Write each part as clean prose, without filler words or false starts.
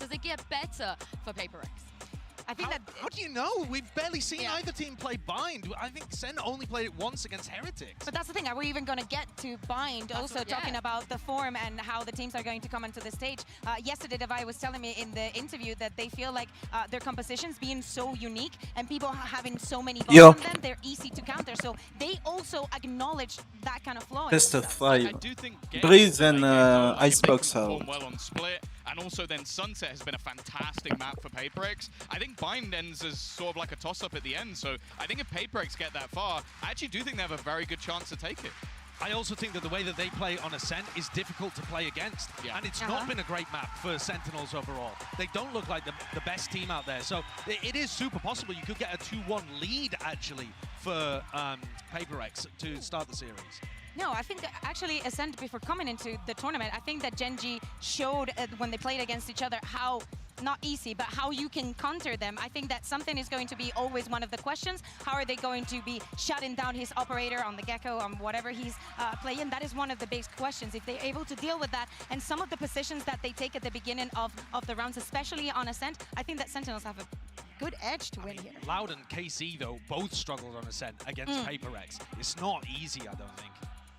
Does it get better for PRX? I think How do you know? We've barely seen either team play Bind. I think SEN only played it once against Heretics. But that's the thing, are we even going to get to Bind? That's also talking about the form and how the teams are going to come onto the stage. Yesterday, Devi was telling me in the interview that they feel like their compositions being so unique and people having so many balls on them, they're easy to counter. So they also acknowledge that kind of flaw. Best of 5. I do think Breeze and Icebox perform out. well on Split, and also then Sunset has been a fantastic map for PRX. I think Bind ends as sort of like a toss-up at the end, so I think if PRX get that far, I actually do think they have a very good chance to take it. I also think that the way that they play on Ascent is difficult to play against. And it's not been a great map for Sentinels overall. They don't look like the best team out there. So it is super possible you could get a 2-1 lead, actually, for PRX to start the series. No, I think that actually Ascent, before coming into the tournament, I think that Gen G showed when they played against each other how, not easy, but how you can counter them. I think that something is going to be always one of the questions. How are they going to be shutting down his operator on the Gecko, on whatever he's playing? That is one of the big questions. If they're able to deal with that, and some of the positions that they take at the beginning of the rounds, especially on Ascent, I think that Sentinels have a good edge to win here. Loud and KC, though, both struggled on Ascent against PRX. It's not easy, I don't think.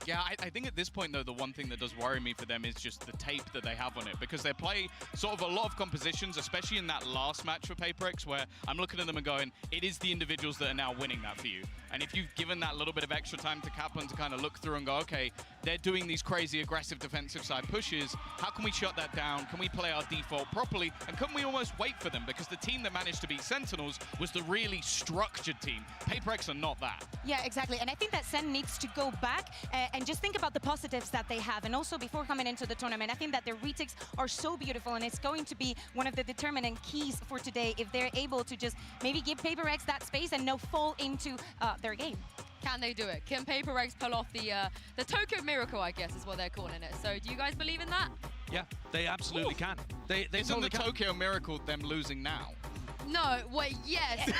Yeah, I think at this point, though, the one thing that does worry me for them is just the tape that they have on it, because they play sort of a lot of compositions, especially in that last match for PRX, where I'm looking at them and going, it is the individuals that are now winning that for you. And if you've given that little bit of extra time to Kaplan to kind of look through and go, okay, they're doing these crazy aggressive defensive side pushes, how can we shut that down? Can we play our default properly? And can we almost wait for them? Because the team that managed to beat Sentinels was the really structured team. PRX are not that. Yeah, exactly. And I think that SEN needs to go back and just think about the positives that they have. And also before coming into the tournament, I think that their retakes are so beautiful, and it's going to be one of the determining keys for today if they're able to just maybe give PRX that space and no fall into their game. Can they do it? Can PRX pull off the Tokyo Miracle, I guess is what they're calling it. So do you guys believe in that? Yeah, they absolutely can. They Isn't totally the can. Tokyo Miracle them losing now? No, wait, yes.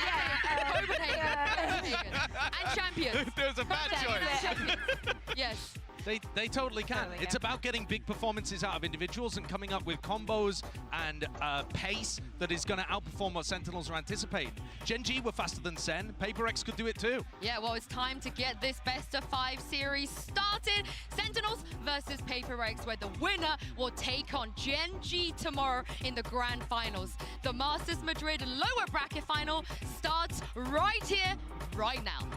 Copenhagen. And champions. There's a bad choice. Yes. They totally can. Totally, It's yeah. about getting big performances out of individuals and coming up with combos and pace that is going to outperform what Sentinels are anticipating. Gen G were faster than SEN. PRX could do it too. Yeah, well, it's time to get this best-of-5 series started. Sentinels versus PRX, where the winner will take on Gen G tomorrow in the grand finals. The Masters Madrid lower bracket final starts right here, right now.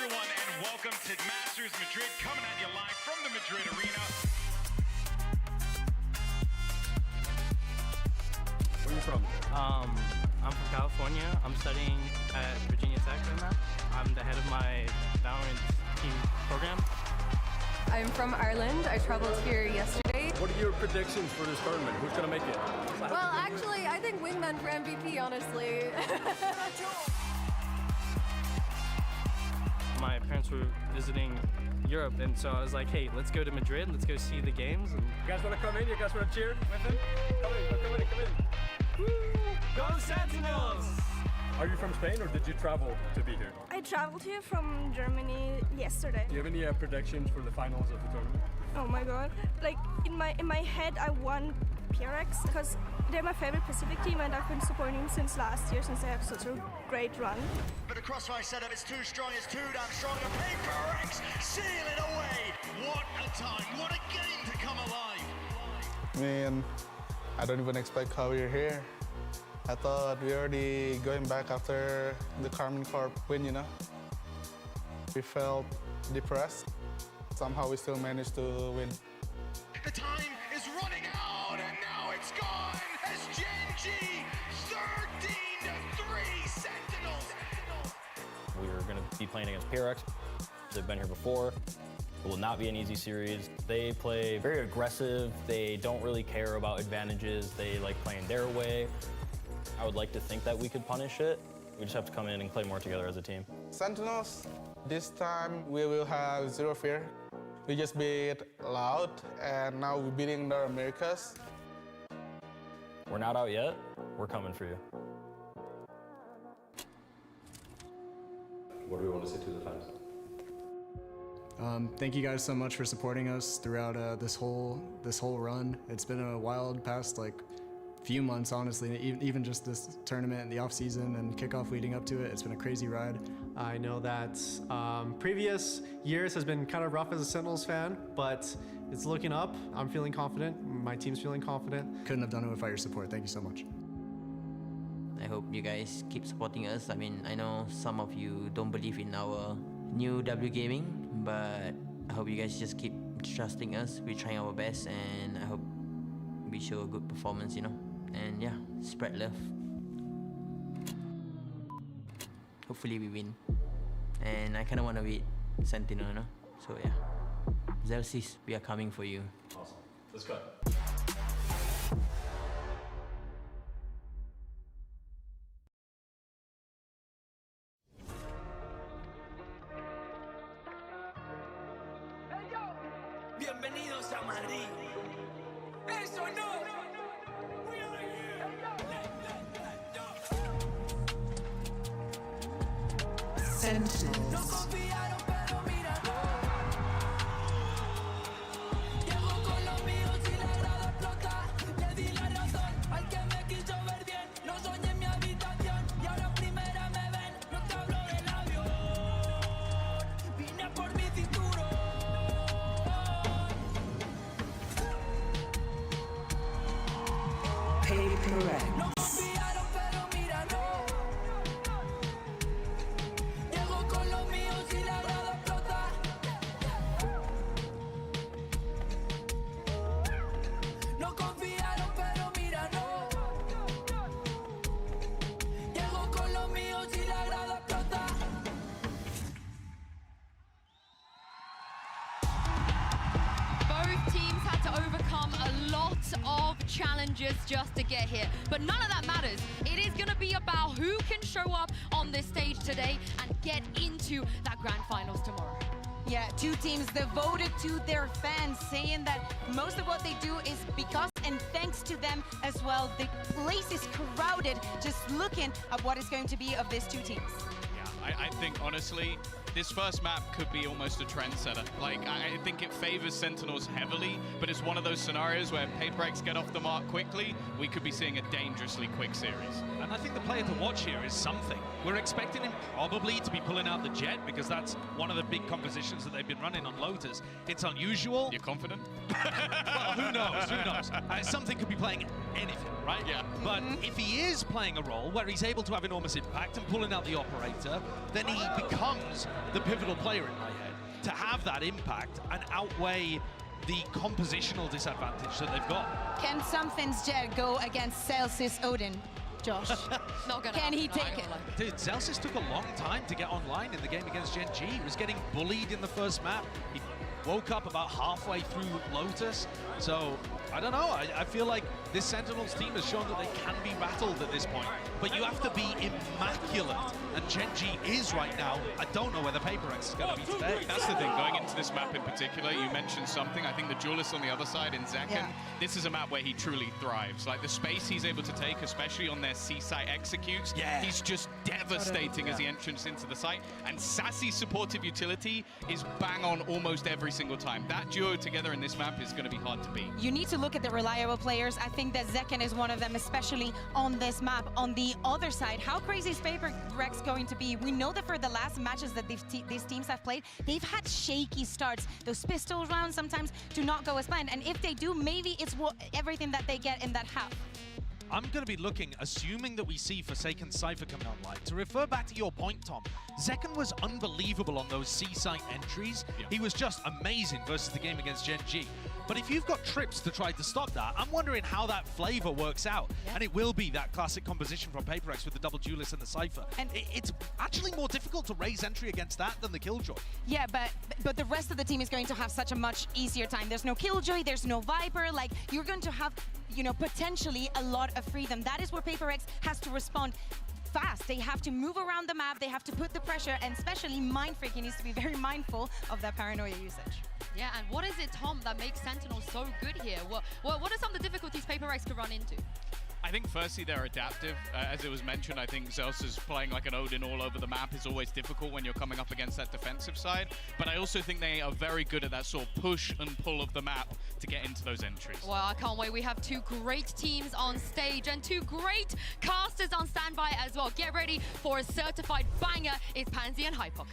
Everyone, and welcome to Masters Madrid, coming at you live from the Madrid arena. Where are you from? I'm from California. I'm studying at Virginia Tech right now. I'm the head of my Valorant team program. I'm from Ireland. I traveled here yesterday. What are your predictions for this tournament? Who's going to make it? Well, actually, I think Wingman for MVP, honestly. My parents were visiting Europe, and so I was like, hey, let's go to Madrid, let's go see the games. And You guys want to come in? You guys want to cheer with them? Come in. Woo! go Sentinels! Are you from Spain or did you travel to be here? I traveled here from Germany yesterday. Do you have any predictions for the finals of the tournament? Oh my god. Like in my head I won PRX because they're my favorite Pacific team and I've been supporting them since last year since they have such a great run. But the crossfire setup is too strong, it's too damn strong. The PRX seal it away. What a time, what a game to come alive. Man, I don't even expect how we're here. I thought we already going back after the Carmen Corp win, you know? We felt depressed. Somehow we still managed to win. The time is running out and now it's gone as Gen G 13-3 Sentinels. We were going to beat playing against PRX. They've been here before. It will not be an easy series. They play very aggressive. They don't really care about advantages. They like playing their way. I would like to think that we could punish it. We just have to come in and play more together as a team. Sentinels, this time we will have zero fear. We just beat Loud, and now we're beating the Americas. We're not out yet. We're coming for you. What do we want to say to the fans? Thank you guys so much for supporting us throughout this whole run. It's been a wild past few months, honestly. Even just this tournament and the off season and kickoff leading up to it, it's been a crazy ride. I know that previous years has been kind of rough as a Sentinels fan, but it's looking up. I'm feeling confident. My team's feeling confident. Couldn't have done it without your support. Thank you so much. I hope you guys keep supporting us. I mean, I know some of you don't believe in our new W Gaming, but I hope you guys just keep trusting us. We're trying our best, and I hope we show a good performance, you know. And yeah, spread love. Hopefully we win. And I kind of want to beat Sentinel, you know. So yeah, Zelsis, we are coming for you. Awesome. Let's go. Bienvenidos a Madrid. Eso no. Sentinels. No confiaron, pero mira, llego con los míos y la grada explota. Le di la razón al que me quiso ver bien. Lo soñé en mi habitación y ahora en primera me ven. No te hablo del avión, vine por mi cinturón. PRX. No confiaron, pero mira, no. Llego con los míos y la grada explota. No confiaron, pero mira, no. Llego con los míos y la grada explota. Both teams had to overcome a lot of challenges just to get here, but none of that matters. It is going to be about who can show up on this stage today and get into that grand finals tomorrow. Yeah, two teams devoted to their fans, saying that most of what they do is because and thanks to them as well. The place is crowded, just looking at what is going to be of these two teams. Yeah, I think honestly, this first map could be almost a trendsetter. Like, I think it favors Sentinels heavily, but it's one of those scenarios where PRX get off the mark quickly, we could be seeing a dangerously quick series. And I think the player to watch here is something. We're expecting him probably to be pulling out the Jet because that's one of the big compositions that they've been running on Lotus. It's unusual. You're confident? Well, who knows? Who knows? Something could be playing anything, right? Yeah. But if he is playing a role where he's able to have enormous impact and pulling out the operator, then he becomes the pivotal player in my head. To have that impact and outweigh the compositional disadvantage that they've got. Can Something's Jet go against Celsius Odin, Josh? Not gonna Can he happen. take it? Dude, Celsius took a long time to get online in the game against Gen G. He was getting bullied in the first map. He woke up about halfway through Lotus. So, I don't know. I feel like this Sentinels team has shown that they can be battled at this point. But you have to be immaculate. And Gen G is right now. I don't know where the PRX is going to be today. That's the thing, going into this map in particular, you mentioned something. I think the duelist on the other side in Zekken, this is a map where he truly thrives. Like the space he's able to take, especially on their C-site executes, he's just devastating as he enters into the site. And Sassy's supportive utility is bang on almost every single time. That duo together in this map is going to be hard to beat. You need to look at the reliable players. I think that Zekken is one of them, especially on this map. On the other side, how crazy is PRX going to be? We know that for the last matches that these teams have played, they've had shaky starts. Those pistol rounds sometimes do not go as planned. And if they do, maybe it's everything that they get in that half. I'm going to be looking, assuming that we see Forsaken Cypher coming online. To refer back to your point, Tom, Zekken was unbelievable on those C-site entries. He was just amazing versus the game against Gen G. But if you've got trips to try to stop that, I'm wondering how that flavor works out. Yeah. And it will be that classic composition from PaperX with the double duelist and the Cypher. And it's actually more difficult to raise entry against that than the Killjoy. Yeah, but the rest of the team is going to have such a much easier time. There's no Killjoy, there's no Viper. Like, you're going to have, you know, potentially a lot of freedom. That is where PaperX has to respond fast. They have to move around the map, they have to put the pressure, and especially Mindfreaking needs to be very mindful of that paranoia usage. Yeah, and what is it, Tom, that makes Sentinel so good here? What are some of the difficulties PaperX could run into? I think firstly they're adaptive. As it was mentioned, I think Zelsa's playing like an Odin all over the map is always difficult when you're coming up against that defensive side. But I also think they are very good at that sort of push and pull of the map to get into those entries. Well, I can't wait. We have two great teams on stage and two great casters on standby as well. Get ready for a certified banger. It's Pansy and Hypok.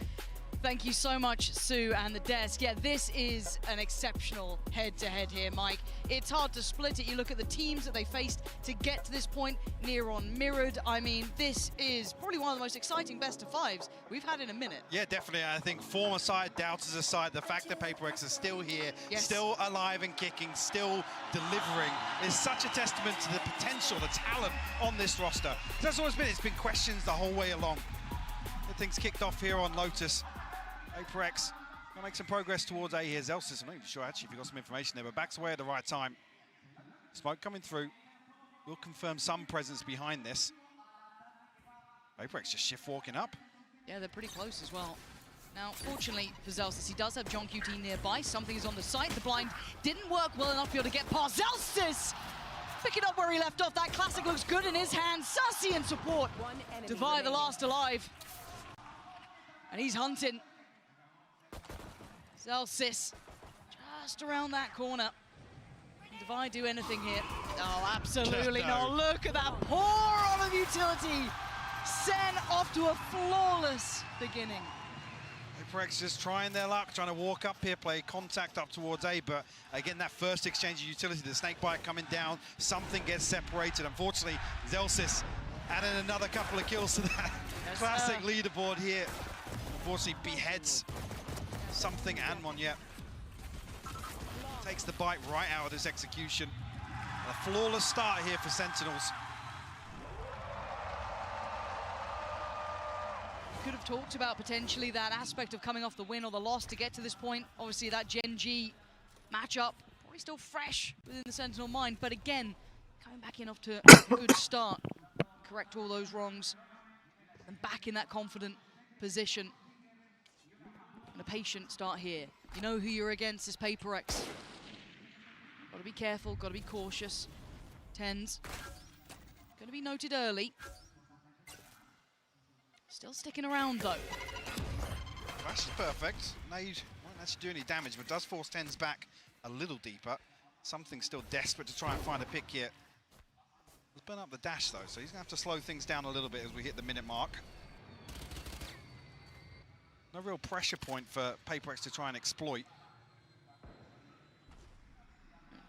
Thank you so much, Sue and the desk. Yeah, this is an exceptional head-to-head here, Mike. It's hard to split it. You look at the teams that they faced to get to this point, Neron mirrored. I mean, this is probably one of the most exciting best-of-5s we've had in a minute. Yeah, definitely. I think form aside, doubters aside, the fact that PaperX is still here, still alive and kicking, still delivering, is such a testament to the potential, the talent on this roster. That's always been, it's been questions the whole way along. Things kicked off here on Lotus. PaperX gonna make some progress towards A here. Zelsis, I'm not even sure actually if you got some information there, but backs away at the right time. Smoke coming through. Will confirm some presence behind this. PaperX just shift walking up. Yeah, they're pretty close as well. Now, fortunately for Zelsis, he does have John QT nearby. Something is on the site. The blind didn't work well enough to be able to get past. Zelsis picking up where he left off. That classic looks good in his hands. Sassy in support. Devi the last alive. And he's hunting. Zelsis just around that corner. Can Devi do anything here? Oh, absolutely not. Look at that pour on of utility. SEN off to a flawless beginning. PaperX just trying their luck, trying to walk up here, play contact up towards A, but again, that first exchange of utility, the snakebite coming down, something gets separated. Unfortunately, Zelsis adding another couple of kills to that classic leaderboard here. Unfortunately, beheads something and Monye. Takes the bite right out of this execution. A flawless start here for Sentinels. Could have talked about potentially that aspect of coming off the win or the loss to get to this point. Obviously, that Gen G matchup probably still fresh within the Sentinel mind, but again, coming back in off to a good start. Correct all those wrongs and back in that confident position. And a patient start here. You know who you're against is PaperX. Gotta be careful, gotta be cautious. Tens, gonna be noted early. Still sticking around though. Flash is perfect. Nade won't actually do any damage, but does force Tens back a little deeper. Something still desperate to try and find a pick here. Let's burn up the dash though, so he's gonna have to slow things down a little bit as we hit the minute mark. No real pressure point for PaperX to try and exploit.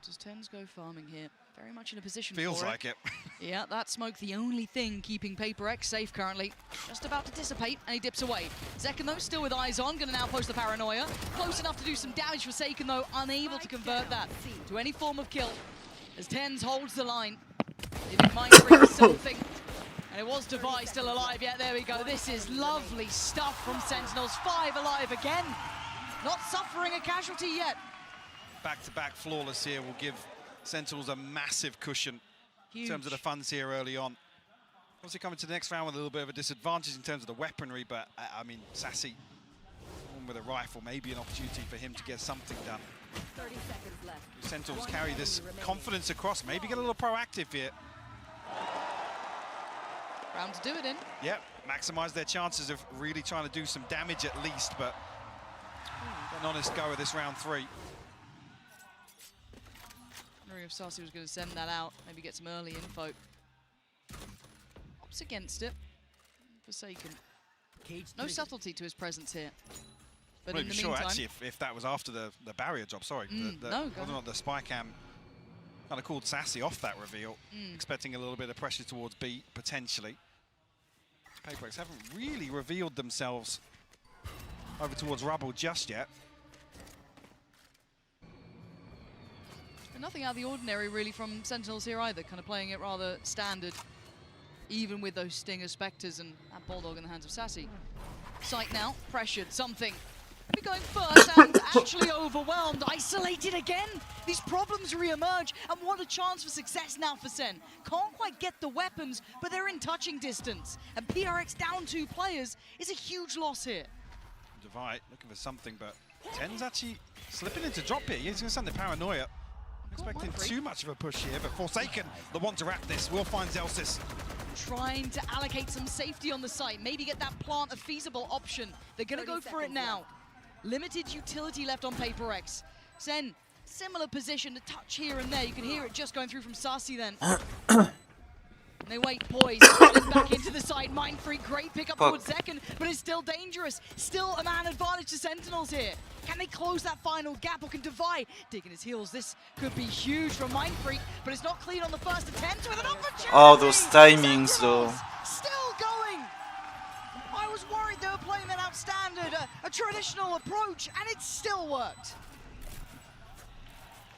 Does Tens go farming here? Very much in a position Feels for like it. Yeah, that smoke the only thing keeping PaperX safe currently. Just about to dissipate, and he dips away. Zekken, though, still with eyes on, gonna now post the paranoia. Close enough to do some damage for Saken, though, unable to convert that to any form of kill. As Tens holds the line. They didn't mind bringing something. And it was Devi still alive. Yeah, there we go. This is lovely stuff from Sentinels. 5 alive again. Not suffering a casualty yet. Back-to-back flawless here will give Sentinels a massive cushion Huge. in terms of the funds here early on. Obviously coming to the next round with a little bit of a disadvantage in terms of the weaponry, but I mean, Sassy, one with a rifle, maybe an opportunity for him to get something done. 30 seconds left. Sentinels carry this confidence across, maybe get a little proactive here. Round to do it in. Yep, maximize their chances of really trying to do some damage at least, but an honest go at this round 3. Wondering if Sassy was going to send that out, maybe get some early info. Opts against it. Forsaken. No subtlety to his presence here. But I'm in not the even sure meantime, actually if that was after the barrier job, sorry. No, whether or not the spy cam kind of called Sassy off that reveal, expecting a little bit of pressure towards B, potentially. PaperX haven't really revealed themselves over towards Rubble just yet. Nothing out of the ordinary, really, from Sentinels here either. Kind of playing it rather standard, even with those Stinger Spectres and that Bulldog in the hands of Sassy. Sight now, pressured, something. Be going first and actually overwhelmed, isolated again. These problems re-emerge, and what a chance for success now for Sen. Can't quite get the weapons, but they're in touching distance. And PRX down 2 players is a huge loss here. Divide, looking for something, but Ten's actually slipping into drop here. He's going to send the paranoia. Expecting too much of a push here, but Forsaken, the one to wrap this, will find Zelsis. Trying to allocate some safety on the site, maybe get that plant a feasible option. They're going to go for it now. Limited utility left on PaperX. Sen, similar position, a touch here and there. You can hear it just going through from Sassy then. They wait, poise, back into the side. Mind Freak, great pick up towards second, but it's still dangerous. Still a man advantage to Sentinels here. Can they close that final gap, or can Divide digging his heels? This could be huge from Mind Freak, but it's not clean on the first attempt with an opportunity. Oh, those timings though. Still going. I was worried they were playing an outstandard, a traditional approach, and it still worked.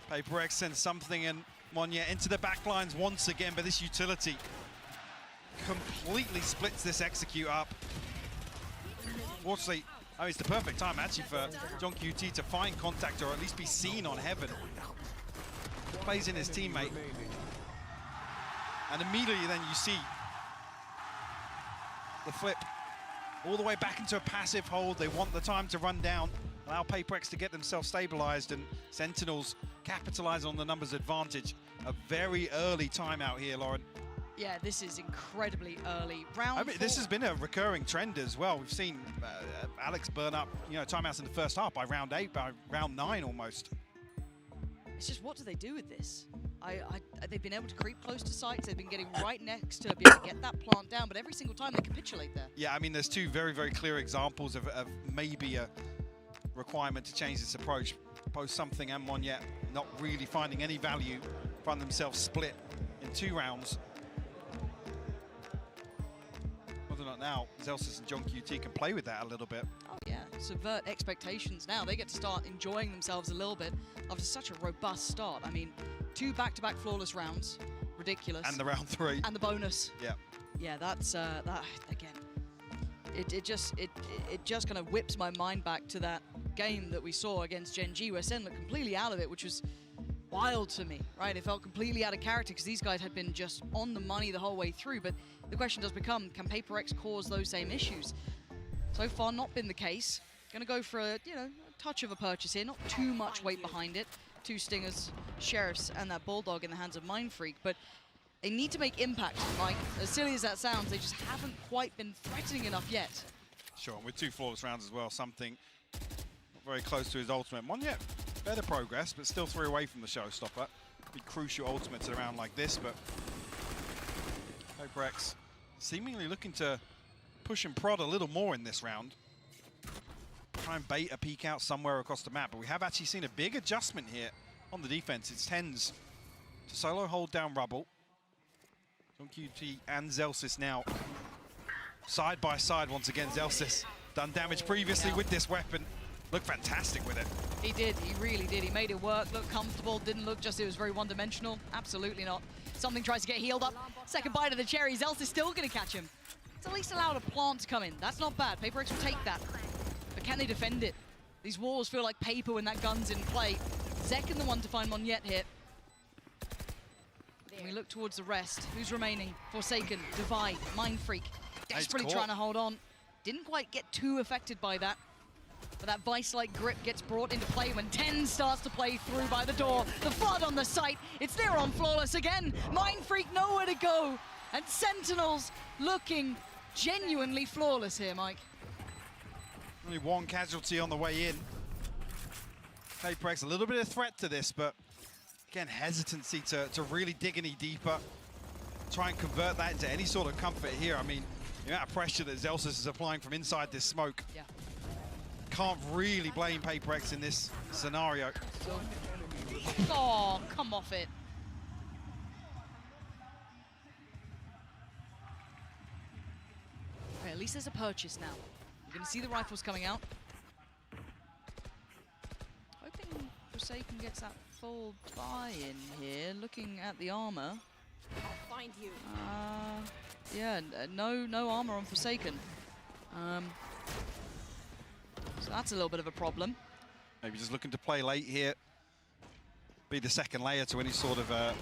PaperX sends something in Monye into the back lines once again, but this utility completely splits this execute up. Fortunately, it's the perfect time actually for John QT to find contact or at least be seen on Heaven. Plays in his teammate. And immediately then you see the flip all the way back into a passive hold. They want the time to run down, allow PaperX to get themselves stabilized, and Sentinels capitalize on the numbers advantage. A very early timeout here, Lauren. Yeah, this is incredibly early. Round four. This has been a recurring trend as well. We've seen Alex burn up, timeouts in the first half by round 8, by round 9 almost. It's just, what do they do with this? They've been able to creep close to sites. They've been getting right next to be able to get that plant down, but every single time they capitulate there. Yeah, I mean, there's 2 very, very clear examples of maybe a requirement to change this approach. Both Something and Monye not really finding any value, find themselves split in 2 rounds. Whether or not now Zelsis and John QT can play with that a little bit. Oh yeah, subvert expectations now. They get to start enjoying themselves a little bit after such a robust start. I mean, 2 back-to-back flawless rounds, ridiculous. And the round 3. And the bonus. Yeah. Yeah, that's that again. It just kind of whips my mind back to that game that we saw against Gen G, where Sen looked completely out of it, which was wild to me, right? It felt completely out of character because these guys had been just on the money the whole way through. But the question does become, can PaperX cause those same issues? So far, not been the case. Gonna go for a touch of a purchase here, not too much weight behind it. 2 Stingers, Sheriffs, and that Bulldog in the hands of Mind Freak, but they need to make impact, Mike. As silly as that sounds, they just haven't quite been threatening enough yet. Sure, and with 2 flawless rounds as well, Something very close to his ultimate. Monye, better progress, but still 3 away from the showstopper. Be crucial ultimates at a round like this, but PaperX seemingly looking to push and prod a little more in this round. Try and bait a peek out somewhere across the map, but we have actually seen a big adjustment here on the defense. It's Tens to solo hold down Rubble. John QT and Zelsis now side by side once again. Zelsis done damage previously with this weapon. Looked fantastic with it. He did, he really did. He made it work, looked comfortable, didn't look just it was very one-dimensional. Absolutely not. Something tries to get healed up. Second bite of the cherry, Zelsis still gonna catch him. It's at least allowed a plant to come in. That's not bad, PaperX will take that. But can they defend it? These walls feel like paper when that gun's in play. Zekken the one to find Monye here. And we look towards the rest. Who's remaining? Forsaken, Divide, Mind Freak. Desperately trying to hold on. Didn't quite get too affected by that. But that vice-like grip gets brought into play when 10 starts to play through by the door. The flood on the site. It's there on Flawless again. Mind Freak nowhere to go. And Sentinels looking genuinely flawless here, Mike. Only 1 casualty on the way in. PaperX a little bit of threat to this, but again, hesitancy to really dig any deeper. Try and convert that into any sort of comfort here. I mean, the amount of pressure that Zelsis is applying from inside this smoke. Yeah. Can't really blame PaperX in this scenario. Oh, come off it. Okay, at least there's a purchase now. You're going to see the rifles coming out. Hoping Forsaken gets that full buy-in here. Looking at the armor. I'll find you. Yeah, no armor on Forsaken. So that's a little bit of a problem. Maybe just looking to play late here. Be the second layer to any sort of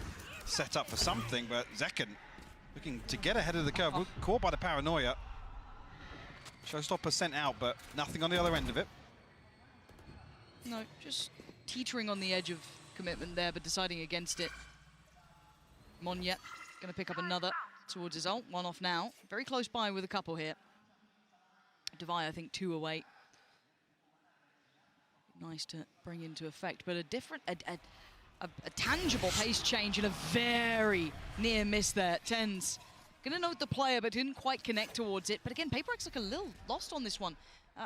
setup for something, but Zekken looking to get ahead of the curve. Caught by the paranoia. Showstopper sent out, but nothing on the other end of it. No, just teetering on the edge of commitment there, but deciding against it. Monyet going to pick up another towards his ult. One off now. Very close by with a couple here. Devi, I think, 2 away. Nice to bring into effect, but a different, a tangible pace change and a very near miss there. Tens gonna note the player, but didn't quite connect towards it. But again, PaperX look a little lost on this one,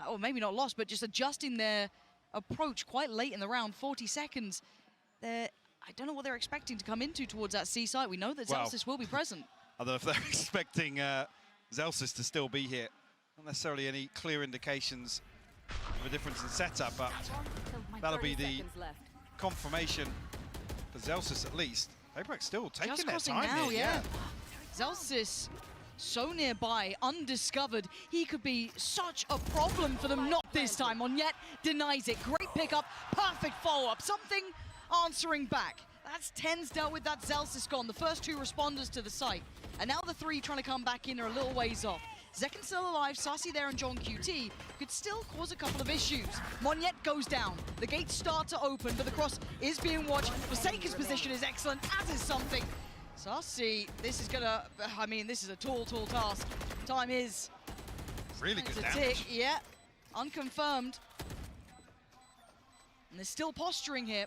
or maybe not lost, but just adjusting their approach quite late in the round. 40 seconds. I don't know what they're expecting to come into towards that C site. We know that Zellsis will be present. I don't know if they're expecting Zellsis to still be here. Not necessarily any clear indications of a difference in setup, but that'll be the confirmation for Zellsis at least. PaperX still taking their time now, here. yeah. Zellsis so nearby, undiscovered. He could be such a problem for them. Not this time. Monyet denies it. Great pickup, perfect follow-up. Something answering back. That's Tens dealt with that. Zellsis gone. The first 2 responders to the site. And now the 3 trying to come back in are a little ways off. Zekken still alive, Sassy there and John QT could still cause a couple of issues. Monyet goes down. The gates start to open, but the cross is being watched. Forsaken's position is excellent, as is something. Sassy, this is gonna, I mean, this is a tall task. Time is really good to tick. Yeah, unconfirmed. And they're still posturing here,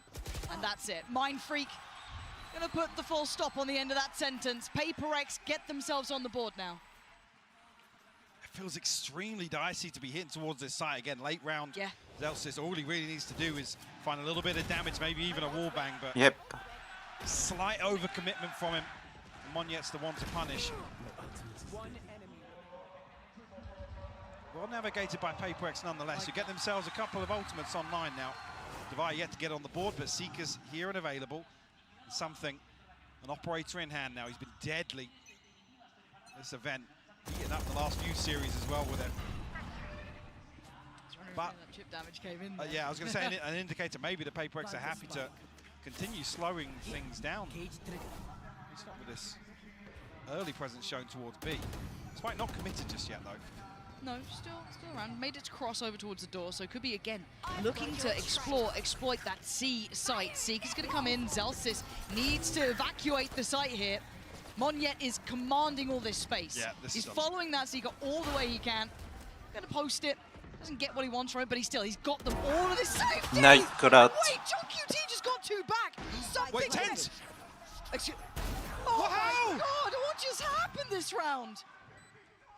and that's it. Mind Freak gonna put the full stop on the end of that sentence. PaperX get themselves on the board now. Feels extremely dicey to be hitting towards this site again. Late round, yeah. Zellsis, all he really needs to do is find a little bit of damage, maybe even a wall bang, but yep. Slight overcommitment from him. Monyet's the one to punish. Well navigated by PaperX nonetheless, who get themselves a couple of ultimates online now. Devi yet to get on the board, but Seeker's here and available. Something, an operator in hand now. He's been deadly this event. Getting up the last few series as well with it. But that chip damage came in yeah, I was going to say an indicator maybe the PaperX are happy to continue slowing things down. It's not with this early presence shown towards B. Despite not committed just yet though. No, still around. Made it cross over towards the door, so could be again looking to exploit that C site. Seeker's going to come in. Zellsis needs to evacuate the site here. Monyet is commanding all this space. Yeah, he's following that Seeker all the way he can. Gonna post it. Doesn't get what he wants from it, but he's got them all of this safety. Nice, got out. Wait, John QT just got 2 back. Something. Wait, Tens. Oh my God! What just happened this round?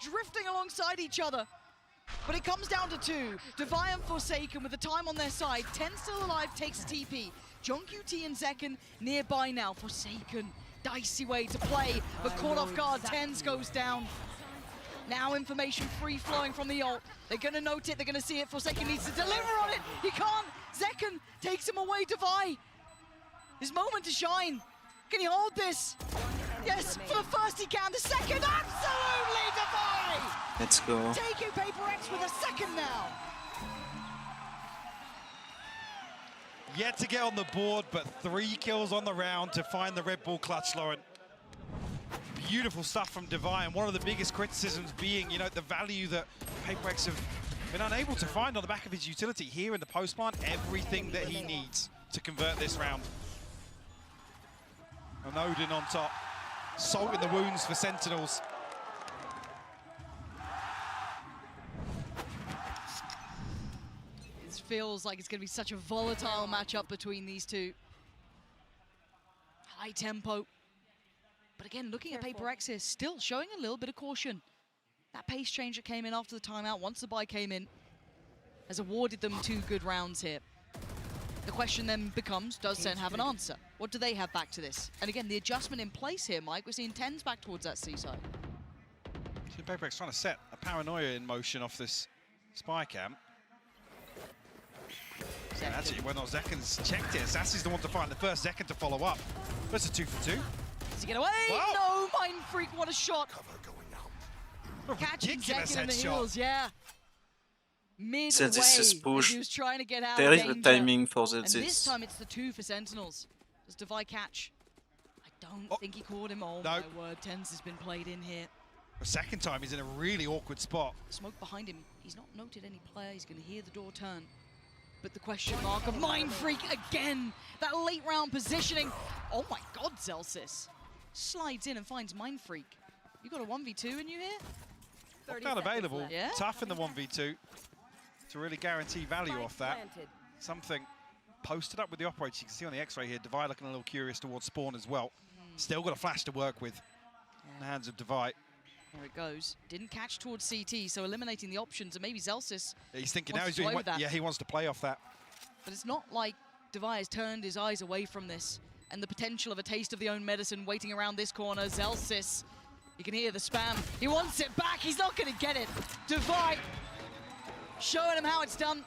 Drifting alongside each other. But it comes down to 2. Devi and Forsaken with the time on their side. Ten still alive, takes a TP. John QT and Zekken nearby now. Forsaken. Dicey way to play, but caught off guard. Tens goes down. Now information free-flowing from the ult. They're going to note it, they're going to see it. Forsaken needs to deliver on it. He can't. Zekken takes him away. Devi. His moment to shine. Can he hold this? Yes, for the first he can. The second, absolutely Devi! Let's go. Taking PaperX with a second now. Yet to get on the board, but 3 kills on the round to find the Red Bull clutch, Lauren. Beautiful stuff from Devi, and one of the biggest criticisms being, you know, the value that PaperX have been unable to find on the back of his utility here in the post plant. Everything that he needs to convert this round. And Odin on top. Salt in the wounds for Sentinels. Feels like it's going to be such a volatile matchup between these 2. High tempo. But again, looking at PaperX here, still showing a little bit of caution. That pace change that came in after the timeout, once the buy came in, has awarded them 2 good rounds here. The question then becomes, does SEN have an answer? What do they have back to this? And again, the adjustment in place here, Mike, we're seeing Tens back towards that C side. So PaperX trying to set a paranoia in motion off this spy camp. And actually, when Zeken's checked it, Sassy's the one to find the first. Zeken to follow up. That's a 2 for 2. Does he get away? Wow. No, Mind Freak, what a shot. Catching Ridiculous Zeken in the headshot. heels, yeah. Midway, So this is as push. he was trying to get out There of is the danger. timing for And this this. time it's the 2 for Sentinels. Does Devi catch? I don't think he caught him. Oh No. my word, Tens has been played in here. The second time, he's in a really awkward spot. Smoke behind him. He's not noted any player. He's going to hear the door turn. But the question mark of Mind Freak again. That late round positioning. Oh my God, Zelsis. Slides in and finds Mind Freak. You got a 1v2 in you here? Not available. Yeah. Tough in the 1v2 to really guarantee value off that. Something posted up with the operator. You can see on the X-ray here, Devi looking a little curious towards spawn as well. Still got a flash to work with in the hands of Devi. There it goes. Didn't catch towards CT, so eliminating the options, and maybe Zelsis. He's thinking now wants he's to play with that. yeah, he wants to play off that. But it's not like Devi has turned his eyes away from this, and the potential of a taste of the own medicine waiting around this corner. Zelsis, you can hear the spam. He wants it back. He's not going to get it. Devi showing him how it's done.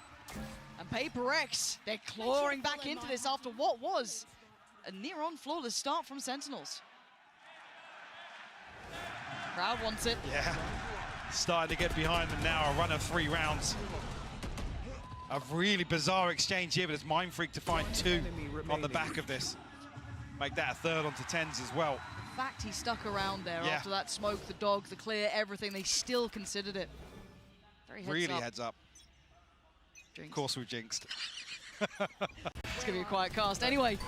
And PRX, they're clawing back into this after what was a near-on flawless start from Sentinels. Crowd wants it. Yeah, starting to get behind them now. A run of 3 rounds. A really bizarre exchange here, but it's Mind Freak to find 2 on the back of this. Make that a 3rd onto Tens as well. The fact he stuck around there Yeah. after that smoke, the dog, the clear, everything, they still considered it. Very heads Really up. heads up. Jinxed. Of course we jinxed. It's going to be a quiet cast. Anyway,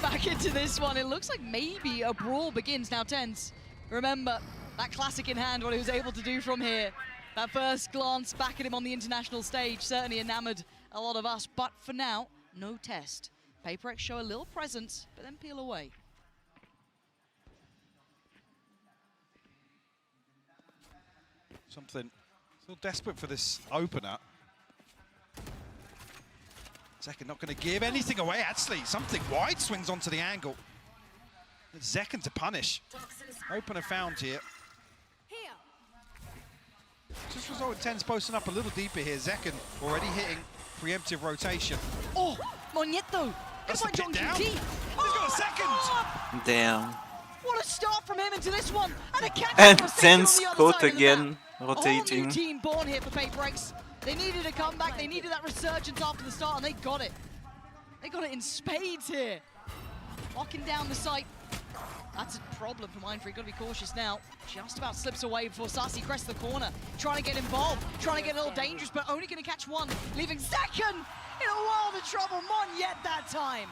back into this one. It looks like maybe a brawl begins now. Tens, remember that classic in hand, what he was able to do from here. That first glance back at him on the international stage certainly enamored a lot of us. But for now, no test. PRX show a little presence, but then peel away. Something still desperate for this opener. Zeken not going to give anything away, actually. Something wide swings onto the angle. It's Zeken to punish. Opener found here. Just result in Tens posting up a little deeper here. Zeken already hitting preemptive rotation. Oh, Monieto. That's It's like a John bit down. QT. He's got a second. Damn. What a start from him into this one. And a catch And for a second Tens on the other caught side of the again, map. A whole rotating. new team born here for PRX. They needed a comeback. They needed that resurgence after the start, and they got it. They got it in spades here. Locking down the site. That's a problem for Mind Freak. Got to be cautious now. Just about slips away before Sassy crests the corner. Trying to get involved. Trying to get a little dangerous, but only going to catch one. Leaving Zeken in a world of trouble. Moniette that time.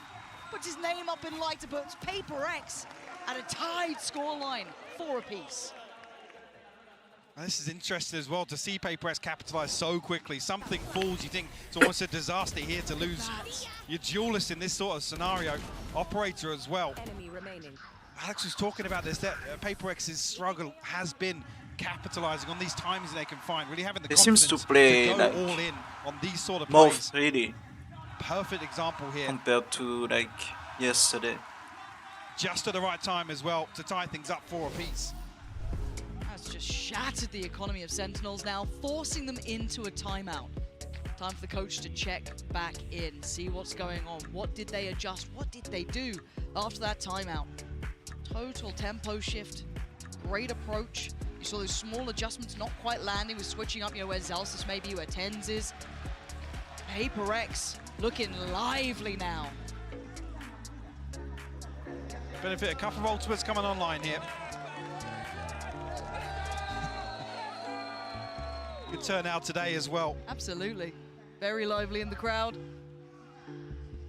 Puts his name up in lights, puts PRX at a tied scoreline, 4 apiece. And this is interesting as well to see PRX capitalize so quickly. Something falls, you think it's almost a disaster here to lose your duelist in this sort of scenario. Operator as well. Enemy remaining. Alex was talking about this, that PRX's struggle has been capitalizing on these times they can find, really having the He confidence seems to play go like all in on these sort of more plays. freely Perfect example here. compared to like yesterday. Just at the right time as well to tie things up 4 apiece. That's just shattered the economy of Sentinels now, forcing them into a timeout. Time for the coach to check back in, see what's going on. What did they adjust? What did they do after that timeout? Total tempo shift, great approach. You saw those small adjustments not quite landing with switching up, where Zelsis may be, where Tens is. PRX looking lively now. Benefit a couple of ultimates coming online here. Good turnout today as well. Absolutely. Very lively in the crowd.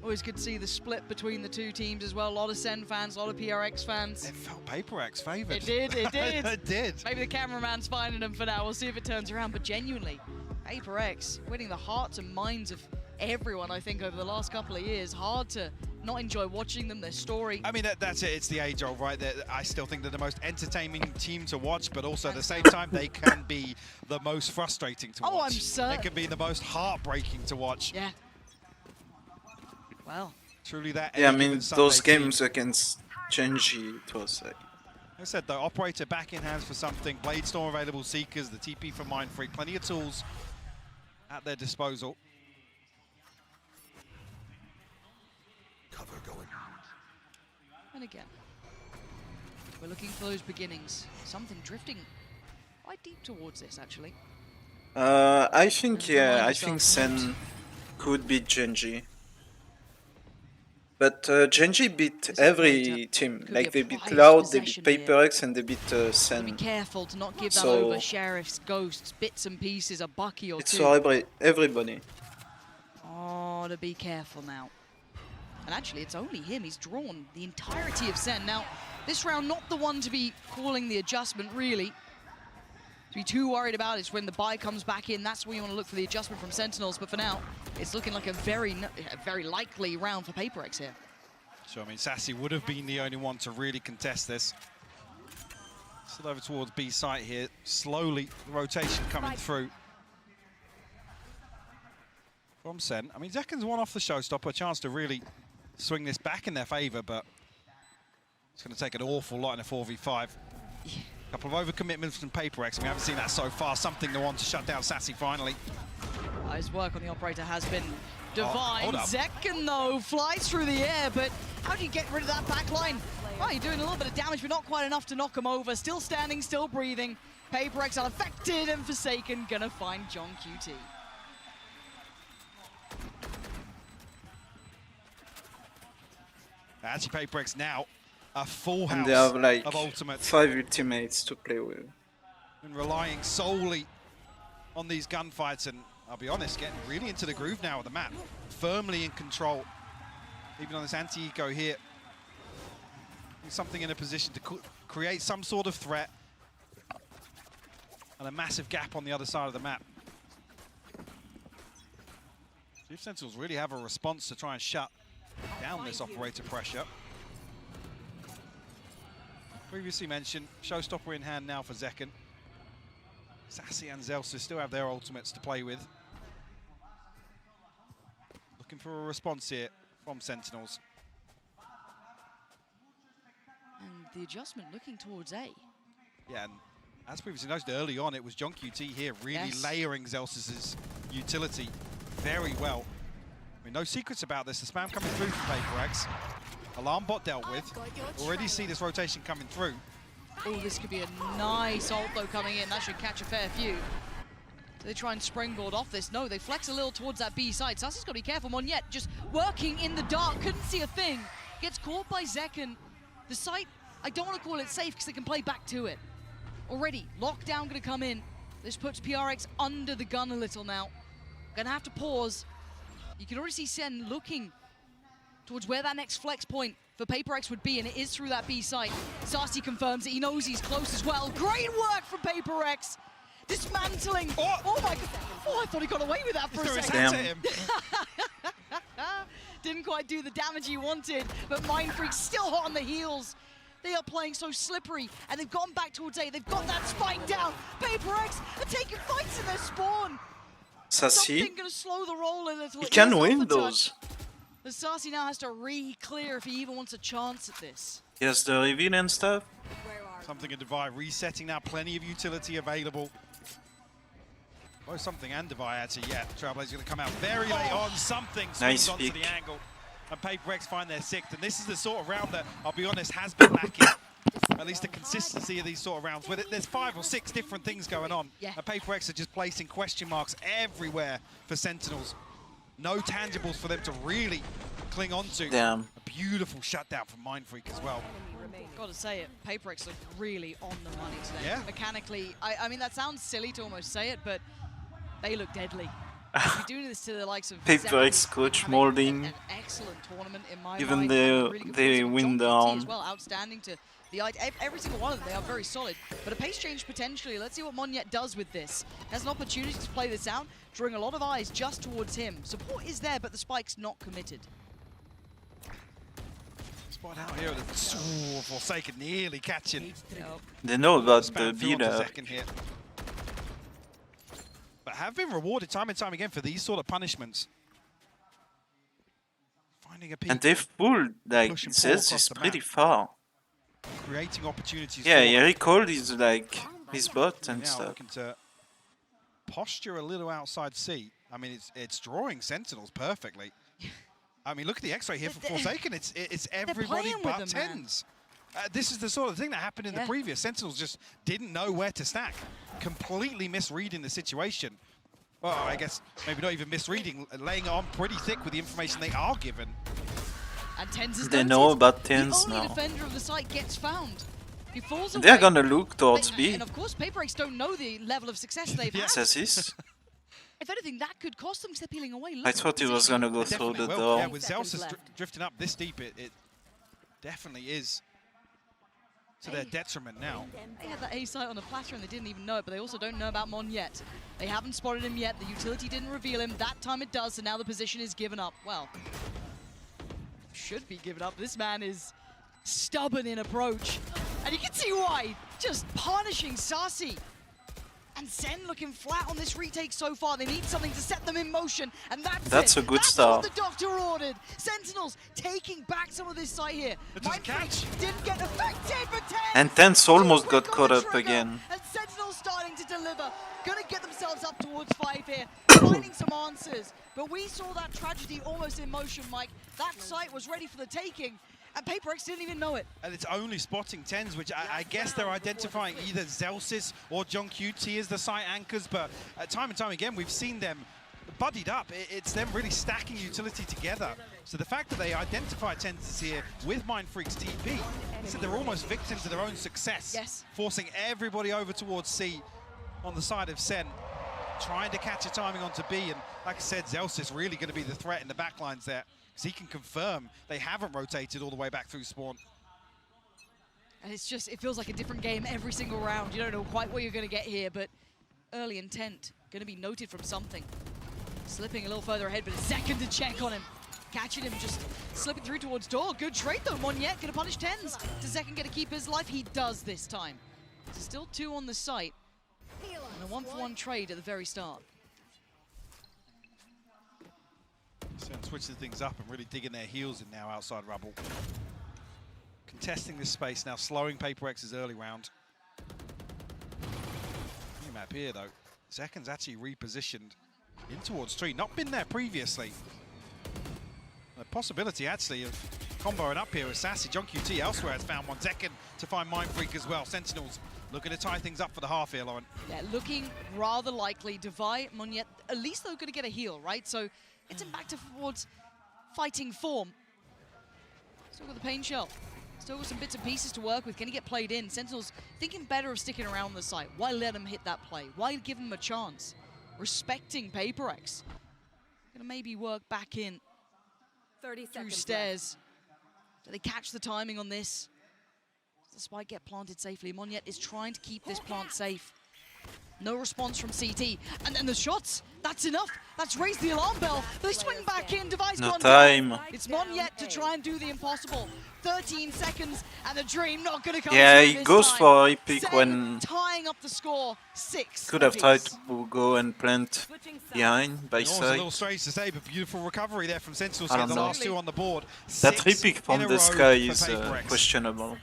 Always good to see the split between the two teams as well. A lot of SEN fans, a lot of PRX fans. It felt PRX favoured. It did, it did. It did. Maybe the cameraman's finding them for now. We'll see if it turns around. But genuinely, PRX winning the hearts and minds of everyone, I think, over the last couple of years. Hard to not enjoy watching them, their story. I mean, that's it. It's the age old, right? I still think they're the most entertaining team to watch, but also at the same time, they can be the most frustrating to watch. Oh, I'm certain. They can be the most heartbreaking to watch. Yeah. Well. Truly that. Yeah, I any mean, given Sunday those team. games against Genji, it was like... I said, though, Operator back in hands for something. Bladestorm available, Seekers, the TP for Mind Freak. Plenty of tools at their disposal. And again, we're looking for those beginnings. Something drifting quite deep towards this, actually. I think, And remind I yourself think not Sen could beat Genji. But Genji beat every team. Could Like, be a they beat prized Loud, they beat possession here. PaperX, and they beat Be Sen. careful to not give that So- over. Sheriff's, Ghosts, bits and pieces, a bucky or It's two. for everybody. Oh, to be careful now. And actually, it's only him. He's drawn the entirety of Sen. Now, this round, not the one to be calling the adjustment, really. To be too worried about is when the buy comes back in. That's where you want to look for the adjustment from Sentinels. But for now, it's looking like a very likely round for PaperX here. So, I mean, Sassy would have been the only one to really contest this. Still over towards B site here. Slowly, the rotation coming through. From Sen. I mean, Zekken's one off the showstopper, a chance to really swing this back in their favor, but it's going to take an awful lot in a 4v5. A couple of overcommitments from PaperX. We haven't seen that so far. Something they want to shut down Sassy finally. His work on the operator has been divine. hold up. Zekken, though, flies through the air, but how do you get rid of that back line? Well, you're doing a little bit of damage, but not quite enough to knock him over. Still standing, still breathing. PaperX unaffected, and Forsaken gonna find John QT. Actually, PaperX now a full house And they have like of ultimates. 5 ultimates to play with. And relying solely on these gunfights, and I'll be honest, getting really into the groove now of the map. Firmly in control. Even on this anti-eco here. Something in a position to create some sort of threat. And a massive gap on the other side of the map. Chief Sentinels really have a response to try and shut down this operator pressure. Previously mentioned, showstopper in hand now for Zekken. Sassy and Zelsa still have their ultimates to play with. Looking for a response here from Sentinels. And the adjustment looking towards A. Yeah, and as previously noted early on, it was John QT here really layering Zelsa's utility very well. I mean, no secrets about this. The spam coming through from PaperX. Alarm bot dealt with. Already see this rotation coming through. Oh, this could be a nice ult, though, coming in. That should catch a fair few. Do they try and springboard off this? No, they flex a little towards that B side. Sassy's got to be careful. Monyet just working in the dark. Couldn't see a thing. Gets caught by Zekken. The site, I don't want to call it safe because they can play back to it. Already, lockdown going to come in. This puts PRX under the gun a little now. Going to have to pause. You can already see Sen looking towards where that next flex point for PaperX would be, and it is through that B site. Sassy confirms that he knows he's close as well. Great work from PaperX. Dismantling. Oh my god. Oh, I thought he got away with that for a second. Didn't quite do the damage he wanted, but Mind Freak's still hot on the heels. They are playing so slippery, and they've gone back towards A. They've got that spike down. PaperX are taking fights in their spawn. Sassy, Something gonna slow the roll a little. he can He's off win the touch. those. The Sassy now has to re-clear if he even wants a chance at this. He has the reveal and stuff. Something in Divide resetting now, plenty of utility available. Oh, something and Divide actually, yeah. Trailblazer going to come out very late on. Something swings Nice onto pick. the angle. And PaperX find their sixth. And this is the sort of round that, I'll be honest, has been lacking. At least the consistency of these sort of rounds. With it, there's 5 or 6 different things going on. Yeah. And PaperX are just placing question marks everywhere for Sentinels. No tangibles for them to really cling on to. Damn. A beautiful shutdown from Mind Freak as well. Gotta say it, PaperX look really on the money today. Yeah. Mechanically, I mean, that sounds silly to almost say it, but they look deadly. You're doing this to the likes of PaperX coach molding. an excellent tournament in my Even mind. they Really good they performance. win John the QT round. as well, outstanding to the every single one of them. They are very solid, but a pace change potentially. Let's see what Monyet does with this. Has an opportunity to play this out, drawing a lot of eyes just towards him. Support is there, but the spike's not committed. Spot out here, the Forsaken nearly catching. They know about the Spam through onto build-up. second here. But have been rewarded time and time again for these sort of punishments. Finding a peak. And they've pulled, like, Push and pull this across is the pretty map. far. Creating opportunities. Yeah, for he recalled his, like, his bot and now stuff. looking to posture a little outside C. I mean, it's drawing Sentinels perfectly. I mean, look at the X-ray here for Forsaken. It's everybody but Tens. This is the sort of thing that happened in the previous. Sentinels just didn't know where to stack. Completely misreading the situation. Well, I guess maybe not even misreading, laying it on pretty thick with the information they are given. And Tens is They know about Tens the only now. defender of the site gets found. He falls away. They're gonna look towards B. And of course, PaperX don't know the level of success they've had. Sassis. If anything, that could cost them because they're peeling away. I thought he was gonna go through the door. Yeah, with Zelsis drifting up this deep, it definitely is to their detriment now. They had that A site on the platter and they didn't even know it, but they also don't know about Mon yet. They haven't spotted him yet. The utility didn't reveal him. That time it does, and now the position is given up. Well, should be given up. This man is stubborn in approach. And you can see why. Just punishing Sasi. And SEN looking flat on this retake so far. They need something to set them in motion, and that's a good That's start. what the doctor ordered. Sentinels taking back some of this site here. Mindfreak didn't get affected, but And Tens almost got caught up again. and Sentinels starting to deliver. Gonna get themselves up towards 5 here, finding some answers. But we saw that tragedy almost in motion, Mike. That site was ready for the taking, and PaperX didn't even know it. And it's only spotting Tens, which I guess they're identifying either Zelsis or John QT as the site anchors, but time and time again, we've seen them buddied up. It's them really stacking utility together. So the fact that they identify Tens here with Mindfreak's TP, so they're almost victims of their own success, forcing everybody over towards C on the side of SEN, trying to catch a timing onto B, and like I said, Zelsis really going to be the threat in the backlines there. Because he can confirm they haven't rotated all the way back through spawn. And it's just, it feels like a different game every single round. You don't know quite what you're going to get here, but early intent going to be noted from something. Slipping a little further ahead, but a second to check on him. Catching him, just slipping through towards door. Good trade though, Monyet going to punish Tens. Does Second get to keep his life? He does this time. There's still 2 on the site. And a 1-for-1 trade at the very start. SEN switching things up and really digging their heels in now outside Rubble. Contesting this space now, slowing PaperX's early round. New map here though. Second's actually repositioned in towards tree. Not been there previously. A possibility actually of comboing up here with Sassy. John QT elsewhere has found one. Second to find Mindfreak as well. Sentinels looking to tie things up for the half here, Lauren. Yeah, looking rather likely. Devi, Monyet, at least they're going to get a heal, right? So it's him back towards fighting form. Still got the pain shell. Still got some bits and pieces to work with. Can he get played in? Sentinels thinking better of sticking around the site. Why let him hit that play? Why give him a chance? Respecting PaperX. Gonna maybe work back in 30 through seconds stairs. Do they catch the timing on this? Does the spike get planted safely? Monyet is trying to keep this plant safe. No response from CT. And then the shots, that's enough. That's raised the alarm bell. They swing back in, Device No gone time. down. It's Monyet to try and do the impossible. 13 seconds, and the dream not going to come Yeah, through he this goes time. for epic SEN when tying up the score, 6. could have tried to go and plant behind by Almost a side. little strange to say, but beautiful recovery there from Sentinels. I Get the don't know. last 2 on the board. That 6 repick in from a the row sky for is PaperX. questionable.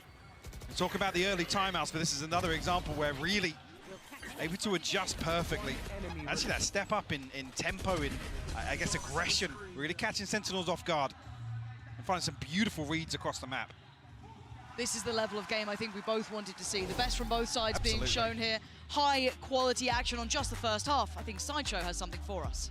We talk about the early timeouts, but this is another example where really able to adjust perfectly. Actually, that step up in tempo, in I guess aggression, really catching Sentinels off guard and finding some beautiful reads across the map. This is the level of game I think we both wanted to see. The best from both sides Absolutely. being shown here. High quality action on just the first half. I think Sideshow has something for us.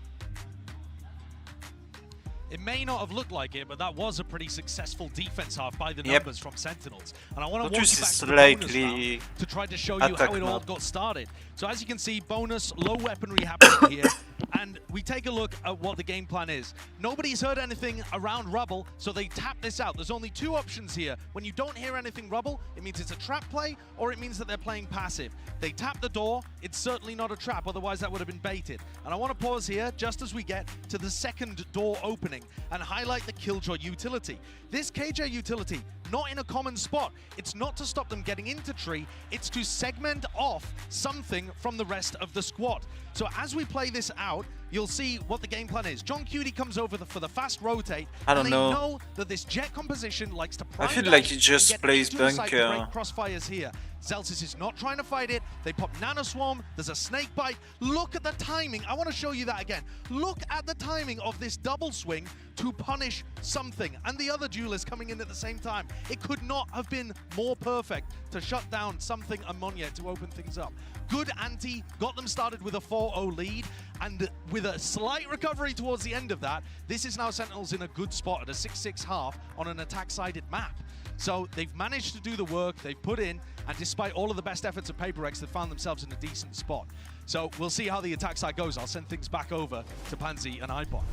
It may not have looked like it, but that was a pretty successful defense half by the numbers from Sentinels. And I want to walk you back to the bonus round to try to show you how it all got started. So as you can see, bonus, low weaponry happening here. And we take a look at what the game plan is. Nobody's heard anything around Rubble, so they tap this out. There's only 2 options here. When you don't hear anything Rubble, it means it's a trap play, or it means that they're playing passive. They tap the door. It's certainly not a trap, otherwise that would have been baited. And I want to pause here, just as we get to the second door opening, and highlight the Killjoy utility. This KJ utility, not in a common spot. It's not to stop them getting into tree, it's to segment off something from the rest of the squad. So as we play this out, you'll see what the game plan is. John Cutie comes over for the fast rotate. I don't and know. They know that this Jet composition likes to prime I feel down like he and just get plays into the site to break bunker. crossfires here. Zelsis is not trying to fight it. They pop Nano Swarm. There's a snake bite. Look at the timing. I want to show you that again. Look at the timing of this double swing to punish something. And the other duelist coming in at the same time. It could not have been more perfect to shut down something and Monya to open things up. Good anti, got them started with a 4-0 lead, and with a slight recovery towards the end of that, this is now Sentinels in a good spot at a 6-6 half on an attack-sided map. So they've managed to do the work, they've put in, and despite all of the best efforts of PaperX, they've found themselves in a decent spot. So we'll see how the attack side goes. I'll send things back over to Pansy and iPod.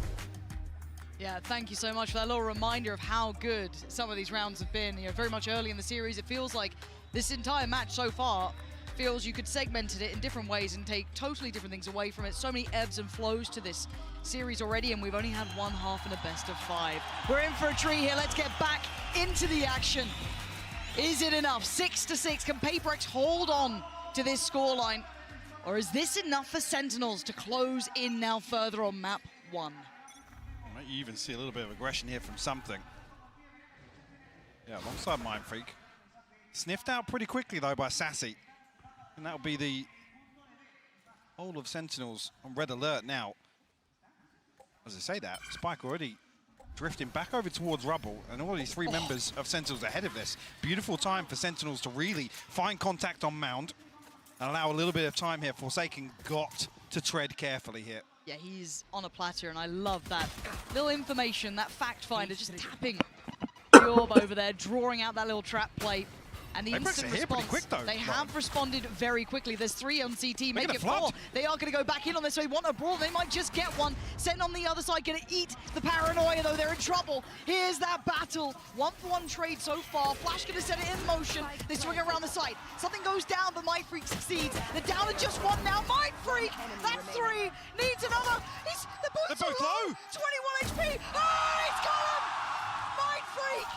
Yeah, thank you so much for that little reminder of how good some of these rounds have been. You know, very much early in the series, it feels like this entire match so far feels you could segment it in different ways and take totally different things away from it. So many ebbs and flows to this series already, and we've only had one half in a best of 5. We're in for a treat here. Let's get back into the action. Is it enough? 6-6. Can PaperX hold on to this scoreline? Or is this enough for Sentinels to close in now further on map 1? You even see a little bit of aggression here from something. Yeah, alongside Mind Freak. Sniffed out pretty quickly though by Sassy. And that'll be the whole of Sentinels on red alert now. As I say that, Spike already drifting back over towards Rubble, and already 3 members of Sentinels ahead of this. Beautiful time for Sentinels to really find contact on Mound and allow a little bit of time here. Forsaken got to tread carefully here. Yeah, he's on a platter, and I love that little information, that fact finder, just tapping the orb over there, drawing out that little trap play. And the instant response, they have responded very quickly. There's 3 on CT, make it 4. They are going to go back in on this, so they want a brawl. They might just get one. Sen on the other side, going to eat the paranoia, though. They're in trouble. Here's that battle. 1-for-1 trade so far. Flash going to set it in motion. They swing around the site. Something goes down, but Mind Freak succeeds. They're down to just 1 now. Mind Freak, that's 3. Needs another. They're both low. 21 HP. Oh, it's got him. Mind Freak.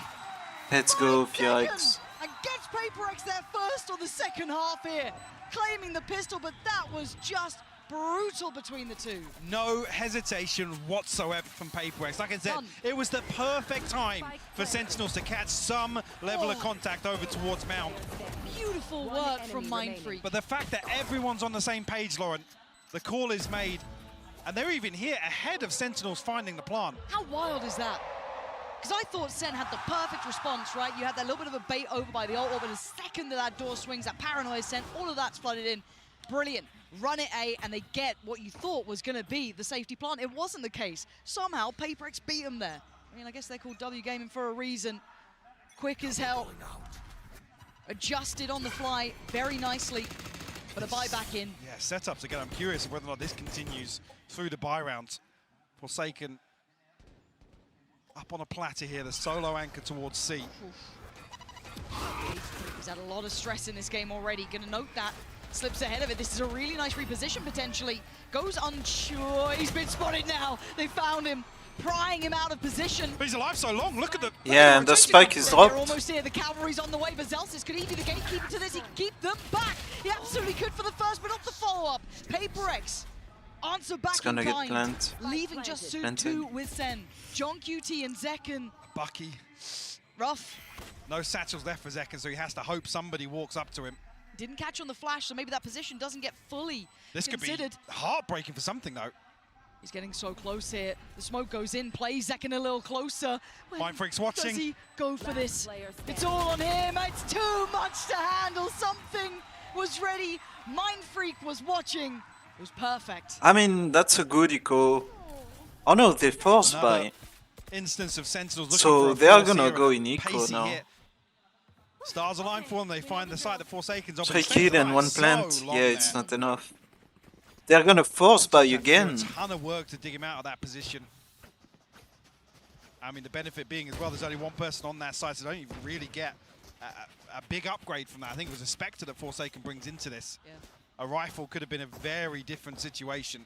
Let's go, PRX. And gets PaperX their first on the second half here, claiming the pistol, but that was just brutal between the two. No hesitation whatsoever from PaperX. Like I said, it was the perfect time for Sentinels to catch some level of contact over towards Mound. Beautiful work from Mind Freak. But the fact that everyone's on the same page, Lauren, the call is made, and they're even here ahead of Sentinels finding the plant. How wild is that? Because I thought Sen had the perfect response, right? You had that little bit of a bait over by the ult, but the second that door swings, that paranoia Sen, all of that's flooded in. Brilliant. Run it A, and they get what you thought was going to be the safety plant. It wasn't the case. Somehow, PaperX beat them there. I mean, I guess they're called W Gaming for a reason. Quick as hell. Adjusted on the fly very nicely, but a buy back in. Yeah, setups again. I'm curious whether or not this continues through the buy rounds. Forsaken up on a platter here, the solo anchor towards C. He's had a lot of stress in this game already. Gonna note that. Slips ahead of it. This is a really nice reposition potentially. Goes unsure. He's been spotted now. They found him, prying him out of position. But he's alive so long. Look at the... Yeah, and the spike is dropped. They're almost here. The cavalry's on the way. But Zelsis, could he be the gatekeeper to this? He can keep them back. He absolutely could for the first, but not the follow-up. PaperX answer back it's gonna in get kind, plant. leaving just 2 with Sen. John QT and Zekken. Bucky. Rough. No satchels left for Zekken, so he has to hope somebody walks up to him. Didn't catch on the flash, so maybe that position doesn't get fully This considered. Could be heartbreaking for something, though. He's getting so close here. The smoke goes in, plays Zekken a little closer. Mind Freak's watching. Does he go for this? It's all on him. It's too much to handle. Something was ready. Mind Freak was watching. It was perfect. I mean, that's a good eco. Oh no, they forced by. Instance of Sentinels looking so for a they are force gonna here, go in eco pacey now. hit. Stars align for them, they find the site that Forsaken's on. 3 kills and 1 plant. Yeah, it's not enough. They're gonna force by again. A ton of work to dig him out of that position. I mean, the benefit being as well, there's only 1 person on that side, so they don't even really get a big upgrade from that. I think it was a Spectre that Forsaken brings into this. Yeah. A rifle could have been a very different situation.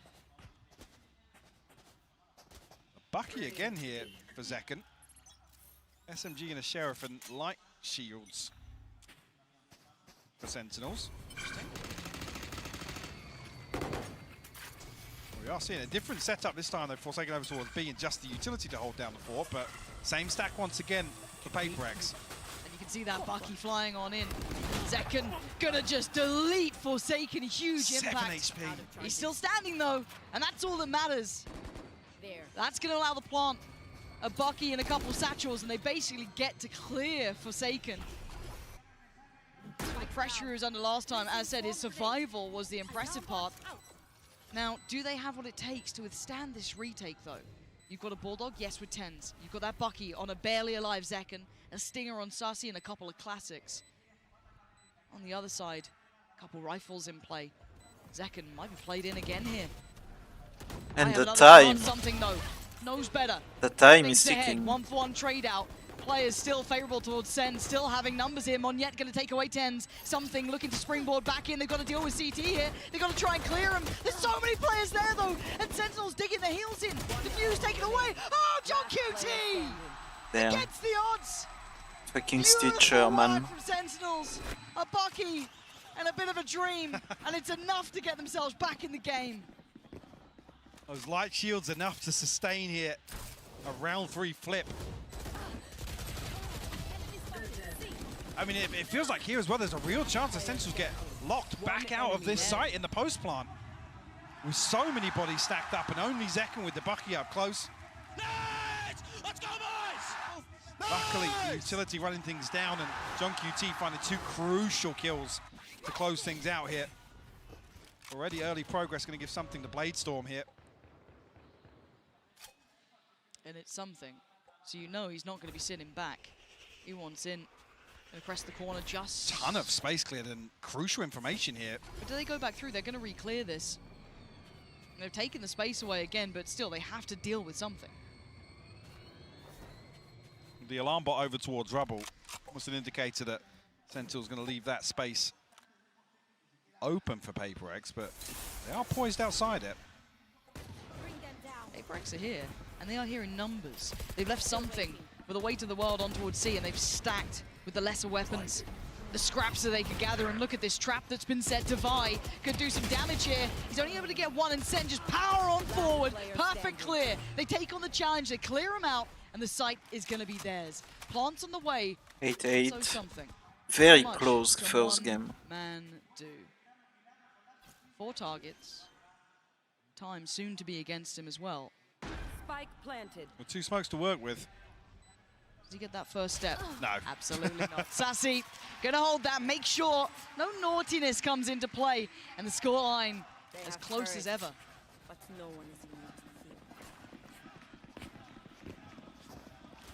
Bucky again here for Zekken. SMG and a Sheriff and light shields for Sentinels. We are seeing a different setup this time, though, Forsaken over towards B and just the utility to hold down the fort, but same stack once again for PaperX. And you can see that Bucky flying on in. Zekken gonna just delete Forsaken, huge 7 impact. HP. He's still standing though, and that's all that matters. That's gonna allow the plant a Bucky and a couple satchels, and they basically get to clear Forsaken. The pressure he was under last time, as said, his survival was the impressive part. Now, do they have what it takes to withstand this retake, though? You've got a Bulldog, yes, with 10s. You've got that Bucky on a barely alive Zekken, a Stinger on Sussy, and a couple of classics. On the other side, a couple rifles in play. Zekken might be played in again here. And the time. Something, though. Knows better. The time Things is ahead. ticking. 1-for-1 trade out. Players still favorable towards SEN, still having numbers here. Monyet going to take away 10s. Something looking to springboard back in. They've got to deal with CT here. They've got to try and clear him. There's so many players there, though. And Sentinels digging their heels in. The fuse taken away. Oh, John QT! Damn. Gets the odds. Fucking Stitcher, man. From Sentinels. A Bucky and a bit of a dream. And it's enough to get themselves back in the game. Those light shields enough to sustain here a round 3 flip. I mean, it feels like here as well, there's a real chance Essentials get locked back out of this site in the post plant. With so many bodies stacked up and only Zekken with the Bucky up close. Let's go, boys! Luckily, the utility running things down and John QT finding 2 crucial kills to close things out here. Already early progress going to give something to Bladestorm here. And it's something. So you know he's not going to be sitting back. He wants in. Going to press the corner just... Ton of space cleared and crucial information here. But do they go back through? They're going to re-clear this. They've taken the space away again, but still, they have to deal with something. The alarm bot over towards Rubble. Almost an indicator that Sentinel's going to leave that space open for PaperX, but they are poised outside it. PaperX are here, and they are here in numbers. They've left something with the weight of the world on towards C, and they've stacked with the lesser weapons, the scraps that they could gather. And look at this trap that's been set. Devi could do some damage here. He's only able to get one, and Sen just power on forward. Perfect clear. They take on the challenge, they clear him out, and the site is going to be theirs. Plants on the way. 8-8. So something. Very Much close can first one game. Man do. 4 targets. Time soon to be against him as well. Spike planted. With 2 smokes to work with. Does he get that first step? No. Absolutely not. Sassy, gonna hold that, make sure no naughtiness comes into play, and the scoreline as close as ever. But no one is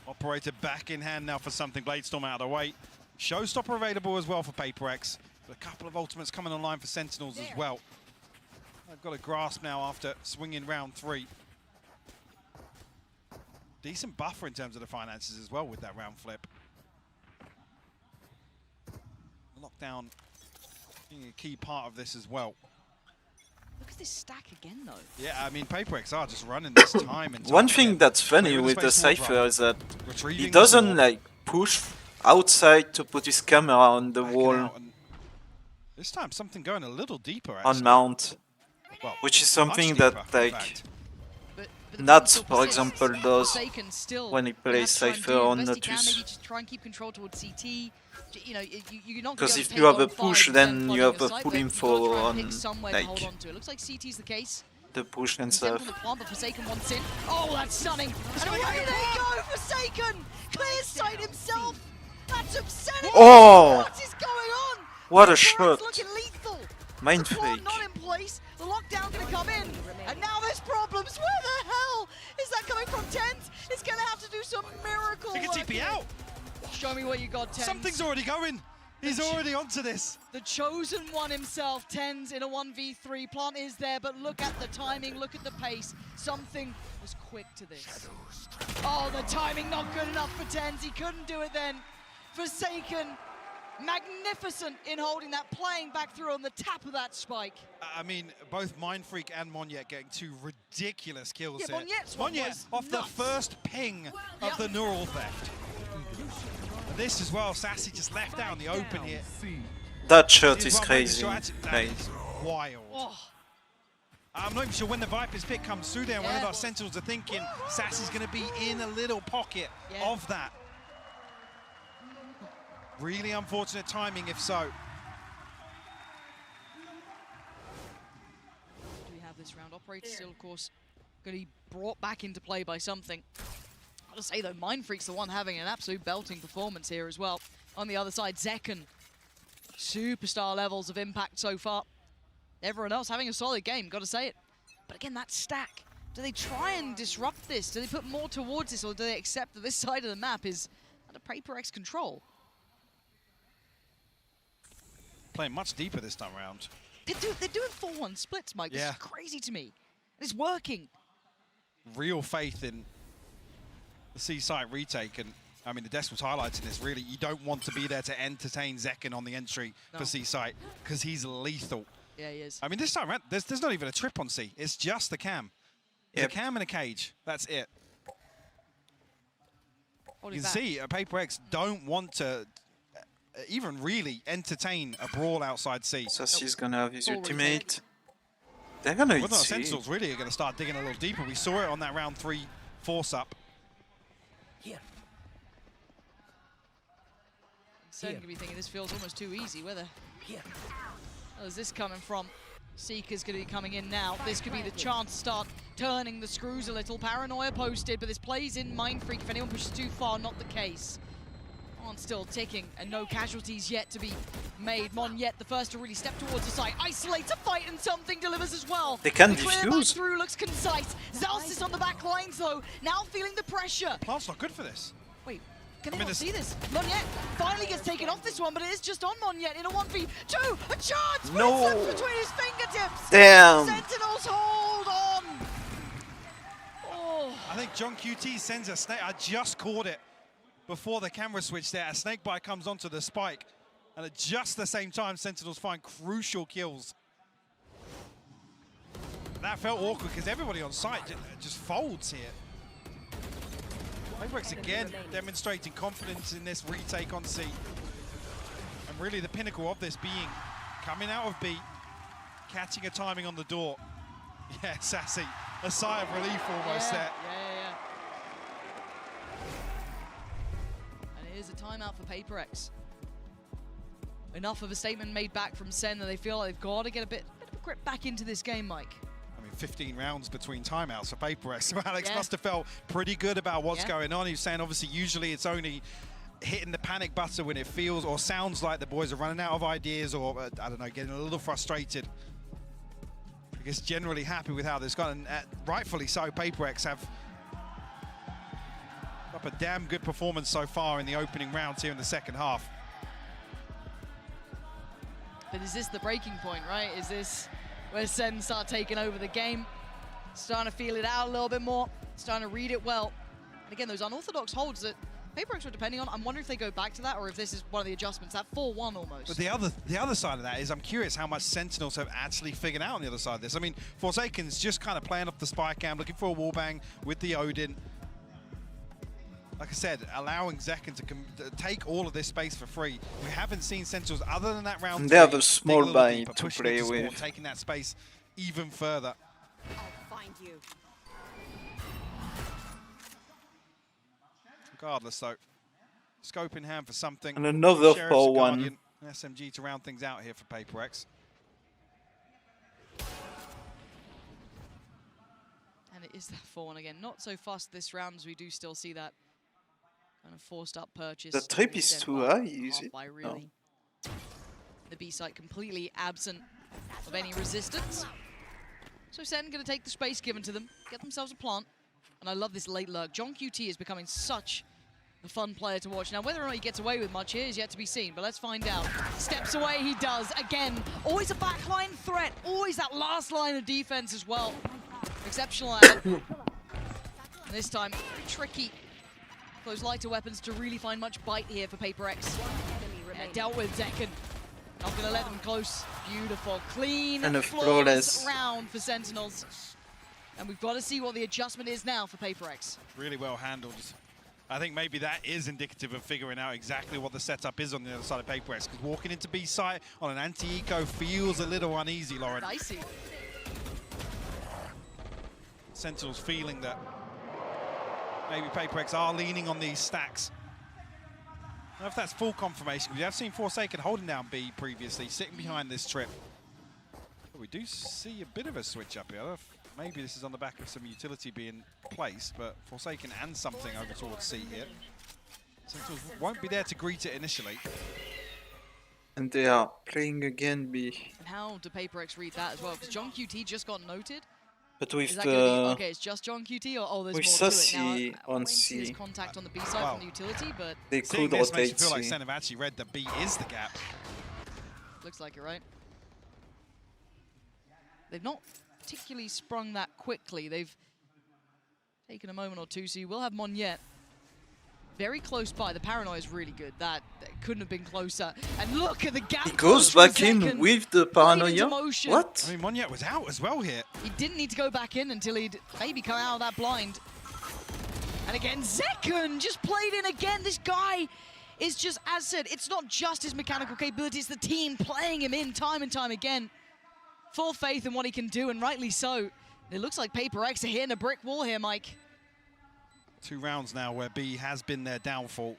Operator back in hand now for something. Bladestorm out of the way. Showstopper available as well for PaperX. But a couple of ultimates coming online for Sentinels as well. I've got a grasp now after swinging round 3. Decent buffer in terms of the finances as well with that round flip. Lockdown being a key part of this as well. Look at this stack again, though. Yeah, I mean, PaperX are just running this time and time. One thing that's funny with the Cypher is that he doesn't like push outside to put his camera on the wall This time something going a little deeper on mount, well, which is something deeper, that like But Nuts, for example, does Forsaken still when he plays have to try Cypher and on do the best he can, Natus. maybe just try and keep control towards CT. You know, you're not Because gonna if take you have a on push, 5% then you flooding have your a site, full but you've info got to try and on pick somewhere to hold like on to. It looks like CT's the case. the push and He's stuff. on the plant, but Forsaken wants in. Oh, that's stunning. And away they go, Forsaken! Clears sight himself! That's upsetting! Oh! What is going on? What a PRX shot! looking lethal. Mind The plant fake. not in place. The lockdown gonna come in. And now there's problems. Where the hell is that coming from? Tens is gonna have to do some miracle He can work TP here. out. Show me what you got, Tens. Something's already going. He's already onto this. The chosen one himself, Tens in a 1v3. Plant is there, but look at the timing, look at the pace. Something was quick to this. Oh, the timing not good enough for Tens. He couldn't do it then. Forsaken, magnificent in holding that, playing back through on the tap of that spike. I mean, both Mindfreak and Monyet getting 2 ridiculous kills Yeah, here. Monyet's one was off nuts. the first ping of the neural theft. And this as well, Sassy just left out in the open here. That shot is Well, crazy. That Like, is wild. Oh. I'm not even sure when the Viper's pick comes through there. And one of our Sentinels are thinking Sassy's going to be in a little pocket of that. Really unfortunate timing, if so. Do we have this round? Operator still, of course, going to be brought back into play by something. I've got to say, though, Mindfreak's the one having an absolute belting performance here as well. On the other side, Zekken. Superstar levels of impact so far. Everyone else having a solid game, got to say it. But again, that stack. Do they try and disrupt this? Do they put more towards this, or do they accept that this side of the map is under PaperX control? Playing much deeper this time around. They're doing 4-1 splits, Mike. This is crazy to me. It's working. Real faith in the C-site retake, and I mean, the Desk was highlighting this, really. You don't want to be there to entertain Zekken on the entry for C-site, because he's lethal. Yeah, he is. I mean, this time around, there's not even a trip on C. It's just the cam. It's a cam and a cage. That's it. You can see PaperX don't want to even really entertain a brawl outside C. So she's going to have his ultimate. They're going to Whether our Sentinels really are going to start digging a little deeper. We saw it on that round 3 force-up. SEN could be thinking this feels almost too easy. Where is this coming from? Seeker's going to be coming in now. This could be the chance to start turning the screws a little. Paranoia posted, but this plays in Mindfreak. If anyone pushes too far, not the case. On still ticking, and no casualties yet to be made. Mon yet the first to really step towards the site. Isolates a fight, and something delivers as well. They can the clear defuse. back through looks concise. Zalsis on the back lines though, now feeling the pressure. Plant's not good for this. Wait. Can they not see this? Monyet finally gets taken off this one, but it is just on Monyet in a 1v2. A chance! No. But it slips between his fingertips. Damn. Sentinels hold on. Oh. I think John QT sends a snake. I just caught it before the camera switch there. A snake bite comes onto the spike. And at just the same time, Sentinels find crucial kills. That felt awkward because everybody on site just folds here. PaperX again demonstrating confidence in this retake on C. And really the pinnacle of this being coming out of B, catching a timing on the door. Yeah, Sassy, a sigh of relief almost there. Yeah. And it is a timeout for PaperX. Enough of a statement made back from SEN that they feel like they've got to get a bit of a grip back into this game, Mike. I mean, 15 rounds between timeouts for PaperX. So Alex must have felt pretty good about what's going on. He was saying, obviously, usually it's only hitting the panic button when it feels or sounds like the boys are running out of ideas or, I don't know, getting a little frustrated. I guess generally happy with how this gone. And rightfully so, PaperX have up a damn good performance so far in the opening rounds here in the second half. But is this the breaking point, right? Is this where SEN start taking over the game? Starting to feel it out a little bit more, starting to read it well. And again, those unorthodox holds that PaperX were depending on, I'm wondering if they go back to that or if this is one of the adjustments, that 4-1 almost. But the other side of that is I'm curious how much Sentinels have actually figured out on the other side of this. I mean, Forsaken's just kind of playing off the spy cam, looking for a wallbang with the Odin. Like I said, allowing Zekken to take all of this space for free. We haven't seen Sentinels other than that round. They have a small small buy to play with. Taking that space even further. I'll find you. Regardless, though, scope in hand for something. And another Sheriff's 4-1. Guardian, SMG to round things out here for PaperX. And it is that 4-1 again. Not so fast this round as we do still see that kind of forced up purchase. The trip is too high, is it? Really. No. The B site completely absent of any resistance. So SEN going to take the space given to them, get themselves a plant. And I love this late lurk. John QT is becoming such a fun player to watch. Now, whether or not he gets away with much here is yet to be seen, but let's find out. Steps away, he does. Again, always a backline threat. Always that last line of defense as well. Exceptional at it. And this time, tricky. Those lighter weapons to really find much bite here for PaperX. Dealt with Zekken. Not going to let them close. Beautiful, clean, and a flawless round for Sentinels. And we've got to see what the adjustment is now for PaperX. Really well handled. I think maybe that is indicative of figuring out exactly what the setup is on the other side of PaperX. Because walking into B site on an anti-eco feels a little uneasy, Lauren. Dicey. Sentinels feeling that maybe PaperX are leaning on these stacks. I don't know if that's full confirmation. We have seen Forsaken holding down B previously, sitting behind this trip. But we do see a bit of a switch up here. Maybe this is on the back of some utility being placed, but Forsaken and something over towards C here. Sentinels won't be there to greet it initially. And they are playing again B. And how do PaperX read that as well? Because John QT just got noted. But with Is that gonna be, okay, it's just John QT, or oh, there's we more saw to it. Now, C on C. there's contact on the B side from the utility, but they seeing could this makes rotate you feel like C. Sen have actually read that B is the gap. looks like it, right? They've not particularly sprung that quickly. They've taken a moment or two, so you will have Monyet very close by. The paranoia is really good. That couldn't have been closer. And look at the gap. He goes back in with the paranoia? What? I mean, Monyet was out as well here. He didn't need to go back in until he'd maybe come out of that blind. And again, Zekken just played in again. This guy is just, as said, it's not just his mechanical capability, it's the team playing him in time and time again. Full faith in what he can do, and rightly so. It looks like PaperX are hitting a brick wall here, Mike. 2 rounds now where B has been their downfall.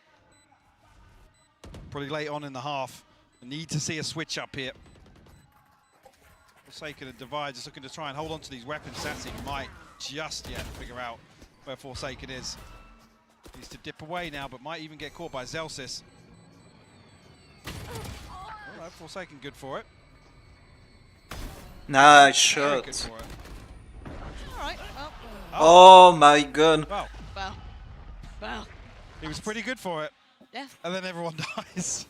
Pretty late on in the half. Need to see a switch up here. For the sake of the divide, just looking to try and hold on to these weapons. Sassy might just yet figure out where Forsaken is. Needs to dip away now, but might even get caught by Zelsis. All right, Forsaken good for it. Nice Very good shot. for it. All right, well. Oh my god. Well. He was pretty good for it. Yeah. And then everyone dies.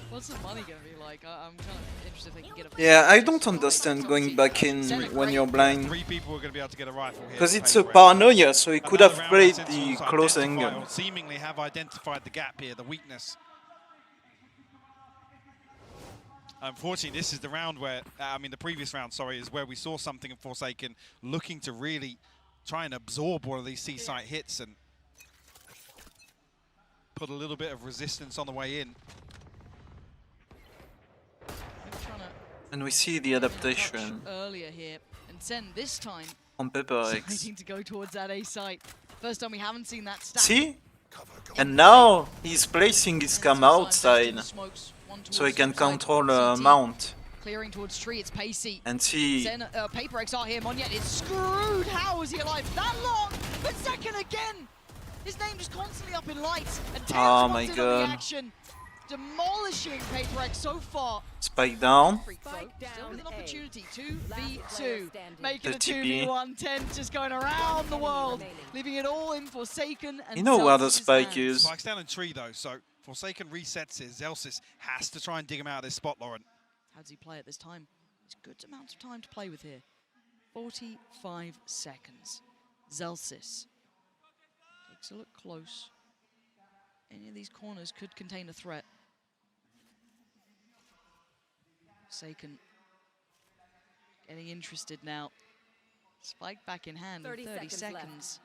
What's the money going to be like? I'm kind of interested if they can get a... Yeah, I don't understand going back in when you're blind. 3 people are going to be able to get a rifle here. Because it's a paranoia, so he could have played the close angle. Or seemingly have identified the gap here, the weakness. Unfortunately, this is the round where, I mean, the previous round, sorry, is where we saw something in Forsaken looking to really try and absorb one of these C-site hits and put a little bit of resistance on the way in. And we see the adaptation Earlier here, and Sen this time on PaperX. deciding to go towards that A site. First time we haven't seen that stack. See? And now he's placing his cam outside, so he can control mount. Clearing towards tree, it's Pacey. And see. Sen, PaperX are here, Monyet is screwed. How is he alive that long? But second again. His name just constantly up in lights. And Oh my in on god. the action. Demolishing PaperX so far. Spike down. Still with an opportunity, 2v2. Making a LTP. 2v1, 10 just going around the world. Leaving it all in Forsaken and You know where the Zelsis' spike hands. is. Spike's down in tree though, so Forsaken resets it. Zelsis has to try and dig him out of this spot, Lauren. How does he play at this time? It's a good amount of time to play with here. 45 seconds. Zelsis takes a look close. Any of these corners could contain a threat. Forsaken getting interested now. Spike back in hand in 30 seconds.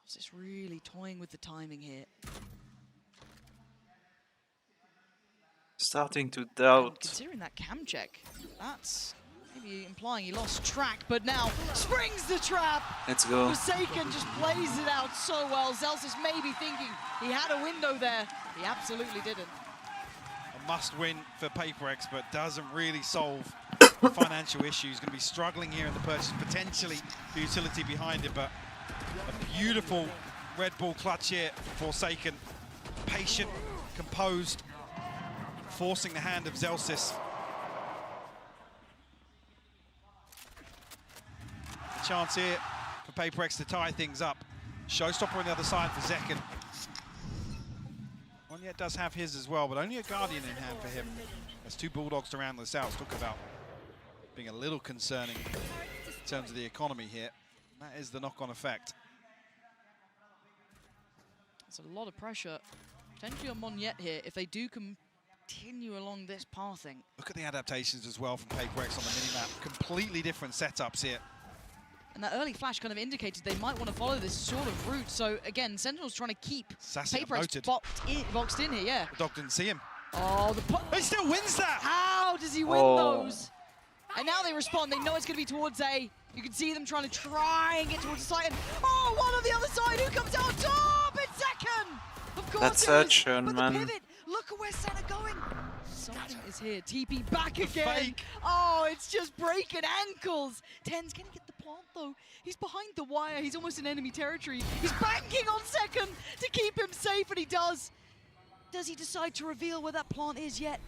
Zelsis really toying with the timing here. Starting to doubt. Considering that cam check, that's maybe implying he lost track, but now springs the trap. Let's go. Forsaken just plays it out so well. Zelsis may be thinking he had a window there. He absolutely didn't. A must-win for PaperX, but doesn't really solve financial issues. Going to be struggling here in the purchase, potentially the utility behind it, but a beautiful Red Bull clutch here for Forsaken. Patient, composed, forcing the hand of Zelsis. A chance here for PaperX to tie things up. Showstopper on the other side for Zekken. Monyet does have his as well, but only a Guardian in hand for him. There's 2 Bulldogs to round this out. Talk about being a little concerning in terms of the economy here. That is the knock-on effect. There's a lot of pressure potentially on Monyet here if they do continue along this pathing. Look at the adaptations as well from PaperX on the minimap. Completely different setups here. And that early flash kind of indicated they might want to follow this sort of route. So again, Sentinel's trying to keep PaperX boxed in here, yeah. The dog didn't see him. Oh, he still wins that! How does he win those? And now they respond. They know it's going to be towards A. You can see them trying to and get towards the side. And, oh, one on the other side. Who comes out top in second? Of course That's it is. such But man. the pivot, look at where Sen are going. Something is here. TP back again. Oh, it's just breaking ankles. Ten's gonna get the plant though. He's behind the wire. He's almost in enemy territory. He's banking on second to keep him safe, and he does. Does he decide to reveal where that plant is yet?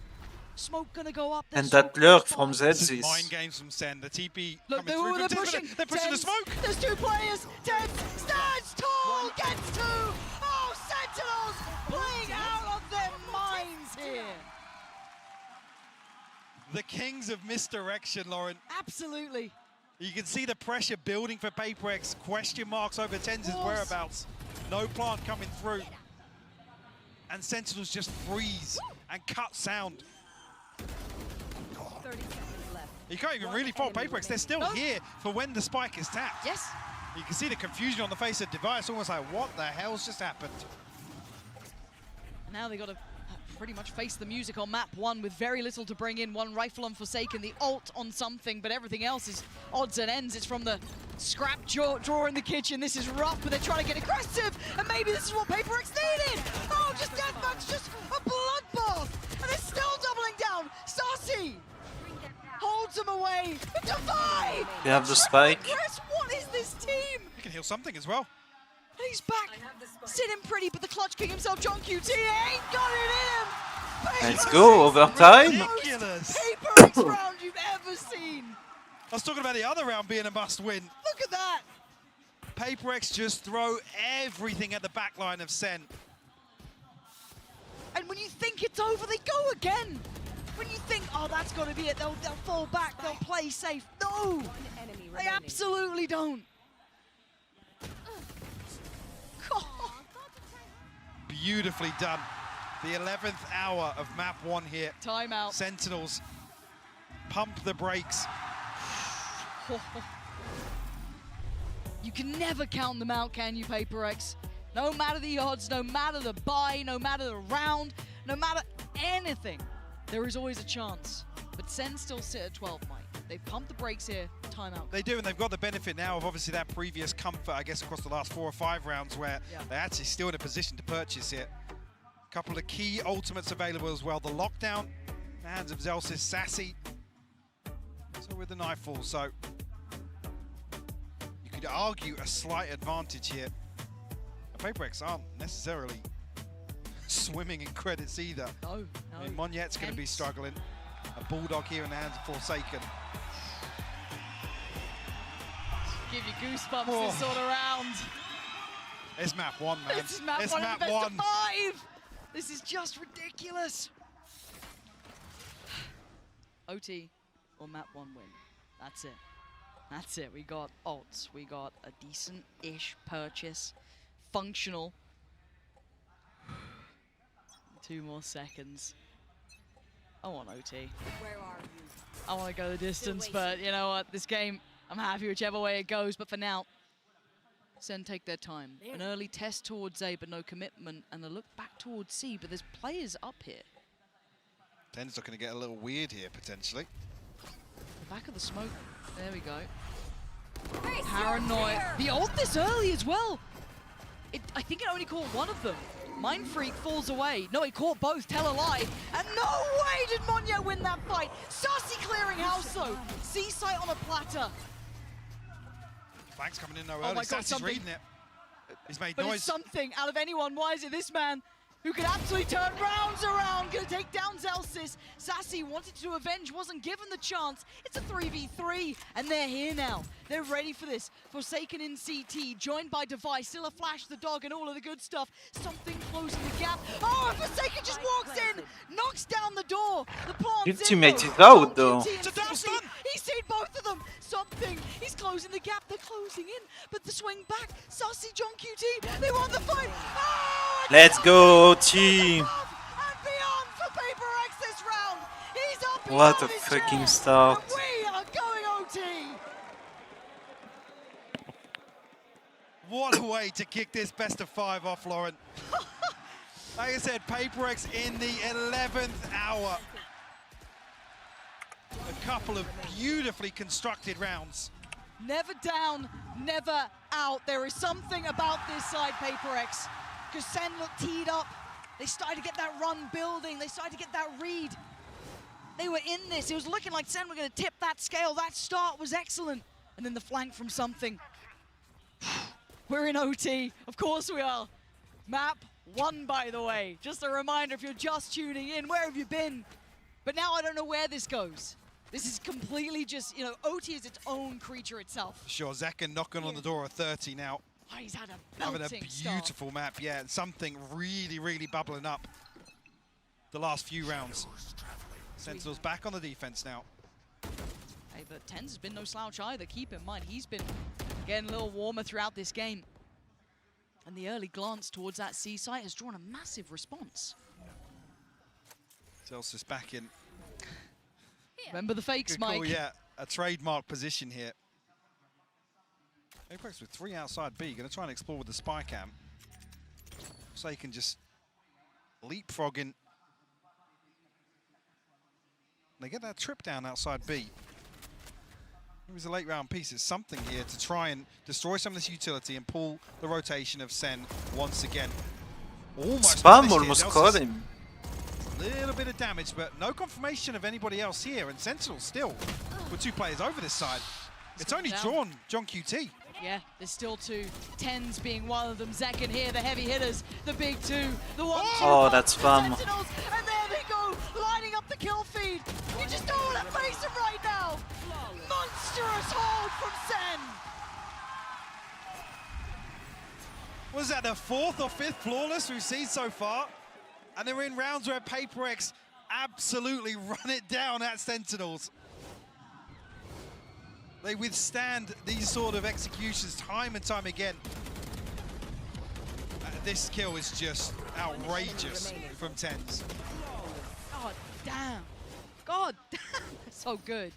Smoke gonna go up. And that lurk from This is Zed's. mind games from Sen. The TP Look, coming through. they're pushing. They're pushing the Tens, smoke. There's two players. Tens stands tall, gets two. Oh, Sentinels playing out of their minds here. The kings of misdirection, Lauren. Absolutely. You can see the pressure building for PaperX. Question marks over Tens' whereabouts. No plant coming through. And Sentinels just freeze and cut sound. 30 seconds left. You can't even really fault PaperX. They're still here for when the spike is tapped. Yes. You can see the confusion on the face of Device, almost like, what the hell's just happened? And now they got to pretty much face the music on map 1 with very little to bring in. One rifle on Forsaken, the ult on something, but everything else is odds and ends. It's from the scrap drawer in the kitchen. This is rough, but they're trying to get aggressive, and maybe this is what PaperX needed. Oh, just deathmatch, just a bloodbath, and they're still doubling down. Sassy holds them away. Defy! We have the spike. What is this team? You can heal something as well. And he's back, sitting pretty, but the Clutch King himself, John QT, ain't got it in him. Let's go, overtime. Ridiculous. PaperX round you've ever seen. I was talking about the other round being a must-win. Look at that. PaperX just throw everything at the back line of Sen. And when you think it's over, they go again. When you think, oh, that's got to be it, they'll fall back, they'll play safe. No, they absolutely don't. Beautifully done. The 11th hour of map 1 here. Timeout. Sentinels pump the brakes. You can never count them out, can you, PaperX? No matter the odds, no matter the buy, no matter the round, no matter anything, there is always a chance. But Sen still sit at 12, Mike. They've pumped the brakes here. Timeout. They do, and they've got the benefit now of obviously that previous comfort, I guess, across the last 4 or 5 rounds where they're actually still in a position to purchase it. A couple of key ultimates available as well. The lockdown, the hands of Zelsis, Sassy. So with the Nightfall, so you could argue a slight advantage here. The PaperX aren't necessarily swimming in credits either. No. I mean, Monyet's going to be struggling. A Bulldog here in the hands of Forsaken. Give you goosebumps this sort of round. It's map 1, man. This is map 1 of the best of 5. This is just ridiculous. OT or map 1 win. That's it. That's it. We got ults. We got a decent-ish purchase. Functional. 2 more seconds. I want OT. Where are you? I want to go the distance, but you know what? This game, I'm happy whichever way it goes. But for now, Sen take their time. An early test towards A, but no commitment, and a look back towards C, but there's players up here. Ten's looking to get a little weird here, potentially. The back of the smoke. There we go. Paranoid. The ult this early as well. I think it only caught one of them. Mind Freak falls away. No, he caught both. Tell a lie. And no way did Monya win that fight. Sassy clearing house though. C-site on a platter. Flank's coming in though Oh early. my God, Sassy's reading it. He's made But noise. it's something out of anyone. Why is it this man who could absolutely turn rounds around? Gonna take down Zelsis. Sassy wanted to avenge, wasn't given the chance. It's a 3v3, and they're here now. They're ready for this. Forsaken in CT, joined by Device, still a Flash, the dog, and all of the good stuff. Something closing the gap. Oh, and Forsaken just walks in, knocks down the door. The pawn's Your in, teammate is out though. He's seen both of them. Something. He's closing the gap. They're closing in. But the swing back. Sassy, John QT. They won the fight. Oh, Let's go, team. and beyond for PaperX this round. He's up. What a freaking start. We are going OT. What a way to kick this best of 5 off, Lauren. Like I said, PaperX in the 11th hour. A couple of beautifully constructed rounds. Never down, never out. There is something about this side, PaperX, because Sen looked teed up. They started to get that run building. They started to get that read. They were in this. It was looking like Sen were going to tip that scale. That start was excellent. And then the flank from something. We're in OT. Of course we are. Map 1, by the way. Just a reminder, if you're just tuning in, where have you been? But now I don't know where this goes. This is completely just, you know, OT is its own creature itself. Sure, Zekken knocking on the door of 30 now. Oh, he's had a Having belting a beautiful map, yeah, and something really, really bubbling up the last few rounds. Sentinels back on the defense now. Hey, but Tens has been no slouch either. Keep in mind, he's been getting a little warmer throughout this game. And the early glance towards that C site has drawn a massive response. Zelsis back in. Remember the fakes, Good Mike? call, yeah, a trademark position here. Apex with 3 outside B, going to try and explore with the spy cam. So he can just leapfrog in. They get that trip down outside B. It was a late round piece. It's something here to try and destroy some of this utility and pull the rotation of Sen once again. Almost Spam almost caught him. Little bit of damage, but no confirmation of anybody else here. And Sentinel still with 2 players over this side. It's only drawn John QT. Yeah, there's still 2. Tens being one of them. Zekken here, the heavy hitters, the big 2, the 1-2. Oh, that's spam. Sentinels, and there they go, lining up the kill feed. You just don't want to face them right now. Monstrous hold from Sen. Was that the 4th or 5th flawless we've seen so far? And they're in rounds where PaperX absolutely run it down at Sentinels. They withstand these sort of executions time and time again. This kill is just outrageous from Tens. God damn. God damn. That's so good.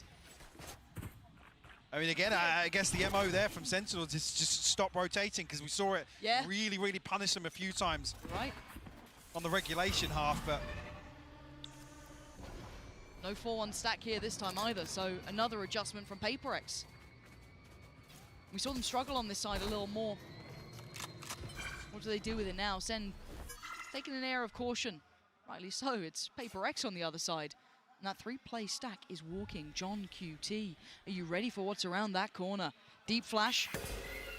I mean, again, I guess the MO there from Sentinels is just stop rotating, because we saw it really, really punish them a few times. Right. On the regulation half, but no 4-1 stack here this time either, so another adjustment from PaperX. We saw them struggle on this side a little more. What do they do with it now? Sen taking an air of caution. Rightly so, it's PaperX on the other side. And that 3-play stack is walking John QT. Are you ready for what's around that corner? Deep flash.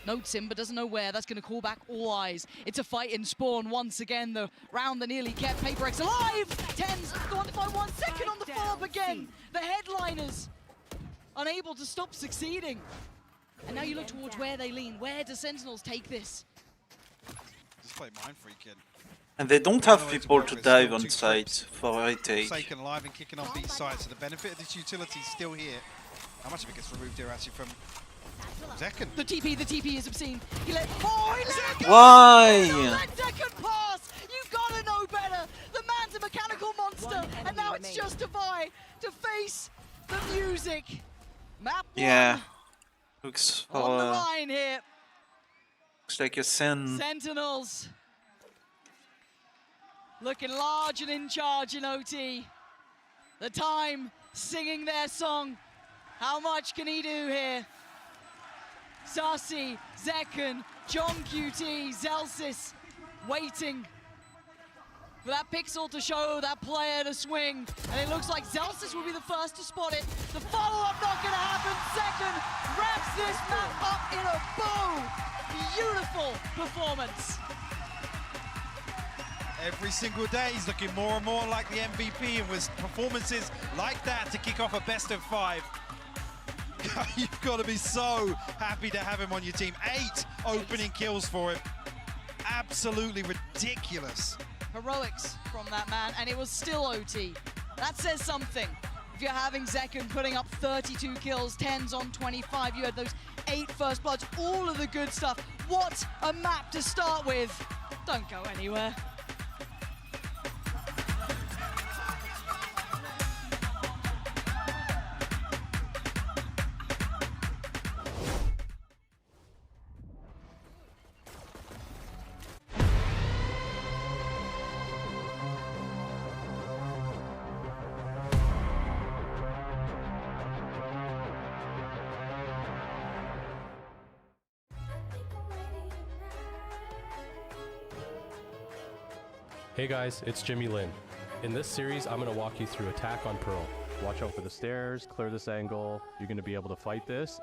Notes him, but doesn't know where. That's going to call back all eyes. It's a fight in spawn once again. The round that nearly kept PaperX alive. Tens, the 1 to find 1 second on the follow-up again. The headliners unable to stop succeeding. And now you look towards where they lean. Where do Sentinels take this? just play Mind Freak in. And they don't have people to dive on site for retake. Forsaken alive and kicking on B side, so the benefit of this utility is still here. How much of it gets removed here actually from Zekken? The TP is obscene. He let it Why? Let Zekken pass! You gotta know better! The man's a mechanical monster, and now it's just to vie to face the music. Map Yeah. Looks for on the line here. looks like a SEN. Sentinels. Looking large and in charge in OT. The time singing their song. How much can he do here? Sasi, Zekken, John QT, Zelsis waiting for that pixel to show that player to swing. And it looks like Zelsis will be the first to spot it. The follow-up not gonna happen. Zekken wraps this map up in a bow. Beautiful performance. Every single day he's looking more and more like the MVP, and with performances like that to kick off a best of 5. You've got to be so happy to have him on your team. 8 opening kills for him. Absolutely ridiculous. Heroics from that man, and it was still OT. That says something. If you're having Zekken putting up 32 kills, 10s on 25, you had those 8 first bloods, all of the good stuff. What a map to start with. Don't go anywhere. Hey guys, it's Jimmy Lin. In this series, I'm going to walk you through attack on Pearl. Watch out for the stairs, clear this angle. You're going to be able to fight this.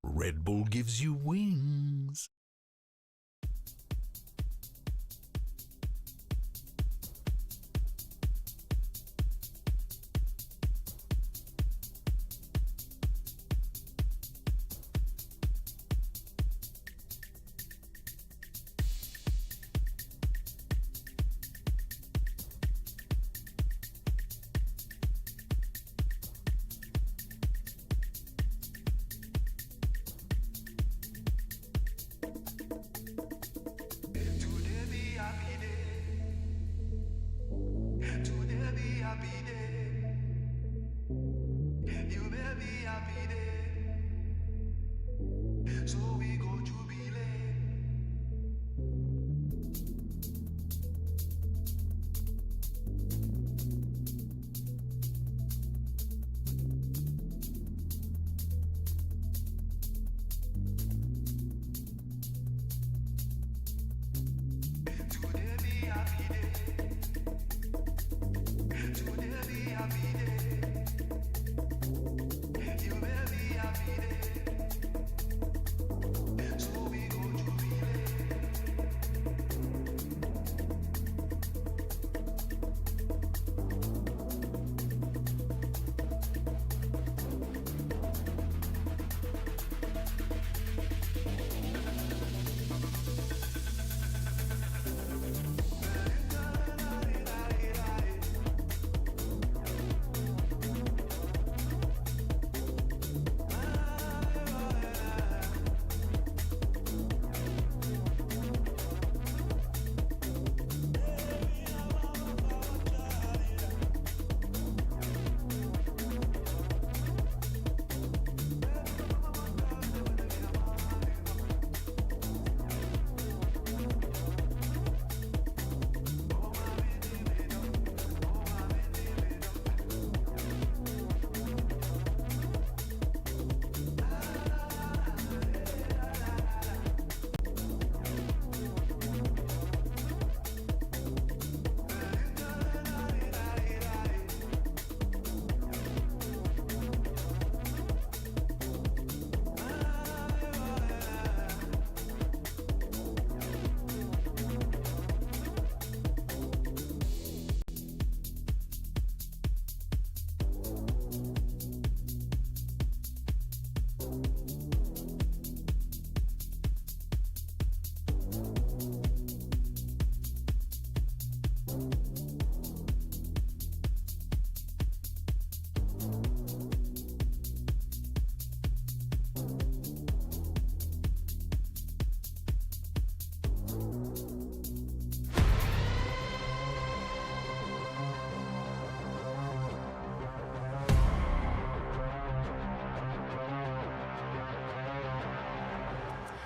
Red Bull gives you wings.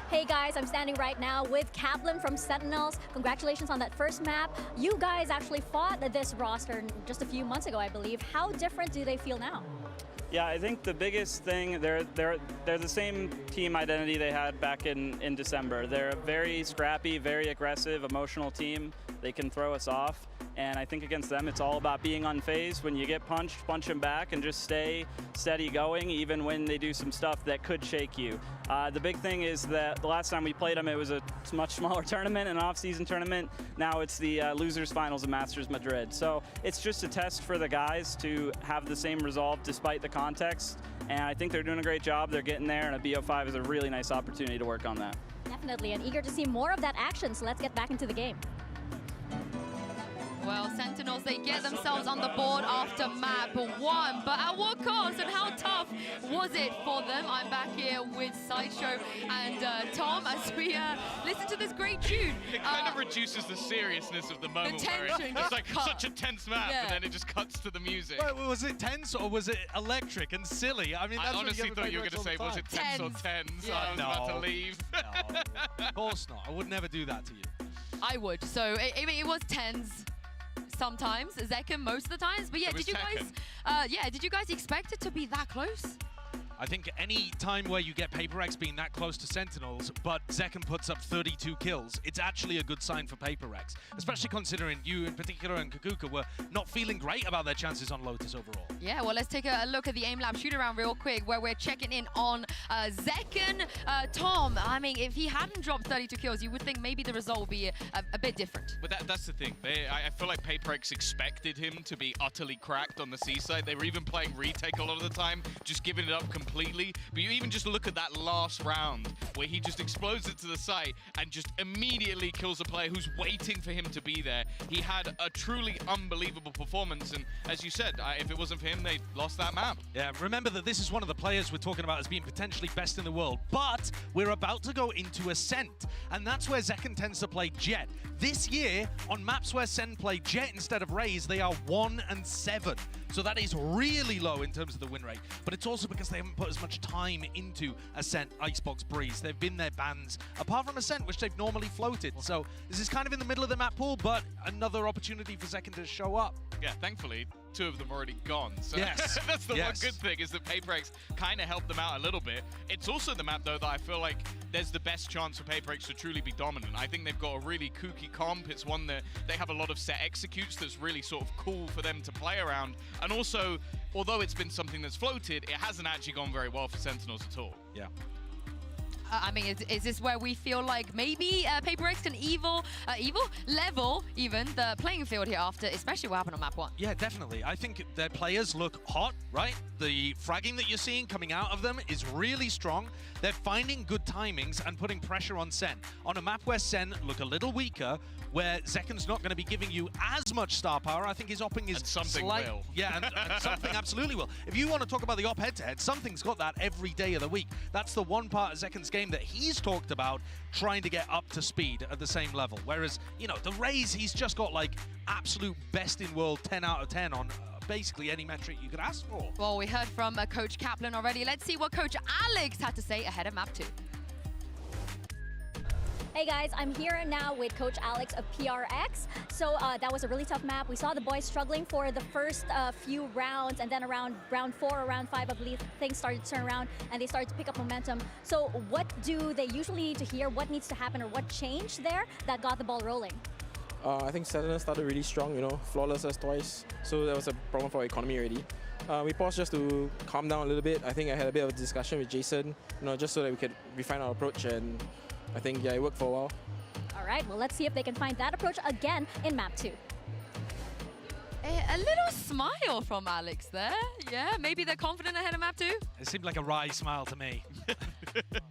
Hey guys, I'm standing right now with Kaplan from Sentinels. Congratulations on that first map. You guys actually fought this roster just a few months ago, I believe. How different do they feel now? Yeah, I think the biggest thing, they're the same team identity they had back in December. They're a very scrappy, very aggressive, emotional team. They can throw us off. And I think against them, it's all about being unfazed. When you get punched, punch them back and just stay steady going, even when they do some stuff that could shake you. The big thing is that the last time we played them, it was a much smaller tournament, an off-season tournament. Now it's the losers finals of Masters Madrid. So it's just a test for the guys to have the same resolve despite the context and I think they're doing a great job. They're getting there, and a BO5 is a really nice opportunity to work on that. Definitely, and eager to see more of that action, so let's get back into the game. Well, Sentinels, they get themselves on the board after map 1, but at what cost and how tough was it for them? I'm back here with Sideshow and Tom as we listen to this great tune. It kind of reduces the seriousness of the moment. The tension it's like cut. such a tense map, and then it just cuts to the music. Well, was it tense or was it electric and silly? I mean, I honestly thought you were going to say, was it tense or tens? Yeah. I was about to leave. No, of course not. I would never do that to you. I would. So, I mean, it was tens. Sometimes, Zekken most of the times, but yeah, did you guys expect it to be that close? I think any time where you get PaperX being that close to Sentinels, but Zekken puts up 32 kills, it's actually a good sign for PaperX, especially considering you in particular and Kakuka were not feeling great about their chances on Lotus overall. Yeah, well, let's take a look at the aim lab shoot around real quick, where we're checking in on Zekken. Tom, I mean, if he hadn't dropped 32 kills, you would think maybe the result would be a bit different. But that's the thing. I feel like PaperX expected him to be utterly cracked on the C-side. They were even playing retake a lot of the time, just giving it up completely. But you even just look at that last round where he just explodes it to the site and just immediately kills a player who's waiting for him to be there. He had a truly unbelievable performance, and as you said, if it wasn't for him, they lost that map. Yeah, remember that this is one of the players we're talking about as being potentially best in the world, but we're about to go into Ascent, and that's where Zekken tends to play Jet. This year, on maps where Sen play Jet instead of Raze, they are 1-7. So that is really low in terms of the win rate. But it's also because they haven't put as much time into Ascent, Icebox, Breeze. They've been their bans, apart from Ascent, which they've normally floated. So this is kind of in the middle of the map pool, but another opportunity for Zekken to show up. Yeah, thankfully, 2 of them already gone. So yes. That's the one good thing, is that PaperX kind of helped them out a little bit. It's also the map, though, that I feel like there's the best chance for PaperX to truly be dominant. I think they've got a really kooky comp. It's one that they have a lot of set executes that's really sort of cool for them to play around. And also, although it's been something that's floated, it hasn't actually gone very well for Sentinels at all. Yeah. I mean, is this where we feel like maybe PaperX can level even the playing field here after, especially what happened on map 1? Yeah, definitely. I think their players look hot, right? The fragging that you're seeing coming out of them is really strong. They're finding good timings and putting pressure on Sen. On a map where Sen look a little weaker, where Zekken's not going to be giving you as much star power, I think his opping is something will. Yeah, and something absolutely will. If you want to talk about the op head-to-head, something's got that every day of the week. That's the one part of Zekken's game that he's talked about, trying to get up to speed at the same level. Whereas, you know, the Raze, he's just got like absolute best in world 10 out of 10 on basically any metric you could ask for. Well, we heard from Coach Kaplan already. Let's see what Coach Alex had to say ahead of map 2. Hey guys, I'm here now with Coach Alex of PRX. So that was a really tough map. We saw the boys struggling for the first few rounds, and then around round 4 or round 5, I believe, things started to turn around and they started to pick up momentum. So what do they usually need to hear? What needs to happen, or what changed there that got the ball rolling? I think Sentinel started really strong, you know, flawless us twice. So that was a problem for our economy already. We paused just to calm down a little bit. I think I had a bit of a discussion with Jason, you know, just so that we could refine our approach, and I think, yeah, it worked for a while. All right, well, let's see if they can find that approach again in map 2. A little smile from Alex there. Yeah, maybe they're confident ahead of map 2. It seemed like a wry smile to me.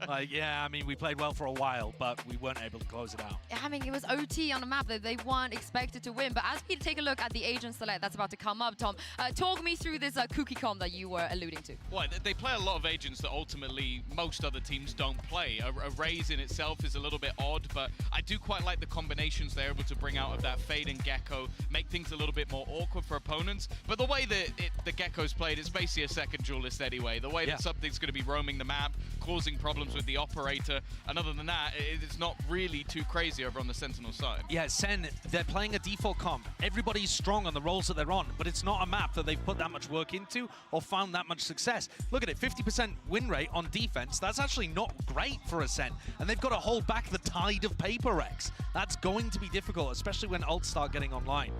Like, yeah, I mean, we played well for a while, but we weren't able to close it out. I mean, it was OT on a map that they weren't expected to win. But as we take a look at the agent select that's about to come up, Tom, talk me through this kooky comp that you were alluding to. Well, they play a lot of agents that ultimately most other teams don't play. A Raze in itself is a little bit odd, but I do quite like the combinations they're able to bring out of that Fade and Gecko, make things a little bit more awkward for opponents. But the way that the Gecko's played, it's basically a second duelist anyway. The way that something's going to be roaming the map, causing problems with the operator, and other than that, it's not really too crazy over on the Sentinel side. Yeah, Sen, they're playing a default comp. Everybody's strong on the roles that they're on, but it's not a map that they've put that much work into or found that much success. Look at it, 50% win rate on defense. That's actually not great for a Sen, and they've got to hold back the tide of PaperX. That's going to be difficult, especially when ults start getting online.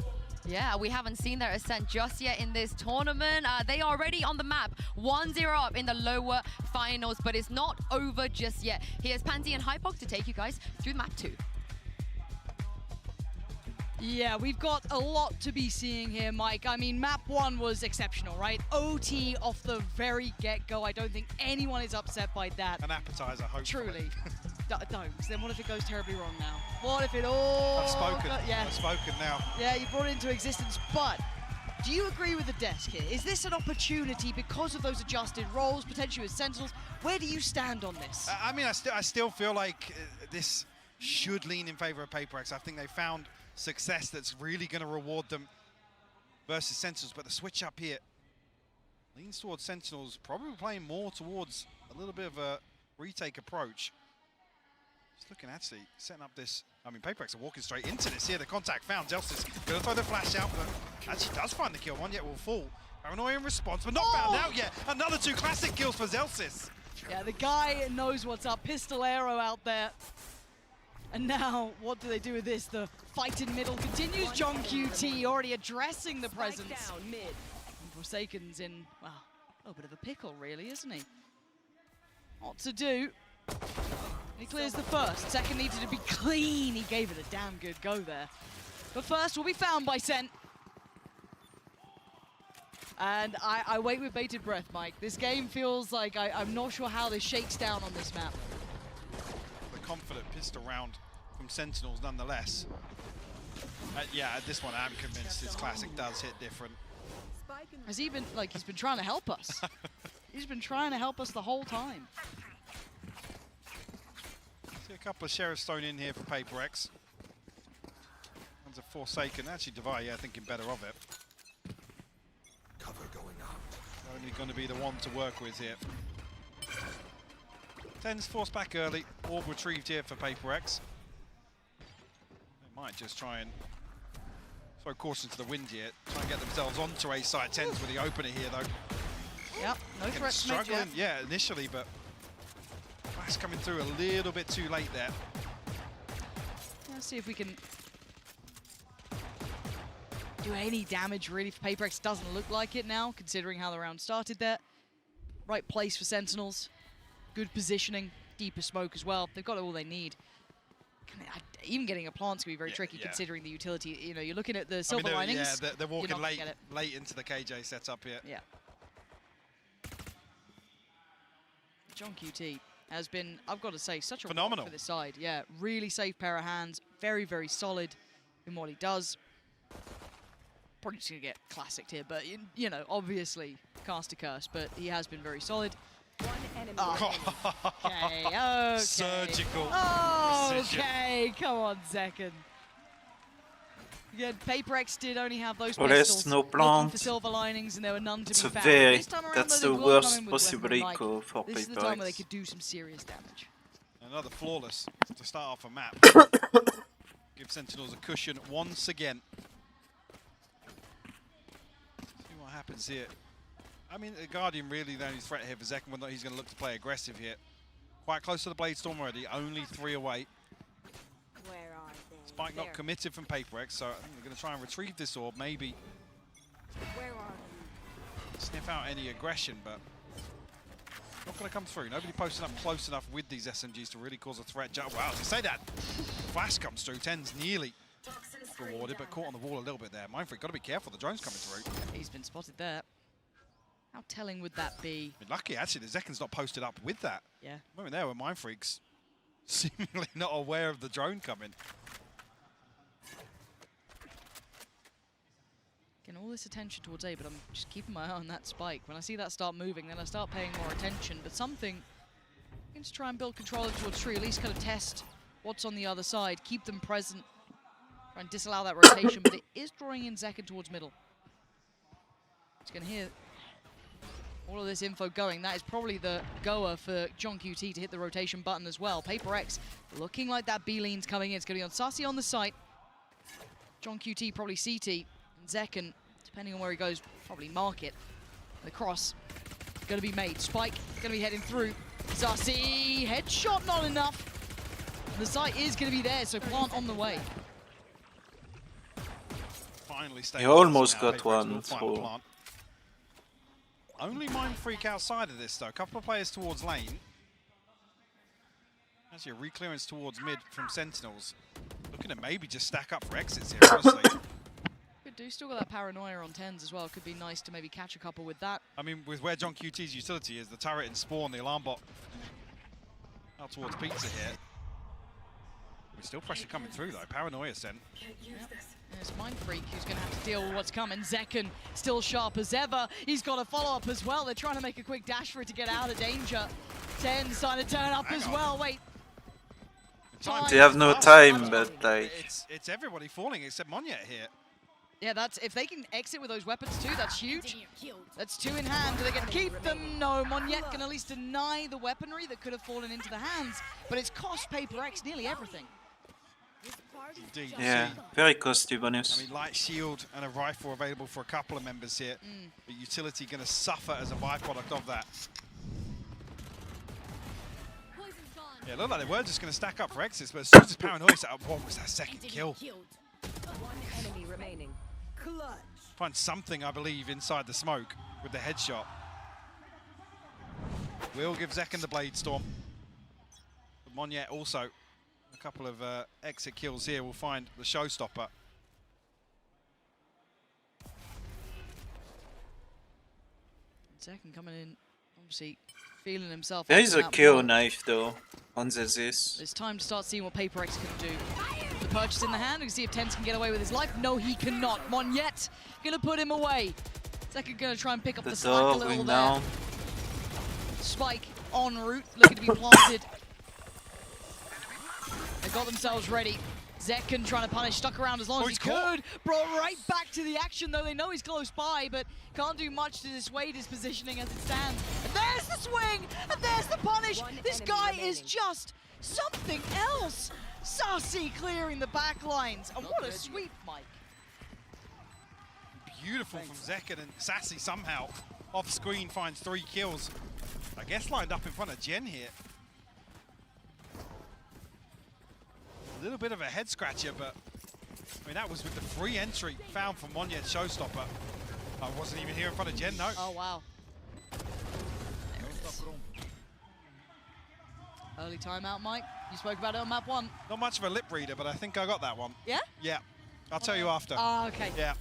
Yeah, we haven't seen their Ascent just yet in this tournament. They are already on the map, 1-0 up in the lower finals, but it's not over just yet. Here's Pansy and Hypok to take you guys through map 2. Yeah, we've got a lot to be seeing here, Mike. I mean, map 1 was exceptional, right? OT off the very get-go. I don't think anyone is upset by that. An appetizer, hopefully. Truly. Don't. Then what if it goes terribly wrong now? What if it all... I've spoken. Yeah. I've spoken now. Yeah, you brought it into existence, but do you agree with the desk here? Is this an opportunity because of those adjusted roles, potentially with Sentinels? Where do you stand on this? I mean, I still feel like this should lean in favor of PaperX. I think they found success that's really going to reward them versus Sentinels, but the switch up here leans towards Sentinels, probably playing more towards a little bit of a retake approach. Just looking actually, setting up this, I mean, PaperX are walking straight into this here. The contact found, Zelsis going to throw the flash out, but actually does find the kill. One yet will fall. Paranoia in response, but not found out yet. Another 2 classic kills for Zelsis. Yeah, the guy knows what's up. Pistolero out there. And now, what do they do with this? The fight in middle continues. John QT already addressing the presence. Down mid. And Forsaken's in, well, a little bit of a pickle, really, isn't he? What to do? He clears the first. Second needed to be clean. He gave it a damn good go there. But first will be found by Sen. And I wait with bated breath, Mike. This game feels like I'm not sure how this shakes down on this map. The confident pistol round from Sentinels nonetheless. Yeah, at this one I'm convinced his classic does hit different. Has he been, like, he's been trying to help us. He's been trying to help us the whole time. See a couple of Sheriffs thrown in here for PaperX. One's a Forsaken. Actually, Devi, yeah, thinking better of it. Cover going out. Only going to be the one to work with here. Tens forced back early. Orb retrieved here for PaperX. They might just try and throw caution to the wind here. Try and get themselves onto A side. Tens with the opener here, though. Yep, no threat. Struggling, yeah, initially, but Flash coming through a little bit too late there. Let's see if we can do any damage, really, for PaperX. Doesn't look like it now, considering how the round started there. Right place for Sentinels. Good positioning. Deeper smoke as well. They've got all they need. Even getting a plant's going to be very tricky, considering the utility. You know, you're looking at the silver linings. Yeah, they're walking late into the KJ setup here. Yeah. John QT has been, I've got to say, such a phenomenal for this side. Yeah, really safe pair of hands. Very, very solid in what he does. Probably just going to get classicked here, but, you know, obviously cast a curse, but he has been very solid. One enemy. Okay. Surgical precision. Okay, come on, Zekken. Again, PaperX did only have those Forest, pistols no looking plant. for silver linings, and there were none to It's be a found. very, This time around, that's though, the they will worst come in with possible weapon like, eco for this is the time where they PaperX. could do some serious damage. Another flawless to start off a map. Give Sentinels a cushion once again. See what happens here. I mean, the Guardian really the only threat here for Zekken, whether he's going to look to play aggressive here. Quite close to the Blade Storm already, only 3 away. Where are they? Spike not committed from PaperX, so I think they're going to try and retrieve this orb, maybe Where are you? sniff out any aggression, but not going to come through. Nobody posting up close enough with these SMGs to really cause a threat. Wow, to say that, Flash comes through, 10's nearly rewarded, but caught on the wall a little bit there. Mindfreak, got to be careful, the drone's coming through. He's been spotted there. How telling would that be? I mean, lucky, actually, the Zekken's not posted up with that. Yeah. Moment there where Mindfreak's seemingly not aware of the drone coming. Getting all this attention towards A, but I'm just keeping my eye on that spike. When I see that start moving, then I start paying more attention. But something, I'm going to try and build control towards Tree, at least kind of test what's on the other side, keep them present, try and disallow that rotation, but it is drawing in Zekken towards middle. It's going to hear all of this info going. That is probably the goer for John QT to hit the rotation button as well. PaperX looking like that B-lean's coming in. It's going to be on Sassy on the site. John QT probably CT. And Zekken, depending on where he goes, probably mark it. The cross going to be made. Spike going to be heading through. Sassy, headshot not enough. The site is going to be there, so plant on the way. Finally He almost got one. Plant. Only Mindfreak outside of this, though. A couple of players towards lane. Actually, a reclearance towards mid from Sentinels. Looking to maybe just stack up for exits here, honestly. Could do still got that paranoia on 10s as well. Could be nice to maybe catch a couple with that. I mean, with where John QT's utility is, the turret and spawn, the alarm bot out towards Pizza here. We're still pressure coming through though. Paranoia sent. It's Mind Freak who's going to have to deal with what's coming. Zekken still sharp as ever. He's got a follow-up as well. They're trying to make a quick dash for it to get out of danger. 10 starting to turn up as well. Wait. They have no time, but like... It's everybody falling except Monyet here. Yeah, that's if they can exit with those weapons too, that's huge. That's 2 in hand. Do they get to keep them? No, Monyet can at least deny the weaponry that could have fallen into the hands, but it's cost Paper X nearly everything. Indeed. Yeah, very costly bonus. I mean, light shield and a rifle available for a couple of members here, but utility going to suffer as a byproduct of that. Yeah, it looked like they were just going to stack up for exits, but as soon as Paranoia set up, what was that second kill? One enemy remaining. Clutch. Find something, I believe, inside the smoke with the headshot. Will give Zekken the Blade Storm. But Monyet also a couple of exit kills here. We'll find the showstopper. Zekken coming in, obviously feeling himself. There is a kill knife though on the this. It's time to start seeing what Paper X can do. The purchase in the hand. We can see if Tens can get away with his life. No, he cannot. Monyet gonna put him away. Zekken gonna try and pick up the spike a little there. Spike en route, looking to be planted. They got themselves ready. Zekken trying to punish, stuck around as long as he could. Brought right back to the action, though they know he's close by, but can't do much to dissuade his positioning as it stands. And there's the swing, and there's the punish. This guy is just something else. Sassy clearing the back lines. And what a sweep, Mike. Beautiful from Zekken, and Sassy somehow off screen finds 3 kills. I guess lined up in front of Jen here. A little bit of a head scratcher, but I mean that was with the free entry found from Monyet showstopper. I wasn't even here in front of Jen, no. Oh wow. Early timeout, Mike. You spoke about it on map 1. Not much of a lip reader, but I think I got that one. Yeah? Yeah. I'll tell you after. Oh, okay. Yeah.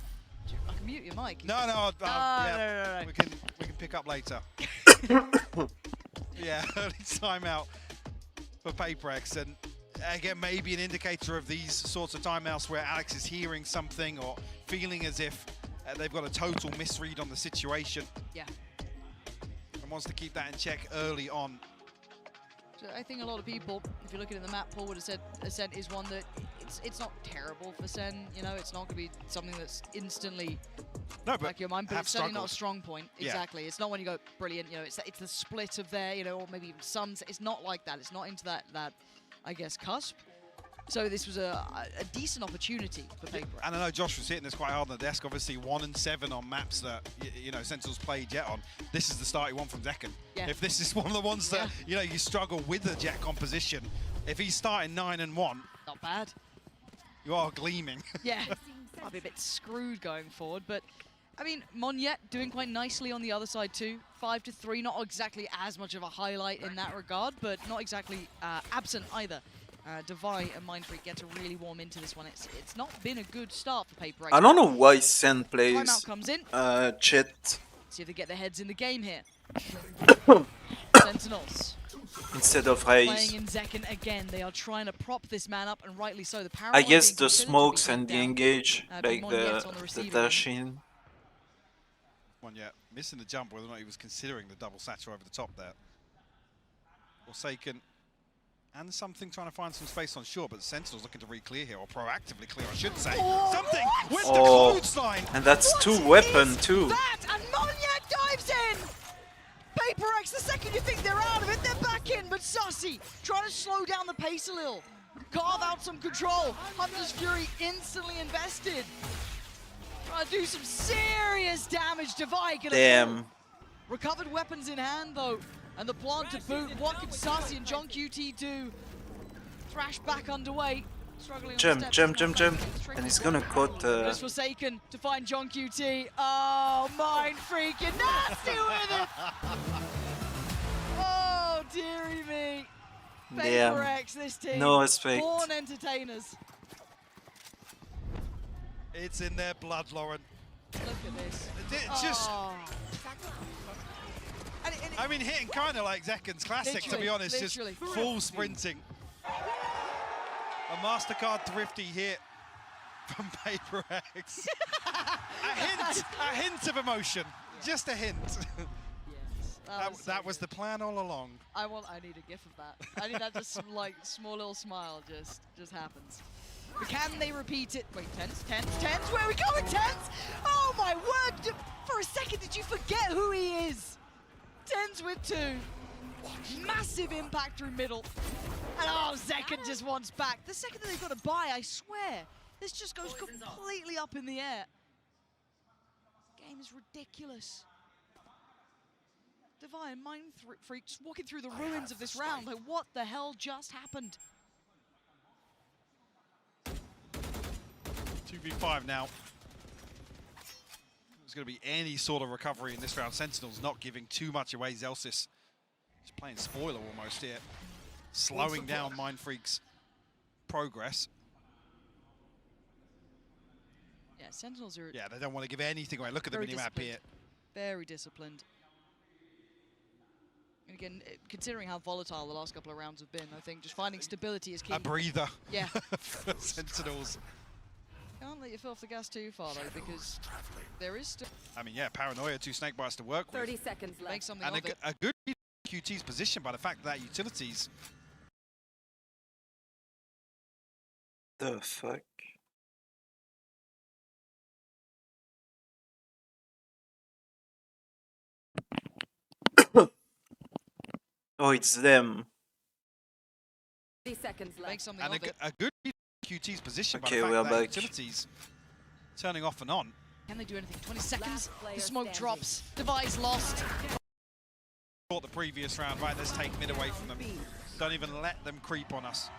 I can mute your mic. No, yeah. no. We can pick up later. Yeah, early timeout for Paper X, and again, maybe an indicator of these sorts of timeouts where Alex is hearing something or feeling as if they've got a total misread on the situation. Yeah. And wants to keep that in check early on. So I think a lot of people, if you're looking at the map, Paul would have said Ascent is one that it's not terrible for Sen. You know, it's not going to be something that's instantly back your mind, but it's certainly not a strong point. Yeah. Exactly. It's not when you go brilliant. You know, it's the split of there. You know, or maybe even Suns. It's not like that. It's not into that I guess cusp. So this was a decent opportunity for Paper X. And I know Josh was hitting this quite hard on the desk. Obviously 1 and 7 on maps that you know Sentinel's played Jet on. This is the start he won from Zekken. Yeah. If this is one of the ones that you know you struggle with the Jet composition, if he's starting 9 and 1, not bad. You are gleaming. Yeah, I'll be a bit screwed going forward, but I mean Monyet doing quite nicely on the other side too. 5-3, not exactly as much of a highlight in that regard, but not exactly absent either. Devi and Mindfreak get to really warm into this one. It's not been a good start for Paper X. I don't know why Sen plays Timeout comes in. Jet See if they get their heads in the game here. Sentinels. instead of Playing Raze. in Zekken again. They are trying to prop this man up, and rightly so. The I guess the smokes and the engage, like the dash in. Monyet missing the jump, whether or not he was considering the double satchel over the top there. Forsaken. And something trying to find some space on shore, but the Sentinel's looking to re-clear here, or proactively clear, I should say. Something with the clothesline! And that's 2 weapon too. That, and Monyet dives in! Paper X, the second you think they're out of it, they're back in, but Sussy trying to slow down the pace a little. Carve out some control. Hunter's Fury instantly invested. Trying to do some serious damage. Devi gonna recovered weapons in hand though. And the plant to boot. What can Sassy and John QT do? Thrash back underway. Struggling Jump. And he's gonna cut Just Forsaken to find John QT. Oh, Mind freaking nasty with it! Oh, dearie me. Paper X, this team. No respect. Born entertainers. It's in their blood, Lauren. Look at this. It's just... Oh. I mean, hitting kind of like Zekken's classic, to be honest, just full sprinting. A MasterCard thrifty hit from PaperX. a hint of emotion, just a hint. Yes, that was the plan all along. I need a gif of that. I need that just like small little smile just happens. But can they repeat it? Wait, Tens, where are we going, Tens? Oh my word! For a second, did you forget who he is? Tens with 2. Massive impact through middle. And oh, Zekken just wants back. The second that they've got to buy, I swear, this just goes completely up in the air. Game is ridiculous. Divine Mind Freaks walking through the ruins of this round. Like, what the hell just happened? 2v5 now. There's going to be any sort of recovery in this round. Sentinels not giving too much away. Zelsis just playing spoiler almost here. Slowing down Mind Freak's progress. Yeah, Sentinels are... Yeah, they don't want to give anything away. Look at the minimap here. Very disciplined. And again, considering how volatile the last couple of rounds have been, I think just finding stability is key. A breather. Yeah. For Sentinels. Can't let you fill off the gas too far, though, because there is still... I mean, yeah, Paranoia, 2 snake bites to work with. 30 seconds left. Make something And of it. a good QT's position by the fact that utilities... The fuck? Oh, it's them. 30 seconds left. Make something And of it. a good QT's position Okay, by we the are fact that back. utilities turning off and on. Can they do anything? 20 seconds. player The smoke standing. drops. Device lost. Thought the previous round, right, let's take mid away from them. Don't even let them creep on us.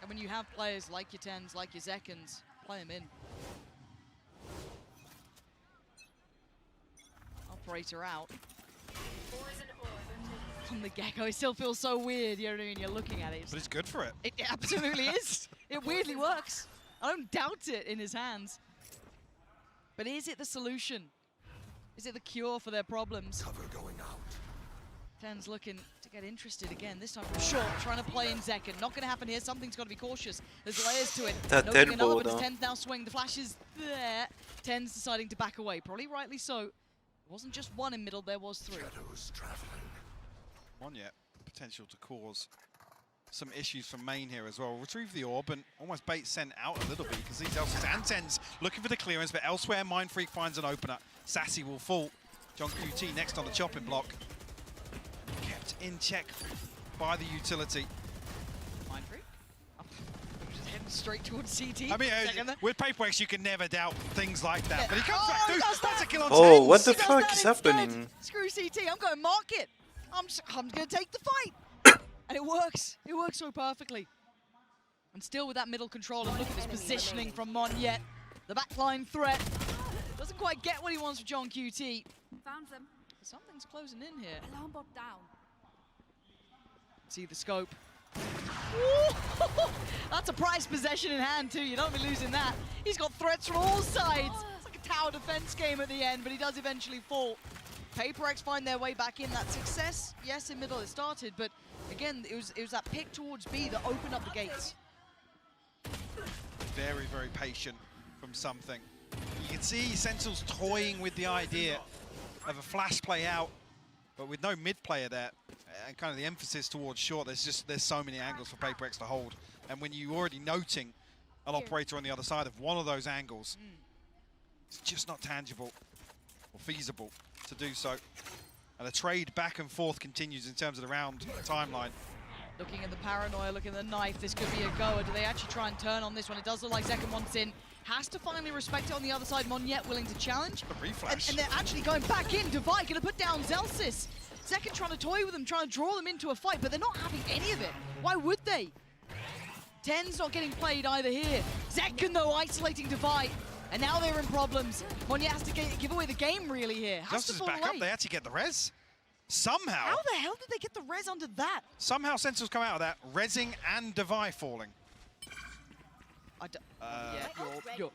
And when you have players like your Tens, like your Zekkens, play them in. Operator out. From the get-go, it still feels so weird, you know what I mean? You're looking at it. But it's good for it. It absolutely is. It weirdly works. I don't doubt it in his hands. But is it the solution? Is it the cure for their problems? Cover going out. Ten's looking to get interested again, this time from short, trying to play in Zekken. Not going to happen here, something's got to be cautious. There's layers to it. That Noting another elbow, one as though. Ten's now swing. The flash is there. Ten's deciding to back away, probably rightly so. It wasn't just one in middle, there was 3. Shadows traveling. One yet. Potential to cause some issues from main here as well. Retrieve the orb and almost bait Sen out a little bit because these Elsa's and Tens looking for the clearance, but elsewhere Mind Freak finds an opener. Sassy will fall. John QT next on the chopping block. Kept in check by the utility. Mind Freak? Just heading straight towards CT. I mean, Second there. with PaperX you can never doubt things like that, but he comes back. he Dude, does that's a that. kill on Oh, Tens. what the He does fuck that is instead. happening? Screw CT, I'm going market. I'm going to take the fight. And it works. It works so perfectly. And still with that middle control, and look at this positioning from Monyet. The backline threat. Doesn't quite get what he wants from John QT. Found them. Something's closing in here. Alarm bot down. See the scope. Ooh, that's a prized possession in hand too. You don't be losing that. He's got threats from all sides. It's like a tower defense game at the end, but he does eventually fall. PaperX find their way back in. That success, yes, in middle it started, but again, it was that pick towards B that opened up the gates. Very, very patient from something. You can see Sentinel's toying with the idea of a flash play out, but with no mid player there, and kind of the emphasis towards short, there's so many angles for PaperX to hold. And when you're already noting an operator on the other side of one of those angles, it's just not tangible or feasible to do so. And the trade back and forth continues in terms of the round timeline. Looking at the paranoia, looking at the knife, this could be a goer. Do they actually try and turn on this one? It does look like Zekken wants in. Has to finally respect it on the other side. Monyet willing to challenge. A reflash. And they're actually going back in. Divide going to put down Zelsis. Zekken trying to toy with them, trying to draw them into a fight, but they're not having any of it. Why would they? Ten's not getting played either here. Zekken, though, isolating Divide. And now they're in problems. Monyet has to give away the game, really, here. Has Justice to fall back away. up, they actually get the res. Somehow. How the hell did they get the res under that? Somehow Sentinels come out of that, resing and Devi falling. Yeah, you're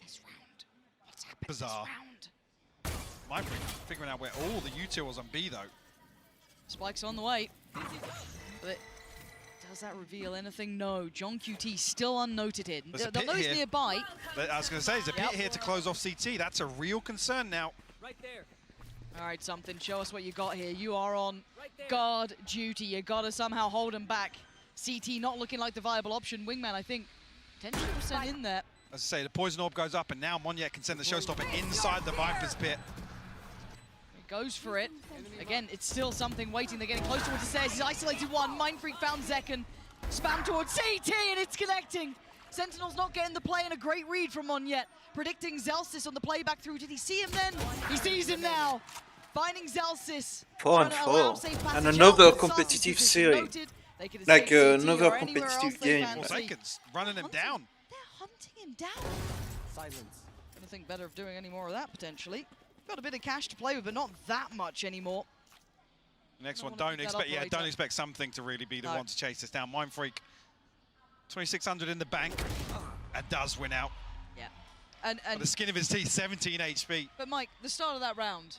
this round. What's happened Bizarre. this round? Mindfreak figuring out where all the utils on B though. Spike's on the way. But does that reveal anything? No. John QT still unnoted here. They'll know he's nearby. But I was going to say, there's a pit here to close off CT. That's a real concern now. Right there. All right, something. Show us what you got here. You are on guard duty. You got to somehow hold him back. CT not looking like the viable option. Wingman, I think, 10% in there. As I say, the poison orb goes up, and now Monyet can send the showstopper inside the Viper's pit. He goes for it. Again, it's still something waiting. They're getting close towards the stairs. He's isolated one. Mindfreak found Zekken. Spam towards CT, and it's connecting. Sentinel's not getting the play, and a great read from Monyet. Predicting Zelsis on the playback through. Did he see him then? He sees him now. Finding Zelsis. 4 and 4. And another competitive series. Like another competitive game. Zeken's running him down. They're hunting him down. Silence. Gonna think better of doing any more of that, potentially. Got a bit of cash to play with, but not that much anymore. Next one, don't expect something to really be the one to chase this down. Mindfreak, 2,600 in the bank, and does win out. Yeah. And by the skin of his teeth, 17 HP. But Mike, the start of that round,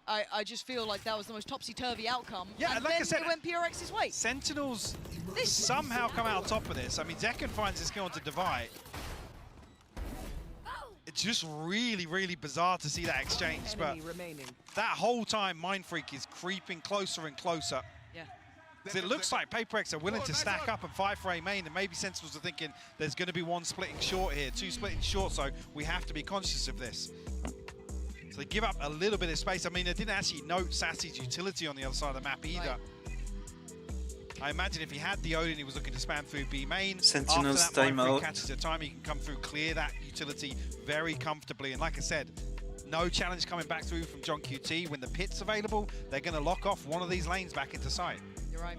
I just feel like that was the most topsy-turvy outcome. Yeah, and like then I said, it went PRX's way. Sentinels somehow come out on top of this. I mean, Zekken finds his skill to divide. It's just really, really bizarre to see that exchange, but that whole time Mindfreak is creeping closer and closer. Yeah. So it looks like PaperX are willing to stack up and fight for A main, and maybe Sentinels are thinking there's going to be one splitting short here, two splitting short, so we have to be conscious of this. So they give up a little bit of space. I mean, they didn't actually note Sassy's utility on the other side of the map either. Right. I imagine if he had the Odin, he was looking to spam through B main. Sentinels after that, timeout. catches the time, he can come through, clear that utility very comfortably. And like I said, no challenge coming back through from John QT. When the pit's available, they're going to lock off one of these lanes back into sight. You're right.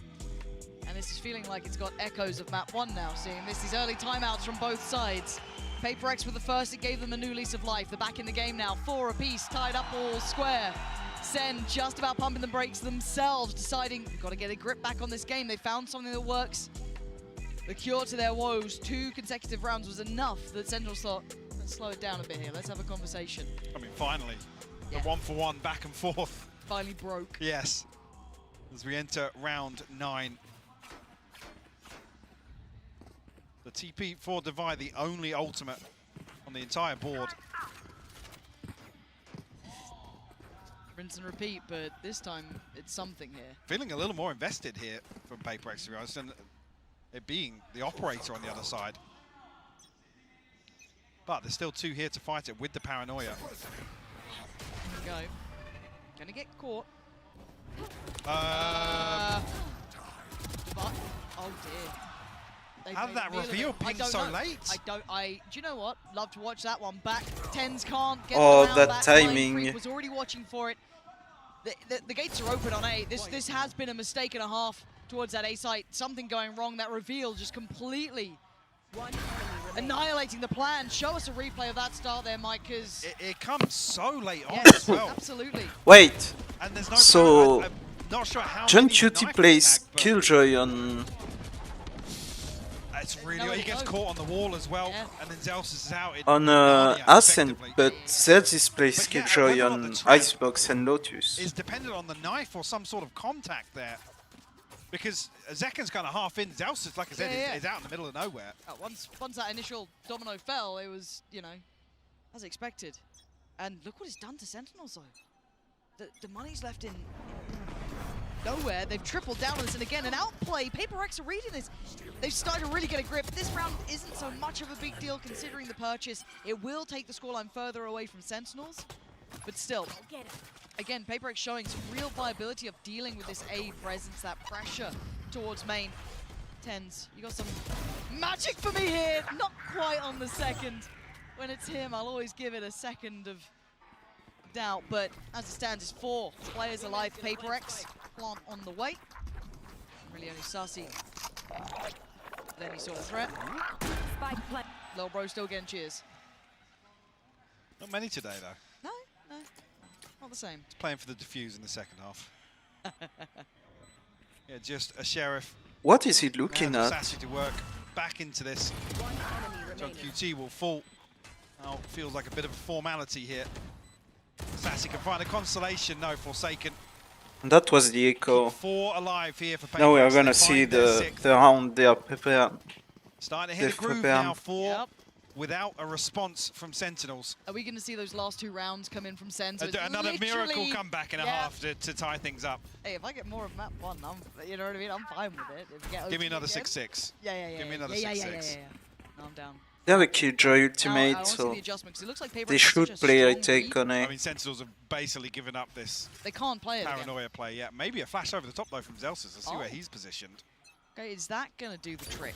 And this is feeling like it's got echoes of map 1 now, seeing these early timeouts from both sides. PaperX with the first, it gave them a new lease of life. They're back in the game now, 4 apiece, tied up all square. SEN just about pumping the brakes themselves, deciding we've got to get a grip back on this game. They found something that works. The cure to their woes, 2 consecutive rounds was enough that Sentinels thought, let's slow it down a bit here, let's have a conversation. I mean, finally, the 1-for-1 back and forth. Finally broke. Yes, as we enter round 9. The TP for Divide, the only ultimate on the entire board. Rinse and repeat, but this time it's something here. Feeling a little more invested here from PaperX, to be honest, and it being the operator on the other side. But there's still 2 here to fight it with the paranoia. There we go. Gonna get caught. But, oh dear. How did that reveal ping so late? Do you know what? Love to watch that one back. Tens can't get that back. timing. Mindfreak was already watching for it. The gates are open on A. This has been a mistake and a half towards that A site. Something going wrong. That reveal just completely annihilating the plan. Show us a replay of that start there, Mike, because it comes so late on yes, as well. Absolutely. Wait. And there's no so I'm not sure how John QT plays Killjoy on. It's really, he gets caught on the wall as well, and then Zelsis is out. On Ascent, but Zelsis plays Killjoy on Icebox and Lotus. Is dependent on the knife or some sort of contact there. Because Zekken's kind of half in, Zelsis, like I said, is out in the middle of nowhere. Once that initial domino fell, it was, you know, as expected. And look what it's done to Sentinels, though. The money's left in nowhere. They've tripled down on this, and again, an outplay. PaperX are reading this. They've started to really get a grip. This round isn't so much of a big deal considering the purchase. It will take the scoreline further away from Sentinels, but still, again, PaperX showing some real viability of dealing with this A presence, that pressure towards main. Tens, you got some magic for me here. Not quite on the second. When it's him, I'll always give it a second of doubt, but as it stands, it's 4 players alive. PaperX, plant on the way. Really only Sassy. Then he saw the threat. Lil Bro still getting cheers. Not many today, though. No, not the same. He's playing for the defuse in the second half. Yeah, just a Sheriff. What is he looking at? Sassy to work. back into this. So QT will fall. Now feels like a bit of a formality here. Sassy can find a consolation. No, Forsaken. And that was the echo. 4 alive here for PaperX. Now we are gonna see the round they are prepared. Starting to hit a groove now. 4 without a response from Sentinels. Are we going to see those last 2 rounds come in from Sen? So Another miracle comeback and a half to tie things up. Hey, if I get more of map 1, you know what I mean? I'm fine with it. If we get Give me another again, 6-6. Yeah. Give me another 6-6. No, I'm down. They have a Killjoy ultimate, so they should play, I take, on A. I mean, Sentinels have basically given up this they can't play it paranoia play yet. Maybe a flash over the top, though, from Zelsis. Let's see where he's positioned. Okay, is that going to do the trick?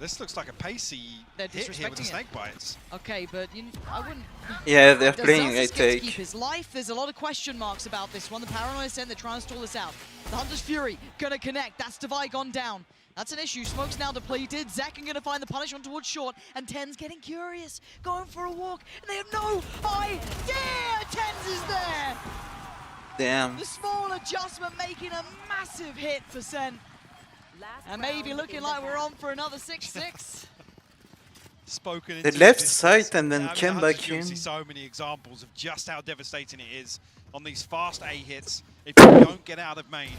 This looks like a pacey hit here with the snake bites. Okay, but I wouldn't... Yeah, they're playing Zelsis I gets to take. keep his life. There's a lot of question marks about this one. The Paranoia Sen, they're trying to stall this out. The Hunter's Fury gonna connect. That's Divide gone down. That's an issue. Smoke's now depleted. Zekken gonna find the punishment towards short, and Ten's getting curious, going for a walk, and they have no idea Ten's is there! Damn. The small adjustment making a massive hit for Sen. And maybe looking like we're on for another 6-6. Spoken. They left side and then came back in. See so many examples of just how devastating it is on these fast A hits. If you don't get out of main,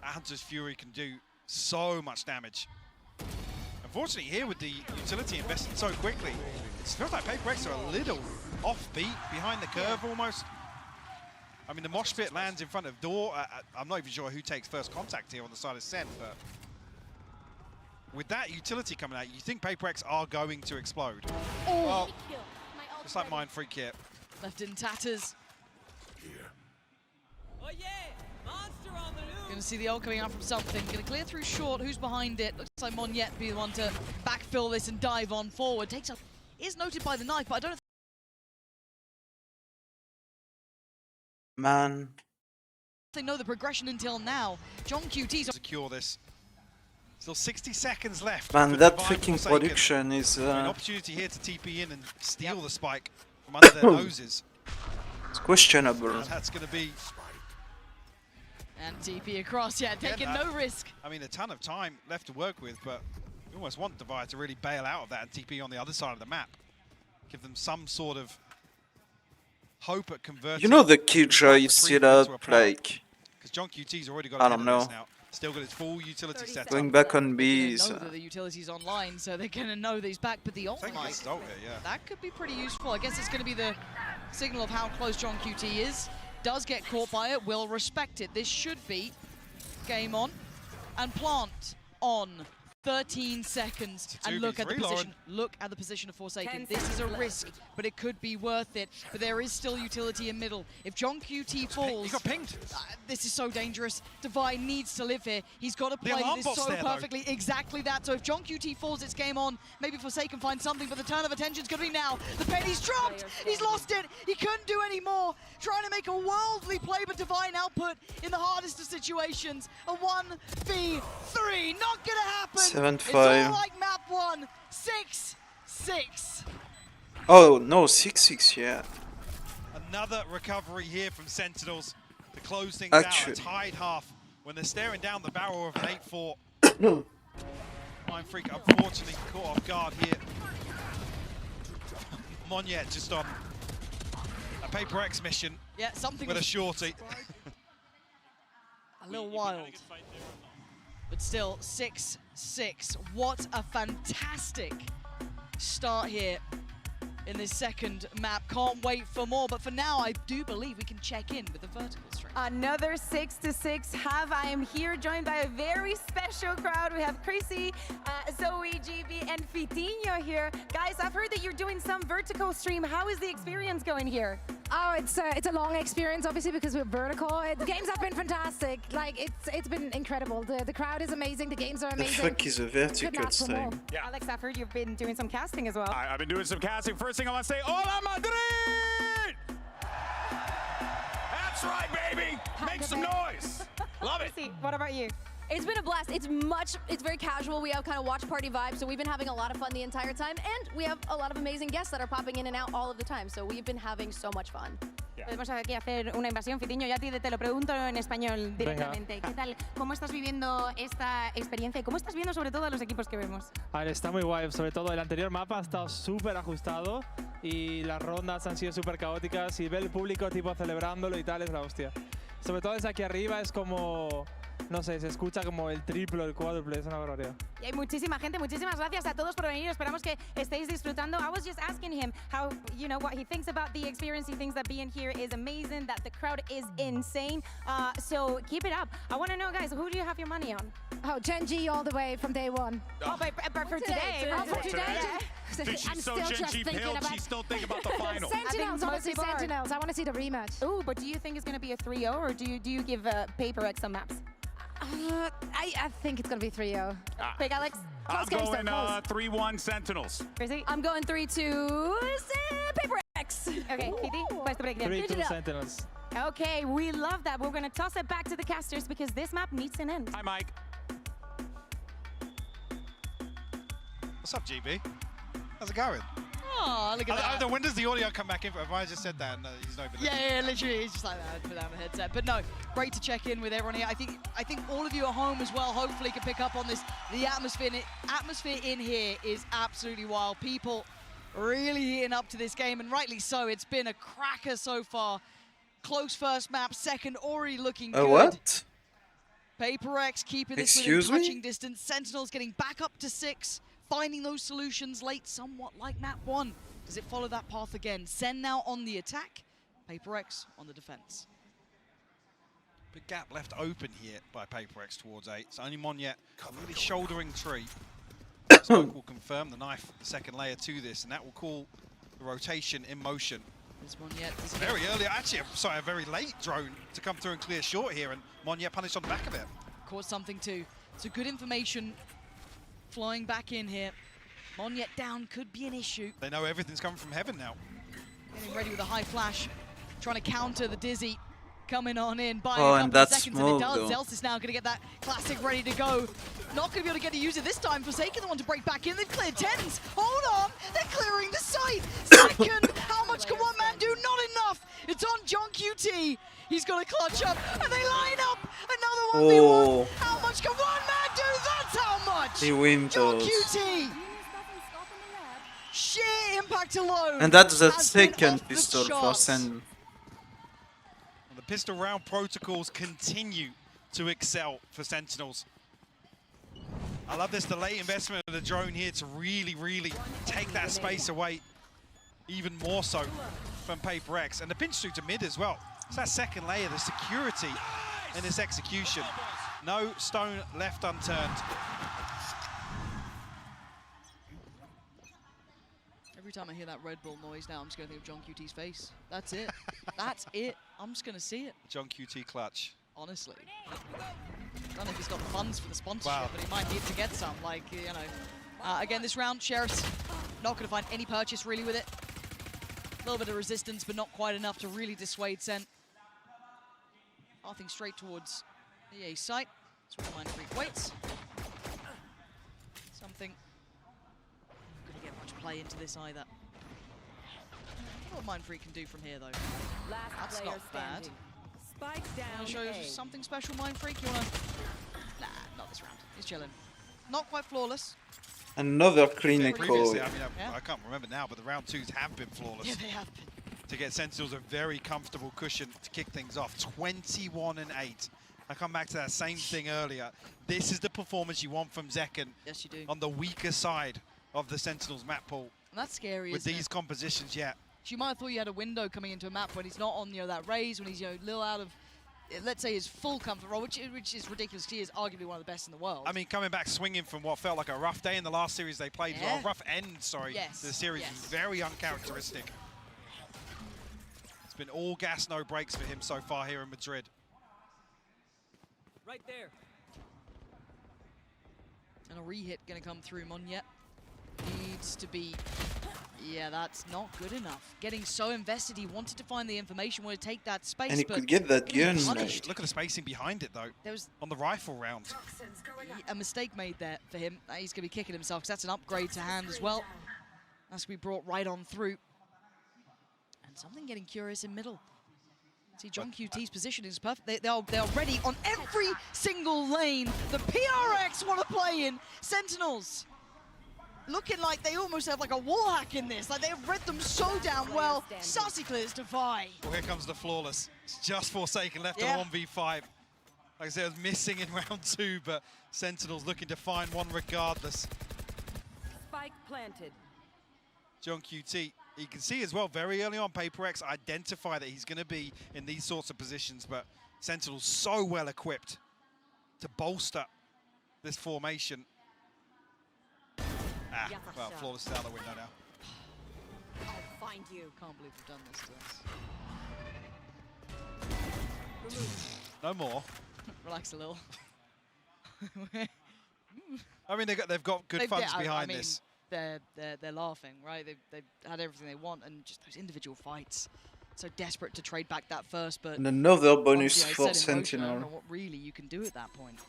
Hunter's Fury can do so much damage. Unfortunately, here with the utility invested so quickly, it feels like PaperX are a little offbeat, behind the curve almost. I mean, the mosh pit lands in front of door. I'm not even sure who takes first contact here on the side of Sen, but with that utility coming out, you think PaperX are going to explode. Oh, well, just like Mind Freak here. Left in tatters. Gonna see the ult coming out from something. Gonna clear through short. Who's behind it? Looks like Monyet be the one to backfill this and dive on forward. Takes up. Is noted by the knife, but I don't. Man. They know the progression until now. John QT's secure this. Still 60 seconds left. Man, that freaking production is. An opportunity here to TP in and steal the spike from under their noses. It's questionable. And that's going to be. And TP across, taking no risk. I mean, a ton of time left to work with, but you almost want Divide to really bail out of that and TP on the other side of the map. Give them some sort of hope at converting. You know the Killjoy is still up, like. Because John QT's already got I don't know. now. Still got his full utility set Going up. back on B. They know that the utility's online, so they're going to know that he's back. But the ult, that could be pretty useful. I guess it's going to be the signal of how close John QT is. Does get caught by it, will respect it. This should be game on. And plant on. 13 seconds, and look at the position. Look at the position of Forsaken. This is a risk, but it could be worth it. But there is still utility in middle. If John QT falls, he got pinged. This is so dangerous. Divide needs to live here. He's got to play this so perfectly. Exactly that. So if John QT falls, it's game on. Maybe Forsaken finds something, but the turn of attention is going to be now. The penny's dropped. He's lost it. He couldn't do any more. Trying to make a worldly play, but Divine output in the hardest of situations. A 1v3. Not going to happen. 7-5. It's all like map 1. 6-6. Oh no, 6-6, yeah. Another recovery here from Sentinels to close things out. A tied half when they're staring down the barrel of an 8-4. Mind Freak unfortunately caught off guard here. Monyet just on a PaperX mission. Yeah, something with a shorty. A little wild. But still, 6-6. What a fantastic start here in this second map. Can't wait for more, but for now, I do believe we can check in with the vertical stream. Another 6-6 half. I am here joined by a very special crowd. We have Chrissy, Zoe, GB, and Fitinho here. Guys, I've heard that you're doing some vertical stream. How is the experience going here? Oh, it's a long experience, obviously, because we're vertical. The games have been fantastic. Like, it's been incredible. The crowd is amazing. The games are amazing. The fuck is a vertical stream? Yeah. Alex, I've heard you've been doing some casting as well. I've been doing some casting. First thing I want to say, Hola Madrid! That's right, baby! Make some noise! Love it! What about you? It's been a blast. It's very casual. We have kind of watch party vibes, so we've been having a lot of fun the entire time, and we have a lot of amazing guests that are popping in and out all of the time, so we've been having so much fun. Podemos aquí hacer una invasión, Fitiño, ya a ti te lo pregunto en español directamente. ¿Qué tal? ¿Cómo estás viviendo esta experiencia y cómo estás viendo sobre todo a los equipos que vemos? A ver, está muy guay, sobre todo el anterior mapa ha estado súper ajustado y las rondas han sido súper caóticas y ver el público tipo celebrándolo y tal es la hostia. Sobre todo desde aquí arriba es como, no sé, se escucha como el triple, el cuádruple, es una barbaridad. Y hay muchísima gente, muchísimas gracias a todos por venir. Esperamos que estéis disfrutando. I was just asking him how, you know, what he thinks about the experience. He thinks that being here is amazing, that the crowd is insane. So keep it up. I want to know, guys, who do you have your money on? Oh, Gen G all the way from day one. Oh, but for today. Oh, for today. She's so Gen G pilled, she's still thinking about the final. Sentinels, honestly, Sentinels. I want to see the rematch. Ooh, but do you think it's going to be a 3-0 or do you give Paper X some maps? I think it's going to be 3-0. Big Alex? I'm going 3-1 Sentinels. Crazy? I'm going 3-2 Paper X. Okay, Fiti, what's the breakdown? 3-2 Sentinels. Okay, we love that. We're going to toss it back to the casters because this map needs an end. Hi, Mike. What's up, GB? How's it going? Oh, look at that. When does the audio come back in? Have I just said that? And he's not even Yeah, literally, he's just like that. Put down the headset. But no, great to check in with everyone here. I think all of you at home as well, hopefully, can pick up on this. The atmosphere in here is absolutely wild. People really heating up to this game, and rightly so. It's been a cracker so far. Close first map, second already looking good. What? Paper X keeping this Excuse within me? touching distance. Sentinels getting back up to 6. Finding those solutions late, somewhat like map 1. Does it follow that path again? SEN now on the attack, Paper X on the defense. big gap left open here by Paper X towards 8. It's only Monyet really shouldering tree. Smoke will confirm the knife, the second layer to this, and that will call the rotation in motion. This Monyet is very early, actually, sorry, a very late drone to come through and clear short here, and Monyet punished on the back of it. Caught something too. So good information flying back in here. Monyet down could be an issue. They know everything's coming from heaven now. Getting ready with a high flash, trying to counter the Dizzy. Coming on in, buying Oh, a and couple of that's seconds, and it smoke, does. though. Zels is now going to get that classic ready to go. Not going to be able to get to use it this time. Forsaken the one to break back in. They've cleared 10s. Hold on, they're clearing the site. Second, how much can one man do? Not enough. It's on John QT. He's got to clutch up, and they line up. Another 1v1. Oh. How much can one man do? That's how much. He wins John those. QT. Sheer impact alone. And that's the has been second off the pistol for charts. SEN. The pistol round protocols continue to excel for Sentinels. I love this delayed investment of the drone here to really, really take that space away even more so from Paper X. And the pinch through to mid as well. It's that second layer, the security in this execution. No stone left unturned. Every time I hear that Red Bull noise now, I'm just going to think of John QT's face. That's it. That's it. I'm just going to see it. John QT clutch. Honestly. I don't know if he's got the funds for the sponsorship, Wow. but he might need to get some. Like, you know. Again, this round, Sheriff's not going to find any purchase really with it. A little bit of resistance, but not quite enough to really dissuade SEN. Pathing straight towards the A site. That's where the Mind Freak waits. Something. Not going to get much play into this either. What Mind Freak can do from here, though. That's not bad. Spike down. Want to show you A. something special, Mind Freak? You want to? Nah, not this round. He's chilling. Not quite flawless. Another Previously, clinical. I mean, I can't remember now, but the round 2s have been flawless. Yeah, they have been. To get Sentinels a very comfortable cushion to kick things off. 21 and 8. I come back to that same thing earlier. This is the performance you want from Zekken. Yes, you do. On the weaker side of the Sentinels map pool. And that's scary, With isn't these it? compositions, yeah. You might have thought you had a window coming into a map when he's not on, that raise, when he's, a little out of, let's say, his full comfort role, which is ridiculous. He is arguably one of the best in the world. I mean, coming back swinging from what felt like a rough day in the last series they played, Yeah. well, rough end, sorry, Yes, to the series yes. was very uncharacteristic. It's been all gas, no brakes for him so far here in Madrid. Right there. And a re-hit going to come through. Monyet needs to be Yeah, that's not good enough. Getting so invested, he wanted to find the information, wanted to take that space, And he but could get that gun. punished. Look at the spacing behind it, though. There was on the rifle round. A mistake made there for him. He's going to be kicking himself because that's an upgrade to hand as well. That's going to be brought right on through. And something getting curious in middle. See, John QT's position is perfect. They are ready on every single lane. The PRX want to play in. Sentinels looking like they almost have like a wall hack in this. Like they've read them so damn well. Sassy clears Defy. Well, here comes the Flawless. It's just Forsaken left on a 1v5. Like I said, it was missing in round 2, but Sentinels looking to find one regardless. Spike planted. John QT, you can see as well very early on, PaperX identify that he's going to be in these sorts of positions, but Sentinels so well equipped to bolster this formation. Well, Flawless is out the window now. I'll find you. Can't believe we've done this to us. No more. Relax a little. I mean, they've got good funds behind this. They're laughing, right? They've had everything they want, and just those individual fights. So desperate to trade back that first, but And another bonus honestly, for I said in motion, I don't know Sentinel. what really you can do at that point.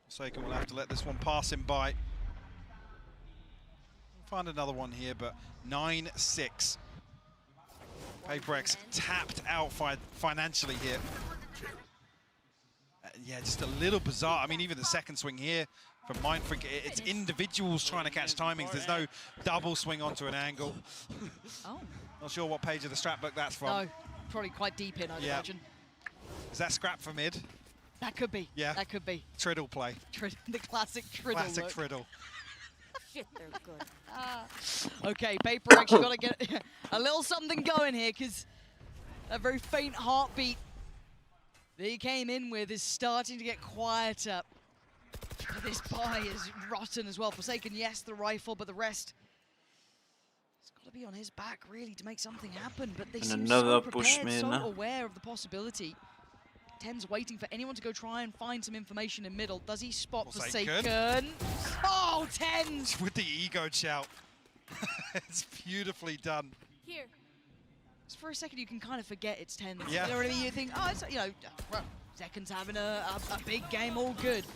Forsaken will have to let this one pass him by. Find another one here, but 9-6. PaperX tapped out financially here. Yeah, just a little bizarre. I mean, even the second swing here from Mindfreak, it's individuals trying to catch timings. There's no double swing onto an angle. Oh. Not sure what page of the strap book that's from. No, probably quite deep in, I'd imagine. Is that scrap for mid? That could be. Yeah. That could be. Triddle play. The classic Triddle Classic look. Triddle. Shit, they're good. Okay, PaperX, you've got to get a little something going here, because that very faint heartbeat that he came in with is starting to get quieter. This buy is rotten as well. Forsaken, yes, the rifle, but the rest, it's got to be on his back, really, to make something happen. But they seem so prepared, so aware of the possibility. Ten's waiting for anyone to go try and find some information in middle. Does he spot Forsaken? Oh, Tens! With the ego shout. It's beautifully done. Here. Just for a second, you can kind of forget it's Tens. Yeah. You know what I mean? You think, oh, it's, you know, well, Zekan's having a big game, all good.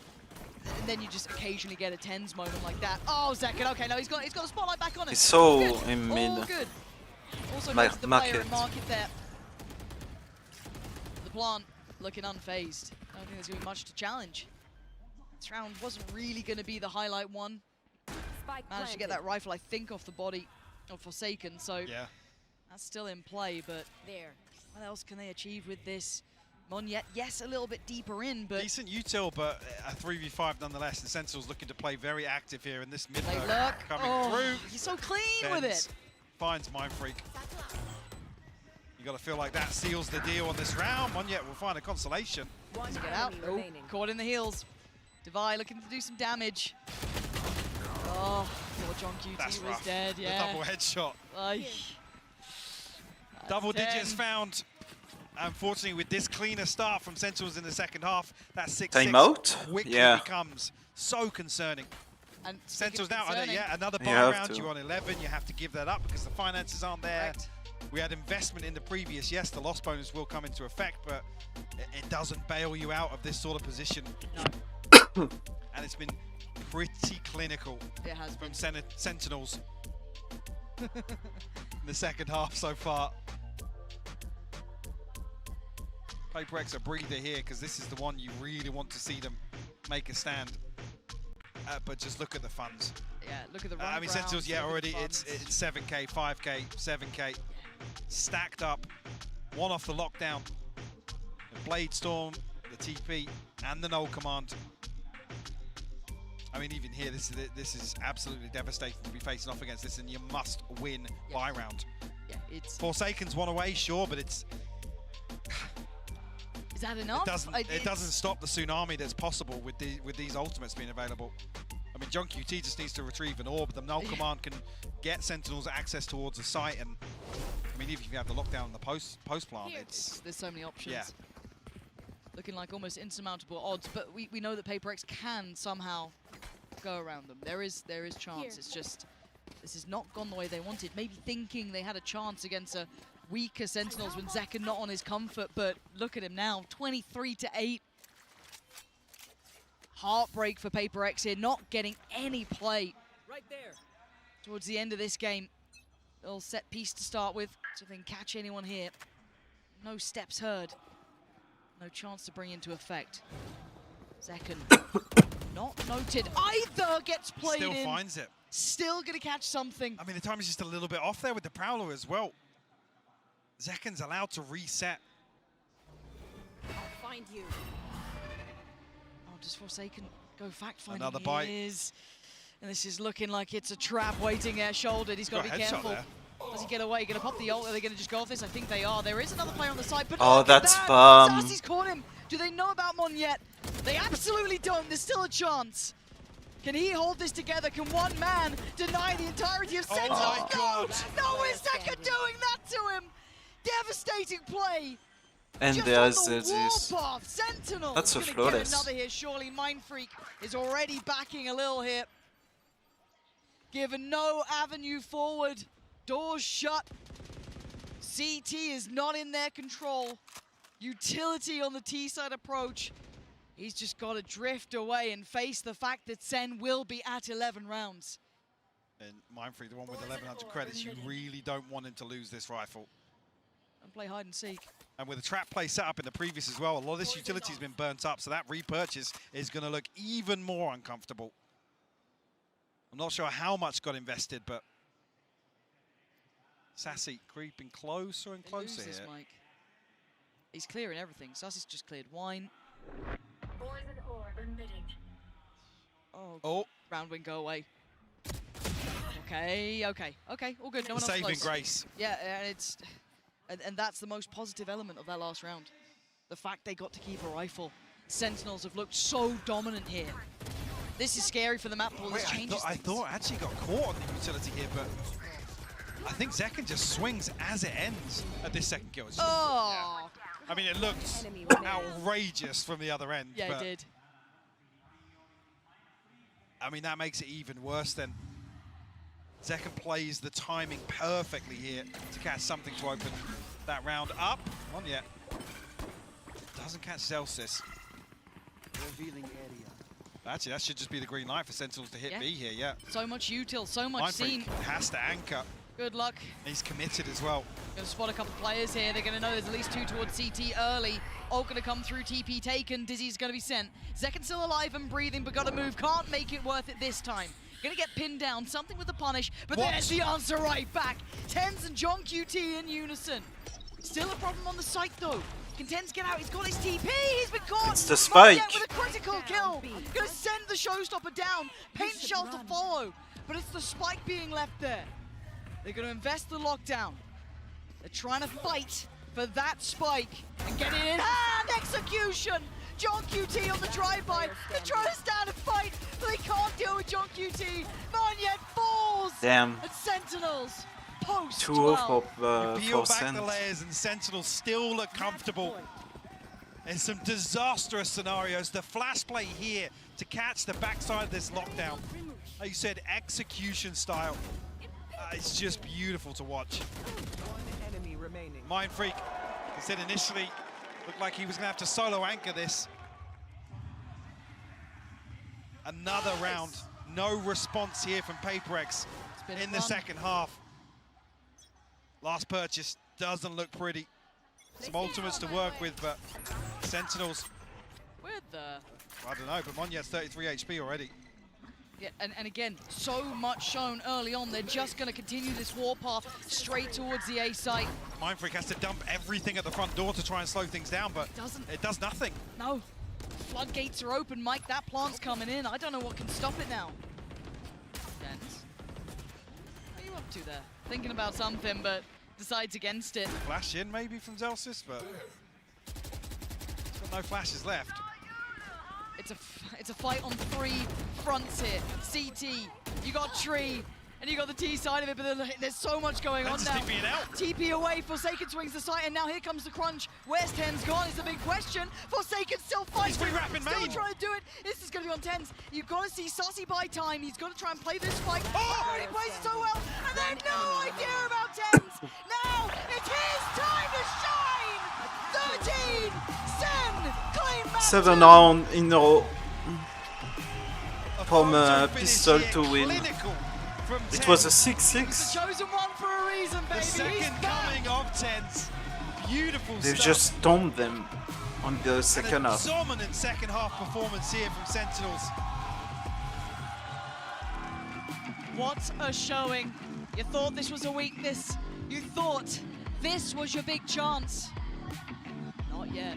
And then you just occasionally get a Tens moment like that. Oh, Zekan, okay, no, he's got a spotlight back on him. He's so Good. in mid. All good. Also notice the player and market there. The plant looking unfazed. I don't think there's going to be much to challenge. This round wasn't really going to be the highlight one. Managed to get that rifle, I think, off the body of Forsaken, so yeah, that's still in play, but what else can they achieve with this? Monyet, yes, a little bit deeper in, but... Decent util, but a 3v5 nonetheless. The Sentinels looking to play very active here in this mid look. coming through. He's so clean with it. Finds Mindfreak. You got to feel like that seals the deal on this round. Monyet will find a consolation. Let's get out. Oh, caught in the heels. Devi looking to do some damage. Oh, poor John QT was rough. dead, yeah. The double headshot. Double digits found. Unfortunately, with this cleaner start from Sentinels in the second half, that 6-6 Timeout? quickly Yeah. becomes so concerning. And Sentinels now, another You buy have round, to. you're on 11, you have to give that up because the finances aren't there. Correct. We had investment in the previous, yes, the loss bonus will come into effect, but it doesn't bail you out of this sort of position. No. And it's been pretty clinical from Sentinels in the second half so far. PaperX a breather here because this is the one you really want to see them make a stand. But just look at the funds. Yeah, look at the run I mean, Sentinels, yeah, already it's 7K, 5K, 7K. Stacked up, one off the lockdown. The Blade Storm, the TP, and the null command. I mean, even here, this is absolutely devastating to be facing off against this, and you must win buy round. Yeah, it's... Forsaken's one away, sure, but it's... Is that enough? It doesn't stop the tsunami that's possible with these ultimates being available. I mean, John QT just needs to retrieve an orb. The null command can get Sentinels access towards the site, and I mean, even if you have the lockdown and the post plant, there's so many options. Yeah. Looking like almost insurmountable odds, but we know that PaperX can somehow go around them. There is chance. It's just this has not gone the way they wanted. Maybe thinking they had a chance against a weaker Sentinels when Zekken not on his comfort, but look at him now, 23-8. Heartbreak for Paper X here, not getting any play. Right there. Towards the end of this game. Little set piece to start with, so they can catch anyone here. No steps heard. No chance to bring into effect. Zekken, not noted either, gets played in. Still finds it. Still gonna catch something. I mean, the time is just a little bit off there with the Prowler as well. Zekken's allowed to reset. I'll find you. Oh, does Forsaken go fact finding? Another bite. He is. And this is looking like it's a trap waiting there, shouldered. He's got to be careful. There. Does he get away? Going to pop the ult? Are they going to just go off this? I think they are. There is another player on the side, but Oh, look at that's that. bum. Sassy's caught him. Do they know about Mon yet? They absolutely don't. There's still a chance. Can he hold this together? Can one man deny the entirety of Sentinels? my God. No, is Zekken doing that to him? Devastating play. And Just there's on the this. warpath. Sentinels That's a gonna flawless. get another here, surely. Mindfreak is already backing a little here. Given no avenue forward. Doors shut. CT is not in their control. Utility on the T-side approach. He's just got to drift away and face the fact that SEN will be at 11 rounds. And Mindfreak, the one with 1,100 credits, you really don't want him to lose this rifle. And play hide and seek. And with the trap play set up in the previous as well, a lot of this utility's been burnt up, so that repurchase is going to look even more uncomfortable. I'm not sure how much got invested, but Sassy creeping closer and closer They lose here. this, Mike. He's clearing everything. Sassy's just cleared wine. Oh. Round wing, go away. Okay, all good. No one else Saving close. grace. Yeah, and that's the most positive element of that last round. The fact they got to keep a rifle. Sentinels have looked so dominant here. This is scary for the map pool. This changes I things. thought I actually got caught on the utility here, but I think Zekken just swings as it ends at this second kill. It's just- Oh! yeah. I mean, it looks outrageous from the other end. Yeah, but it did. I mean, that makes it even worse then. Zekken plays the timing perfectly here to catch something to open that round up. On yet. Doesn't catch Celsius. Revealing area. Actually, that should just be the green light for Sentinels to hit Yeah. B here, yeah. So much util, so much Mindfreak seen. has to anchor. Good luck. He's committed as well. Gonna spot a couple players here. They're gonna know there's at least two towards CT early. Ult gonna come through, TP taken. Dizzy's gonna be sent. Zekken still alive and breathing, but gotta move. Can't make it worth it this time. Gonna get pinned down, something with the punish, but What? there's the answer right back. Tens and John QT in unison. Still a problem on the site though. Can Tens get out? He's got his TP. He's been caught. It's the spike. Monyet with a critical kill. Gonna send the showstopper down. Paint shell to follow, but it's the spike being left there. They're gonna invest the lockdown. They're trying to fight for that spike and get it in hand. Execution. John QT on the drive-by. They're trying to stand and fight, but they can't deal with John QT. Monyet falls. Damn. And Sentinels post 2 12. of Peel for back Sens. the layers and Sentinels still look comfortable. In some disastrous scenarios, the flash play here to catch the backside of this lockdown. Like you said, execution style. It's just beautiful to watch. One enemy remaining. Mindfreak, he said initially, looked like he was gonna have to solo anchor this. Another round, no response here from Paper X in the second half. Last purchase doesn't look pretty. Some ultimates to work with, but Sentinels, Where the... I don't know, but Monyet's 33 HP already. Yeah, and again, so much shown early on. They're just going to continue this warpath straight towards the A site. Mindfreak has to dump everything at the front door to try and slow things down, but it does nothing. No. Floodgates are open, Mike. That plant's coming in. I don't know what can stop it now. Dens. What are you up to there? Thinking about something, but decides against it. Flash in maybe from Zelsis, but he's got no flashes left. It's a fight on 3 fronts here. CT, you got Tree, and you got the T side of it, but there's so much going on now. TP it out. TP away, Forsaken swings the site, and now here comes the crunch. Where's Tens gone is the big question. Forsaken still fighting, still trying to do it. This is going to be on Tens. You've got to see Sussy buy time. He's got to try and play this fight. Oh, he plays it so well, and they have no idea about Tens. Now it's his time to shine. 13, SEN, claim map 7 rounds in a row from pistol to win. It was a 6-6. Chosen one for a reason, baby. The second coming of Tens. Beautiful They stuff. just stomped them on the second half. Dominant second half performance here from Sentinels. What a showing. You thought this was a weakness. You thought this was your big chance. Not yet.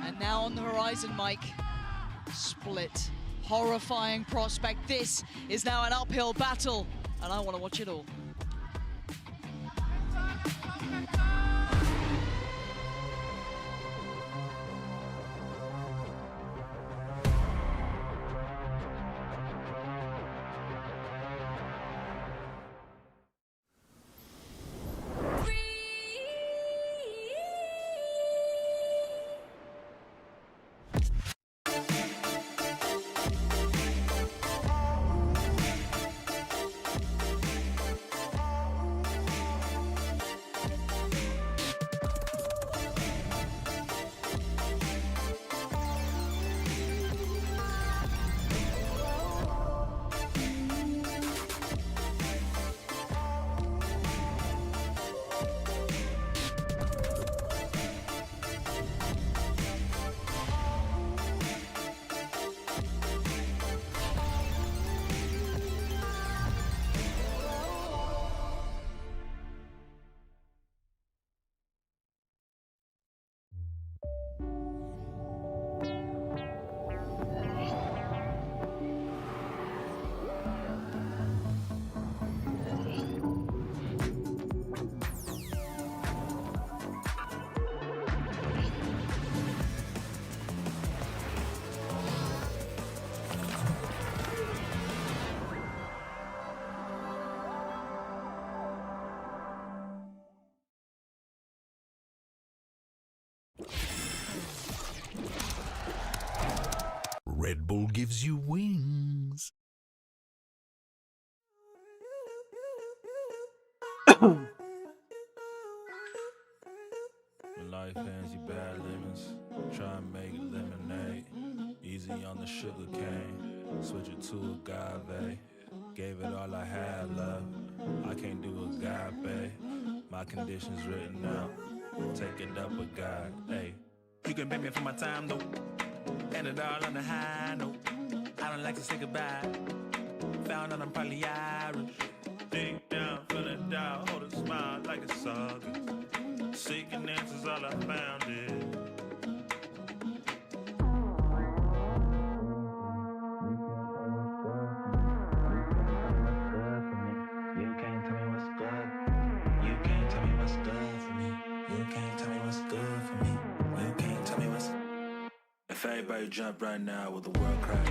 And now on the horizon, Mike. Split. Horrifying prospect. This is now an uphill battle, and I want to watch it all. Red Bull gives you wings. Life hands you bad lemons, try and make lemonade. Easy on the sugar cane, switch it to agave. Gave it all I had, love. I can't do agape. My conditions written out, take it up a God. Hey, you can pay me for my time though, and it all on the high note. I don't like to say goodbye. Found out I'm probably Irish. Deep down, feeling down, hold a smile like it's all good. Seeking answers, all I found is you can't tell me what's good. You can't tell me what's good for me. You can't tell me what's good for me. You can't tell me what's. If everybody jump right now, will the world crack?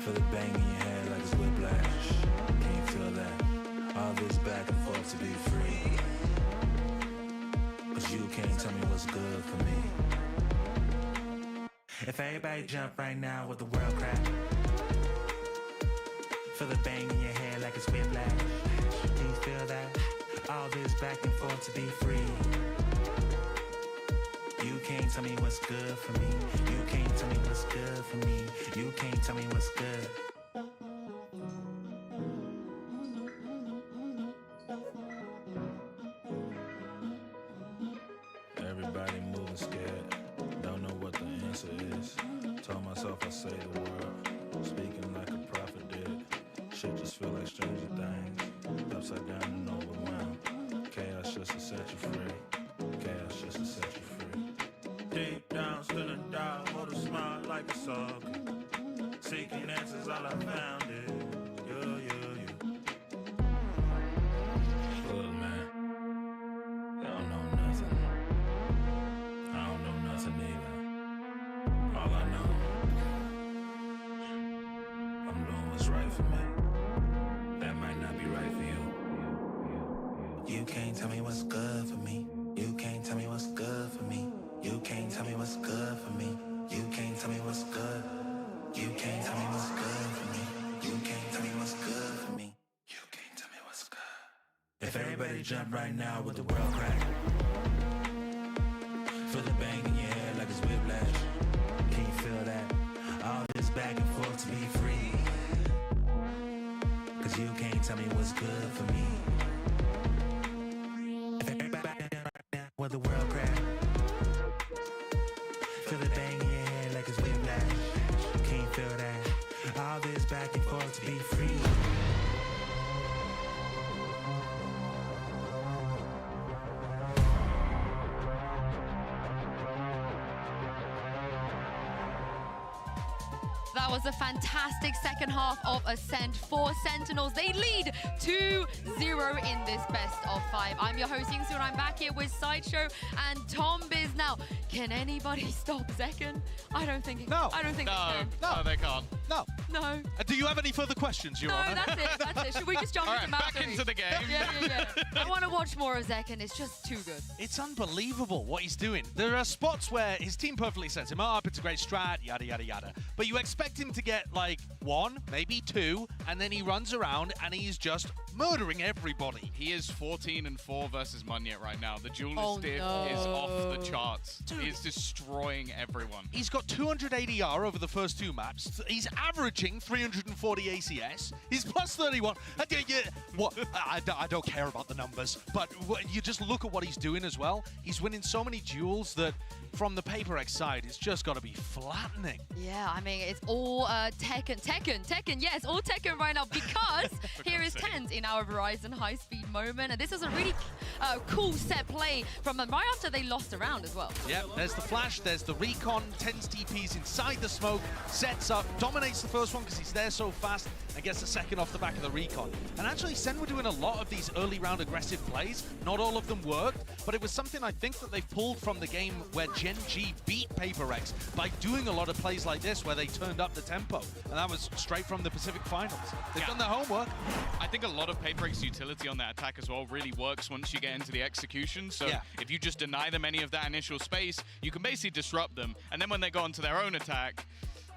Feel the bang in your head like it's whiplash. Can you feel that? All this back and forth to be free. But you can't tell me what's good for me. If everybody jump right now, will the world crack? Feel the bang in your head like it's whiplash. Can you feel that? All this back and forth to be free. You can't tell me what's good for me. You can't tell me what's good for me. You can't tell me what's good. Everybody moving scared, don't know what the answer is. Told myself I say the word, speaking like a prophet did. Shit just feel like stranger things, upside down and overwhelmed. Chaos just to set you free, chaos just to set you free. Deep down, spinning down, hold a smile like it's all good. Seeking answers, all I found is you. Look, man, I don't know nothing. I don't know nothing either. All I know, I'm doing what's right for me. that might not be right for you. You can't tell me what's good for me. You can't tell me what's good for me. You can't tell me what's good for me. You can't tell me what's good. You can't tell me what's good for me. You can't tell me what's good for me. You can't tell me what's good. If everybody jump right now with the world crack. Feel the bang in your head like it's whiplash. Can you feel that? All this back and forth to be free. Cause you can't tell me what's good for me. If everybody jump right now with the world crack. Feel the bang in your head like it's whiplash. Can you feel that? All this back and forth to be free. That was a fantastic second half of Ascent for Sentinels. They lead 2-0 in this best of 5. I'm your host, Yingsu, and I'm back here with Sideshow and Tom Biz. Now, can anybody stop Zekken? I don't think. No. I don't think they can. No, they can't. No. No. Do you have any further questions, Your Honor? No, that's it. That's it. Should we just jump All into right, map back 3? into the game. Yeah. I want to watch more of Zekken. It's just too good. It's unbelievable what he's doing. There are spots where his team perfectly sets him up, it's a great strat, yada, yada, yada. But you expect him to get like 1, maybe 2, and then he runs around and he's just murdering everybody. He is 14-4 versus Munyet right now. The duelist diff is off the charts. Dude. He's destroying everyone. He's got 200 ADR over the first 2 maps. He's averaging 340 ACS. He's plus 31. I don't care about the numbers, but you just look at what he's doing as well. He's winning so many duels that from the PaperX side, it's just got to be flattening. Yeah, I mean, it's all Tekken. Yes, all Tekken right now because here is TenZ in our Verizon high-speed moment. And this is a really cool set play from them right after they lost a round as well. Yeah, there's the flash, there's the recon, TenZ TPs inside the smoke, sets up, dominates the first one because he's there so fast, and gets the second off the back of the recon. And actually, SEN were doing a lot of these early round aggressive plays. Not all of them worked, but it was something I think that they've pulled from the game where Gen G beat PaperX by doing a lot of plays like this where they turned up the tempo. And that was straight from the Pacific Finals. They've done their homework. I think a lot of PaperX utility on that attack as well really works once you get into the execution. So if you just deny them any of that initial space, you can basically disrupt them. And then when they go onto their own attack,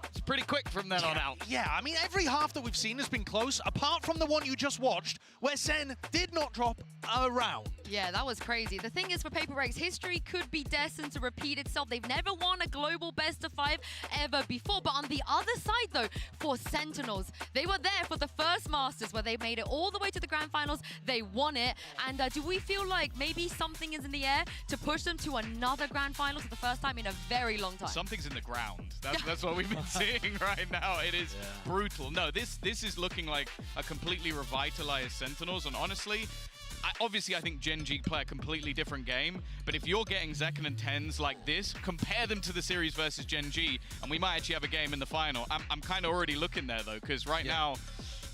it's pretty quick from then on out. Yeah, I mean, every half that we've seen has been close, apart from the one you just watched, where SEN did not drop a round. Yeah, that was crazy. The thing is, for PaperX, history could be destined to repeat itself. They've never won a global best of 5 ever before. But on the other side, though, for Sentinels, they were there for the first Masters where they made it all the way to the Grand Finals. They won it. And do we feel like maybe something is in the air to push them to another Grand Finals for the first time in a very long time? Something's in the ground. That's what we've been seeing right now. It is brutal. No, this is looking like a completely revitalized Sentinels. And honestly, obviously, I think Gen G play a completely different game, but if you're getting Zekken and TenZ like this, compare them to the series versus Gen G, and we might actually have a game in the final. I'm kind of already looking there, though, because right now,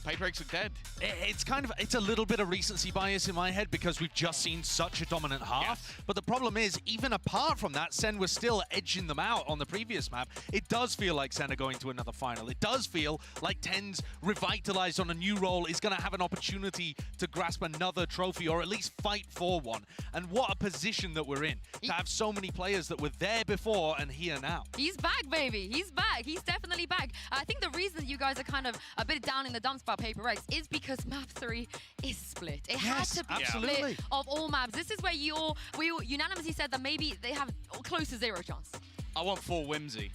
PaperX are dead. It's a little bit of recency bias in my head because we've just seen such a dominant half. But the problem is, even apart from that, SEN was still edging them out on the previous map. It does feel like SEN are going to another final. It does feel like TenZ, revitalized on a new role, is going to have an opportunity to grasp another trophy or at least fight for one. And what a position that we're in to have so many players that were there before and here now. He's back, baby. He's back. He's definitely back. I think the reason you guys are kind of a bit down in the dumps about PaperX is because map 3 is split. It had to be split of all maps. This is where we all unanimously said that maybe they have close to 0 chance. I want full whimsy.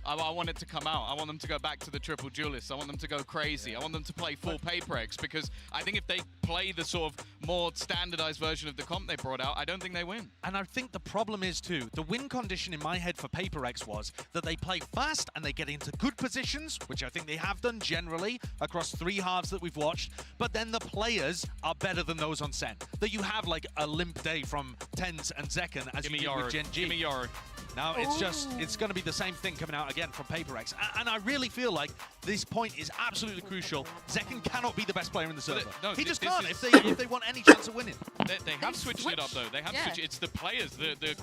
I want it to come out. I want them to go back to the triple duelists. I want them to go crazy. I want them to play full PaperX because I think if they play the sort of more standardized version of the comp they brought out, I don't think they win. And I think the problem is too, the win condition in my head for PaperX was that they play fast and they get into good positions, which I think they have done generally across 3 halves that we've watched, but then the players are better than those on SEN. That you have like a limp day from TenZ and Zekken as you did with Gen G. Give me Yoru. Now it's going to be the same thing coming out again from PaperX. And I really feel like this point is absolutely crucial. Zekken cannot be the best player in the server. He just can't if they want any chance of winning. They have switched it up though. They have switched. It's the players. The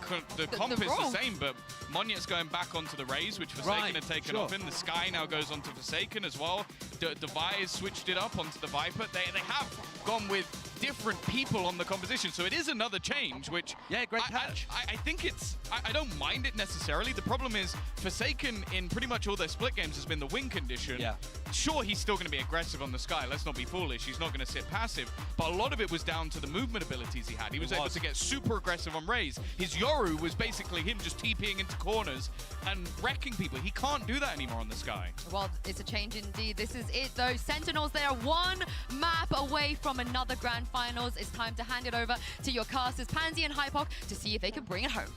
comp is the same, but Monyet's going back onto the Raze, which Forsaken had taken off in. The Sky now goes onto Forsaken as well. Device switched it up onto the Viper. They have gone with different people on the composition, so it is another change, which great catch. I think it's I don't mind it necessarily. The problem is Forsaken in pretty much all their split games has been the win condition. Sure, he's still going to be aggressive on the Sky. Let's not be foolish. He's not going to sit passive, but a lot of it was down to the movement abilities he had. He was able to get super aggressive on Raze. His Yoru was basically him just TPing into corners and wrecking people. He can't do that anymore on the Sky. Well, it's a change indeed. This is it though. Sentinels, they are one map away from another grand finals. It's time to hand it over to your casters, Pansy and Hypok, to see if they can bring it home.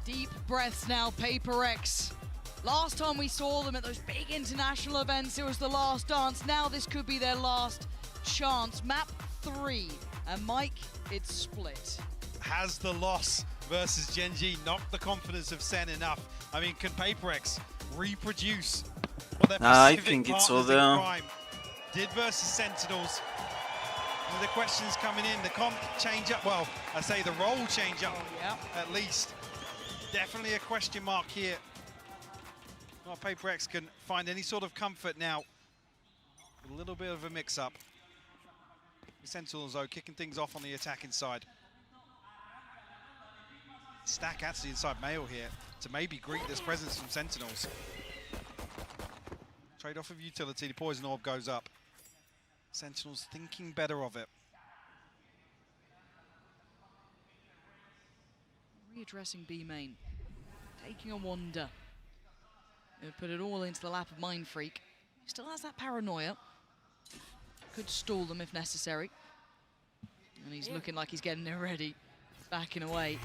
Deep breaths now, PaperX. Last time we saw them at those big international events, it was the last dance. Now this could be their last chance. Map 3. And Mike, it's split. Has the loss versus Gen G knocked the confidence of SEN enough? I mean, can PaperX reproduce what their I Pacific think it's partners in over. crime did versus Sentinels? And the questions coming in, the comp change up, well, I say the role change up at least. Definitely a question mark here. Not PaperX can find any sort of comfort now. A little bit of a mix-up. Sentinels, though, kicking things off on the attacking side. Stack actually inside Mail here to maybe greet this presence from Sentinels. Trade-off of utility, the Poison Orb goes up. Sentinels thinking better of it. Readdressing B main, taking a wander. He'll put it all into the lap of Mind Freak. He still has that paranoia. Could stall them if necessary. And he's looking like he's getting there ready. Backing away.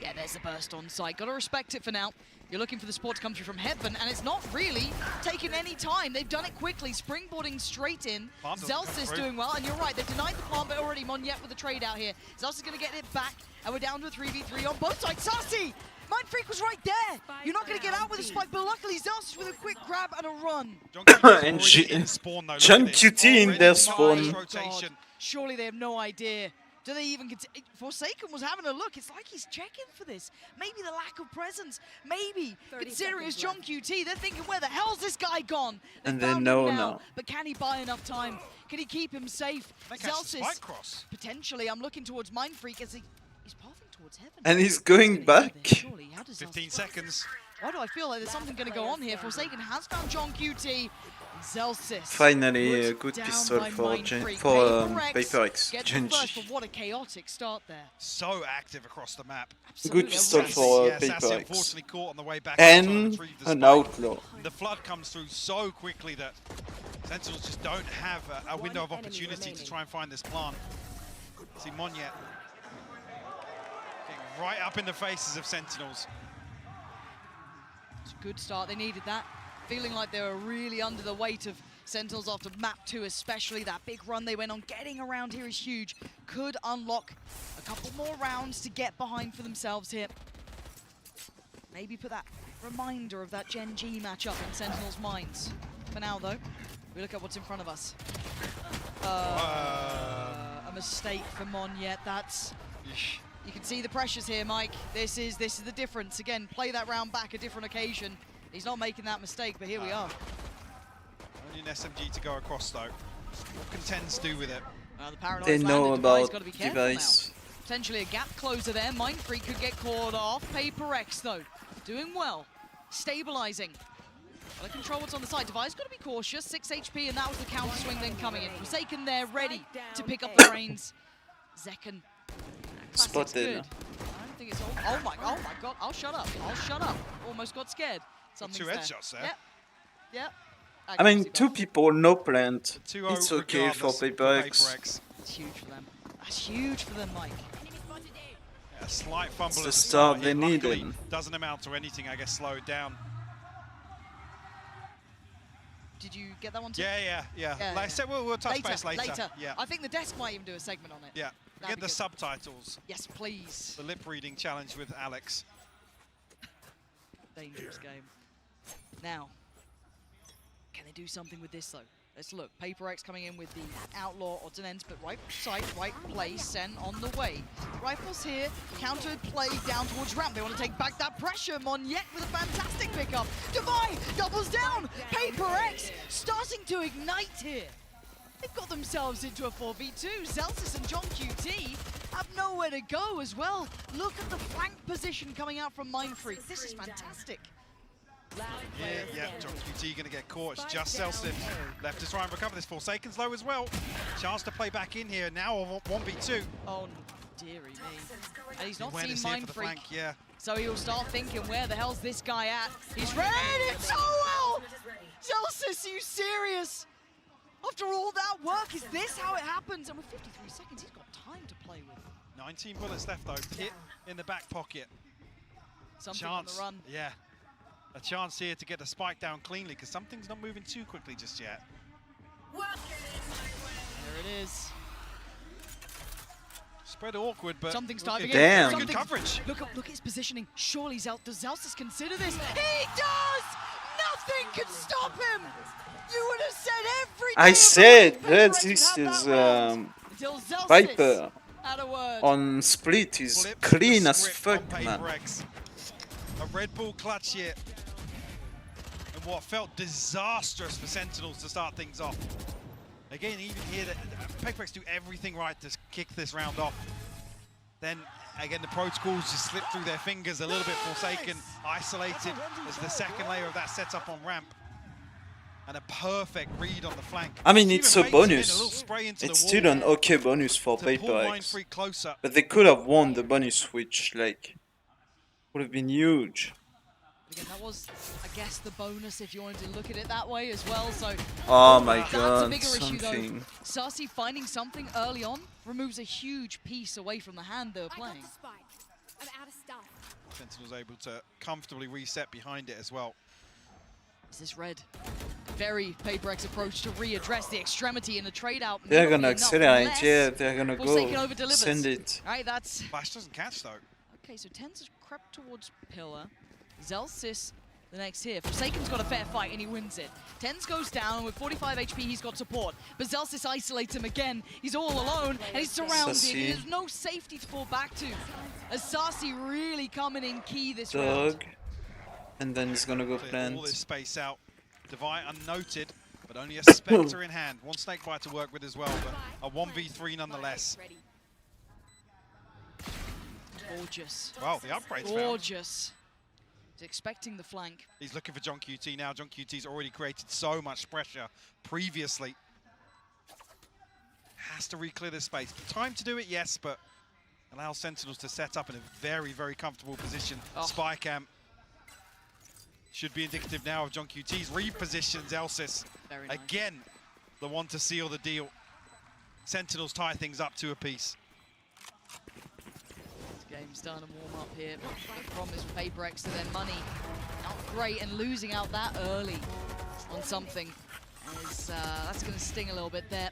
Yeah, there's the burst on site. Got to respect it for now. You're looking for the support to come through from Heaven, and it's not really taking any time. They've done it quickly, springboarding straight in. Zelsis doing well, and you're right, they've denied the plant, but already Monyet with the trade out here. Zelsis is going to get it back, and we're down to a 3v3 on both sides. Sassy! Mind Freak was right there. You're not going to get out with a spike, but luckily Zelsis with a quick grab and a run. And John QT in their spawn. Surely they have no idea. Do they even Forsaken was having a look. It's like he's checking for this. Maybe the lack of presence. Maybe considering it's John QT, they're thinking, where the hell's this guy gone? And they know now. But can he buy enough time? Can he keep him safe? Zelsis, potentially, I'm looking towards Mind Freak as he's pathing towards Heaven. And he's going back. 15 seconds. Why do I feel like there's something going to go on here? Forsaken has found John QT. Zelsis. Finally, a good pistol for PaperX. Gen G. But what a chaotic start there. So active across the map. Good pistol for PaperX. Unfortunately caught on the way back. And an outlaw. The flood comes through so quickly that Sentinels just don't have a window of opportunity to try and find this plant. See Monyet getting right up in the faces of Sentinels. It's a good start. They needed that. Feeling like they were really under the weight of Sentinels after map 2 especially. That big run they went on, getting around here is huge. Could unlock a couple more rounds to get behind for themselves here. Maybe put that reminder of that Gen G matchup in Sentinels' minds. For now though, we look at what's in front of us. A mistake for Monyet. That's... You can see the pressures here, Mike. This is the difference. Again, play that round back a different occasion. He's not making that mistake, but here we are. Only an SMG to go across, though. What can Tens do with it? The paranoid's They know landed. about got to be careful device. now. Potentially a gap closer there. Mind Freak could get caught off. PaperX, though, doing well. Stabilizing. Got to control what's on the side. Device got to be cautious. 6 HP, and that was the counter swing then coming in. Forsaken there, ready to pick up the reins. Zekken. Spotted. I don't think it's all. Oh my god. I'll shut up. Almost got scared. Two headshots there. Yep. I mean, 2 people, no plant. 2-0 It's okay for PaperX. It's huge for them. That's huge for them, Mike. A slight fumble. It's the start they needed. Doesn't amount to anything, I guess, slowed down. Did you get that one too? Yeah. Like I said, we'll touch base later. Yeah. I think the desk might even do a segment on it. Yeah. Get the subtitles. Yes, please. The lip reading challenge with Alex. dangerous game. Now, can they do something with this, though? Let's look. PaperX coming in with the Outlaw odds and ends, but right side, right place, SEN on the way. Rifles here, counter play down towards ramp. They want to take back that pressure. Moniette with a fantastic pickup. Divine doubles down. PaperX starting to ignite here. They've got themselves into a 4v2. Zelsis and John QT have nowhere to go as well. Look at the flank position coming out from Mindfreak. This is fantastic. Yeah, John QT going to get caught. It's just Selson left to try and recover this. Forsaken's low as well. Chance to play back in here. Now on 1v2. Oh, dearie me. And he's not seen Mindfreak. Yeah. So he'll start thinking, where the hell's this guy at? He's read it so well! Zelsis, are you serious? After all that work, is this how it happens? And with 53 seconds, he's got time to play with. 19 bullets left though. Pit in the back pocket. Something on the run. Yeah. A chance here to get the spike down cleanly because something's not moving too quickly just yet. There it is. Spread awkward, but something's diving in. Damn. Good coverage. Look at his positioning. Surely does Zelsis consider this? He does! Nothing can stop him! You would have said everything. I said that this is Viper on split is clean as fuck, man. A Red Bull clutch here. And what felt disastrous for Sentinels to start things off. Again, even here, PaperX do everything right to kick this round off. Then, again, the protocols just slip through their fingers a little bit. Forsaken, isolated as the second layer of that setup on ramp. And a perfect read on the flank. I mean, it's a bonus. It's still an okay bonus for PaperX. But they could have won the bonus, which, like, would have been huge. Again, that was, I guess, the bonus if you wanted to look at it that way as well. So, oh my god, that's a bigger something. issue, though. Sassy finding something early on removes a huge piece away from the hand they were playing. I'm out of stuff. Sentinel's able to comfortably reset behind it as well. Is this red? Very PaperX approach to readdress the extremity in the trade out. They're gonna accelerate, yeah, they're gonna go send it. Right, that's... Flash doesn't catch though. Okay, so Tens has crept towards Pillar. Zelsis, the next here. Forsaken's got a fair fight and he wins it. Tens goes down, with 45 HP he's got support. But Zelsis isolates him again. He's all alone and he's surrounded. Sassy. There's no safety to fall back to. As Sassy really coming in key this round. And then he's gonna go Clear plant. all this space out. Divine unnoted, but only a Spectre in hand. One Snakebite to work with as well, but a 1v3 nonetheless. Gorgeous. Wow, the upgrade's gorgeous. He's expecting the flank. He's looking for John QT now. John QT's already created so much pressure previously. Has to re-clear this space. Time to do it, yes, but allow Sentinels to set up in a very, very comfortable position. Spy camp should be indicative now of John QT's repositions Elsis. Nice. Again, the one to seal the deal. Sentinels tie things up to a piece. Game's done and warm up here. The promise for PaperX to their money. Not great, and losing out that early on something is that's going to sting a little bit there.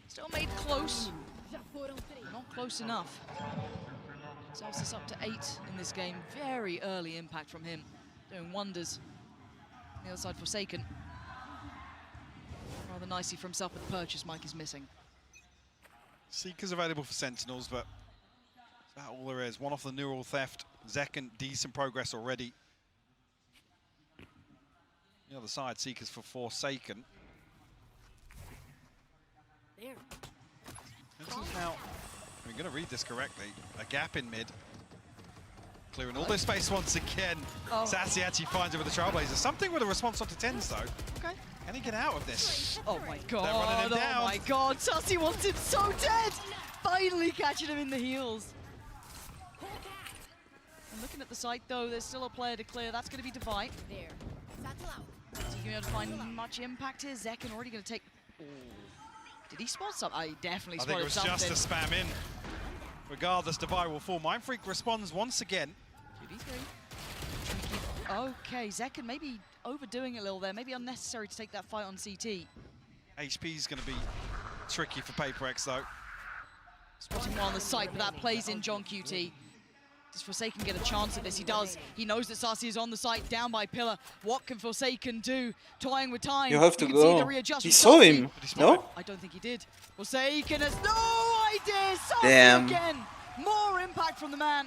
Still made close. Not close enough. Zelsis up to 8 in this game. Very early impact from him. Doing wonders. On the other side, Forsaken. Rather nicely for himself, but the purchase Mike is missing. Seeker's available for Sentinels, but that's all there is. One off the neural theft. Zekken, decent progress already. The other side, Seekers for Forsaken. There. Sentinels now, we're going to read this correctly, a gap in mid. Clearing all this space once again. Sassy actually finds it with the Trailblazer. Something with a response onto Tens though. Okay. Can he get out of this? Oh my god, They're running him down. Oh my god, Sassy wants him so dead! Finally catching him in the heels. And looking at the site though, there's still a player to clear. That's going to be Divide. There. Is he going to be able to find much impact here? Zekken already going to take... Oh. Did he spot something? He definitely spotted something. I think it was just a spam in. Regardless, Divide will fall. Mindfreak responds once again. 2v3. Okay, Zekken maybe overdoing it a little there. Maybe unnecessary to take that fight on CT. HP is going to be tricky for PaperX though. Spotting one on the site, but that plays in John QT. Does Forsaken get a chance at this? He does. He knows that Sassy is on the site, down by Pillar. What can Forsaken do? Toying with time. You have to can see the go. readjustment. He saw Sassy. him. No? I don't think he did. Forsaken has no idea. Sassy Damn. again. More impact from the man.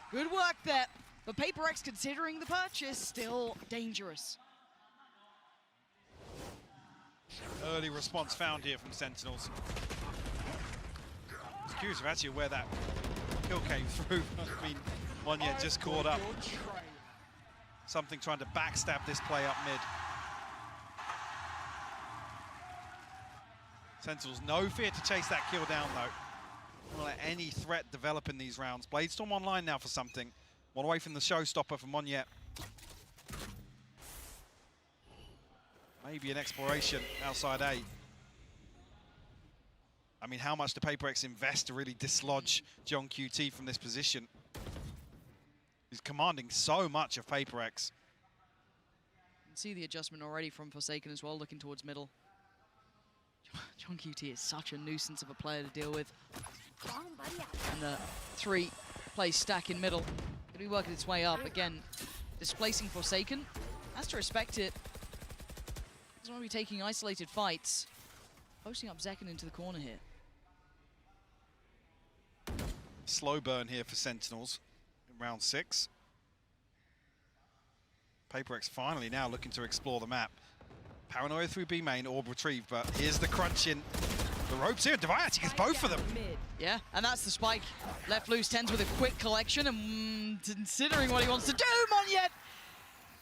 Good work there. But PaperX, considering the purchase, still dangerous. Early response found here from Sentinels. I was curious of actually where that kill came through. I mean, Monyet just caught up. Something trying to backstab this play up mid. Sentinels, no fear to chase that kill down though. Don't let any threat develop in these rounds. Bladestorm online now for something. One away from the showstopper for Monyet. Maybe an exploration outside A. I mean, how much do PaperX invest to really dislodge John QT from this position? He's commanding so much of PaperX. You can see the adjustment already from Forsaken as well, looking towards middle. John QT is such a nuisance of a player to deal with. And the 3-play stack in middle. Going to be working its way up. Again, displacing Forsaken. Has to respect it. Doesn't want to be taking isolated fights. Posting up Zekken into the corner here. Slow burn here for Sentinels in round 6. PaperX finally now looking to explore the map. Paranoia through B main, orb retrieve, but here's the crunch in the ropes here. Devi actually gets both of them. Yeah, and that's the spike. Left loose, Tens with a quick collection, and considering what he wants to do, Monyet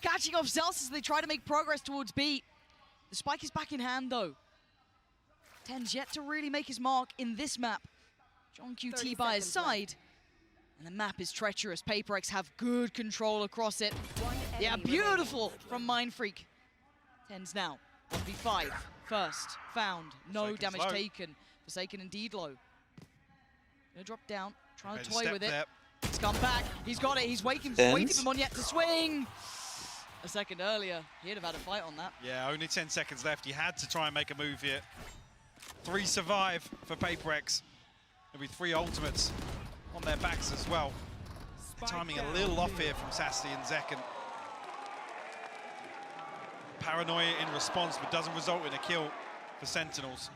catching off Zels as they try to make progress towards B. The spike is back in hand, though. Tens yet to really make his mark in this map. John QT by his side. And the map is treacherous. PaperX have good control across it. Yeah, beautiful from Mindfreak. Tens now. 1v5. First. Found. No damage taken. Forsaken indeed low. Gonna drop down. Trying to toy with it. He's come back. He's got it. He's waiting for Monyet to swing. A second earlier, he'd have had a fight on that. Yeah, only 10 seconds left. He had to try and make a move here. 3 survive for PaperX. There'll be 3 ultimates on their backs as well. Timing a little off here from Sassy and Zekken. Paranoia in response, but doesn't result in a kill for Sentinels.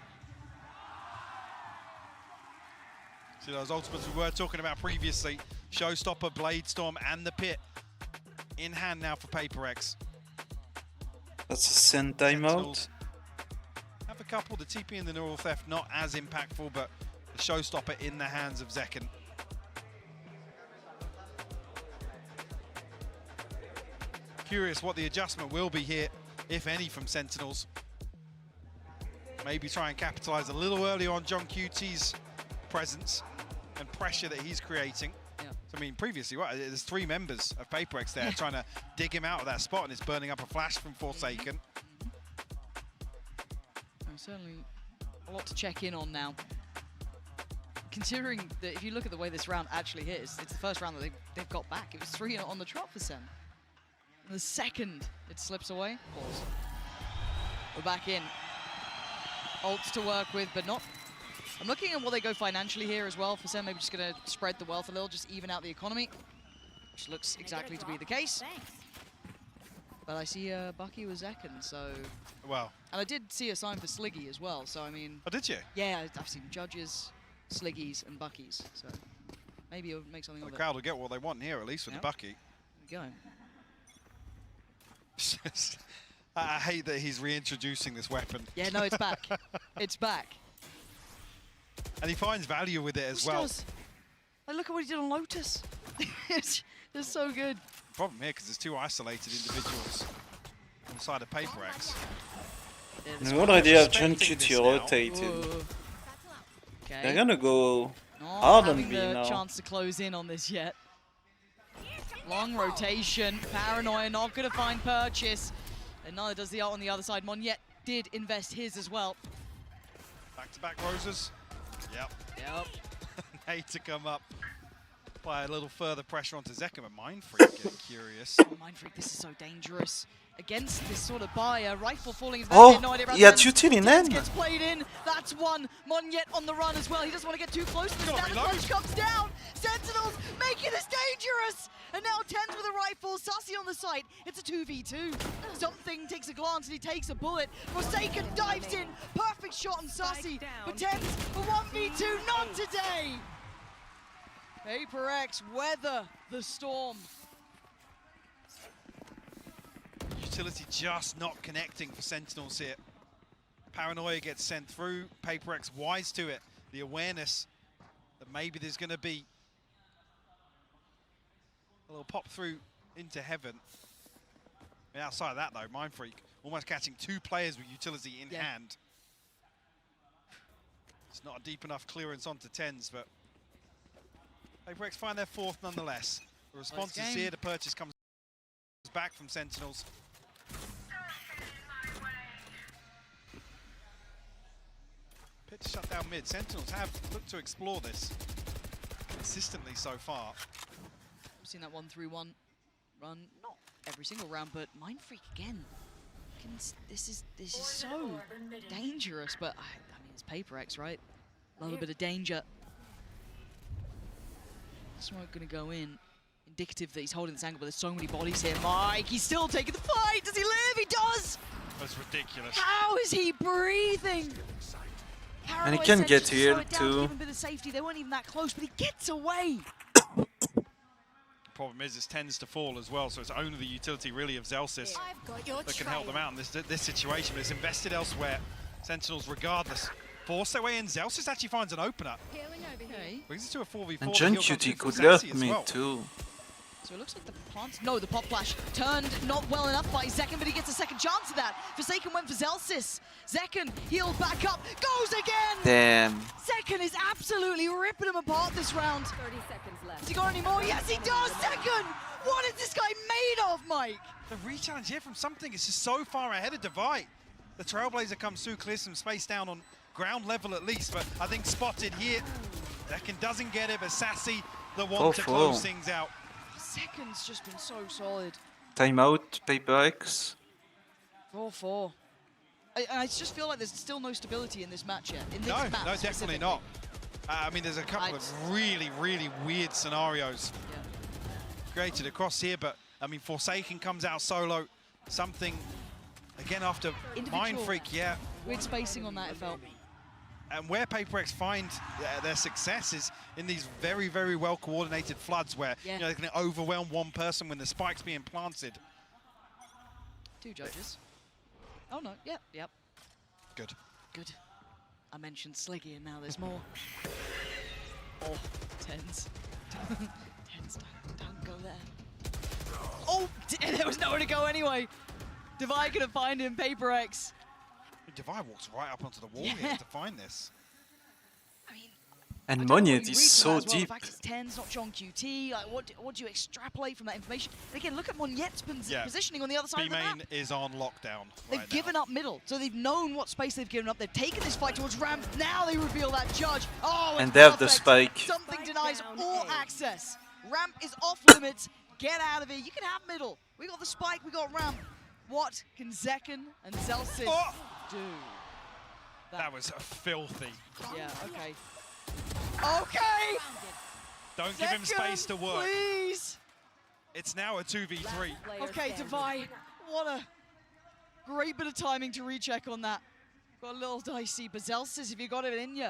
See those ultimates we were talking about previously. Showstopper, Bladestorm, and the Pit in hand now for PaperX. That's a SEN timeout. Have a couple. The TP and the neural theft not as impactful, but the showstopper in the hands of Zekken. Curious what the adjustment will be here, if any, from Sentinels. Maybe try and capitalize a little early on John QT's presence and pressure that he's creating. So, I mean, previously, there's 3 members of PaperX there trying to dig him out of that spot, and it's burning up a flash from Forsaken. Certainly a lot to check in on now. Considering that if you look at the way this round actually hit, it's the first round that they've got back. It was 3 on the trot for Sen. And the second it slips away, pause. We're back in. Ults to work with, but not. I'm looking at what they go financially here as well. For Sen, maybe just going to spread the wealth a little, just even out the economy, which looks exactly to be the case. But I see Bucky with Zekken, so... Wow. And I did see a sign for Sliggy as well, so I mean... Oh, did you? Yeah, I've seen Judges, Sliggies, and Buckies, so maybe it'll make something of it. The crowd will get what they want here, at least with the Bucky. There we go. I hate that he's reintroducing this weapon. Yeah, no, it's back. It's back. And he finds value with it as well. Does. Like, look at what he did on Lotus. It's so good. Problem here, because there's 2 isolated individuals on the side of PaperX. And what idea of John QT rotated? Okay. They're gonna go Not hard on having B the now. chance to close in on this yet. Long rotation. Paranoia not going to find purchase. And neither does the ult on the other side. Monyet did invest his as well. Back-to-back roses. Yep. Need to come up. Apply a little further pressure onto Zekken, but Mindfreak getting curious. Oh, Mindfreak, this is so dangerous. Against this sort of buyer, rifle falling is Oh, no idea about he had Tens. utility in Tens end. gets played in. That That's one. Monyet on the run as well. He doesn't want to get too close. The standard punch comes down. Sentinels making this dangerous. And now Tens with a rifle. Sassy on the site. It's a 2v2. Something takes a glance and he takes a bullet. Forsaken dives in. Perfect shot on Sassy. But Tens for 1v2. Not today. PRX weather the storm. Utility just not connecting for Sentinels here. Paranoia gets sent through. PRX wise to it. The awareness that maybe there's going to be a little pop through into heaven. And outside of that though, Mindfreak almost catching 2 players with utility in hand. It's not a deep enough clearance onto Tens, but PRX find their 4th nonetheless. The response is here, the purchase comes back from Sentinels. Pitch shut down mid. Sentinels have looked to explore this consistently so far. We've seen that 1-3-1 run, not every single round, but Mindfreak again. This is so dangerous, but I mean it's PRX, right? A little bit of danger. Smoke gonna go in. Indicative that he's holding this angle, but there's so many bodies here. Mike, he's still taking the fight. Does he live? He does! That's ridiculous. How is he breathing? And he can get here too. Give him a bit of safety. They weren't even that close, but he gets away. Problem is, it tends to fall as well, so it's only the utility really of Zelsys that can help them out in this situation. But it's invested elsewhere. Sentinels, regardless, force their way in. Zelsys actually finds an opener. Okay. Brings it to a 4v4. And John Cutie could hurt me too. So it looks like the plant. No, the pop flash turned not well enough by Zekken, but he gets a second chance of that. Forsaken went for Zelsys. Zekken healed back up, goes again. Damn. Zekken is absolutely ripping him apart this round. 30 seconds left. Has he got any more? Yes, he does. Zekken. What is this guy made of, Mike? The re-challenge here from something is just so far ahead of Divide. The Trailblazer comes through, clears some space down on ground level at least, but I think spotted here. Zekken doesn't get it, but Sassy the one to close things out. Zekken's just been so solid. Timeout, PRX. 4-4. I just feel like there's still no stability in this match yet. In this No, map definitely not. I mean, there's a couple of really, really weird scenarios created across here, but I mean, Forsaken comes out solo. Something, again, after Mindfreak, Weird spacing on that, it felt. And where PRX find their success is in these very, very well-coordinated floods where you know, they can overwhelm one person when the spike's being planted. 2 judges. Oh, no. Yep. Good. Good. I mentioned Sliggy, and now there's more. Oh, Tens. Tens, don't go there. Oh, there was nowhere to go anyway. Divide couldn't find him, PRX. Divide walks right up onto the wall here to find this. I mean, and Monyet is so deep. The fact it's Tens, not John QT. Like, what do you extrapolate from that information? And again, look at Monyet's positioning on the other side of the map. B-Main is on lockdown. They've given up middle, so they've known what space they've given up. They've taken this fight towards Ramp. Now they reveal that judge. Oh, and they have the spike. Something denies all access. Ramp is off limits. Get out of here. You can have middle. We got the spike. We got Ramp. What can Zekken and Zelsys do? That was filthy. Yeah, okay. Okay! Don't give him space to work. Please! It's now a 2v3. Okay, Divide. What a great bit of timing to recheck on that. Got a little dicey, but Zelsys, if you got it in you.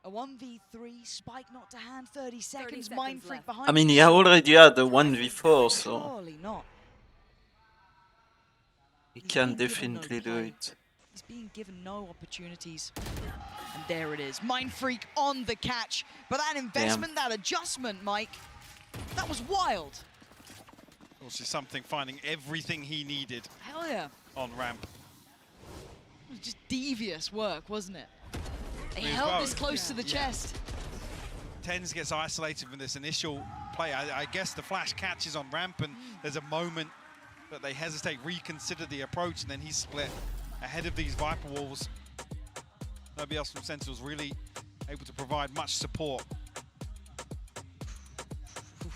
A 1v3, spike not to hand, 30 seconds, Mindfreak behind. I mean, he already had a 1v4, so Surely not. he can definitely do it. He's being given no opportunities. And there it is. Mindfreak on the catch. But that investment, that adjustment, Mike, that was wild. Also something finding everything he needed. Hell yeah. On ramp. It was just devious work, wasn't it? He held this close to the chest. Tens gets isolated from this initial play. I guess the flash catches on ramp and there's a moment that they hesitate, reconsider the approach, and then he's split ahead of these Viper Walls. Nobody else from Sentinels really able to provide much support.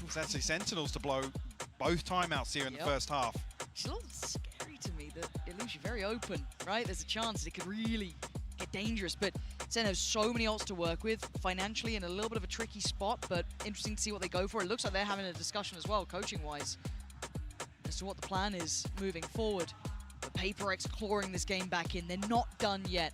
It's actually Sentinels to blow both timeouts here in the first half. It's a little scary to me that it leaves you very open, right? There's a chance it could really get dangerous. But SEN has so many ults to work with, financially in a little bit of a tricky spot, but interesting to see what they go for. It looks like they're having a discussion as well, coaching-wise, as to what the plan is moving forward. But PaperX clawing this game back in. They're not done yet.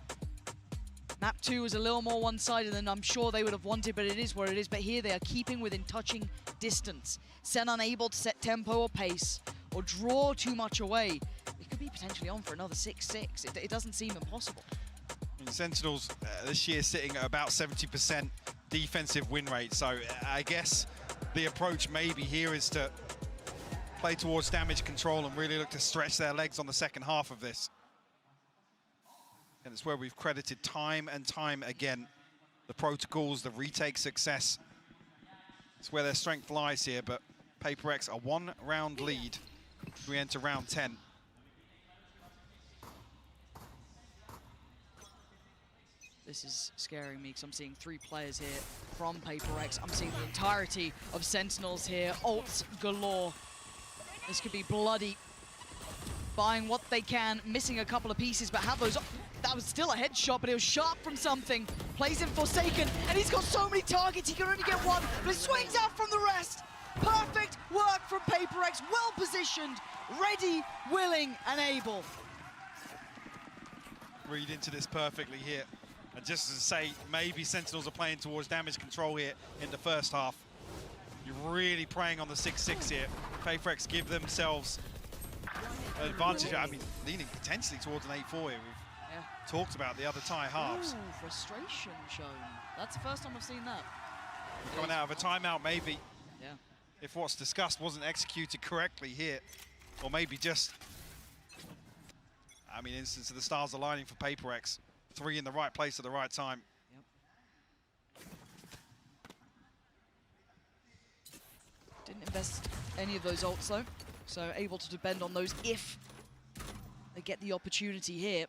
Map 2 was a little more one-sided than I'm sure they would have wanted, but it is what it is. But here they are keeping within touching distance. SEN unable to set tempo or pace or draw too much away. It could be potentially on for another 6-6. It doesn't seem impossible. Sentinels this year sitting at about 70% defensive win rate, so I guess the approach maybe here is to play towards damage control and really look to stretch their legs on the second half of this. And it's where we've credited time and time again the protocols, the retake success. It's where their strength lies here, but PaperX a one-round lead as we enter round 10. This is scaring me because I'm seeing 3 players here from PaperX. I'm seeing the entirety of Sentinels here. Ults galore. This could be bloody. Buying what they can, missing a couple of pieces, but have those. That was still a headshot, but it was sharp from something. Plays in Forsaken, and he's got so many targets, he can only get one, but swings out from the rest. Perfect work from PaperX, well positioned, ready, willing, and able. Read into this perfectly here. And just to say, maybe Sentinels are playing towards damage control here in the first half. You're really preying on the 6-6 here. PaperX give themselves an advantage. I mean, leaning potentially towards an 8-4 here. We've talked about the other tie halves. Ooh, frustration shown. That's the first time I've seen that. Coming out of a timeout, maybe. Yeah. If what's discussed wasn't executed correctly here, or maybe just, I mean, instance of the stars aligning for PaperX. 3 in the right place at the right time. Yep. Didn't invest any of those ults though, so able to depend on those if they get the opportunity here.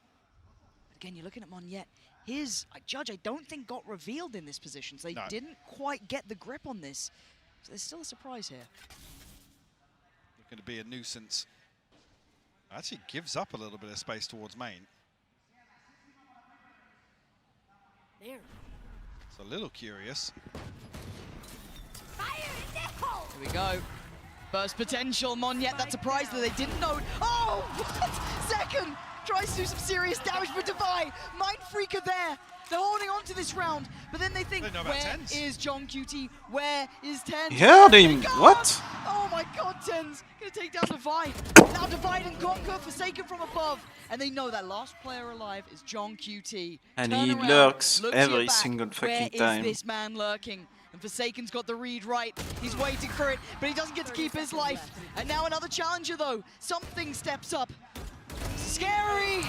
Again, you're looking at Monyet. His Judge, I don't think got revealed in this position, so they didn't quite get the grip on this. So there's still a surprise here. Looking to be a nuisance. Actually gives up a little bit of space towards main. There. It's a little curious. Here we go. Burst potential, Monyet. That's a prize that they didn't know. Oh, what? Second! Tries to do some serious damage for Devi. Mind Freak are there. They're holding on to this round, but then they think, where is John QT? Where is Tens? Yeah, they what? Oh my god, Tens gonna take down Divide. Now Divide and conquer, Forsaken from above. And they know that last player alive is John QT. And Turn he around, lurks look to every your back. single fucking Where time. is this man lurking? And Forsaken's got the read right. He's waiting for it, but he doesn't get to keep his life. And now another challenger though. Something steps up. Scary!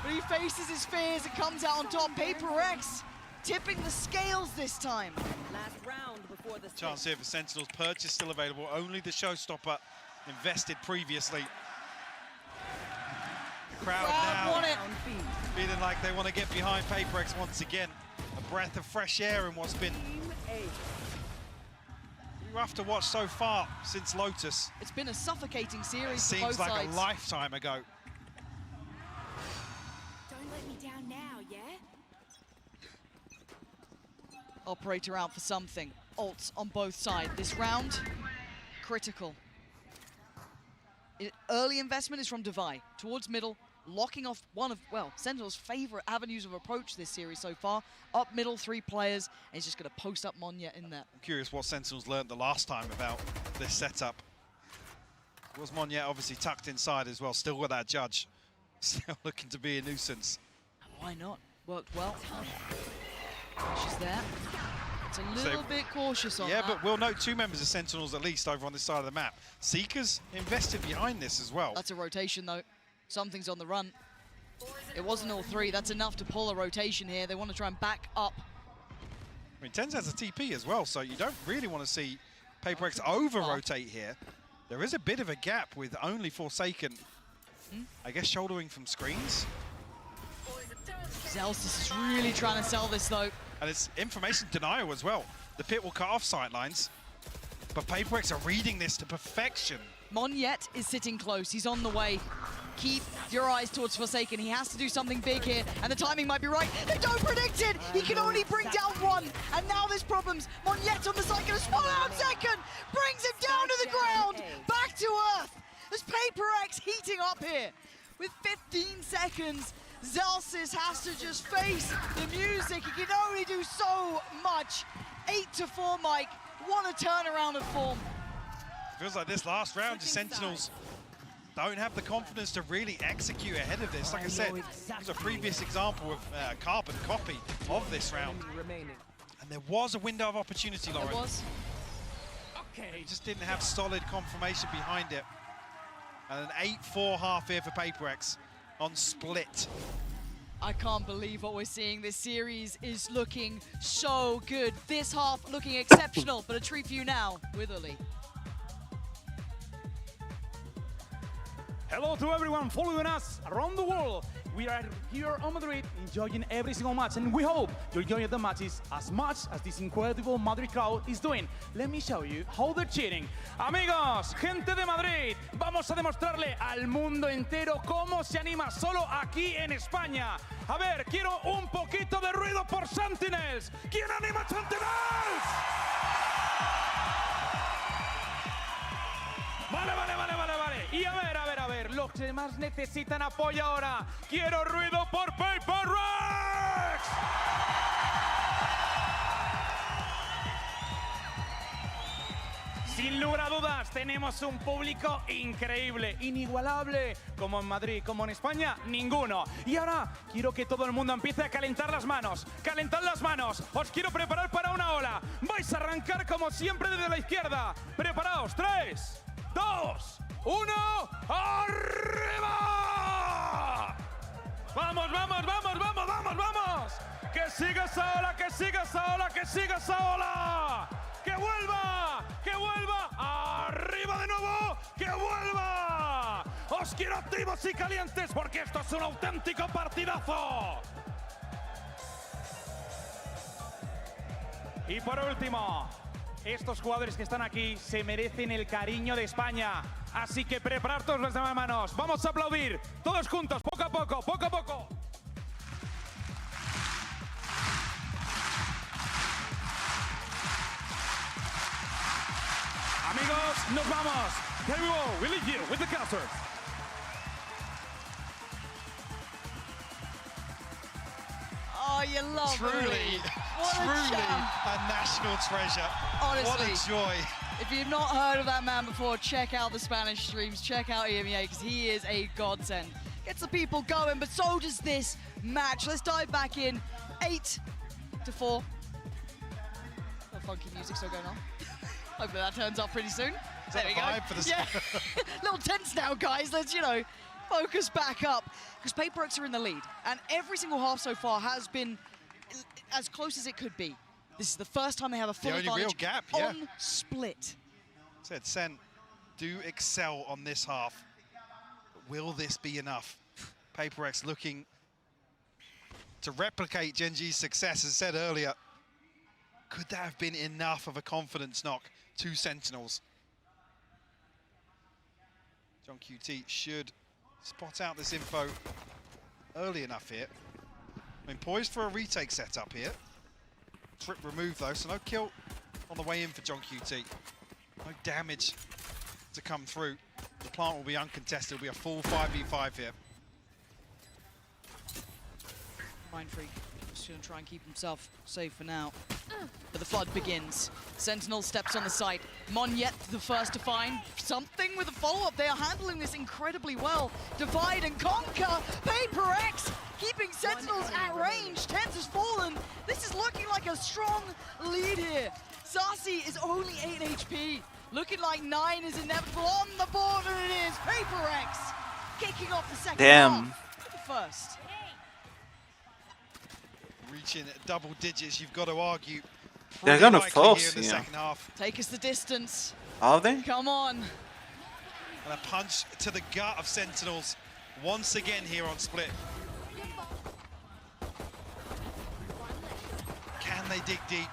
But he faces his fears and comes out on top. PaperX tipping the scales this time. Last round before the Chance here for Sentinels. Purchase still available. Only the showstopper invested previously. The crowd now want it. feeling like they want to get behind PaperX once again. A breath of fresh air in what's been rough to watch so far since Lotus. It's been a suffocating series. It seems for both like sides. a lifetime ago. Don't let me down now, yeah? Operator out for something. Ults on both sides. This round, critical. Early investment is from Devi towards middle, locking off one of, well, Sentinel's favorite avenues of approach this series so far. Up middle, 3 players, and he's just going to post up Monyet in there. I'm curious what Sentinels learned the last time about this setup. Was Monyet obviously tucked inside as well, still with that Judge. Still looking to be a nuisance. Why not? Worked well. She's there. It's a little bit cautious on that. But we'll note 2 members of Sentinels at least over on this side of the map. Seekers invested behind this as well. That's a rotation though. Something's on the run. It wasn't all 3. That's enough to pull a rotation here. They want to try and back up. I mean, Tens has a TP as well, so you don't really want to see PaperX over-rotate here. There is a bit of a gap with only Forsaken, I guess, shouldering from screens. Zelsis is really trying to sell this though. And it's information denial as well. The pit will cut off sightlines, but PaperX are reading this to perfection. Monyet is sitting close. He's on the way. keep your eyes towards Forsaken. He has to do something big here, and the timing might be right. They don't predict it! He can only bring down one, and now there's problems. Monyet on the side, gonna swallow out second! Brings him down to the ground! Back to earth! There's Paper X heating up here. With 15 seconds, Zalsis has to just face the music. He can only do so much. 8-4, Mike. What a turnaround of form. Feels like this last round, the Sentinels don't have the confidence to really execute ahead of this. Like I said, there's a previous example of carbon copy of this round. And there was a window of opportunity, Lauren. There was. He just didn't have solid confirmation behind it. And an 8-4 half here for Paper X on Split. I can't believe what we're seeing. This series is looking so good. This half looking exceptional, but a treat for you now with Uli. Hello to everyone following us around the world. We are here on Madrid enjoying every single match, and we hope you're enjoying the matches as much as this incredible Madrid crowd is doing. Let me show you how they're cheering. Amigos, gente de Madrid, vamos a demostrarle al mundo entero cómo se anima solo aquí en España. A ver, quiero un poquito de ruido por Sentinels. ¿Quién anima Sentinels? Vale. Y a ver, los que más necesitan apoyo ahora. Quiero ruido por Paper X. Sin lugar a dudas, tenemos un público increíble, inigualable, como en Madrid, como en España, ninguno. Y ahora quiero que todo el mundo empiece a calentar las manos. ¡Calentad las manos! Os quiero preparar para una ola. Vais a arrancar como siempre desde la izquierda. Preparaos, 3, 2, 1, ¡arriba! ¡Vamos! ¡Que siga esa ola, que siga esa ola, que siga esa ola! ¡Que vuelva! ¡Arriba de nuevo! ¡Que vuelva! ¡Os quiero activos y calientes porque esto es un auténtico partidazo! Y por último, estos jugadores que están aquí se merecen el cariño de España. Así que preparad todos los demás manos. Vamos a aplaudir todos juntos, poco a poco. Amigos, nos vamos. Here we go. We leave you with the casters. Oh, you love Truly a national treasure. Honestly, what a joy. If you've not heard of that man before, check out the Spanish streams, check out EMEA, because he is a godsend. Gets the people going, but so does this match. Let's dive back in. 8-4. The funky music still going on. Hopefully that turns up pretty soon. There we go. For the Yeah. Little tense now, guys. Let's, focus back up. Because Paper X are in the lead. And every single half so far has been as close as it could be. This is the first time they have a full only advantage real gap, on Split. Said Sen do excel on this half. But will this be enough? Paper X looking to replicate Gen G's success, as said earlier. Could that have been enough of a confidence knock to Sentinels? John QT should spot out this info early enough here. I mean, poised for a retake setup here. Trip removed though, so no kill on the way in for John QT. No damage to come through. The plant will be uncontested. It'll be a full 5v5 here. Mind Freak just going to try and keep himself safe for now. But the flood begins. Sentinel steps on the site. Monyet the first to find something with a follow-up. They are handling this incredibly well. Divide and conquer. Paper X keeping Sentinels at range. Tense has fallen. This is looking like a strong lead here. Sasi is only 8 HP. Looking like 9 is inevitable on the board, and it is Paper X kicking off the second half. First. Reaching double digits, you've got to argue. They're gonna force, here in the second half. Take us the distance. Are they? Come on. And a punch to the gut of Sentinels once again here on Split. Can they dig deep?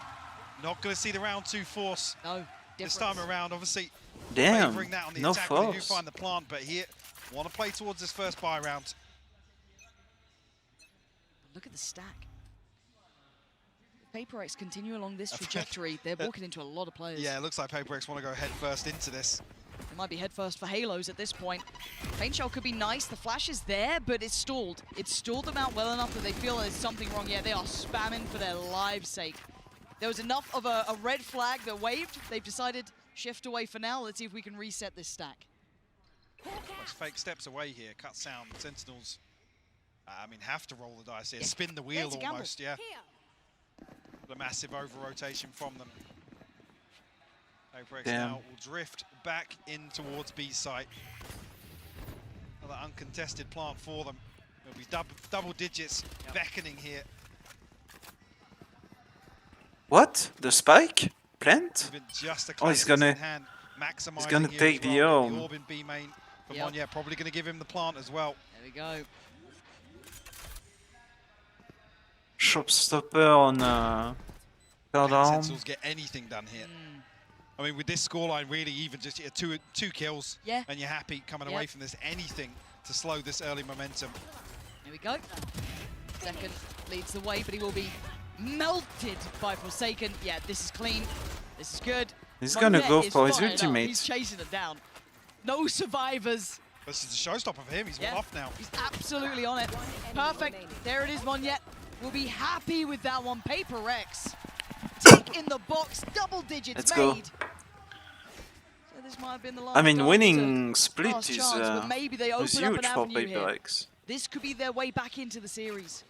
Not going to see the round 2 force. No. This time around, obviously. Damn, Favoring that on the no attack when they do force. find the plant, but here Want to play towards this first buy round. Look at the stack. If PaperX continue along this trajectory, they're walking into a lot of players. Yeah, it looks like PaperX want to go head first into this. It might be head first for Halos at this point. Paint Shell could be nice. The flash is there, but it's stalled. It's stalled them out well enough that they feel there's something wrong. Yeah, they are spamming for their lives' sake. There was enough of a red flag that waved. They've decided shift away for now. Let's see if we can reset this stack. It's fake steps away here. Cut sound. Sentinels, I mean, have to roll the dice here. Spin the wheel almost, yeah. The massive over-rotation from them. PaperX now will drift back in towards B site. Another uncontested plant for them. It'll be double digits beckoning here. What? The spike? Plant? Just a oh, he's gonna take the orb. The orb in B main for Monye, probably gonna give him the plant as well. There we go. Shopstopper on third arm. Sentinels get anything done here. I mean, with this scoreline, really even just two kills, and you're happy coming away from this. Anything to slow this early momentum. Here we go. Second leads the way, but he will be melted by Forsaken. Yeah, this is clean. This is good. He's gonna go for his ultimate. He's chasing it down. No survivors. This is a showstopper for him. He's off now. He's absolutely on it. Perfect. There it is, Monye. We'll be happy with that one. PaperX. Tick in the box. Double digits Let's made. Go. So this might have been the last I mean, winning split is maybe they open huge up an for avenue here. PaperX. This could be their way back into the series.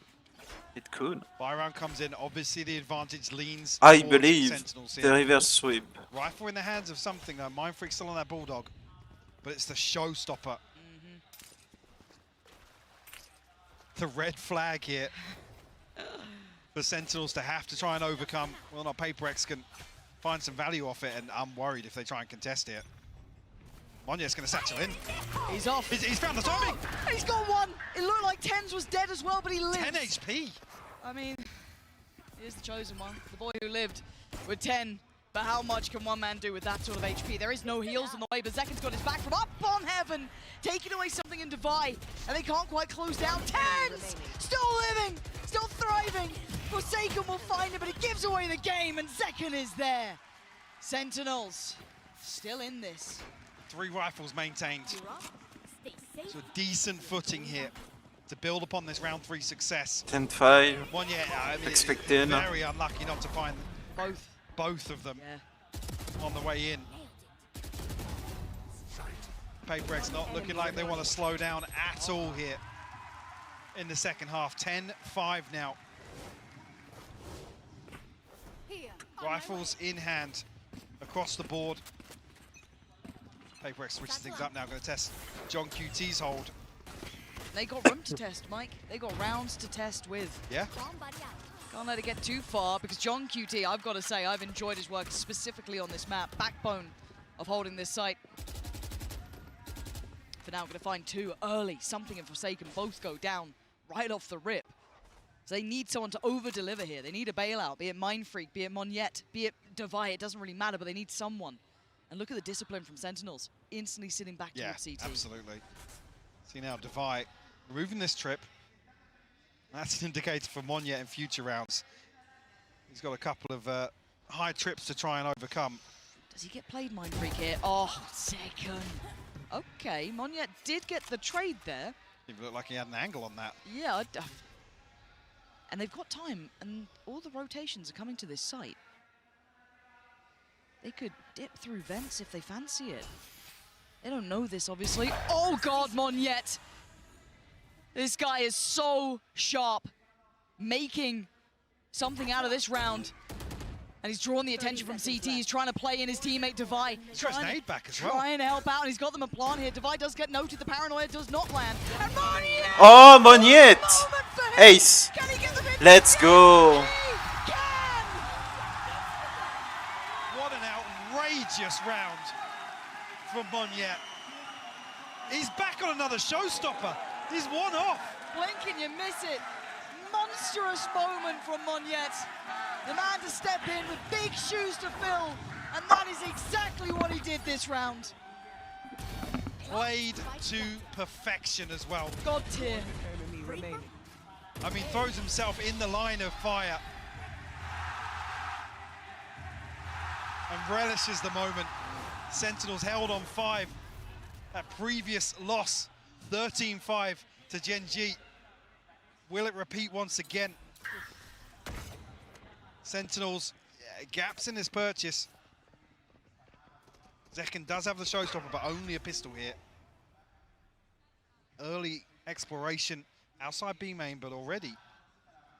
It could. Buy round comes in. Obviously, the advantage leans. I towards believe Sentinels the here. reverse sweep. Rifle in the hands of something. Mind Freak still on that Bulldog, but it's the showstopper. The red flag here for Sentinels to have to try and overcome. Well, not PaperX can find some value off it, and I'm worried if they try and contest it. Monye's going to satchel in. He's off. He's found the timing. He's got one. It looked like Tens was dead as well, but he lived. 10 HP. I mean, here's the chosen one. The boy who lived with 10. But how much can one man do with that sort of HP? There is no heals on the way, but Zekin's got his back from up on heaven, taking away something in Divide, and they can't quite close down. Tens! Still living, still thriving. Forsaken will find him, but it gives away the game, and Zekin is there. Sentinels still in this. 3 rifles maintained. So a decent footing here to build upon this round 3 success. 10-5. Monye, I mean, expected. Very unlucky not to find both of them on the way in. PaperX not looking like they want to slow down at all here in the second half. 10-5 now. Rifles in hand across the board. PaperX switches things up now, going to test John QT's hold. They got room to test, Mike. They got rounds to test with. Yeah. Can't let it get too far, because John QT, I've got to say, I've enjoyed his work specifically on this map. Backbone of holding this site. For now, I'm going to find 2 early. Something and Forsaken both go down right off the rip. So they need someone to over-deliver here. They need a bailout, be it Mind Freak, be it Monye, be it Divide. It doesn't really matter, but they need someone. And look at the discipline from Sentinels. Instantly sitting back towards CT. Absolutely. See now, Divide removing this trip. That's an indicator for Monye in future rounds. He's got a couple of high trips to try and overcome. Does he get played, Mind Freak here? Oh, second. Okay, Monye did get the trade there. It looked like he had an angle on that. Yeah, and they've got time, and all the rotations are coming to this site. They could dip through vents if they fancy it. They don't know this, obviously. Oh, God, Monye! This guy is so sharp, making something out of this round. And he's drawn the attention from CT. He's trying to play in his teammate Divide. He's got his nade back as well. Trying to help out, and he's got them a plant here. Divide does get noted. The paranoia does not land. And Monye! Oh, Monye! Ace! Let's go! What an outrageous round from Monye. He's back on another showstopper. He's one off. Blink and you miss it. Monstrous moment from Monye. The man to step in with big shoes to fill, and that is exactly what he did this round. played to perfection as well. God tier. I mean, throws himself in the line of fire and relishes the moment. Sentinels held on 5. That previous loss, 13-5 to Gen G. Will it repeat once again? Sentinels, gaps in his purchase. Zekken does have the showstopper, but only a pistol here. Early exploration outside B main, but already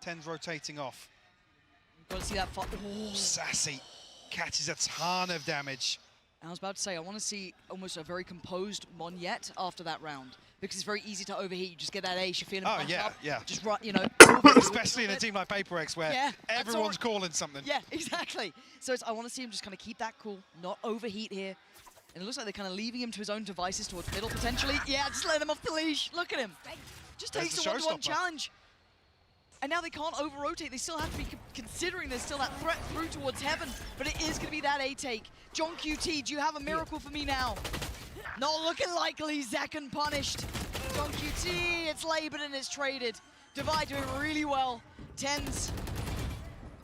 10's rotating off. Got to see that. Oh, Sassy catches a ton of damage. I was about to say, I want to see almost a very composed Monyet after that round, because it's very easy to overheat. You just get that ace, you're feeling pumped up. Yeah. Just run, you know. Especially in a team like PaperX where everyone's calling something. Yeah, exactly. So I want to see him just kind of keep that cool, not overheat here. And it looks like they're kind of leaving him to his own devices towards middle potentially. Yeah, just letting him off the leash. Look at him. Just takes the one-to-one challenge. And now they can't over-rotate. They still have to be considering there's still that threat through towards heaven. But it is going to be that A-take. John QT, do you have a miracle for me now? Not looking likely. Zekken punished. John QT, it's labored and it's traded. Divide doing really well. 10's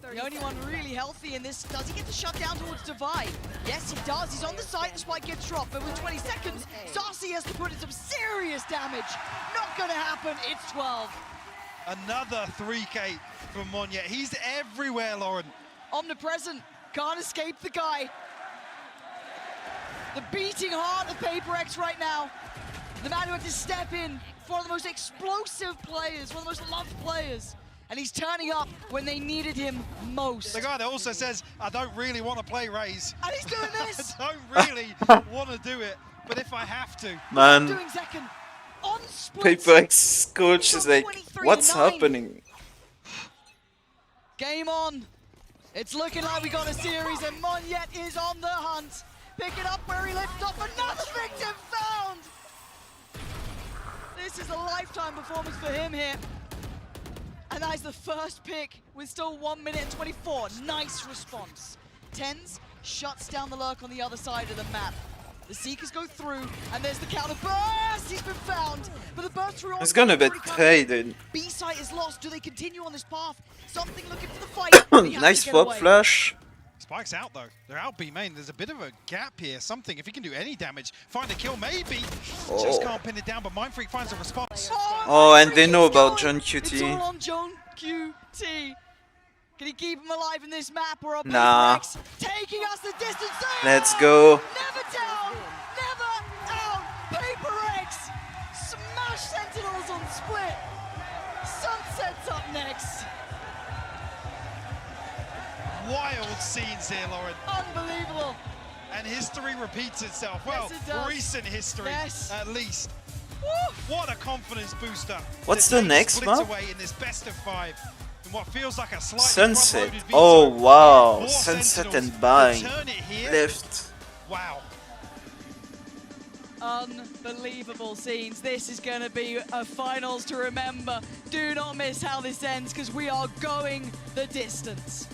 the only one really healthy in this. Does he get to shut down towards Divide? Yes, he does. He's on the side. The spike gets dropped. But with 20 seconds, Sarsi has to put in some serious damage. Not going to happen. It's 12. Another 3K from Monyet. He's everywhere, Lauren. Omnipresent. Can't escape the guy. The beating heart of PaperX right now. The man who had to step in for one of the most explosive players, one of the most loved players. And he's turning up when they needed him most. The guy that also says, I don't really want to play Raze. And he's doing this. I don't really want to do it, but if I have to. Man. Doing Zekken on split. PaperX coach is like, what's happening? Game on. It's looking like we got a series, and Monyet is on the hunt. Pick it up where he left off. Another victim found. This is a lifetime performance for him here. And that is the first pick with still 1 minute and 24. Nice response. 10's shuts down the lurk on the other side of the map. The Seekers go through, and there's the counter burst. He's been found, but the burst through. It's gonna be traded. B site is lost. Do they continue on this path? Something looking for the fight. Nice fog flash. Spike's out though. They're out B main. There's a bit of a gap here. Something, if he can do any damage, find a kill maybe. Just can't pin it down, but Mind Freak finds a response. Oh, and they know about John It's all QT. on John QT. Can he keep him alive in this map, or are Nah. PaperX taking us the distance? Let's go. Never down, never out. PaperX smash Sentinels on split. Sunset's up next. Wild scenes here, Lauren. Unbelievable. And history repeats itself. Well, Yes, it does. recent history, at least. Woo. What a confidence booster. What's to the take next splits map? away in this best of 5. In what feels like a slightly Sunset. front-loaded Oh veto. wow. More Sunset Sentinels and Bind. to turn it here. Left. Wow. Unbelievable scenes. This is going to be a finals to remember. Do not miss how this ends, because we are going the distance.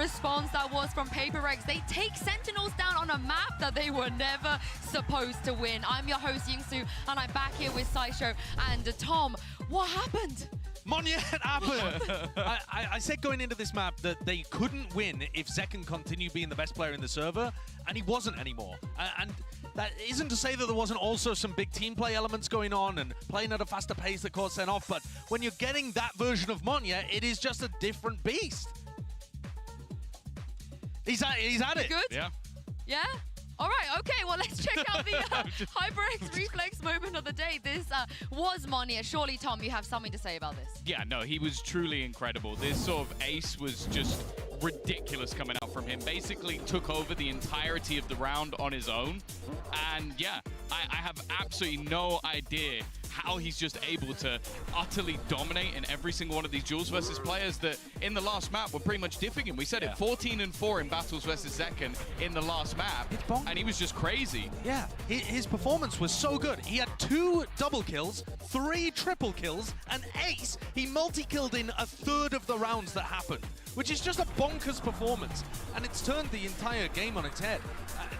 response that was from PaperX. They take Sentinels down on a map that they were never supposed to win. I'm your host, Yingsu, and I'm back here with Sideshow and Tom. What happened? Monyet happened. I said going into this map that they couldn't win if Zekken continued being the best player in the server, and he wasn't anymore. And that isn't to say that there wasn't also some big team play elements going on and playing at a faster pace that caught Sen off, but when you're getting that version of Monyet, it is just a different beast. He's at it. Good? Yeah. Yeah? All right, okay, well, let's check out the HyperX Reflex moment of the day. This was Monyet. Surely, Tom, you have something to say about this. Yeah, no, he was truly incredible. This sort of ace was just ridiculous coming out from him. Basically took over the entirety of the round on his own. And yeah, I have absolutely no idea how he's just able to utterly dominate in every single one of these duels versus players that in the last map were pretty much diffing him. We said it, 14-4 in battles versus Zekken in the last map, and he was just crazy. Yeah, his performance was so good. He had 2 double kills, 3 triple kills, an ace. He multi-killed in a third of the rounds that happened, which is just a bonkers performance, and it's turned the entire game on its head.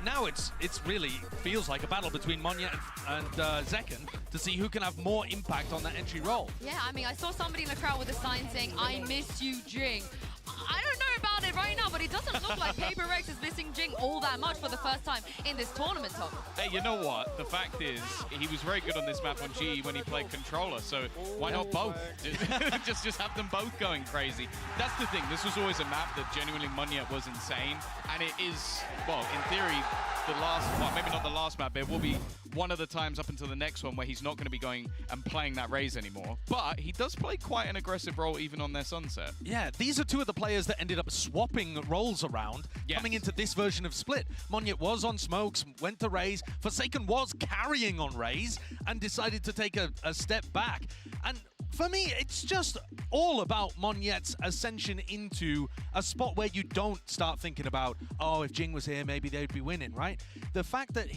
Now it's really feels like a battle between Monyet and Zekken to see who can have more impact on that entry role. Yeah, I mean, I saw somebody in the crowd with a sign saying, "I miss you, Jing." I don't know about it right now, but it doesn't look like PaperX is missing Jing all that much for the first time in this tournament, Tom. Hey, you know what? The fact is, he was very good on this map on G when he played controller, so why not both? just have them both going crazy. That's the thing. This was always a map that genuinely Monyet was insane, and it is, well, in theory, the last, well, maybe not the last map, but it will be one of the times up until the next one where he's not going to be going and playing that Raze anymore. But he does play quite an aggressive role even on their Sunset. Yeah, these are 2 of the players that ended up swapping roles around coming into this version of Split. Monyet was on Smokes, went to Raze. Forsaken was carrying on Raze and decided to take a step back. And for me, it's just all about Monyet's ascension into a spot where you don't start thinking about, oh, if Jing was here, maybe they'd be winning, right? The fact that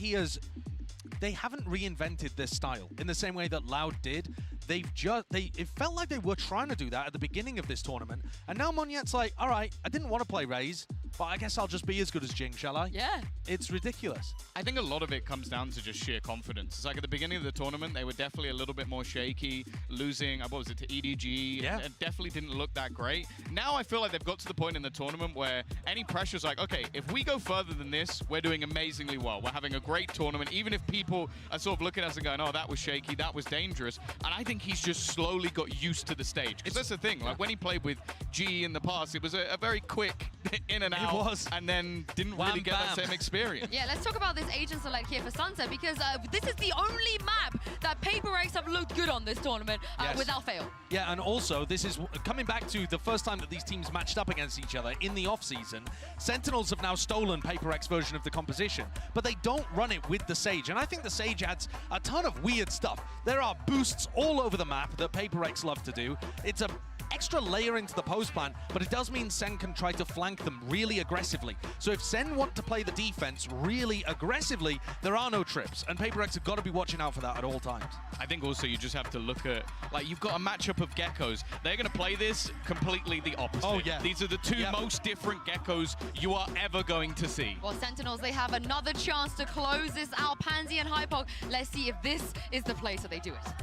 they haven't reinvented this style in the same way that Loud did. It felt like they were trying to do that at the beginning of this tournament, and now Monyet's like, all right, I didn't want to play Raze, but I guess I'll just be as good as Jing, shall I? Yeah. It's ridiculous. I think a lot of it comes down to just sheer confidence. It's like at the beginning of the tournament, they were definitely a little bit more shaky, losing, what was it, to EDG. Yeah. It definitely didn't look that great. Now I feel like they've got to the point in the tournament where any pressure's like, okay, if we go further than this, we're doing amazingly well. We're having a great tournament, even if people are sort of looking at us and going, oh, that was shaky, that was dangerous. And I think he's just slowly got used to the stage. Because that's the thing, like when he played with G in the past, it was a very quick in and out. It was. And then didn't really get that same experience. Yeah, let's talk about this agent select here for Sunset, because this is the only map that PaperX have looked good on this tournament without fail. Yeah, and also this is coming back to the first time that these teams matched up against each other in the off-season. Sentinels have now stolen PaperX version of the composition, but they don't run it with the Sage, and I think the Sage adds a ton of weird stuff. There are boosts all over the map that PaperX love to do. It's a extra layer into the post plan, but it does mean Sen can try to flank them really aggressively. So if Sen want to play the defense really aggressively, there are no trips, and PaperX have got to be watching out for that at all times. I think also you just have to look at, like, you've got a matchup of Geckos. They're going to play this completely the opposite. Oh, yeah. These are the 2 most different Geckos you are ever going to see. Well, Sentinels, they have another chance to close this out. Pansy and Hypog, let's see if this is the place that they do it.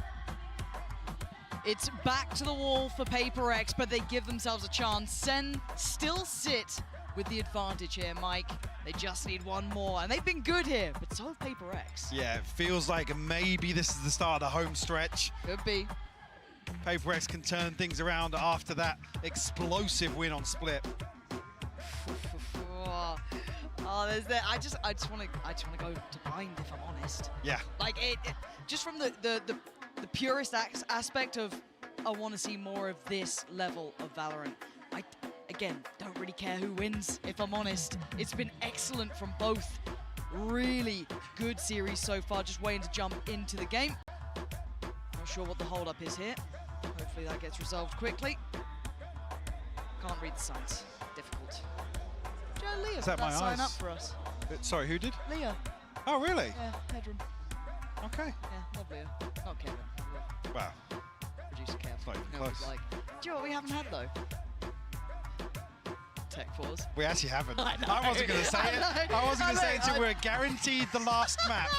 It's back to the wall for PaperX, but they give themselves a chance. Sen still sit with the advantage here, Mike. They just need one more, and they've been good here, but so have PaperX. Yeah, it feels like maybe this is the start of the home stretch. Could be. PaperX can turn things around after that explosive win on Split. Oh, there's that. I just want to go to bind, if I'm honest. Yeah. Like it just from the purest aspect of, I want to see more of this level of Valorant. I, again, don't really care who wins, if I'm honest. It's been excellent from both. Really good series so far, just waiting to jump into the game. Not sure what the hold-up is here. Hopefully that gets resolved quickly. Can't read the signs. Difficult. Joe, Leah Is that put my sign eyes? up for us. Sorry, who did? Leah. Oh, really? Yeah, headroom. Okay. Yeah, love Leah. Not Kevin. Leah. Wow. Producer Kev. Not even No, close. like, do you know what we haven't had though? tech pause. We actually haven't. I know. I wasn't going to say it. I wasn't going to say it until we're guaranteed the last map.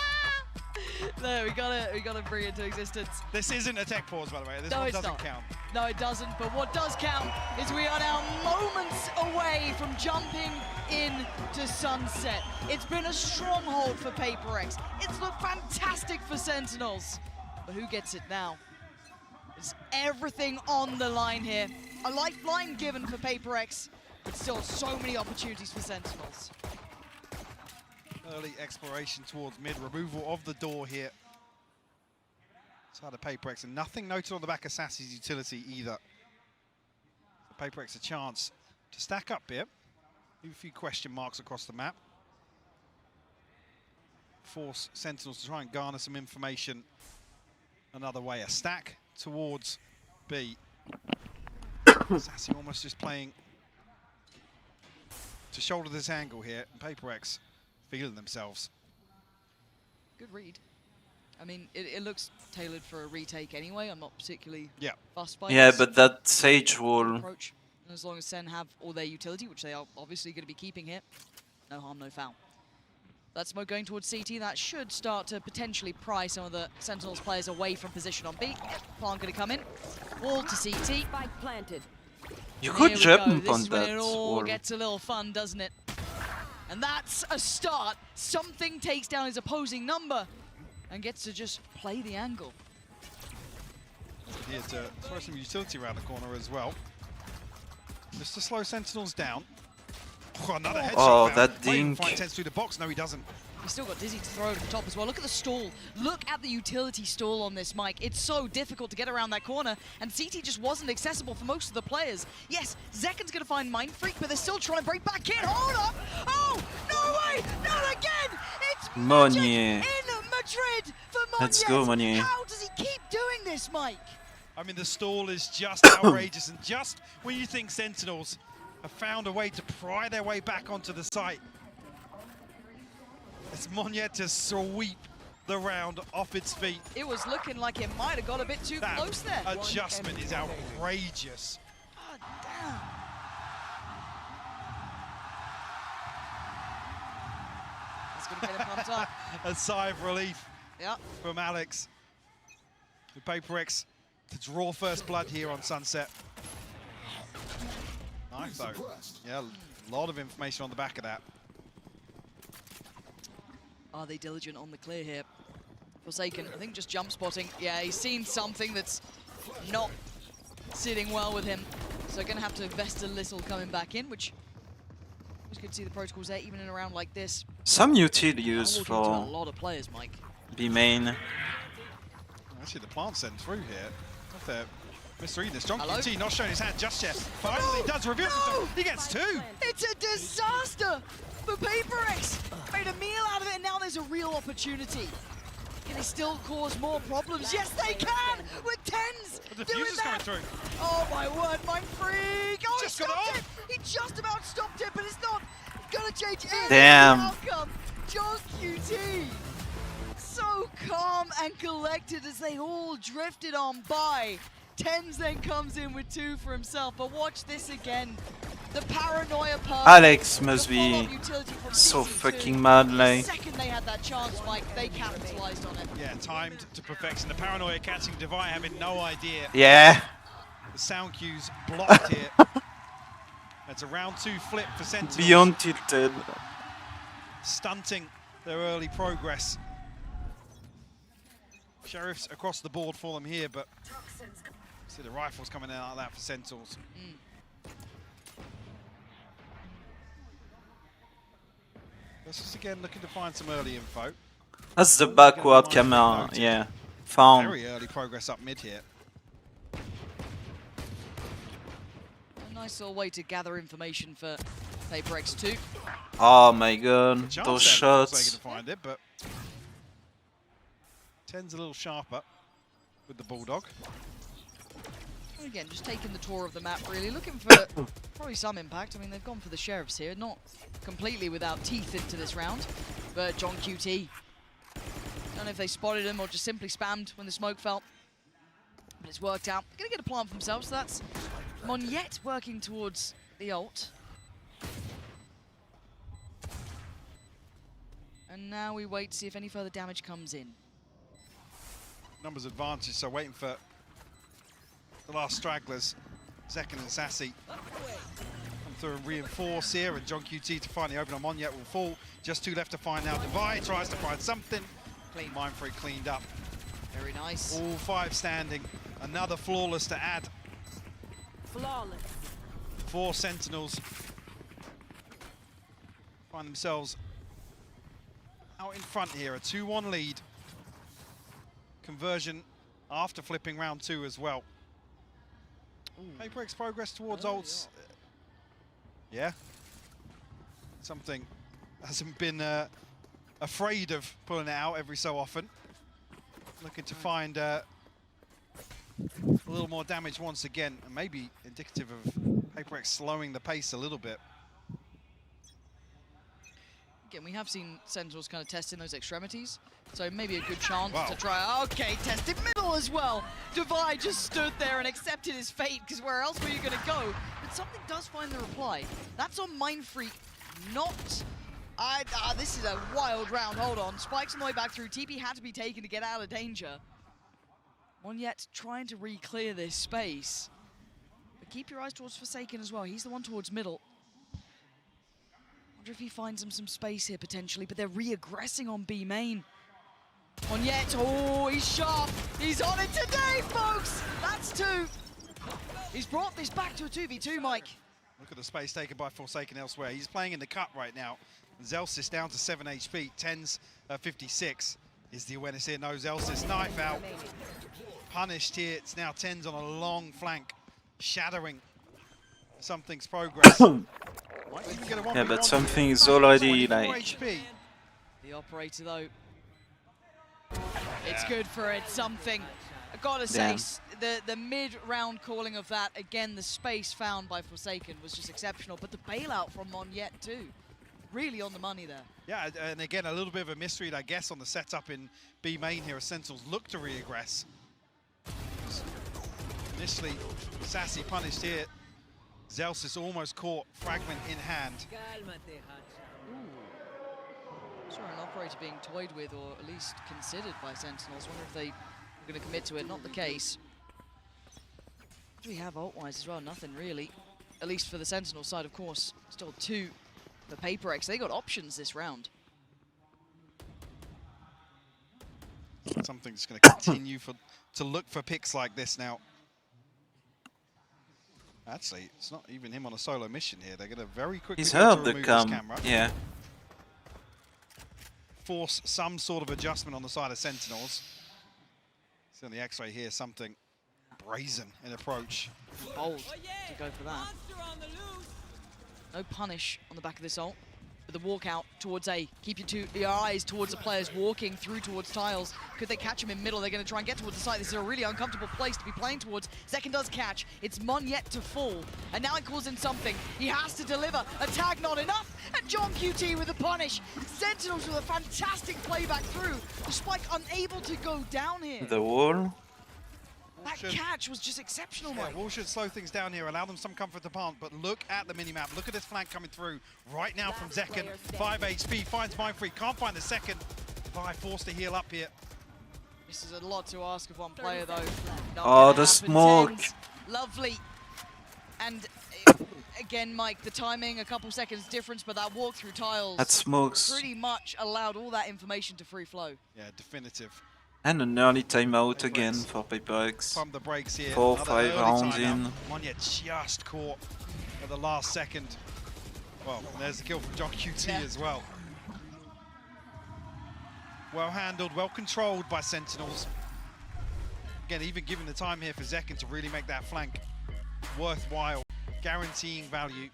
No, we gotta bring it to existence. This isn't a tech pause, by the way. This one doesn't count. No, it doesn't. But what does count is we are now moments away from jumping into sunset. It's been a stronghold for Paper X. It's looked fantastic for Sentinels. But who gets it now? There's everything on the line here. A lifeline given for Paper X, but still so many opportunities for Sentinels. Early exploration towards mid, removal of the door here. Side of Paper X, and nothing noted on the back of Sassy's utility either. Paper X a chance to stack up here. Leave a few question marks across the map. Force Sentinels to try and garner some information another way. A stack towards B. Sassy almost just playing to shoulder this angle here. And Paper X feeling themselves. Good read. I mean, it looks tailored for a retake anyway. I'm not particularly fussed by Yeah, this but that Sage wall. approach. And as long as Sen have all their utility, which they are obviously going to be keeping here, no harm, no foul. That smoke going towards CT, that should start to potentially pry some of the Sentinels players away from position on B. Plant going to come in. Wall to CT. Spike planted. You And could here we jump go. This on is when that it all wall. gets a little fun, doesn't it? And that's a start. Something takes down his opposing number and gets to just play the angle. Here to throw some utility around the corner as well. Just to slow Sentinels down. Oh, another headshot. Oh, found. that Might even dink. find Tens through the box. No, he doesn't. He's still got Dizzy to throw over the top as well. Look at the stall. Look at the utility stall on this mic. It's so difficult to get around that corner, and CT just wasn't accessible for most of the players. Yes, Zekken's going to find Mind Freak, but they're still trying to break back in. Hold up! Oh, no way! Not again! It's Monnier. in Madrid for Monnier. Let's go, Monnier. How does he keep doing this, Mike? I mean, the stall is just outrageous, and just when you think Sentinels have found a way to pry their way back onto the site, it's Monnier to sweep the round off its feet. It was looking like it might have got a bit too close there. Adjustment is outrageous. God damn. That's going to get him pumped up. A sigh of relief Yeah. from Alex. The Paper X to draw first blood here on Sunset. Nice though. Yeah, a lot of information on the back of that. Are they diligent on the clear here? Forsaken, I think just jump spotting. Yeah, he's seen something that's not sitting well with him. So going to have to invest a little coming back in, which was good to see the protocols there, even in a round like this. Some util used Walking into a for lot of players, Mike. B main. Actually, the plant sent through here. Not there. Mr. Edith, John Hello? QT not showing his hand just yet. Finally does reveal himself. He gets two. It's a disaster for Paper X. Made a meal out of it, and now there's a real opportunity. Can they still cause more problems? Yes, they can! With Tens The doing defuse is that! coming through. Oh my word, Mind Freak! Oh, Just he got stopped off. it! He just about stopped it, but it's not gonna change anything. Damn. Outcome. John QT! So calm and collected as they all drifted on by. Tens then comes in with two for himself, but watch this again. The paranoia part. Alex must the be follow-up utility from so CT2. fucking mad, like. The second they had that chance, Mike, they capitalized on it. Yeah, timed to perfection. The paranoia catching Devi having no idea. Yeah. The sound cues blocked here. It's a round two flip for Sentinels. Beyond tilted. Stunting their early progress. Sheriffs across the board for them here, but see the rifles coming in like that for Sentinels. Let's just again looking to find some early info. That's the backward camera. Yeah. Found. Very early progress up mid here. A nice little way to gather information for Paper X2. Oh my god. Chance Those there, looks like he shots. can find it, but Ten's a little sharper with the Bulldog. Again, just taking the tour of the map, really looking for probably some impact. I mean, they've gone for the Sheriffs here, not completely without teeth into this round, but John QT. Don't know if they spotted him or just simply spammed when the smoke fell, but it's worked out. They're going to get a plant for themselves, so that's Moniette working towards the ult. And now we wait to see if any further damage comes in. Numbers advantage, so waiting for the last stragglers, Zekken and Sassy. Come through and reinforce here, and John QT to finally open on Monyet will fall. Just two left to find now. Divide tries to find something. Clean. Mindfreak cleaned up. Very nice. All five standing. Another flawless to add. Flawless. 4 Sentinels find themselves out in front here. A 2-1 lead. Conversion after flipping round 2 as well. PaperX progress towards ults. Yeah. Something hasn't been afraid of pulling it out every so often. Looking to find a little more damage once again, and maybe indicative of PaperX slowing the pace a little bit. Again, we have seen Sentinels kind of testing those extremities, so maybe a good chance to try. Okay, tested middle as well. Divide just stood there and accepted his fate, because where else were you going to go? But something does find the reply. That's on Mindfreak, not... this is a wild round. Hold on. Spikes on the way back through. TP had to be taken to get out of danger. Monyet trying to re-clear this space. But keep your eyes towards Forsaken as well. He's the one towards middle. Wonder if he finds him some space here potentially, but they're re-aggressing on B main. Monyet, oh, he's sharp. He's on it today, folks. That's 2. He's brought this back to a 2v2, Mike. Look at the space taken by Forsaken elsewhere. He's playing in the cut right now. Zelsis down to 7 HP, 10's 56. Is the awareness here? No, Zelsis knife out. Punished here. It's now 10's on a long flank, shadowing something's progress. Yeah, but something is already like... HP. The operator though, it's good for it, something. I gotta say, the mid-round calling of that, again, the space found by Forsaken was just exceptional, but the bailout from Monyet too. Really on the money there. Yeah, and again, a little bit of a mystery, I guess, on the setup in B main here as Sentinels look to re-aggress. Initially, Sassy punished here. Zelsis almost caught, fragment in hand. Saw an operator being toyed with, or at least considered by Sentinels. Wonder if they were going to commit to it. Not the case. What do we have ult-wise as well? Nothing really. At least for the Sentinel side, of course. Still 2 for PaperX. They got options this round. Something's going to continue to look for picks like this now. Actually, it's not even him on a solo mission here. They're going to very quickly He's heard the camera. Yeah. Force some sort of adjustment on the side of Sentinels. See on the X-ray here, something brazen in approach. Bold to go for that. No punish on the back of this ult. But the walkout towards A. Keep your eyes towards the players walking through towards tiles. Could they catch him in middle? They're going to try and get towards the site. This is a really uncomfortable place to be playing towards. Zekken does catch. It's Monyet to fall. And now it calls in something. He has to deliver. A tag not enough. And John QT with the punish. Sentinels with a fantastic play back through. The Spike unable to go down here. The wall. That catch was just exceptional, Mike. Yeah, Wall should slow things down here, allow them some comfort to plant, but look at the minimap. Look at this flank coming through right now from Zekken. 5 HP, finds Mindfreak, can't find the second. Vi forced to heal up here. This is a lot to ask of one player, though. Oh, the smoke. Lovely. And again, Mike, the timing, a couple seconds difference, but that walk through tiles that smokes pretty much allowed all that information to free flow. Yeah, definitive. And an early timeout again for PaperX. Pump the brakes here. 4-5 rounds in. Monyet just caught at the last second. Well, there's the kill from John QT as well. Well handled, well controlled by Sentinels. Again, even given the time here for Zekken to really make that flank worthwhile, guaranteeing value.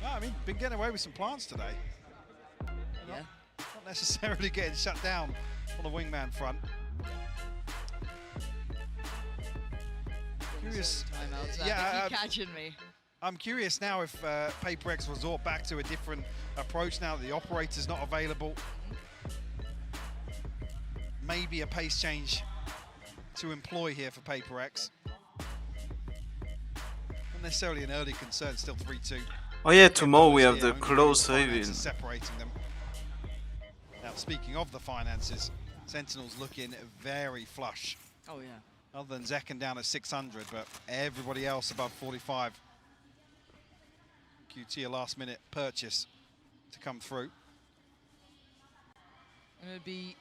I mean, been getting away with some plants today. Yeah. Not necessarily getting shut down on the wingman front. Curious. Yeah, catching me. I'm curious now if PaperX resort back to a different approach now that the operator's not available. maybe a pace change to employ here for Paper X. Not necessarily an early concern, still 3-2. Oh yeah, tomorrow we have the close reveal. Separating them. Now, speaking of the finances, Sentinels looking very flush. Oh yeah. Other than Zekken down at 600, but everybody else above 45. QT a last minute purchase to come through. And it'd be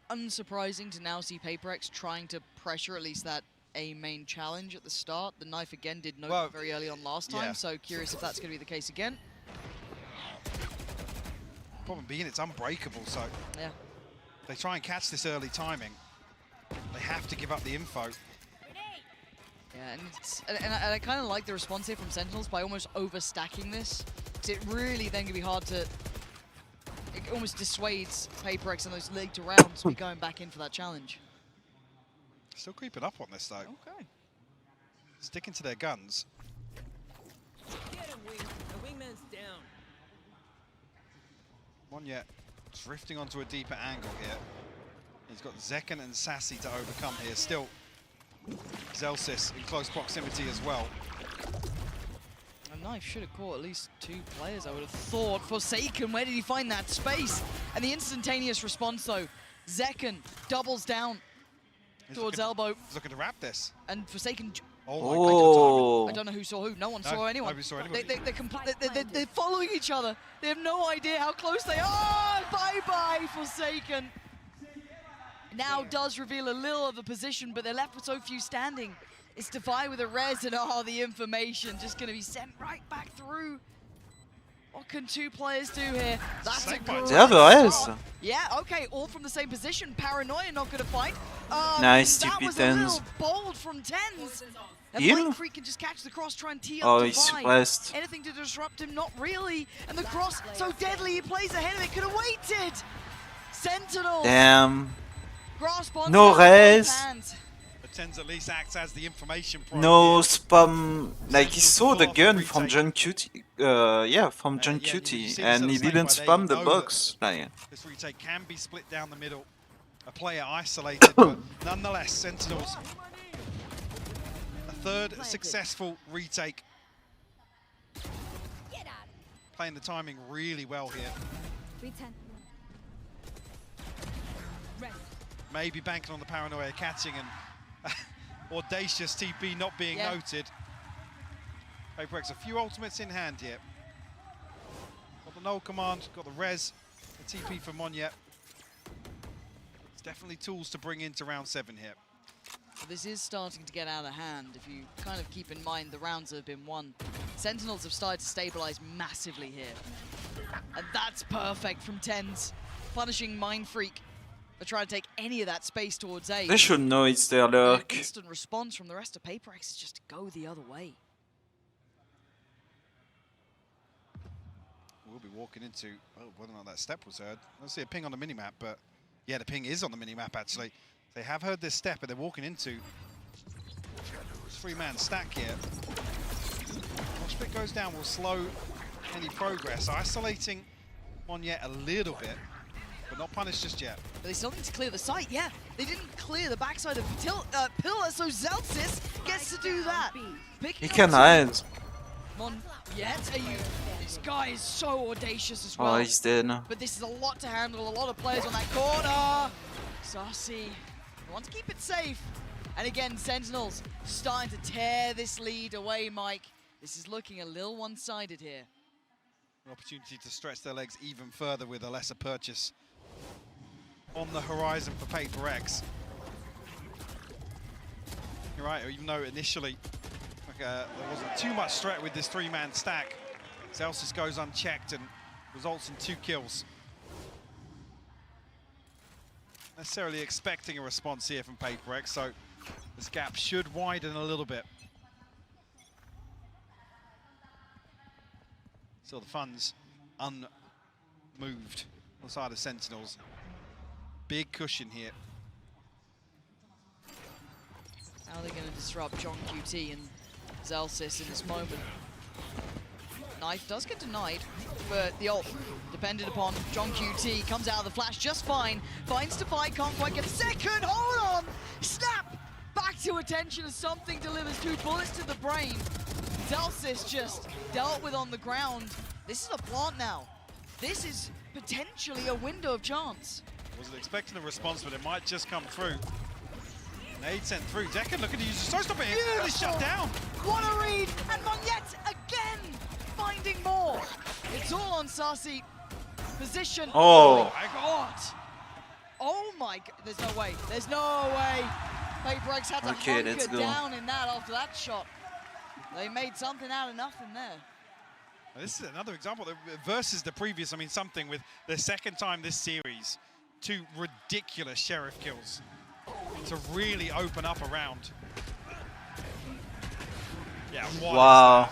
unsurprising to now see Paper X trying to pressure at least that A main challenge at the start. The knife again did note very early on last time, so curious if that's going to be the case again. Problem being it's unbreakable, so yeah, they try and catch this early timing. They have to give up the info. Yeah, and I kind of like the response here from Sentinels by almost overstacking this. Because it really then can be hard to... It almost dissuades Paper X in those later rounds to be going back in for that challenge. Still creeping up on this, though. Okay. Sticking to their guns. Get him, Wing. The wingman's down. One yet drifting onto a deeper angle here. He's got Zekken and Sassy to overcome here. Still, Zelsis in close proximity as well. A knife should have caught at least 2 players, I would have thought. Forsaken, where did he find that space? And the instantaneous response, though. Zekken doubles down towards elbow. He's looking to wrap this. And Forsaken... Oh, I don't know who saw who. No one saw anyone. Nobody saw anybody. They're following each other. They have no idea how close they are. Bye-bye, Forsaken. Now does reveal a little of the position, but they're left with so few standing. It's Defy with a res, and the information just going to be sent right back through. What can 2 players do here? That's a great start. Yeah, okay, all from the same position. Paranoia not going to fight. Nice That TP was a little bold from Tens. And Heal? Mind Freak can just catch the cross, try and tee up Oh, Defy. he's suppressed. Anything to disrupt him? Not really. And the cross, so deadly, he plays ahead of it. Could have waited. Sentinels. damn. Grasp onto No it with both res. hands. But Tens at least acts as the information pro. No spam. Like he saw the gun from John Cutie. Yeah, from John Cutie, and he didn't spam the box. Like, This retake can be split down the middle. A player isolated, but nonetheless, Sentinels. A third successful retake. Playing the timing really well here. Maybe banking on the Paranoia catching and audacious TP not being noted. Paper X a few ultimates in hand here. Got the null command, got the res, the TP for Monyet. It's definitely tools to bring into round 7 here. This is starting to get out of hand if you kind of keep in mind the rounds that have been won. Sentinels have started to stabilize massively here. And that's perfect from Tens, punishing Mind Freak. They're trying to take any of that space towards A. they should know it's their And luck. an instant response from the rest of Paper X is just to go the other way. We'll be walking into, whether or not that step was heard. I don't see a ping on the minimap, but yeah, the ping is on the minimap actually. They have heard this step, but they're walking into this 3-man stack here. Split goes down will slow any progress. Isolating Monyet a little bit, but not punished just yet. But they still need to clear the site, yeah. They didn't clear the backside of Pillar, so Zelsis gets to do that. He can hide. Yet, this guy is so audacious as well. Oh, he's dead now. But this is a lot to handle, a lot of players on that corner. Sassy wants to keep it safe. And again, Sentinels starting to tear this lead away, Mike. This is looking a little one-sided here. An opportunity to stretch their legs even further with a lesser purchase on the horizon for Paper X. You're right, even though initially there wasn't too much threat with this 3-man stack, Zelsis goes unchecked and results in 2 kills. Necessarily expecting a response here from Paper X, so this gap should widen a little bit. Still the funds unmoved on the side of Sentinels. Big cushion here. How are they going to disrupt John QT and Zelsis in this moment? Knife does get denied, but the ult depended upon John QT. Comes out of the flash just fine. Finds to fight, can't quite get the second. Hold on! Snap! Back to attention as something delivers 2 bullets to the brain. Zellsis just dealt with on the ground. This is a plant now. This is potentially a window of chance. Wasn't expecting a response, but it might just come through. Nade sent through. Decken looking to use the stop it. It's shut down. What a read! And Monyet again finding more. It's all on Sassy. Position. Oh. My God. Oh my God. There's no way. There's no way. PaperX had to hunker down in that after that shot. They made something out of nothing there. This is another example versus the previous. I mean, something with the second time this series, 2 ridiculous Sheriff kills to really open up a round. Yeah, wow.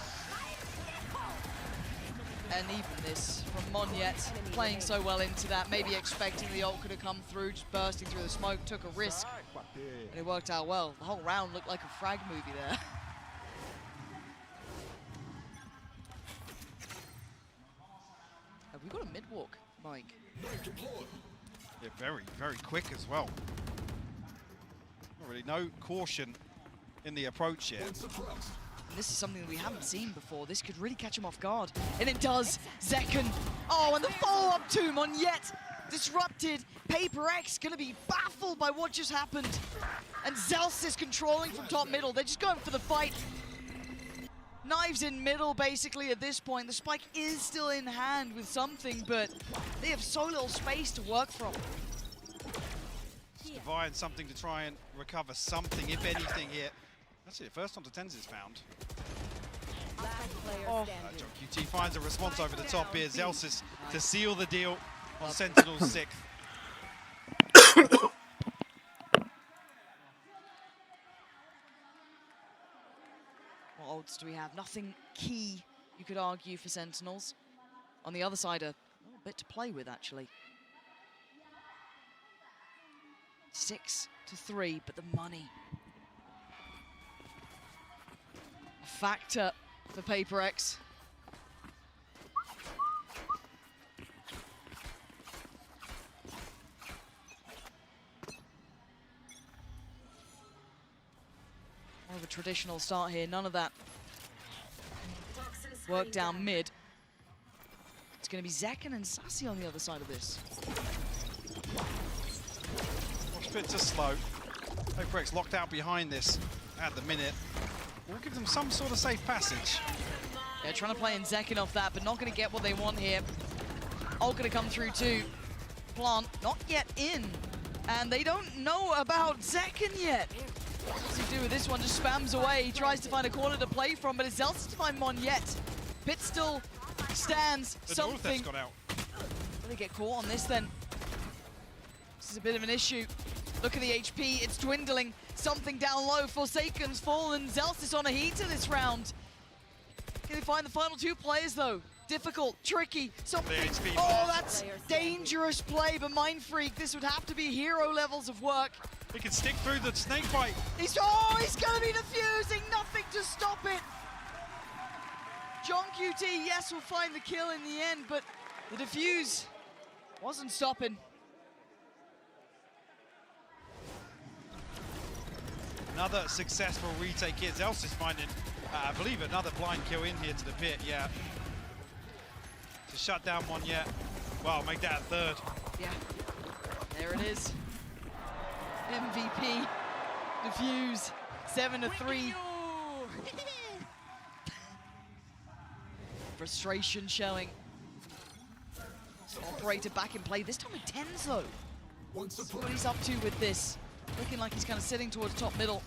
And even this from Monyet, playing so well into that, maybe expecting the ult could have come through, just bursting through the smoke, took a risk, and it worked out well. The whole round looked like a frag movie there. Have we got a mid-walk, Mike? Yeah, very, very quick as well. Not really no caution in the approach yet. And this is something that we haven't seen before. This could really catch him off guard. And it does. Zekken. Oh, and the follow-up to Monyet. Disrupted. PaperX going to be baffled by what just happened. And Zellsis controlling from top middle. They're just going for the fight. Knives in middle, basically, at this point. The spike is still in hand with something, but they have so little space to work from. Divine something to try and recover something, if anything, here. That's it, first onto Tens is found. John QT finds a response over the top here. Zellsis to seal the deal on Sentinel's 6th. What odds do we have? Nothing key, you could argue, for Sentinels. On the other side, a little bit to play with, actually. 6-3, but the money. A factor for PaperX. More of a traditional start here, none of that work down mid. It's going to be Zekken and Sassy on the other side of this. Watch bit too slow. PaperX locked out behind this at the minute. We'll give them some sort of safe passage. Yeah, trying to play in Zekken off that, but not going to get what they want here. Ult going to come through too. Plant not yet in. And they don't know about Zekken yet. What does he do with this one? Just spams away. He tries to find a corner to play from, but it's Zellsis to find Monyet. Pit still stands something. Got out. Will they get caught on this then? This is a bit of an issue. Look at the HP, it's dwindling. Something down low. Forsaken's fallen. Zellsis on a heater this round. Can they find the final 2 players though? Difficult, tricky, something. Oh, that's dangerous play, but Mind Freak, this would have to be hero levels of work. He can stick through the snake bite. He's gonna be defusing, nothing to stop it. John QT, yes, will find the kill in the end, but the defuse wasn't stopping. Another successful retake here. Zellsis finding, I believe, another blind kill in here to the pit, yeah. To shut down Monyet. Wow, make that a 3rd. Yeah, there it is. MVP, defuse, 7-3. Frustration showing. So Operator back in play, this time with Tens though. See what he's up to with this. Looking like he's kind of sitting towards top middle.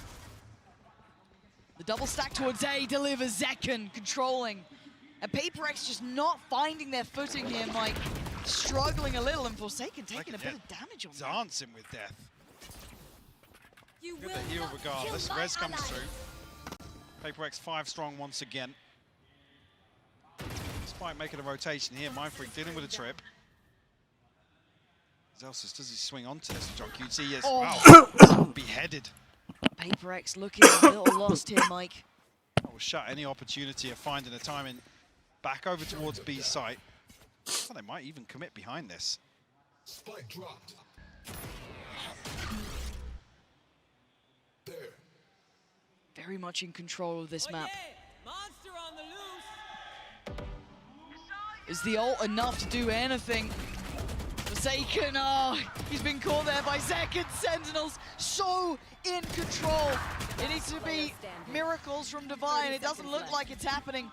The double stack towards A delivers Zekken, controlling. And PaperX just not finding their footing here, Mike. Struggling a little, and Forsaken taking a bit of damage on that. Dancing with death. Get the heal regardless. Res comes through. PaperX 5 strong once again. Despite making a rotation here, Mind Freak dealing with a trip. Zellsis, does he swing onto this? John QT is wow, beheaded. PaperX looking a little lost here, Mike. That will shut any opportunity of finding a timing back over towards B's site. Oh, they might even commit behind this. Spike dropped. Very much in control of this map. Monster on the loose. Is the ult enough to do anything? Forsaken, oh, he's been caught there by Zek. Sentinels so in control. It needs to be miracles from Divine. It doesn't look like it's happening.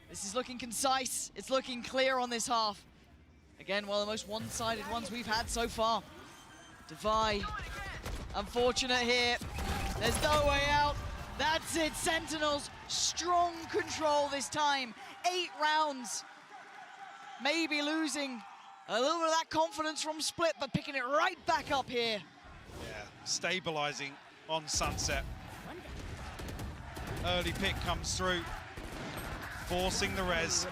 This is looking concise. It's looking clear on this half. Again, one of the most one-sided ones we've had so far. Divine, unfortunate here. There's no way out. That's it, Sentinels, strong control this time. 8 rounds. Maybe losing a little bit of that confidence from Split, but picking it right back up here. Yeah, stabilizing on Sunset. Early pick comes through, forcing the res.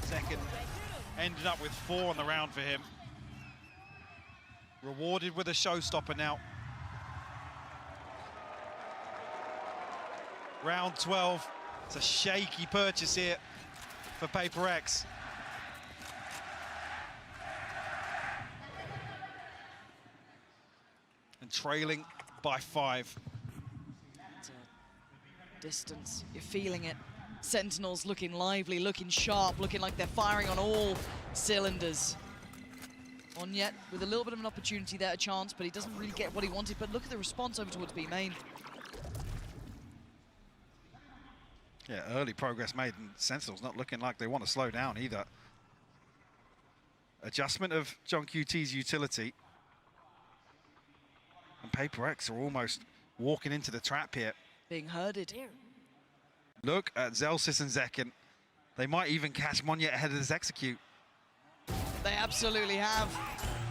Second ended up with 4 on the round for him. Rewarded with a showstopper now. Round 12, it's a shaky purchase here for PRX. And trailing by 5. It's a distance, you're feeling it. Sentinels looking lively, looking sharp, looking like they're firing on all cylinders. Onyet with a little bit of an opportunity there, a chance, but he doesn't really get what he wanted. But look at the response over towards B main. Yeah, early progress made, and Sentinels not looking like they want to slow down either. Adjustment of John QT's utility. And PRX are almost walking into the trap here. Being herded. Look at Zelsis and Zekken. They might even catch Monyet ahead of this execute. They absolutely have.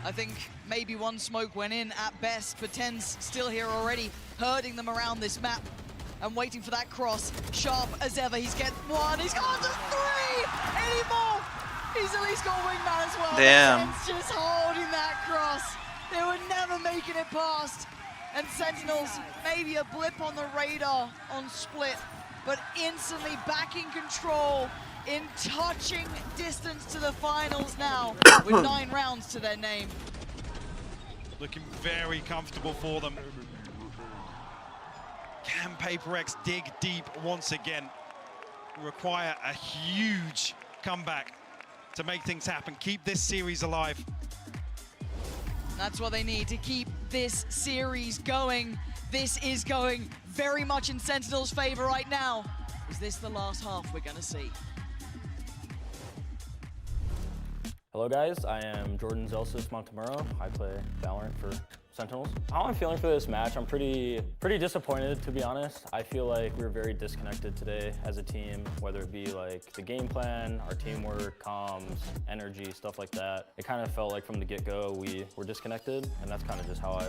I think maybe one smoke went in at best, but Ten's still here already, herding them around this map and waiting for that cross. Sharp as ever, he's get 1, he's got 3! Any more? He's at least got wingman as well. Damn. Ten's just holding that cross. They were never making it past. And Sentinels, maybe a blip on the radar on Split, but instantly back in control, in touching distance to the finals now, with 9 rounds to their name. Looking very comfortable for them. Can PRX dig deep once again? Require a huge comeback to make things happen. Keep this series alive. That's what they need to keep this series going. This is going very much in Sentinel's favor right now. Is this the last half we're gonna see? Hello guys, I am Jordan Zelsis Montemuro. I play Valorant for Sentinels. How I'm feeling for this match, I'm pretty disappointed, to be honest. I feel like we were very disconnected today as a team, whether it be like the game plan, our teamwork, comms, energy, stuff like that. It kind of felt like from the get-go we were disconnected, and that's kind of just how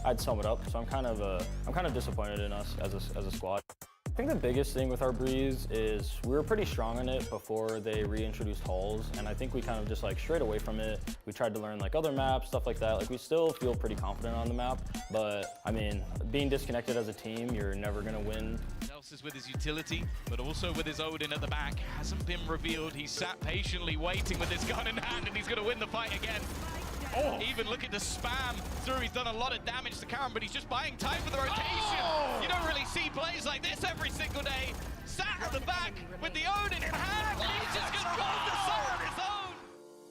I'd sum it up. So I'm kind of disappointed in us as a squad. I think the biggest thing with our Breeze is we were pretty strong in it before they reintroduced halls, and I think we kind of just like strayed away from it. We tried to learn like other maps, stuff like that. Like we still feel pretty confident on the map, but I mean, being disconnected as a team, you're never gonna win. Zelsis with his utility, but also with his Odin at the back, hasn't been revealed. He's sat patiently waiting with his gun in hand, and he's gonna win the fight again. Oh, even look at the spam through. He's done a lot of damage to Karen, but he's just buying time for the rotation. You don't really see plays like this every single day. Sat at the back with the Odin in hand. He's just gonna roll the sun on his own.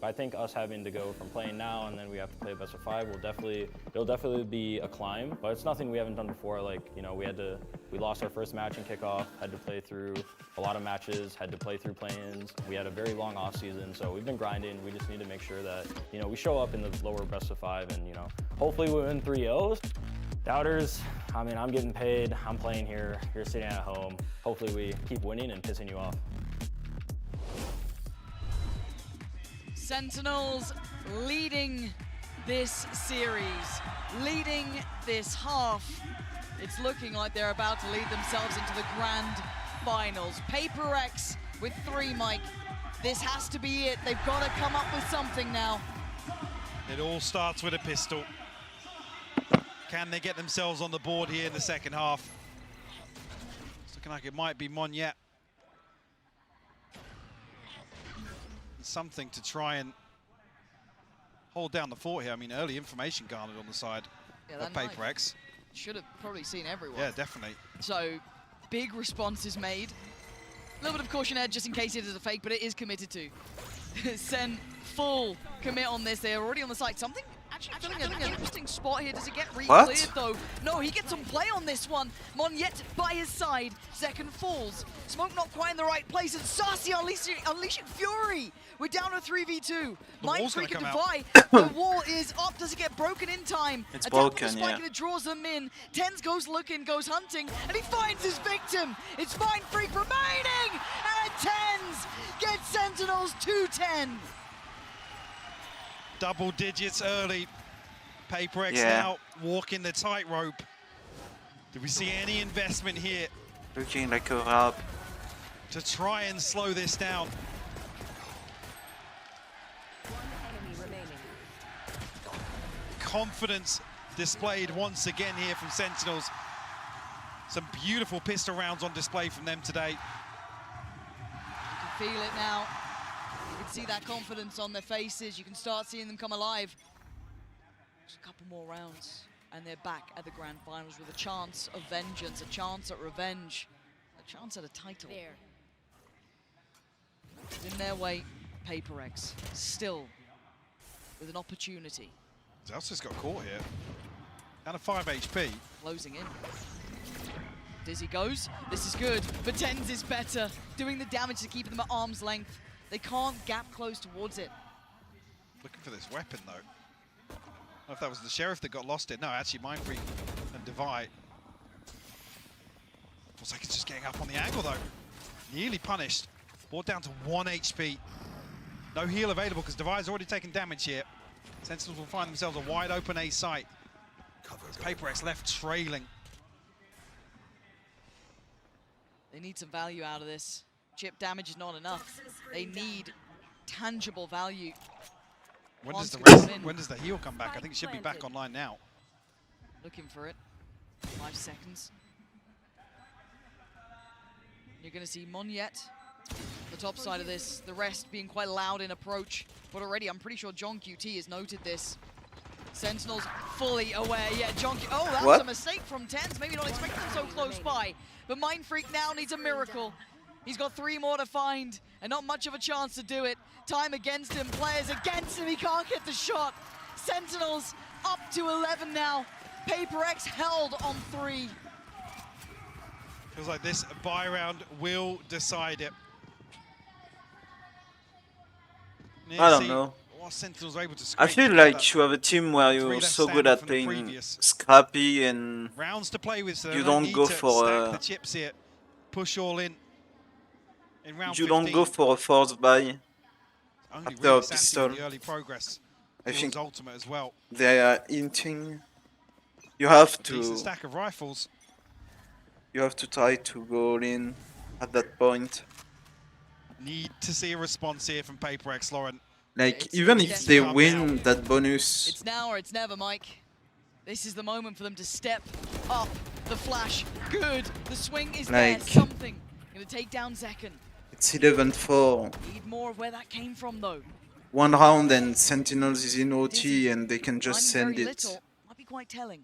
I think us having to go from playing now and then we have to play best of 5 it'll definitely be a climb, but it's nothing we haven't done before. Like, you know, we lost our first match in kickoff, had to play through a lot of matches, had to play through play-ins. We had a very long off season, so we've been grinding. We just need to make sure that, you know, we show up in the lower best of 5 and, you know, hopefully we win 3-0s. Doubters, I mean, I'm getting paid, I'm playing here, you're sitting at home. Hopefully we keep winning and pissing you off. Sentinels leading this series, leading this half. It's looking like they're about to lead themselves into the grand finals. PRX with 3, Mike. This has to be it. They've got to come up with something now. It all starts with a pistol. Can they get themselves on the board here in the second half? It's looking like it might be Monyet. something to try and hold down the fort here. I mean, early information garnered on the side of PaperX. Should have probably seen everyone. Yeah, definitely. So, big response is made. A little bit of caution edge just in case it is a fake, but it is committed to. SEN full commit on this. They're already on the site. Something actually filling an interesting spot here. Does it get re-cleared though? No, he gets some play on this one. Monyet by his side. Second falls. Smoke not quite in the right place. And Sassy unleashing fury. We're down to 3v2. Mind Freak and Defy. The wall is up. Does it get broken in time? It's broken, spike and it draws them in. Tens goes looking, goes hunting, and he finds his victim. It's Mind Freak remaining, and Tens gets Sentinels 2-10. Double digits early. PaperX now walking the tightrope. Do we see any investment here? Looking like a wrap. To try and slow this down. Confidence displayed once again here from Sentinels. Some beautiful pistol rounds on display from them today. You can feel it now. You can see that confidence on their faces. You can start seeing them come alive. Just a couple more rounds, and they're back at the grand finals with a chance of vengeance, a chance at revenge, a chance at a title. In their way, PaperX still with an opportunity. Zelsa's got caught here. Down to 5 HP. Closing in. Dizzy goes. This is good, but Tens is better. Doing the damage to keep them at arm's length. They can't gap close towards it. Looking for this weapon, though. I don't know if that was the Sheriff that got lost it. No, actually, Mind Freak and Devi. Forsaken's just getting up on the angle, though. Nearly punished. Brought down to 1 HP. No heal available because Devi's already taken damage here. Sentinels will find themselves a wide open A site. PaperX left trailing. They need some value out of this. Chip damage is not enough. They need tangible value. When does the heal come back? I think it should be back online now. Looking for it. 5 seconds. You're going to see Monyet, the top side of this, the rest being quite loud in approach. But already, I'm pretty sure John QT has noted this. Sentinels fully aware. Yeah, John QT. Oh, that's a mistake from Tens. Maybe not expecting them so close by. But Mind Freak now needs a miracle. He's got 3 more to find, and not much of a chance to do it. Time against him, players against him. He can't get the shot. Sentinels up to 11 now. PaperX held on 3. Feels like this buy round will decide it. I don't know. Sentinels are able to I feel like you have a team where you're so good at playing scrappy and rounds to play with, so you don't go for stack the chips here. Push all in round 15. You don't go for a force buy after a pistol. The early progress. I think ultimate as well. They are hinting. You have to. Decent stack of rifles. You have to try to go all in at that point. Need to see a response here from PaperX, Lauren. Like, even if they win that bonus... It's now or it's never, Mike. This is the moment for them to step up. The flash, good. The swing is there, something. Gonna take down Zekken. It's 11-4. Need more of where that came from, though. 1 round and Sentinels is in OT and they can just send it. Little. Might be quite telling.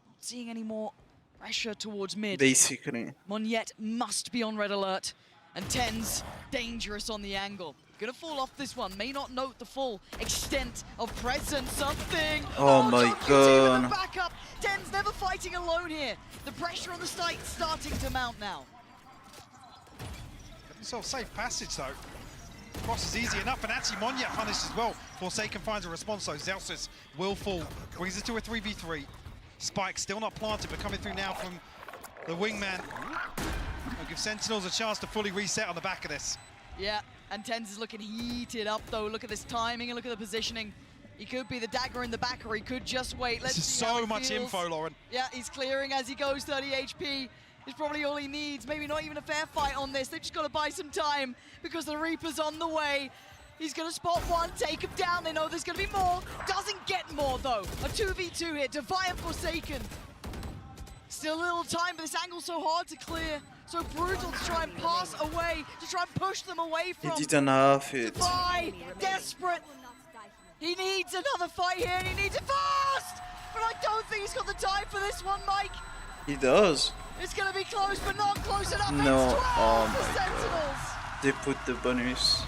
Not seeing any more pressure towards mid. Basically. Monyet must be on red alert. And Tens, dangerous on the angle. Gonna fall off this one. May not note the full extent of presence. Something. Oh my god. With the backup. Tens never fighting alone here. The pressure on the site starting to mount now. Get themselves safe passage though. Cross is easy enough, and actually Monyet punished as well. Forsaken finds a response though. Zelsis will fall. Brings it to a 3v3. Spike still not planted, but coming through now from the wingman. Will give Sentinels a chance to fully reset on the back of this. Yeah, and Tens is looking heated up though. Look at this timing and look at the positioning. He could be the dagger in the back, or he could just wait. Let's see how so much info, Lauren. Yeah, he's clearing as he goes. 30 HP is probably all he needs. Maybe not even a fair fight on this. They've just got to buy some time because the Reaper's on the way. He's going to spot one, take him down. They know there's going to be more. Doesn't get more though. A 2v2 here. Devi and Forsaken. Still a little time, but this angle's so hard to clear. So brutal to try and pass away, to try and push them away from. He didn't have it. Defy, desperate. He needs another fight here, and he needs it fast! But I don't think he's got the time for this one, Mike. He does. It's going to be close, but not close enough. No, It's 12 oh for my Sentinels. God. They put the bonus.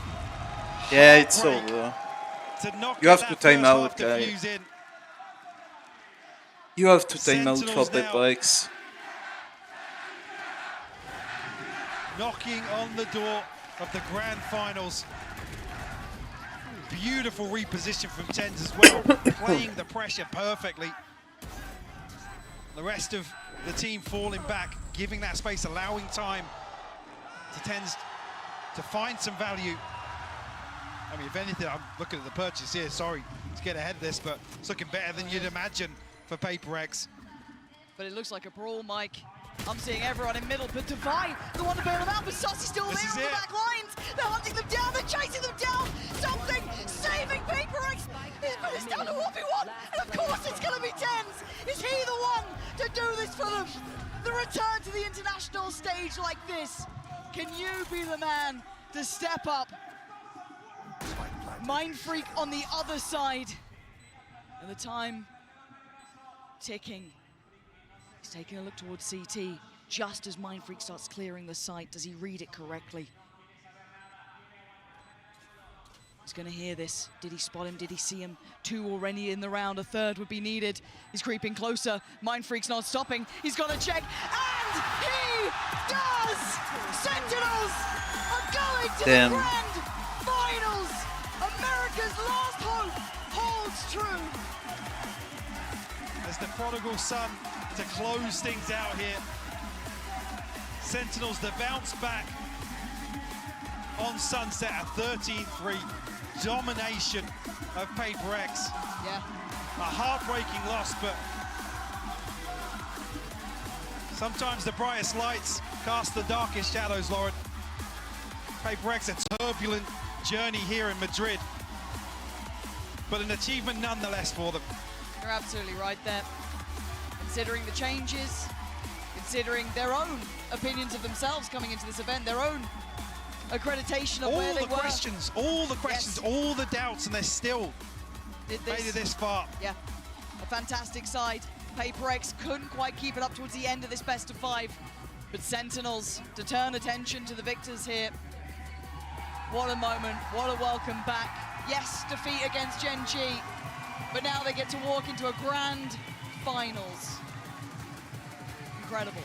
Yeah, it's over. To knock You have that to time first out, half guy. defuse in. You have to time out for Sentinels now. PaperX. Knocking on the door of the grand finals. Beautiful reposition from Tens as well, playing the pressure perfectly. The rest of the team falling back, giving that space, allowing time to Tens to find some value. I mean, if anything, I'm looking at the purchase here, sorry to get ahead of this, but it's looking better than you'd imagine for PaperX. But it looks like a brawl, Mike. I'm seeing everyone in middle, but Defy, the one to bail them out, but Sussie's still there on the back lines. They're hunting them down, they're chasing them down. Something saving PaperX. But it's down to 1v1, and of course it's going to be Tens. Is he the one to do this for them? The return to the international stage like this. Can you be the man to step up? Mind Freak on the other side. And the time ticking. He's taking a look towards CT just as Mind Freak starts clearing the site. Does he read it correctly? He's going to hear this. Did he spot him? Did he see him? 2 already in the round. A 3rd would be needed. He's creeping closer. Mind Freak's not stopping. He's got to check. And he does! Sentinels are going to the grand finals! America's last hope holds true. As the prodigal son to close things out here. Sentinels, the bounce back on Sunset at 13-3. Domination of PaperX. Yeah. A heartbreaking loss, but sometimes the brightest lights cast the darkest shadows, Lauren. PaperX, a turbulent journey here in Madrid, but an achievement nonetheless for them. You're absolutely right there. Considering the changes, considering their own opinions of themselves coming into this event, their own accreditation of where they were. All the questions, all the doubts, and they're still made it this far. Yeah, a fantastic side. PaperX couldn't quite keep it up towards the end of this best of 5, but Sentinels to turn attention to the victors here. What a moment, what a welcome back. Yes, defeat against Gen G, but now they get to walk into a grand finals. Incredible.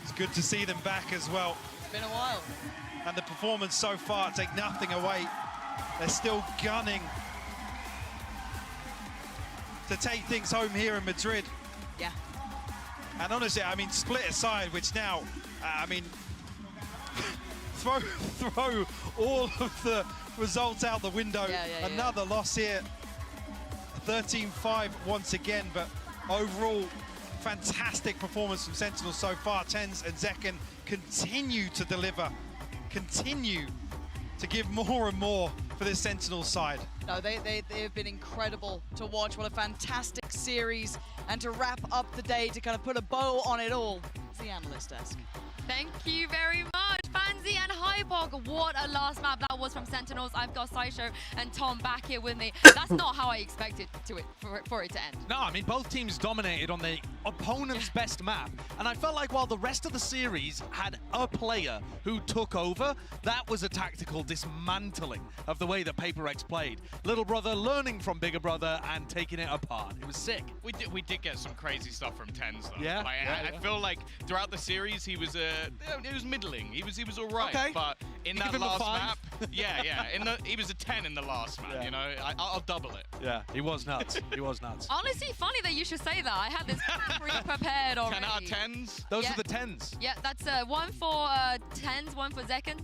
It's good to see them back as well. It's been a while. And the performance so far, take nothing away. They're still gunning to take things home here in Madrid. Yeah. And honestly, I mean, split aside, which now, I mean, throw all of the results out the window. Another loss here. 13-5 once again, but overall, fantastic performance from Sentinels so far. Tens and Zekken continue to deliver, continue to give more and more for this Sentinels side. No, they have been incredible to watch. What a fantastic series. And to wrap up the day, to kind of put a bow on it all, it's the analyst desk. Thank you very much, Fancy and Hypog. What a last map that was from Sentinels. I've got Sideshow and Tom back here with me. That's not how I expected for it to end. No, I mean, both teams dominated on the opponent's best map. And I felt like while the rest of the series had a player who took over, that was a tactical dismantling of the way that PaperX played. Little brother learning from bigger brother and taking it apart. It was sick. We did get some crazy stuff from Tens though. Yeah. Like, I feel like throughout the series he was it was middling. He was all right. Okay. But in You that give him a last 5. map, he was a 10 in the last map. Yeah. You know, I'll double it. Yeah, he was nuts. He was nuts. Honestly, funny that you should say that. I had this pre-prepared already. 10 out of 10s. Those are the 10s. Yeah, that's 1 for Tens, 1 for Zekken,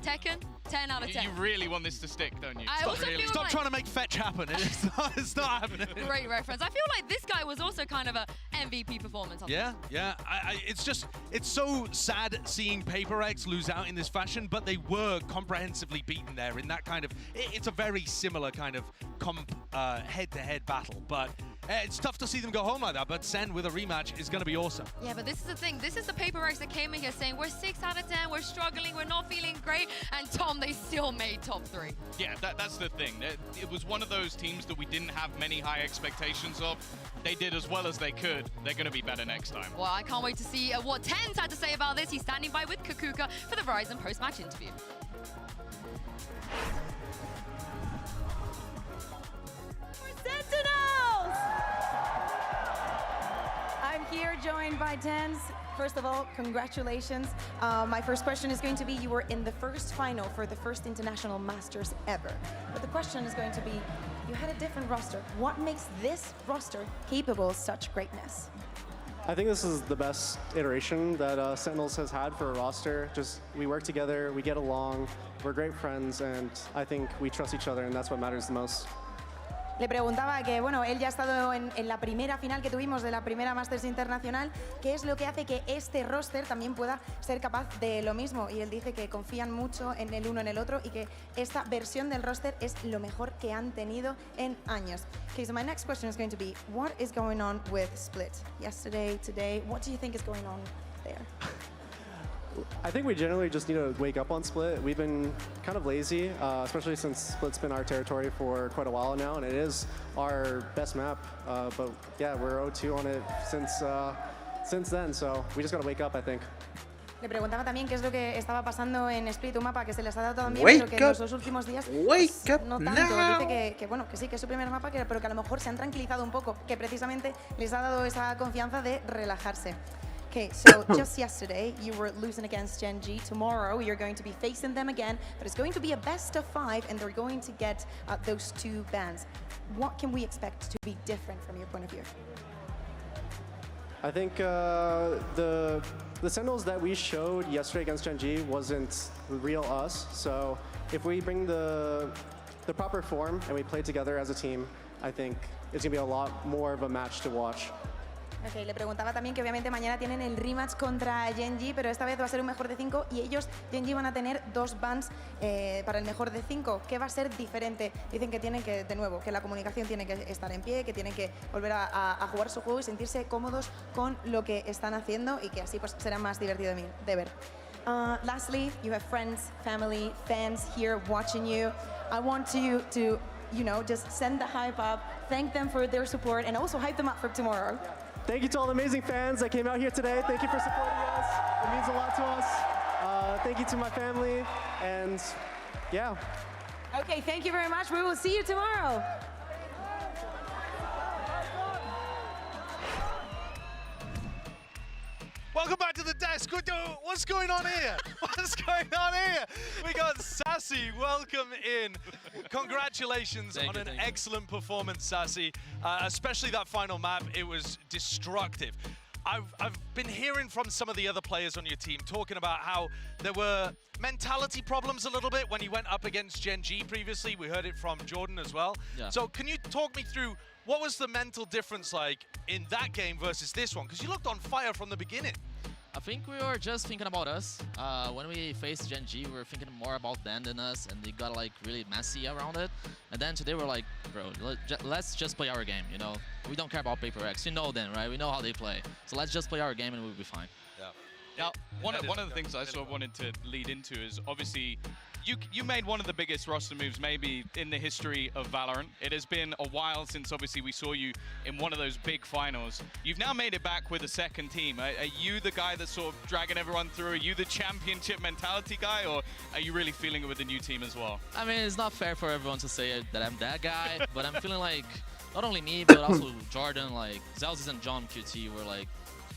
Tekken. 10 out of 10. You really want this to stick, don't you? I also feel Stop like... trying to make fetch happen. It's not happening. Great reference. I feel like this guy was also kind of a MVP performance. Yeah. It's so sad seeing PaperX lose out in this fashion, but they were comprehensively beaten there in that kind of... It's a very similar kind of head-to-head battle, but it's tough to see them go home like that, but SEN with a rematch is going to be awesome. Yeah, but this is the thing. This is the PaperX that came in here saying, we're 6 out of 10, we're struggling, we're not feeling great, and Tom, they still made top 3. Yeah, that's the thing. It was one of those teams that we didn't have many high expectations of. They did as well as they could. They're going to be better next time. Well, I can't wait to see what Tens had to say about this. He's standing by with Kakuka for the Verizon post-match interview. Sentinels! I'm here joined by Tens. First of all, congratulations. My first question is going to be, you were in the first final for the first International Masters ever. But the question is going to be, you had a different roster. What makes this roster capable of such greatness? I think this is the best iteration that Sentinels has had for a roster. Just, we work together, we get along, we're great friends, and I think we trust each other, and that's what matters the most. Le preguntaba que, bueno, él ya ha estado en la primera final que tuvimos de la primera Masters Internacional, ¿qué es lo que hace que este roster también pueda ser capaz de lo mismo? Y él dice que confían mucho en el uno en el otro y que esta versión del roster es lo mejor que han tenido en años. Okay, so my next question is going to be, what is going on with Split? Yesterday, today, what do you think is going on there? I think we generally just need to wake up on Split. We've been kind of lazy, especially since Split's been our territory for quite a while now, and it is our best map. But yeah, we're 0-2 on it since then, so we just got to wake up, I think. Le preguntaba también qué es lo que estaba pasando en Split, un mapa que se les ha dado tan bien, pero que en los dos últimos días pues, no tanto. Dice que bueno, que sí, que es su primer mapa, pero que a lo mejor se han tranquilizado un poco, que precisamente les ha dado esa confianza de relajarse. Okay, so just yesterday you were losing against Gen G. Tomorrow you're going to be facing them again, but it's going to be a best of 5 and they're going to get those 2 bans. What can we expect to be different from your point of view? I think the Sentinels that we showed yesterday against Gen G wasn't the real us, so if we bring the proper form and we play together as a team, I think it's going to be a lot more of a match to watch. Okay, le preguntaba también que obviamente mañana tienen el rematch contra Gen G, pero esta vez va a ser un mejor de 5 y ellos, Gen G, van a tener 2 bans para el mejor de 5. ¿Qué va a ser diferente? Dicen que tienen que, de nuevo, que la comunicación tiene que estar en pie, que tienen que volver a jugar su juego y sentirse cómodos con lo que están haciendo y que así pues será más divertido de ver. Lastly, you have friends, family, fans here watching you. I want you to, you know, just send the hype up, thank them for their support, and also hype them up for tomorrow. Thank you to all the amazing fans that came out here today. Thank you for supporting us. It means a lot to us. Thank you to my family, and yeah. Okay, thank you very much. We will see you tomorrow. Welcome back to the desk. What's going on here? What's going on here? We got Sassy. Welcome in. Congratulations on an excellent performance, Sassy. Especially that final map. It was destructive. I've been hearing from some of the other players on your team talking about how there were mentality problems a little bit when you went up against Gen G previously. We heard it from Jordan as well. Yeah. So can you talk me through what was the mental difference like in that game versus this one? Because you looked on fire from the beginning. I think we were just thinking about us. When we faced Gen G, we were thinking more about them than us, and they got like really messy around it. And then today we're like, bro, let's just play our game, you know? We don't care about PaperX. You know them, right? We know how they play. So let's just play our game and we'll be fine. Yeah. Now, one of the things I sort of wanted to lead into is obviously you made one of the biggest roster moves maybe in the history of Valorant. It has been a while since obviously we saw you in one of those big finals. You've now made it back with a second team. Are you the guy that's sort of dragging everyone through? Are you the championship mentality guy, or are you really feeling it with the new team as well? I mean, it's not fair for everyone to say that I'm that guy, but I'm feeling like not only me, but also Jordan, like Zelzis and John QT were like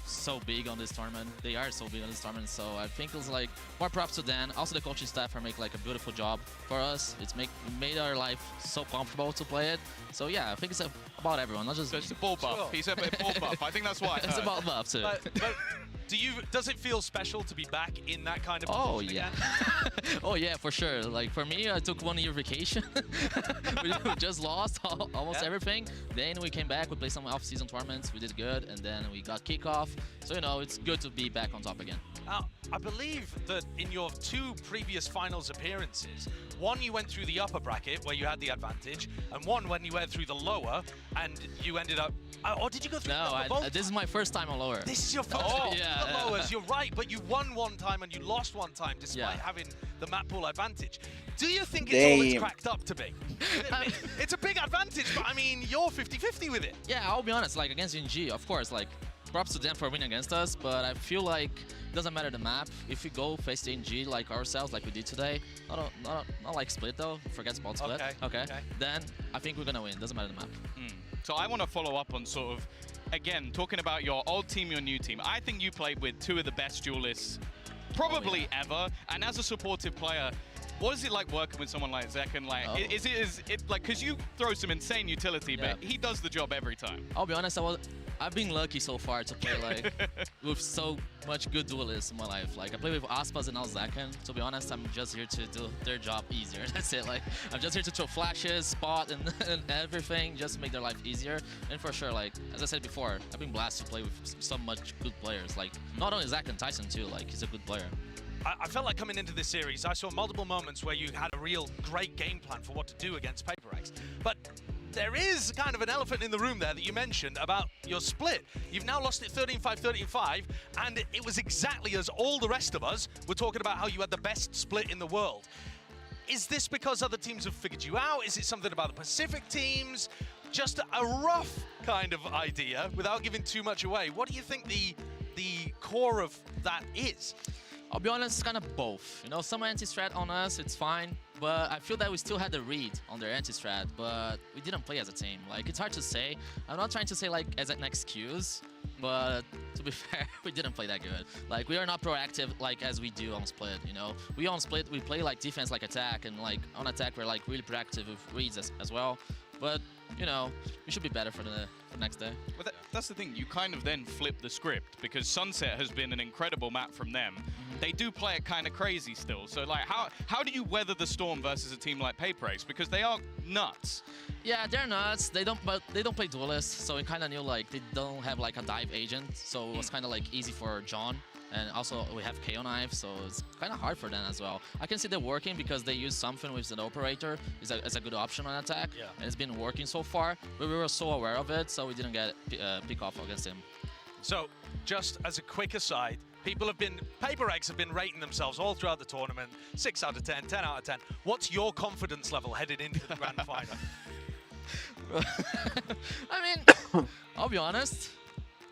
so big on this tournament. They are so big on this tournament, so I think it's like more props to Dan. Also the coaching staff are making like a beautiful job for us. It's made our life so comfortable to play it. So yeah, I think it's about everyone, not just so it's a ball buff. Sure. He's a ball buff. I think that's why. It's about buff too. But Does it feel special to be back in that kind of Oh position yeah. again? Oh yeah, for sure. Like for me, I took 1 year vacation. We just lost almost everything. Then we came back, we played some off-season tournaments, we did good, and then we got kickoff. So you know, it's good to be back on top again. Now, I believe that in your 2 previous finals appearances, one you went through the upper bracket where you had the advantage, and one when you went through the lower and you ended up. Or did you go through the upper both? This is my first time on lower. This is your first time on the lowers. You're right, but you won one time and you lost one time despite having the map pool advantage. Do you think it's all it's cracked up to be? It's a big advantage, but I mean, you're 50-50 with it. Yeah, I'll be honest. Like against UNG, of course, like. Props to them for winning against us, but I feel like it doesn't matter the map. If we go face the NG like ourselves, like we did today, not like split though, forget spot split. Okay. Then I think we're gonna win, doesn't matter the map. So I want to follow up on sort of, again, talking about your old team, your new team. I think you played with 2 of the best duelists probably ever, and as a supportive player, what is it like working with someone like Zekken? Like, is it like, because you throw some insane utility, but he does the job every time. I'll be honest, I've been lucky so far to play like with so much good duelists in my life. Like I play with Aspas and now Zekken. To be honest, I'm just here to do their job easier. That's it. Like I'm just here to throw flashes, spot, and everything, just to make their life easier. And for sure, like as I said before, I've been blessed to play with so much good players. Like not only Zekken, Tyson too. Like he's a good player. I felt like coming into this series, I saw multiple moments where you had a real great game plan for what to do against PaperX. But there is kind of an elephant in the room there that you mentioned about your split. You've now lost it 13-5, 13-5, and it was exactly as all the rest of us were talking about how you had the best split in the world. Is this because other teams have figured you out? Is it something about the Pacific teams? Just a rough kind of idea without giving too much away. What do you think the core of that is? I'll be honest, it's kind of both. You know, some anti-strat on us, it's fine. But I feel that we still had the read on their anti-strat, but we didn't play as a team. Like, it's hard to say. I'm not trying to say, like, as an excuse, but to be fair, we didn't play that good. Like, we are not proactive, like, as we do on Split, you know? We on Split, we play, like, defense like attack, and, like, on attack, we're, like, really proactive with reads as well. But, you know, we should be better for the next day. But that's the thing, you kind of then flip the script, because Sunset has been an incredible map from them. They do play it kind of crazy still. So, like, how do you weather the storm versus a team like PaperX? Because they are nuts. Yeah, they're nuts. They don't play duelists, so we kind of knew, like, they don't have, like, a dive agent. So it was kind of, like, easy for John. And also, we have KO Knife, so it's kind of hard for them as well. I can see them working because they use something with an operator as a good option on attack. Yeah. And it's been working so far, but we were so aware of it, so we didn't get pick off against him. So, just as a quick aside, PaperX have been rating themselves all throughout the tournament, 6 out of 10, 10 out of 10. What's your confidence level headed into the grand final? I mean, I'll be honest.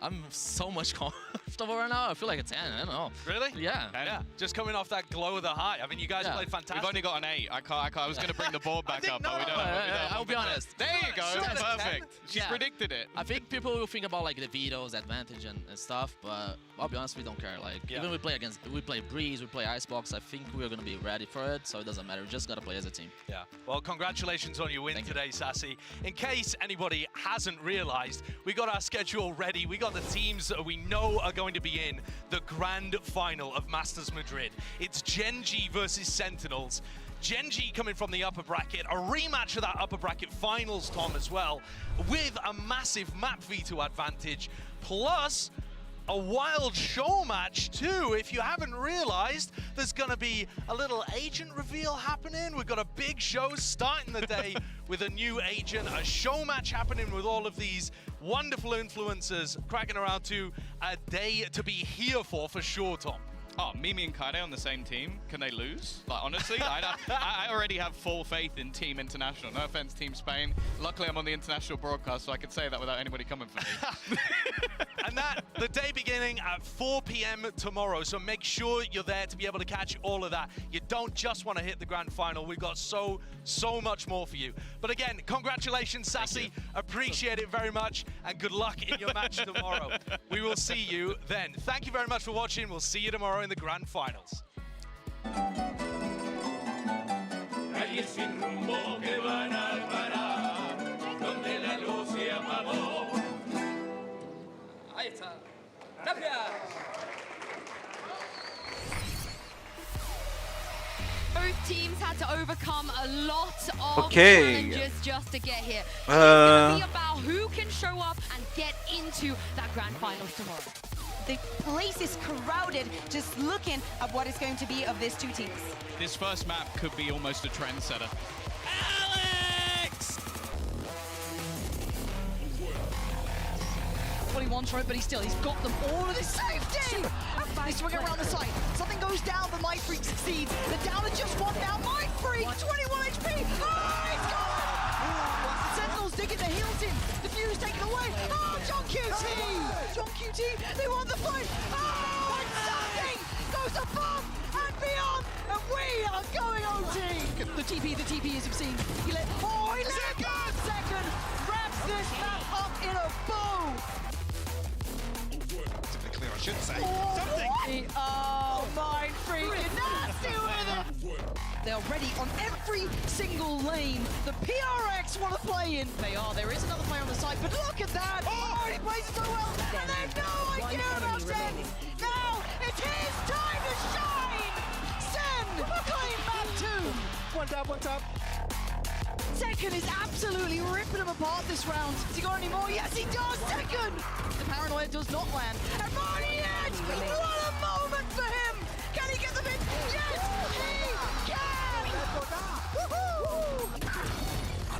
I'm so much comfortable right now. I feel like a 10. I don't know. Really? Yeah. Yeah. Just coming off that glow of the high. I mean, you guys played fantastic. We've only got an 8. I was going to bring the board back up, but we don't. I'll be honest. There you go. Perfect. She predicted it. I think people will think about like the vetoes, advantage, and stuff, but I'll be honest, we don't care. Like even we play Breeze, we play Icebox. I think we're going to be ready for it, so it doesn't matter. We just got to play as a team. Yeah. Well, congratulations on your win today, Sassy. In case anybody hasn't realized, we got our schedule ready. We got the teams that we know are going to be in the grand final of Masters Madrid. It's Gen G versus Sentinels. Gen G coming from the upper bracket, a rematch of that upper bracket finals, Tom, as well, with a massive map veto advantage, plus a wild show match too. If you haven't realized, there's gonna be a little agent reveal happening. We've got a big show starting the day with a new agent, a show match happening with all of these wonderful influencers cracking around to a day to be here for sure, Tom. Oh, Mimi and Kaide on the same team. Can they lose? Like, honestly, I already have full faith in Team International. No offense, Team Spain. Luckily, I'm on the international broadcast, so I could say that without anybody coming for me. And the day beginning at 4 p.m. tomorrow, so make sure you're there to be able to catch all of that. You don't just want to hit the grand final. We've got so much more for you. But again, congratulations, Sassy. Appreciate it very much, and good luck in your match tomorrow. We will see you then. Thank you very much for watching. We'll see you tomorrow in the grand finals. Calles sin rumbo que van al parar, donde la luz se apagó. Ahí está. Both teams had to overcome a lot of Okay. challenges just to get here. It's going to be about who can show up and get into that grand finals tomorrow. The place is crowded, just looking at what is going to be of these two teams. This first map could be almost a trendsetter. What he wants, right? But he's got them all of this safety. They swing around the side. Something goes down, but Mind Freak succeeds. They're down to just one now. Mind Freak, 21 HP. Oh, he's gone! Sentinels digging their heels in. The fuse taken away. Oh, John QT! John QT, they want the fight. Oh, and something goes above and beyond, and we are going OT. The TP is obscene. He let second wraps this map up in a bow. Clear, I should say. Something. Oh, Mind Freak, nasty with it. They are ready on every single lane. The PRX want to play in. They are. There is another player on the side, but look at that. Oh, he plays it so well. And they have no idea about SEN. Now it's his time to shine. SEN claim map 2. One tap. Second is absolutely ripping him apart this round. Has he got any more? Yes, he does. Second. The paranoia does not land. And Marty Edge, what a moment for him. Can he get them in? Yes, he can. Woohoo!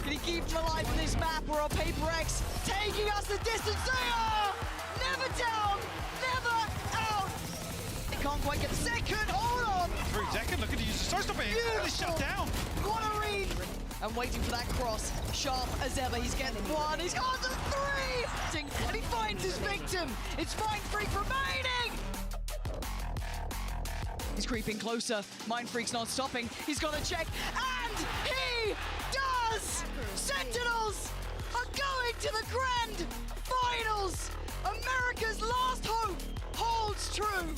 Can he keep them alive in this map? We're on Paper X, taking us the distance. They are never down, never out. They can't quite get the second. Hold on. Through Decken, looking to use the source stopper here. Oh, shut down. What a read. And waiting for that cross. Sharp as ever. He's getting one. He's got the 3. And he finds his victim. It's Mind Freak remaining. He's creeping closer. Mind Freak's not stopping. He's got to check. And he does. Sentinels are going to the grand finals. America's last hope holds true.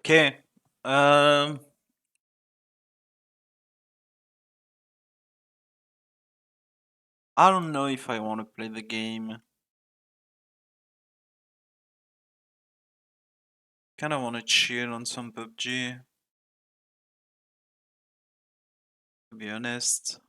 Okay. I don't know if I want to play the game. Kinda want to chill on some PUBG. To be honest.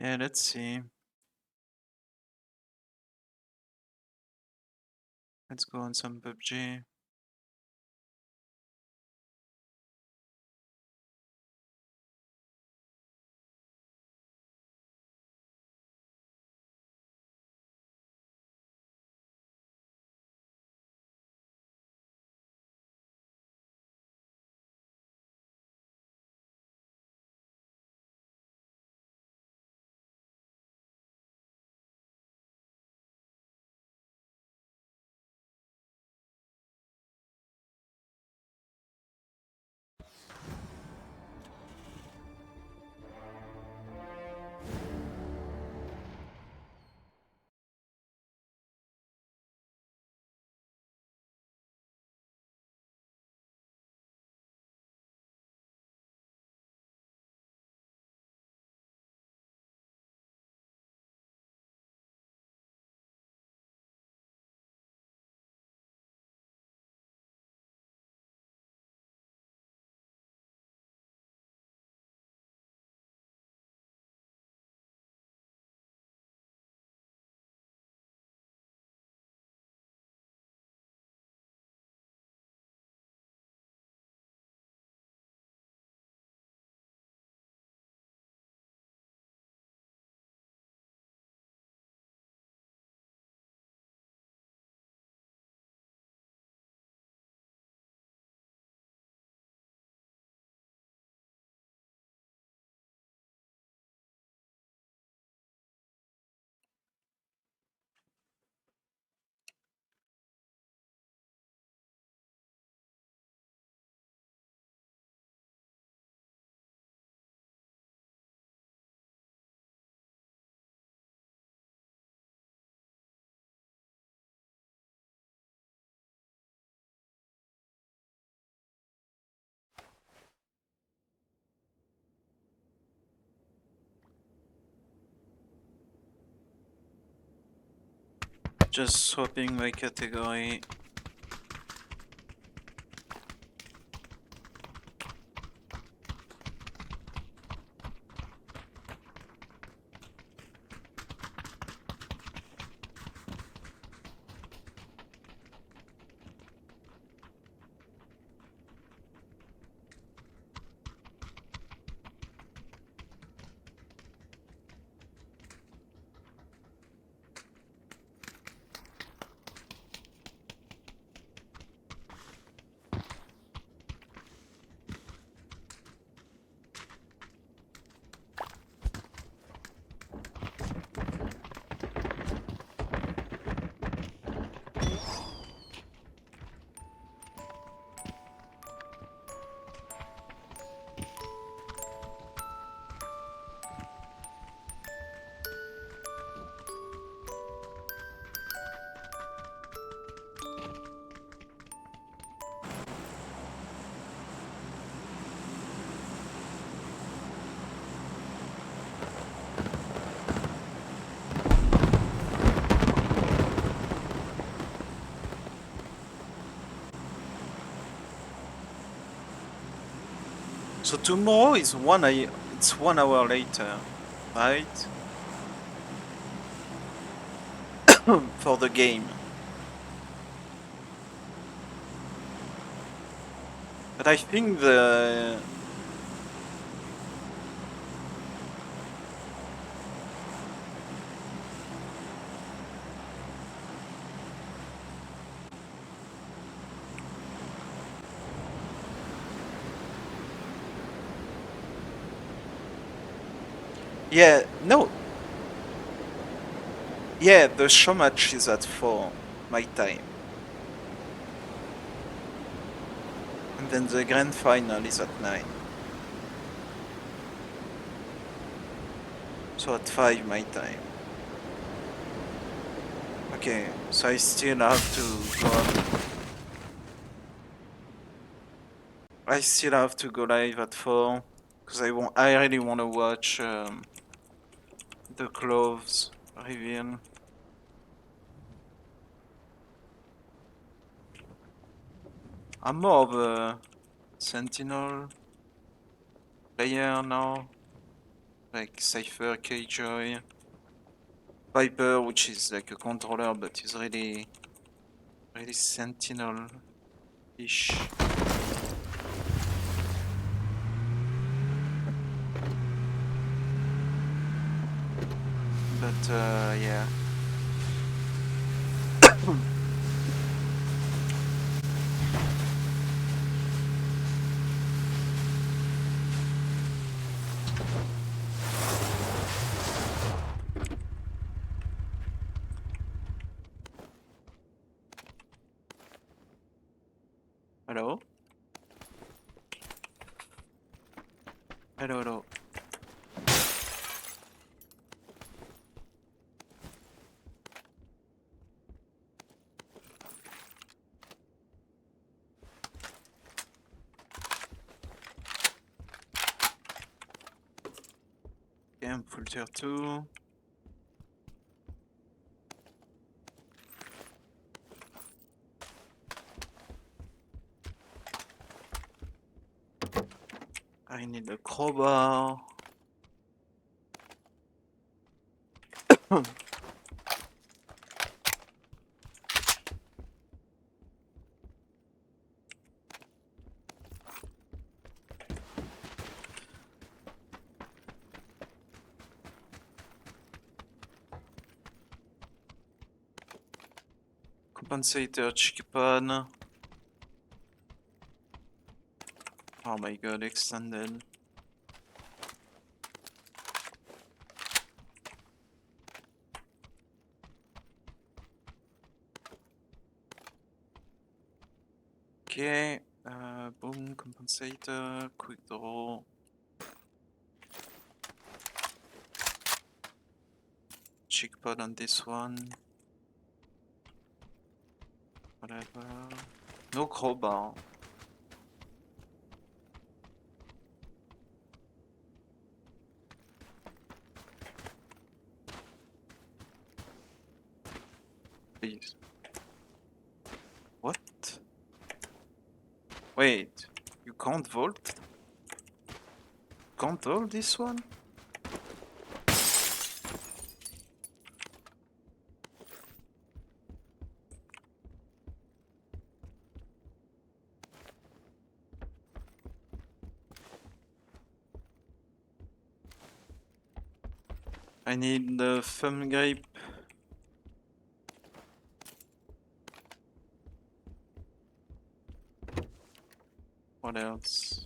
Yeah, let's see. Let's go on some PUBG. Just swapping my category. So tomorrow is it's 1 hour later, right? For the game. But I think the yeah, no. Yeah, the show match is at 4 my time. And then the grand final is at 9. So at 5 my time. Okay, so I still have to go on. I still have to go live at 4 because I really want to watch the clothes reveal. I'm more of a Sentinel player now, like Cypher, Killjoy, Viper, which is like a controller but is really Sentinel-ish. But yeah. Hello? Hello, hello. Okay, I'm full tier 2. I need a crowbar. Compensator chicken. Oh my god, extended. Okay, boom, compensator, quick draw. Cheek pod on this one. Whatever. No crowbar. please. What? Wait, you can't vault? Can't vault this one? I need the thumb grip. What else?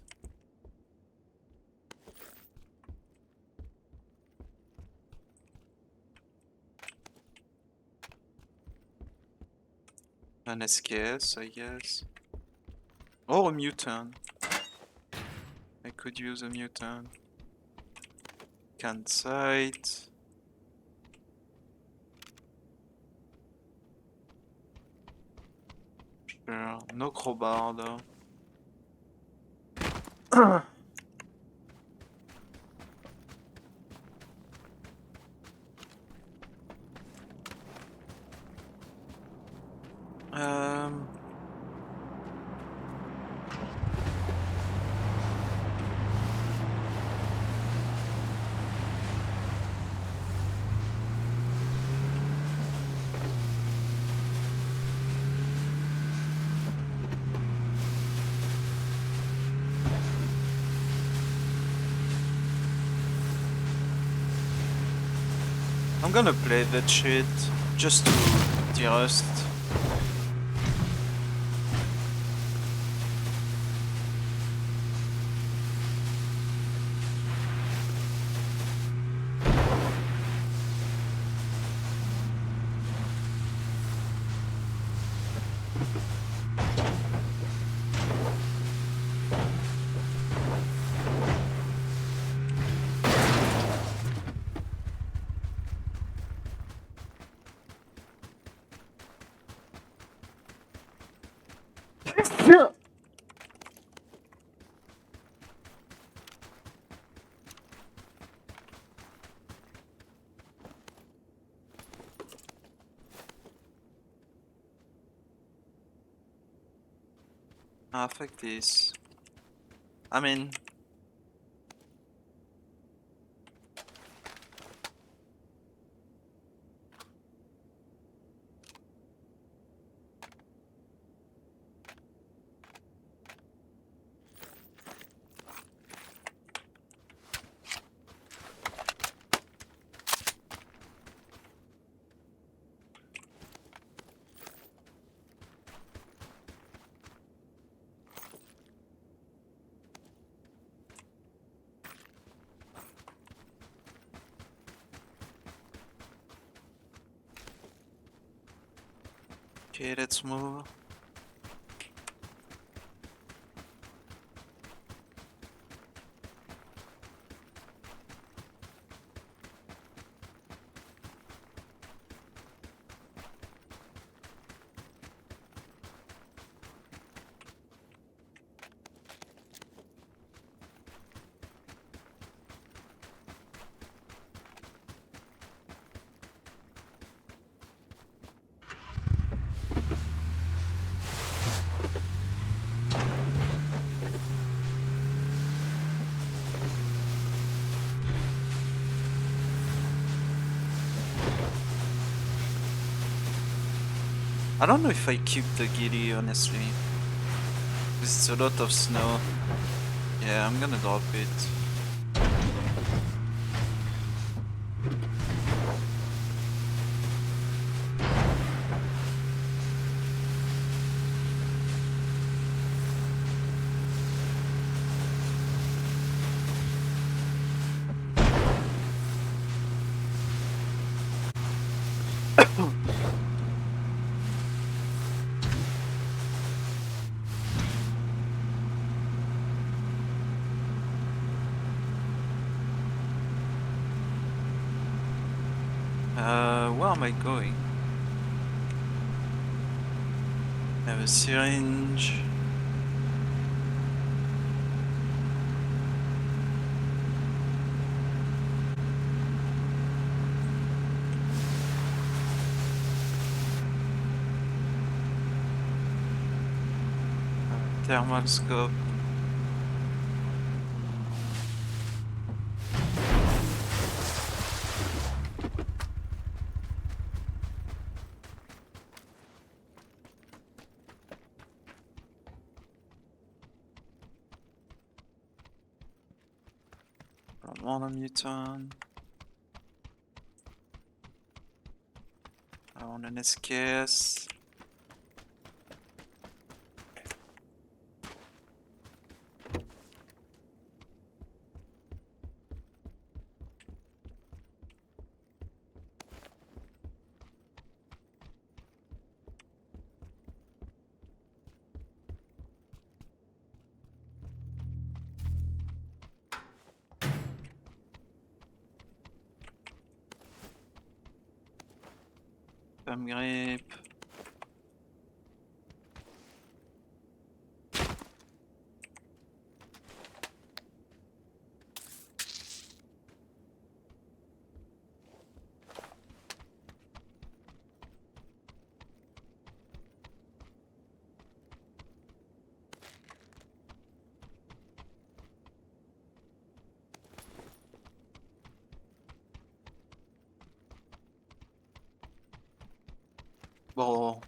An SKS, I guess. Oh, a mutant. I could use a mutant. Can't sight. Sure. No crowbar though. I'm gonna play that shit just to de-rust. Ah, fuck this. I mean... Okay, let's move. I don't know if I keep the giddy, honestly. It's a lot of snow. Yeah, I'm gonna drop it. Where am I going? I have a syringe. Thermal scope. On a mutant. I want an SKS. Femme grip. Bon.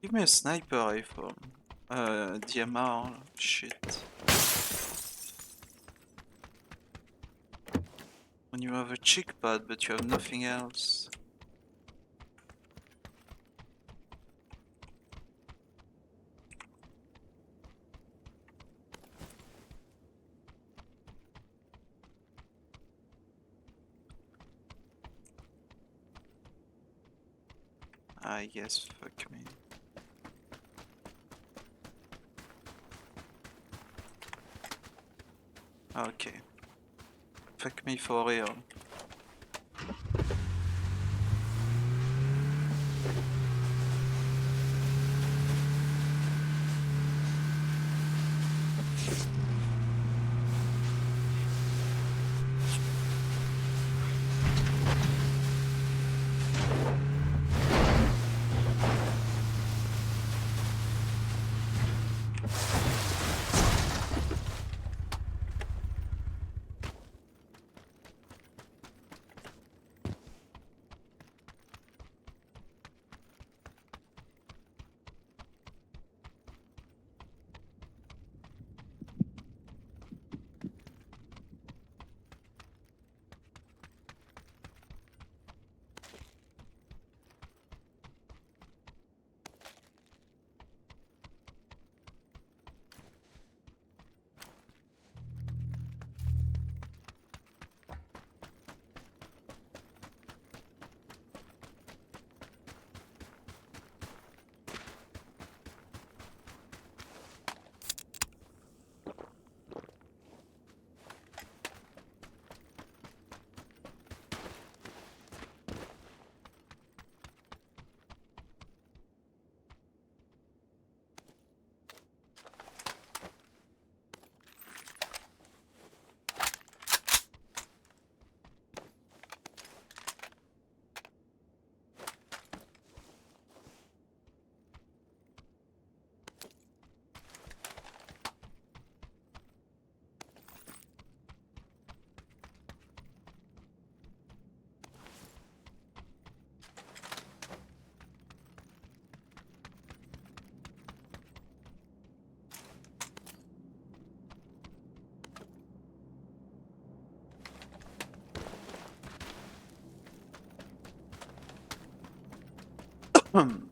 Give me a sniper rifle. DMR, shit. When you have a cheek pad but you have nothing else. I guess, fuck me. Okay. Fuck me for real.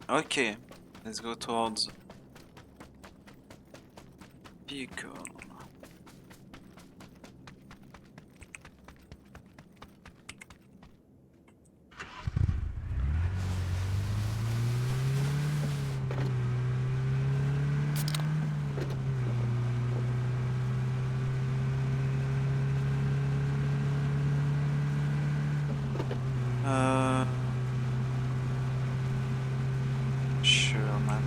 Okay, let's go towards vehicle. Sure, man.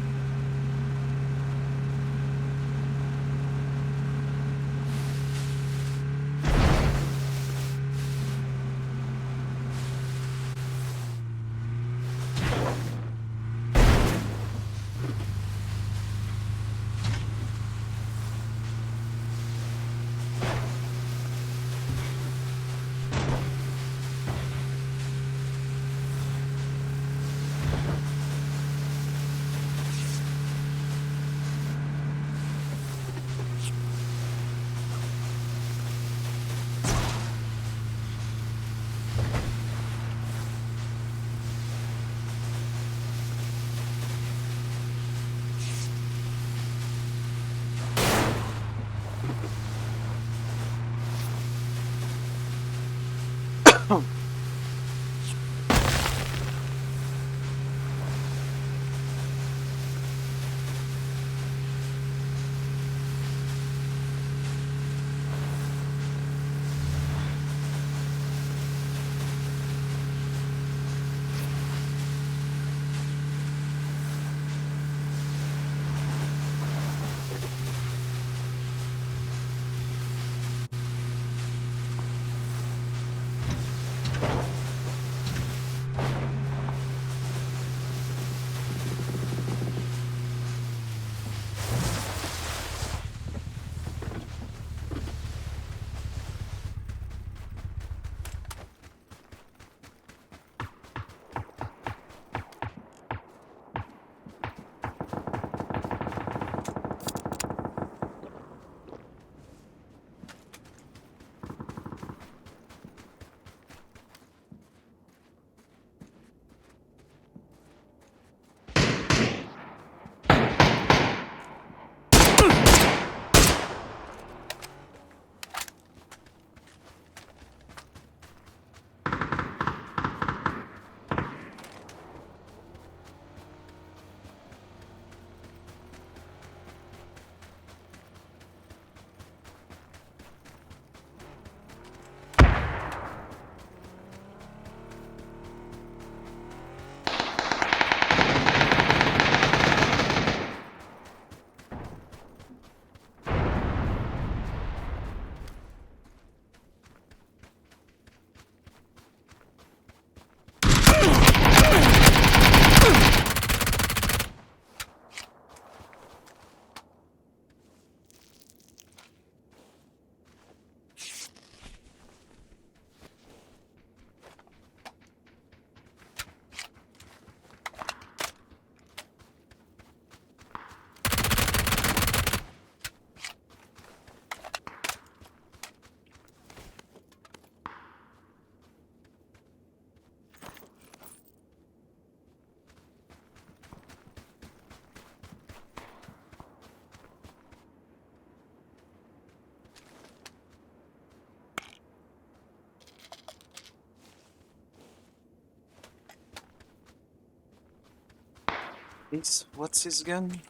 What's his gun?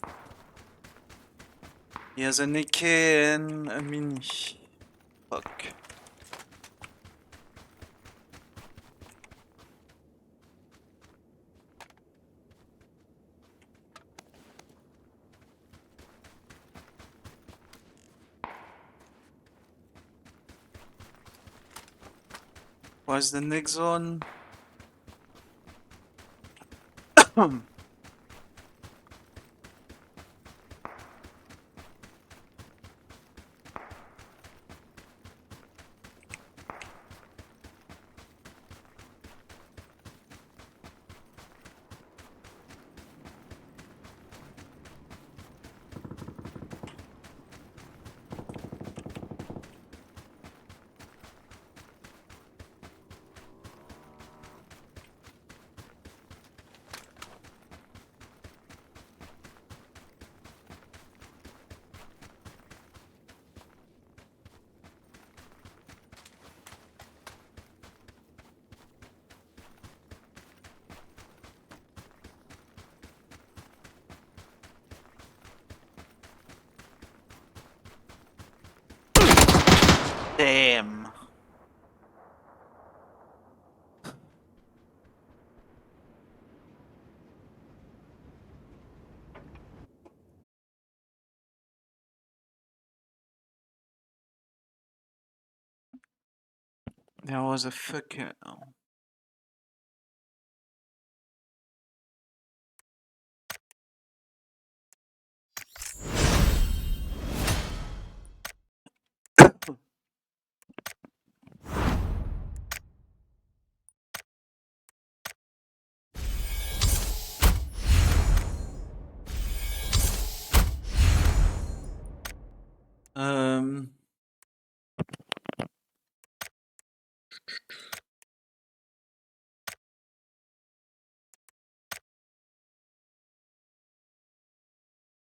He has an AK and a mini. Fuck. Where's the next one? Damn. There was a fucker.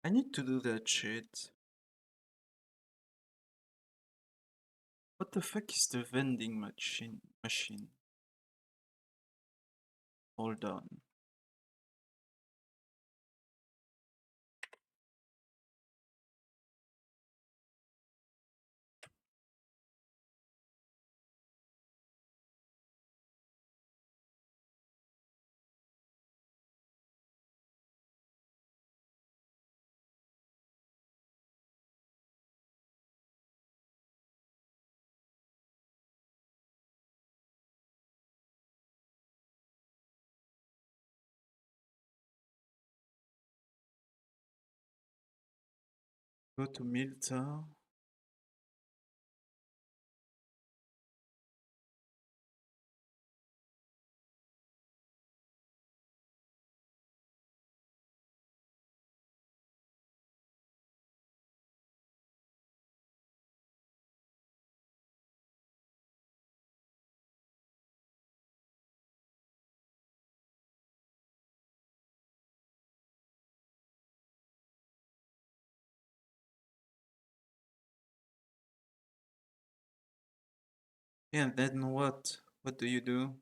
I need to do that shit. What the fuck is the vending machine? Hold on. Go to Milta. Yeah, and then what? What do you do?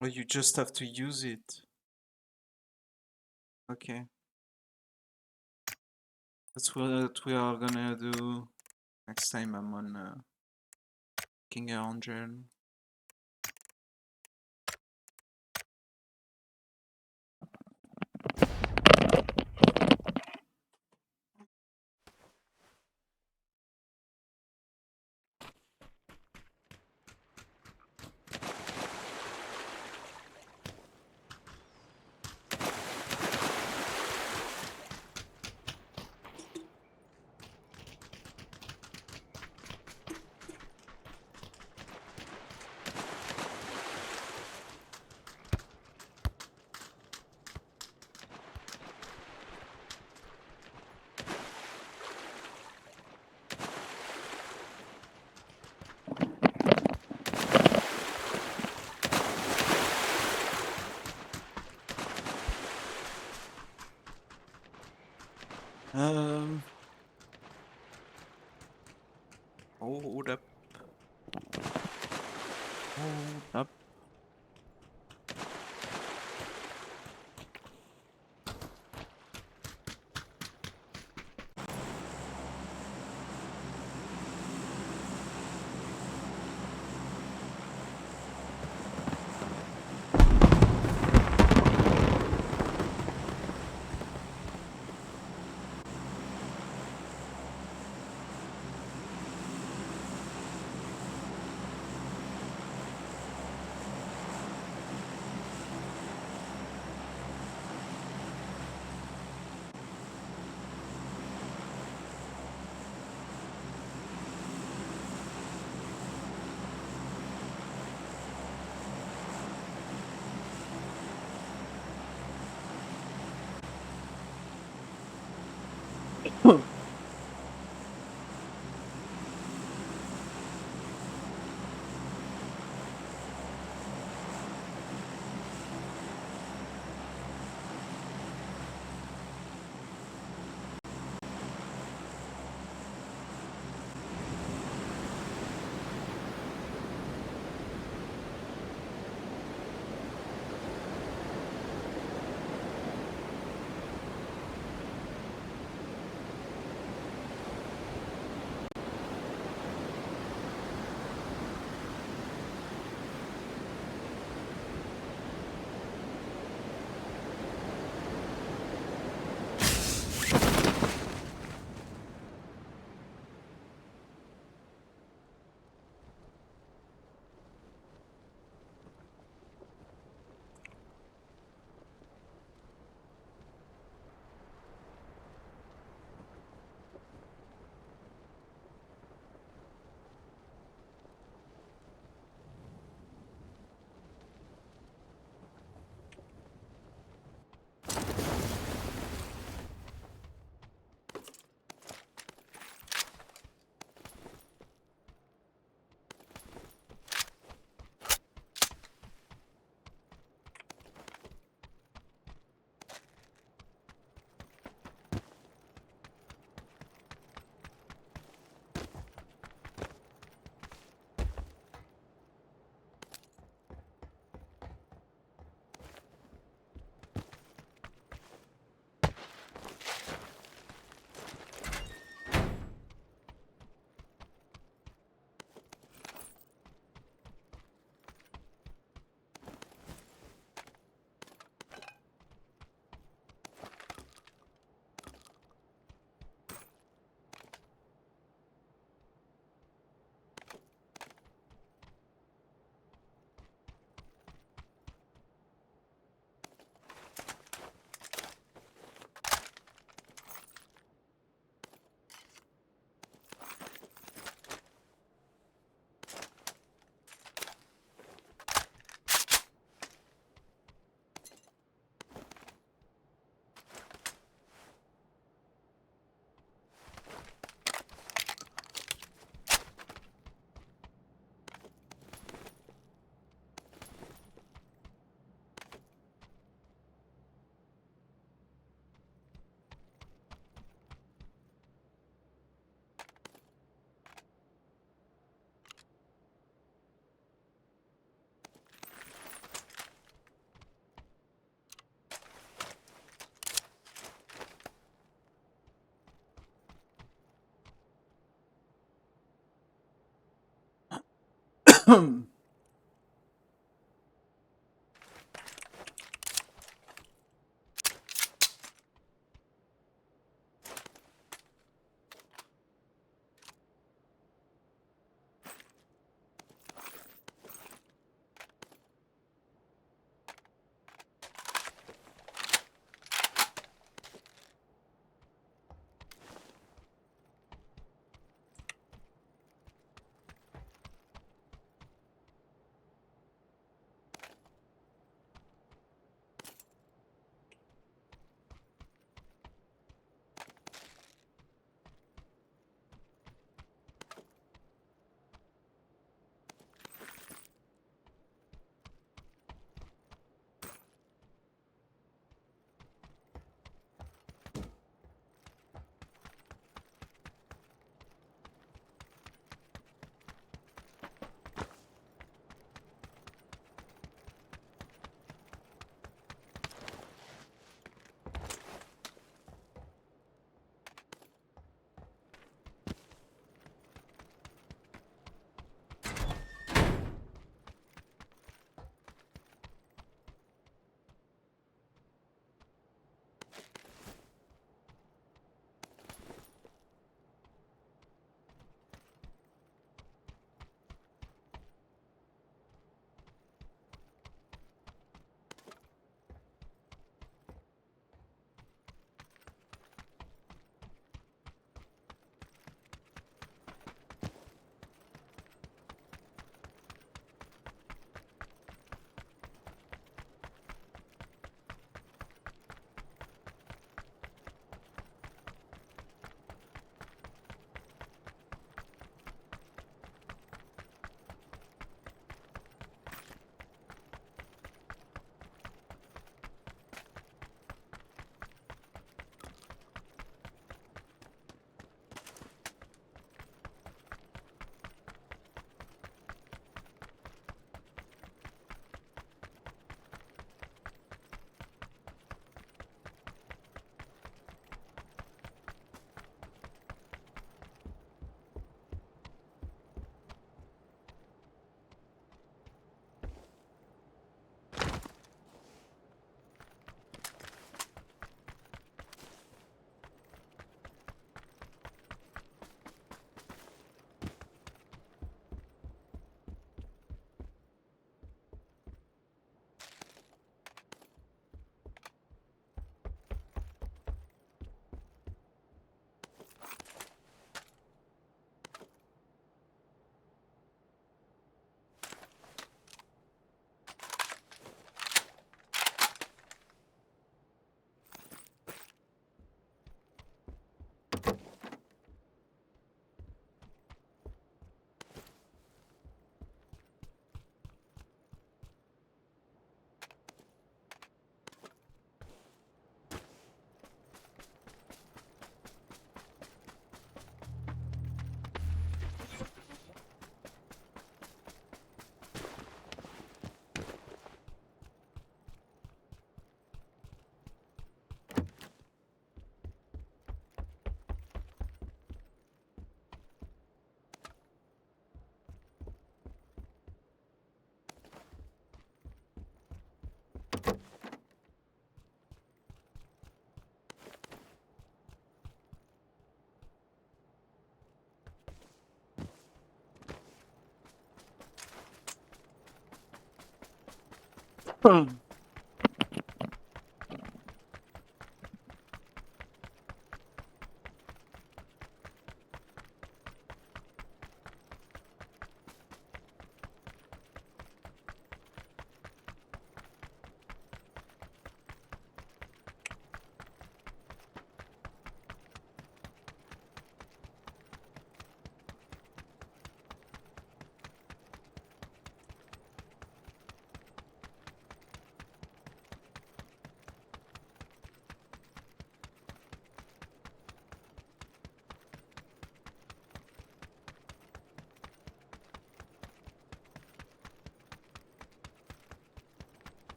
Or you just have to use it? Okay. That's what we are gonna do next time I'm on King 100. Hold up. Hold up.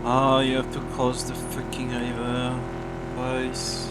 Oh, you have to cross the fucking river twice.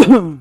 Wow.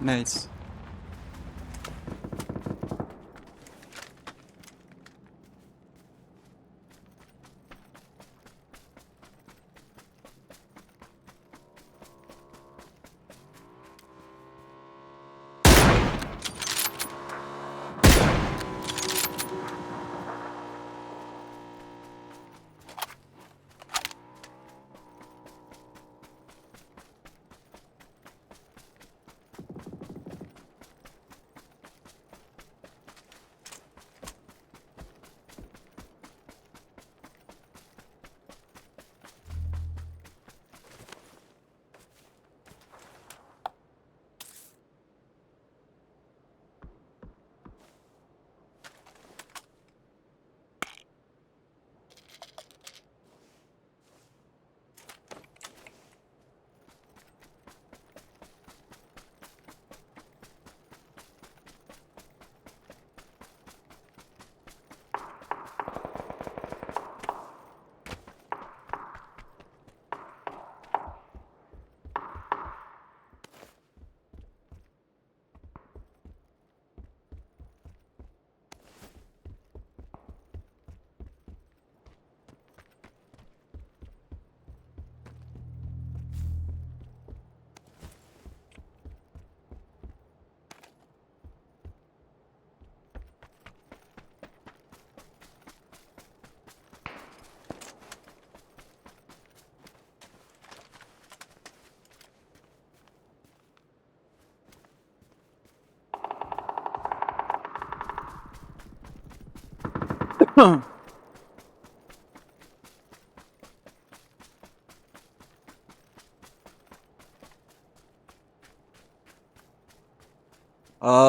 Nice.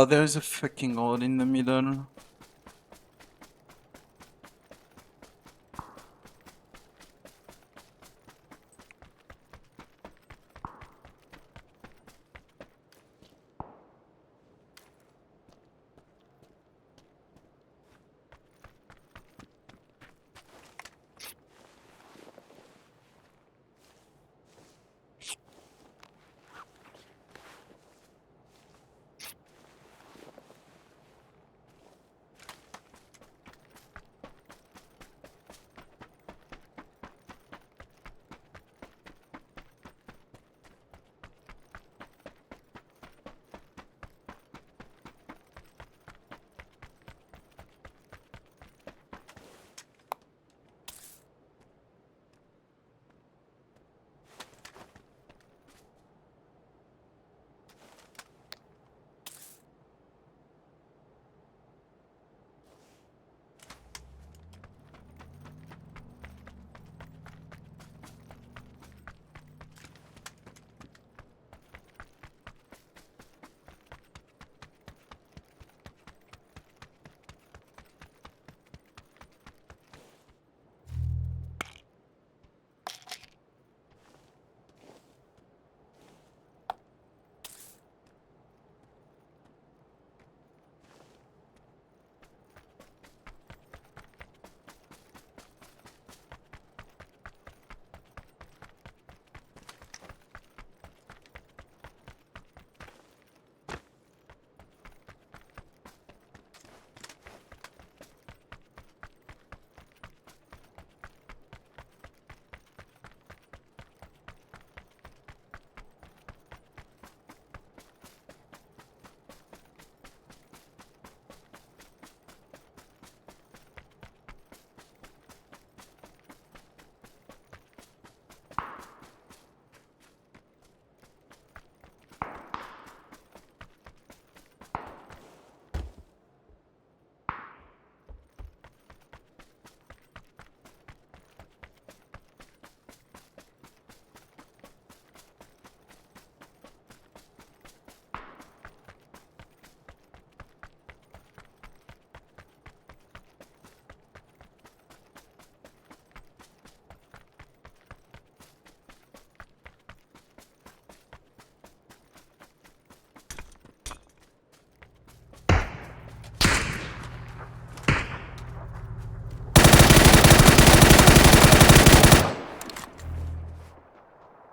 There's a fucking hole in the middle.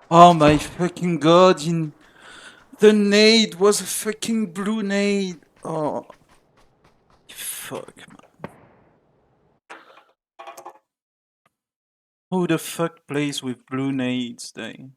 Oh my fucking god, The nade was a fucking blue nade. Oh. Fuck, man. Who the fuck plays with blue nades, they?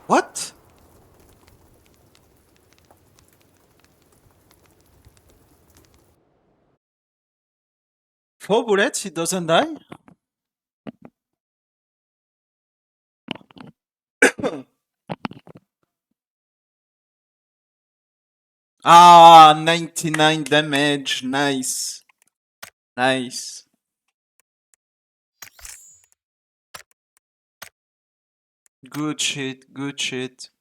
What? 4 bullets, he doesn't die? Ah, 99 damage. Nice. Nice. Good shit, good shit.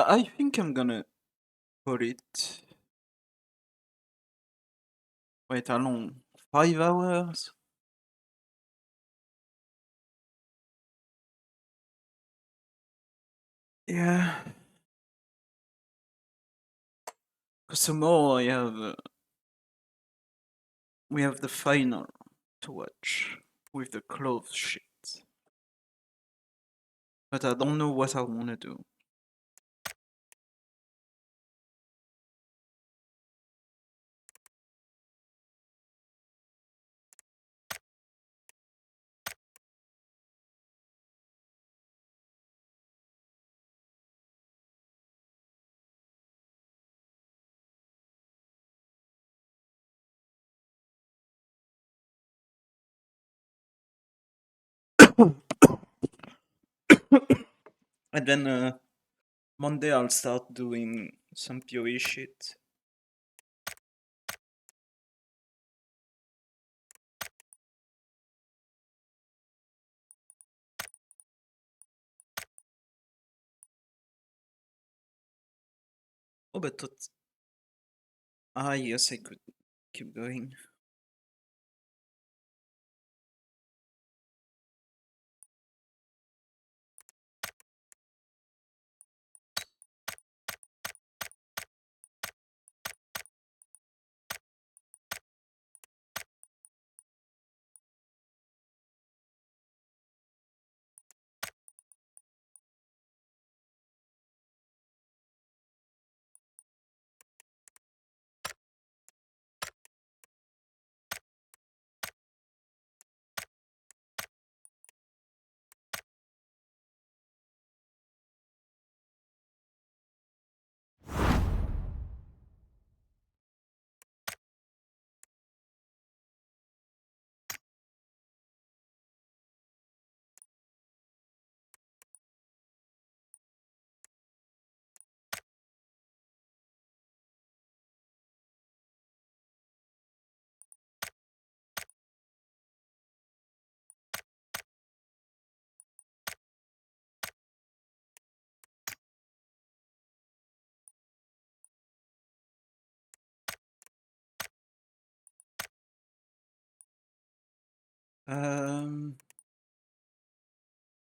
I think I'm gonna put it. Wait, how long? 5 hours? Yeah. Because tomorrow we have the final to watch with the clothes shit. But I don't know what I wanna do. And then Monday I'll start doing some PoE shit. Oh, but yes, I could keep going.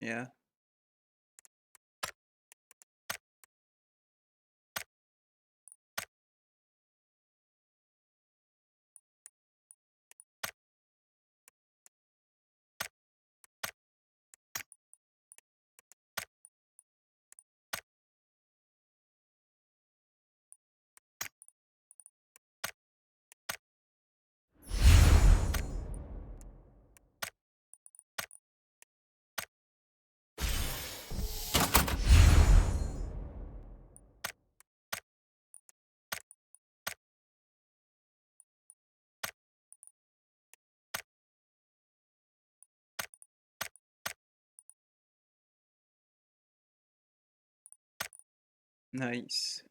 Yeah. Nice.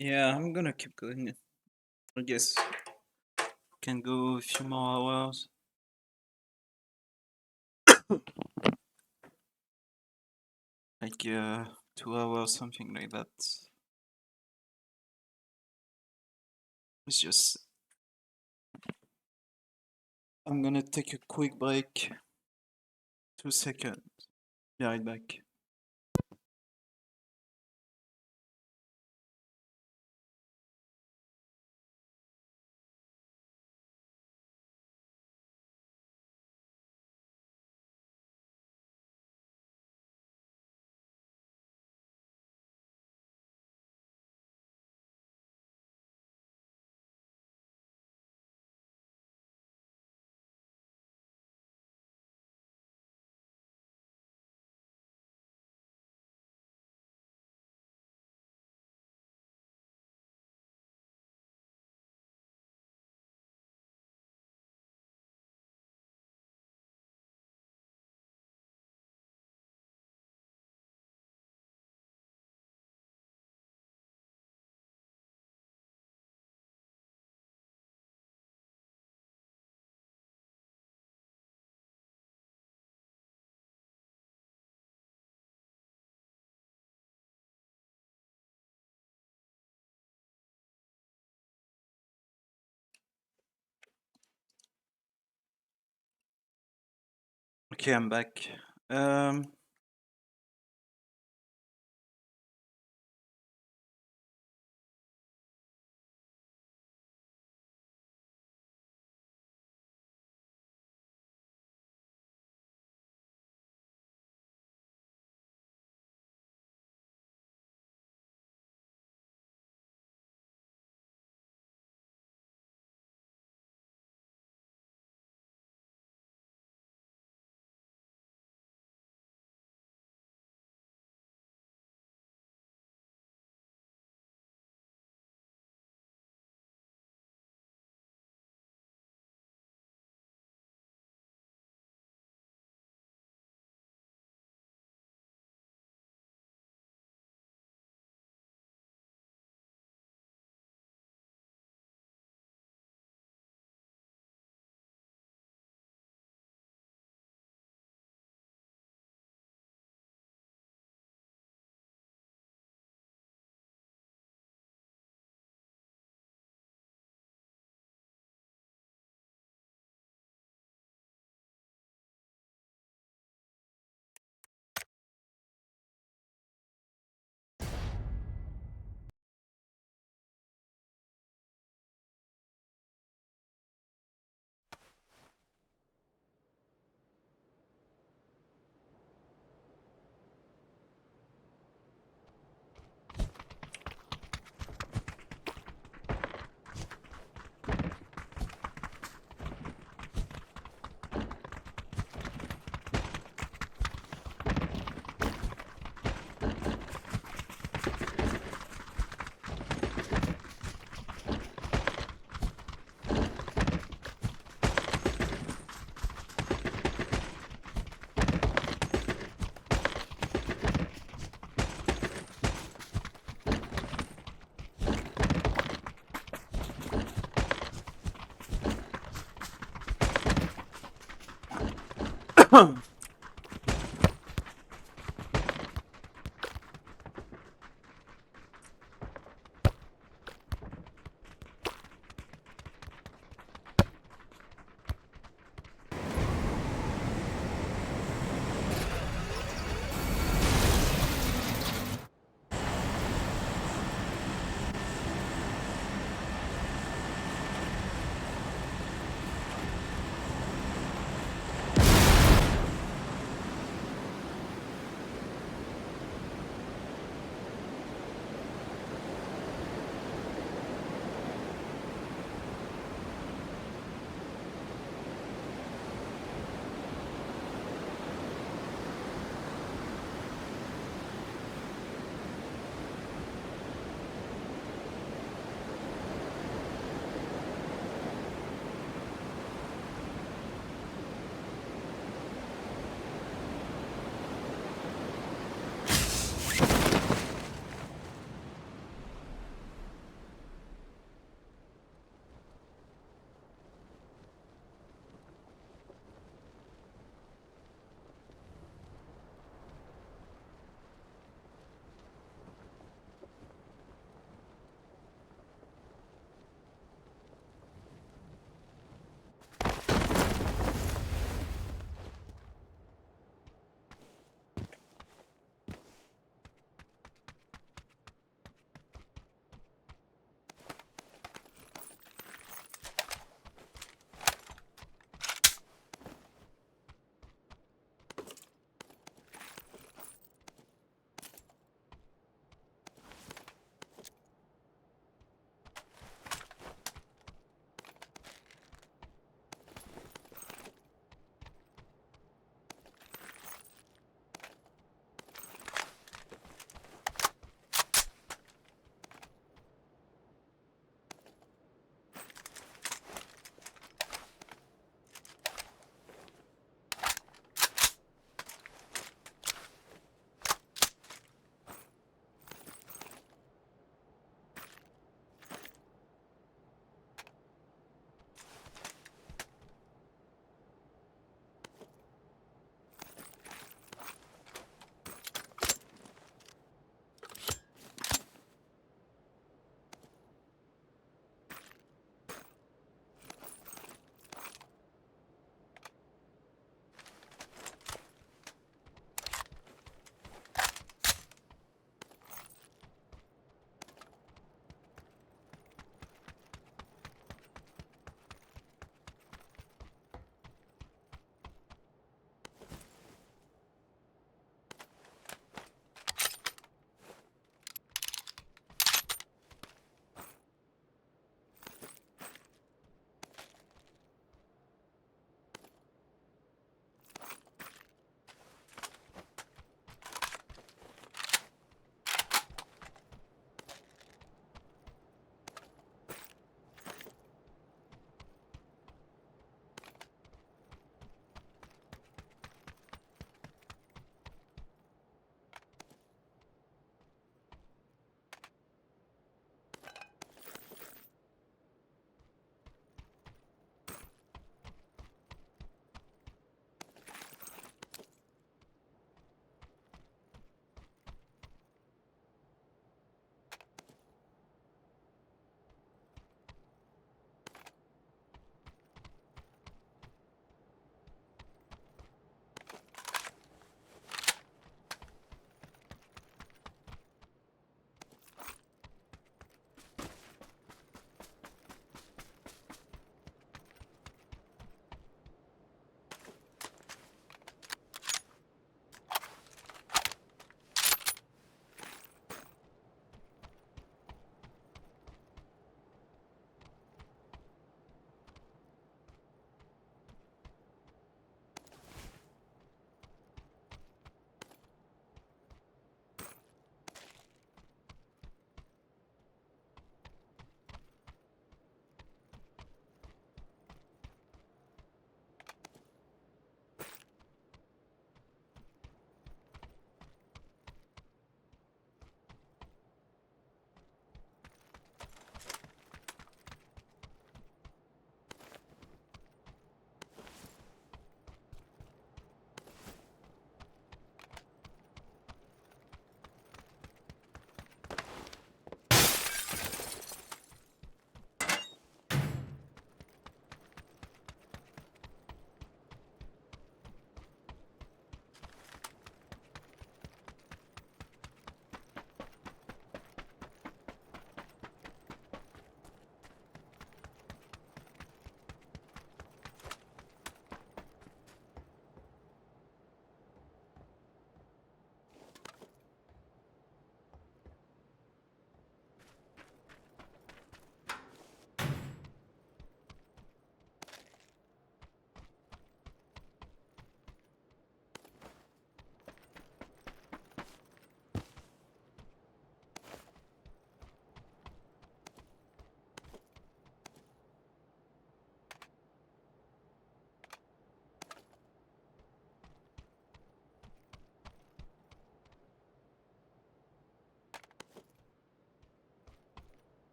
Yeah, I'm gonna keep going. I guess can go a few more hours. Like 2 hours, something like that. It's just I'm gonna take a quick break. 2 seconds. Be right back. Okay, I'm back. Um,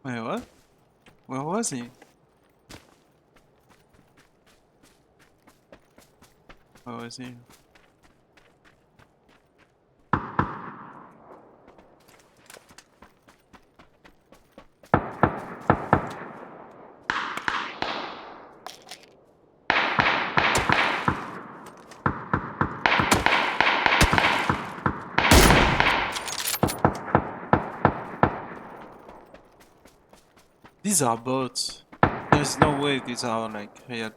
Wait, what? Where was he? Where was he? These are bots. There's no way these are like real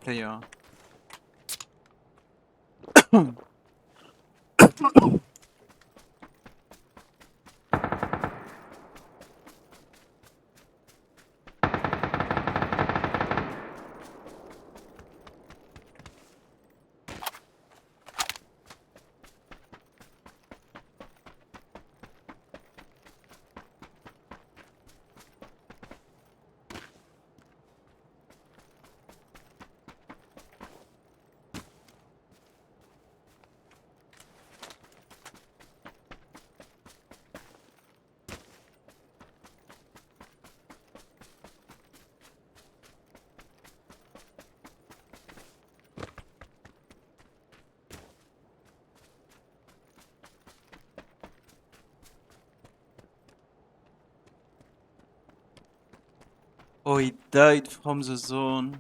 player. Oh, he died from the zone.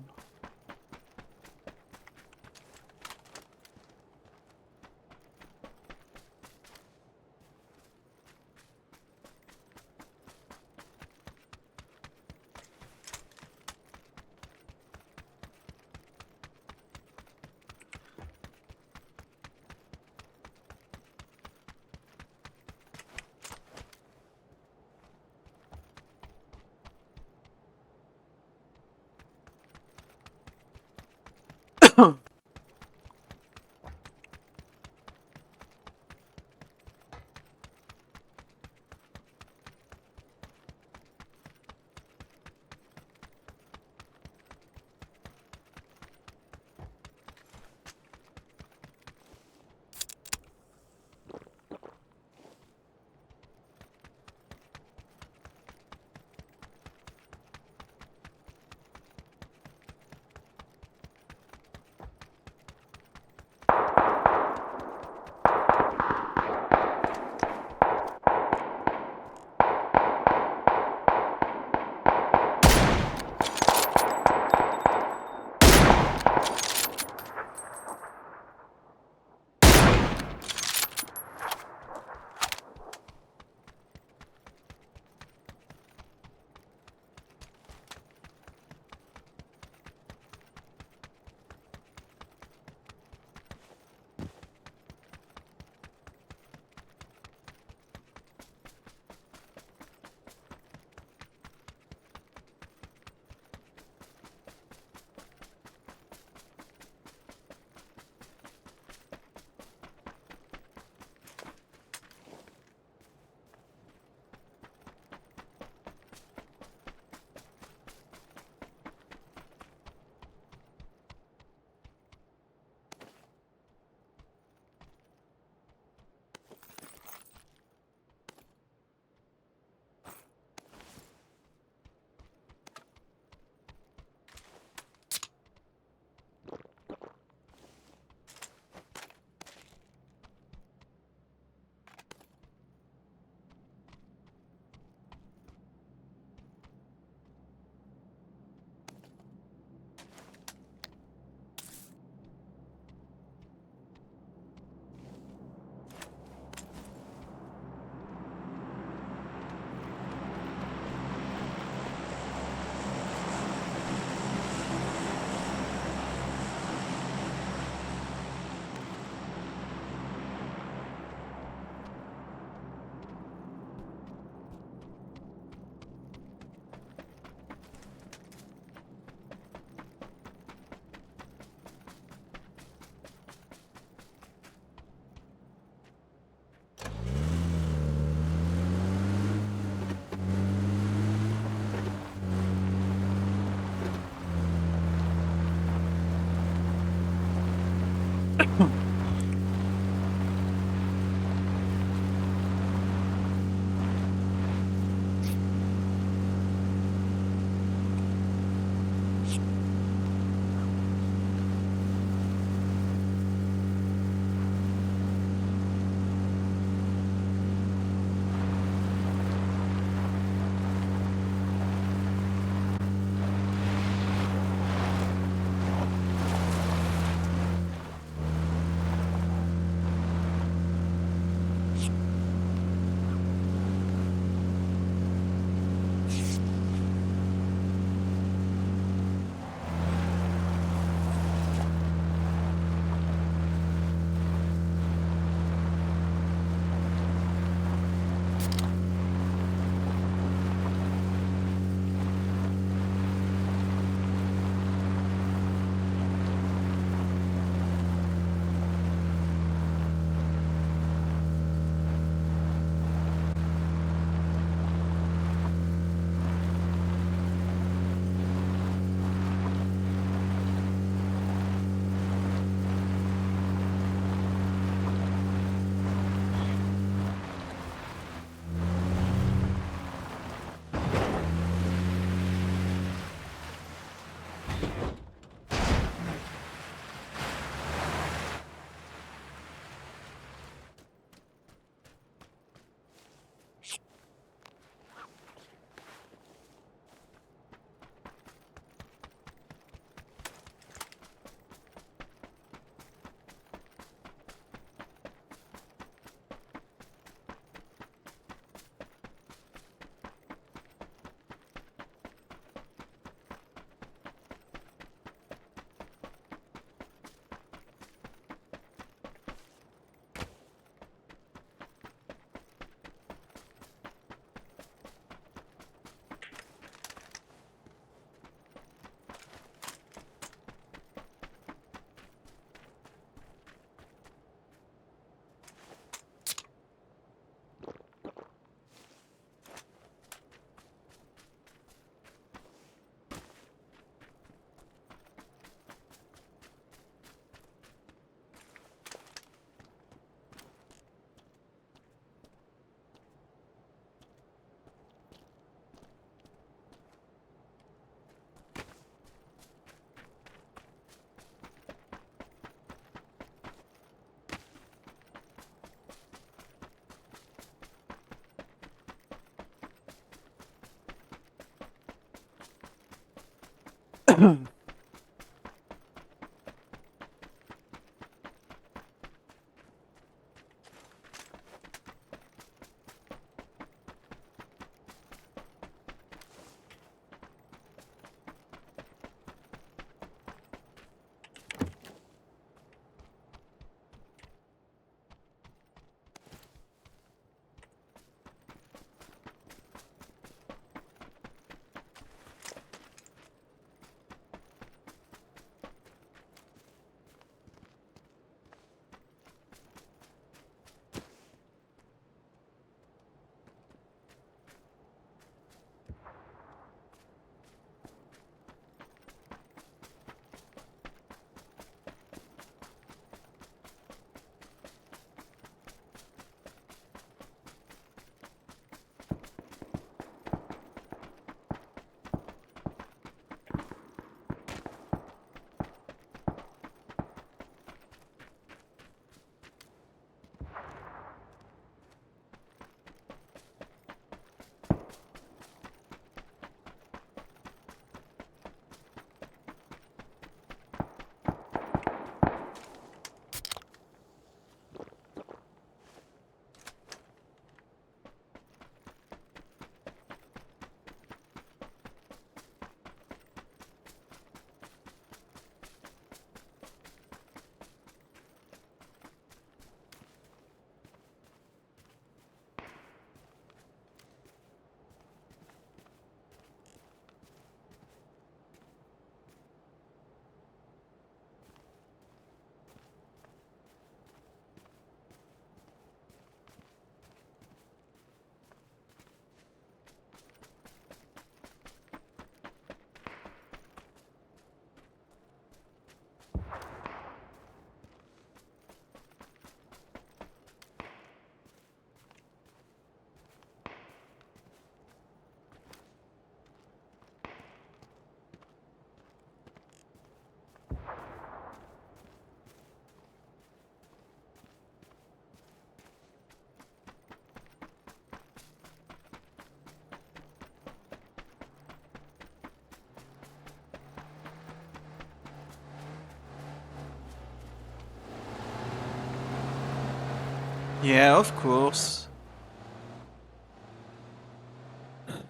Yeah, of course.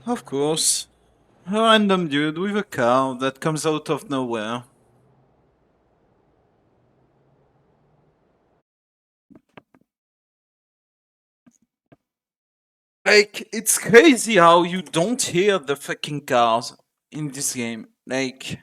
Of course. A random dude with a car that comes out of nowhere. Like, it's crazy how you don't hear the fucking cars in this game. Like...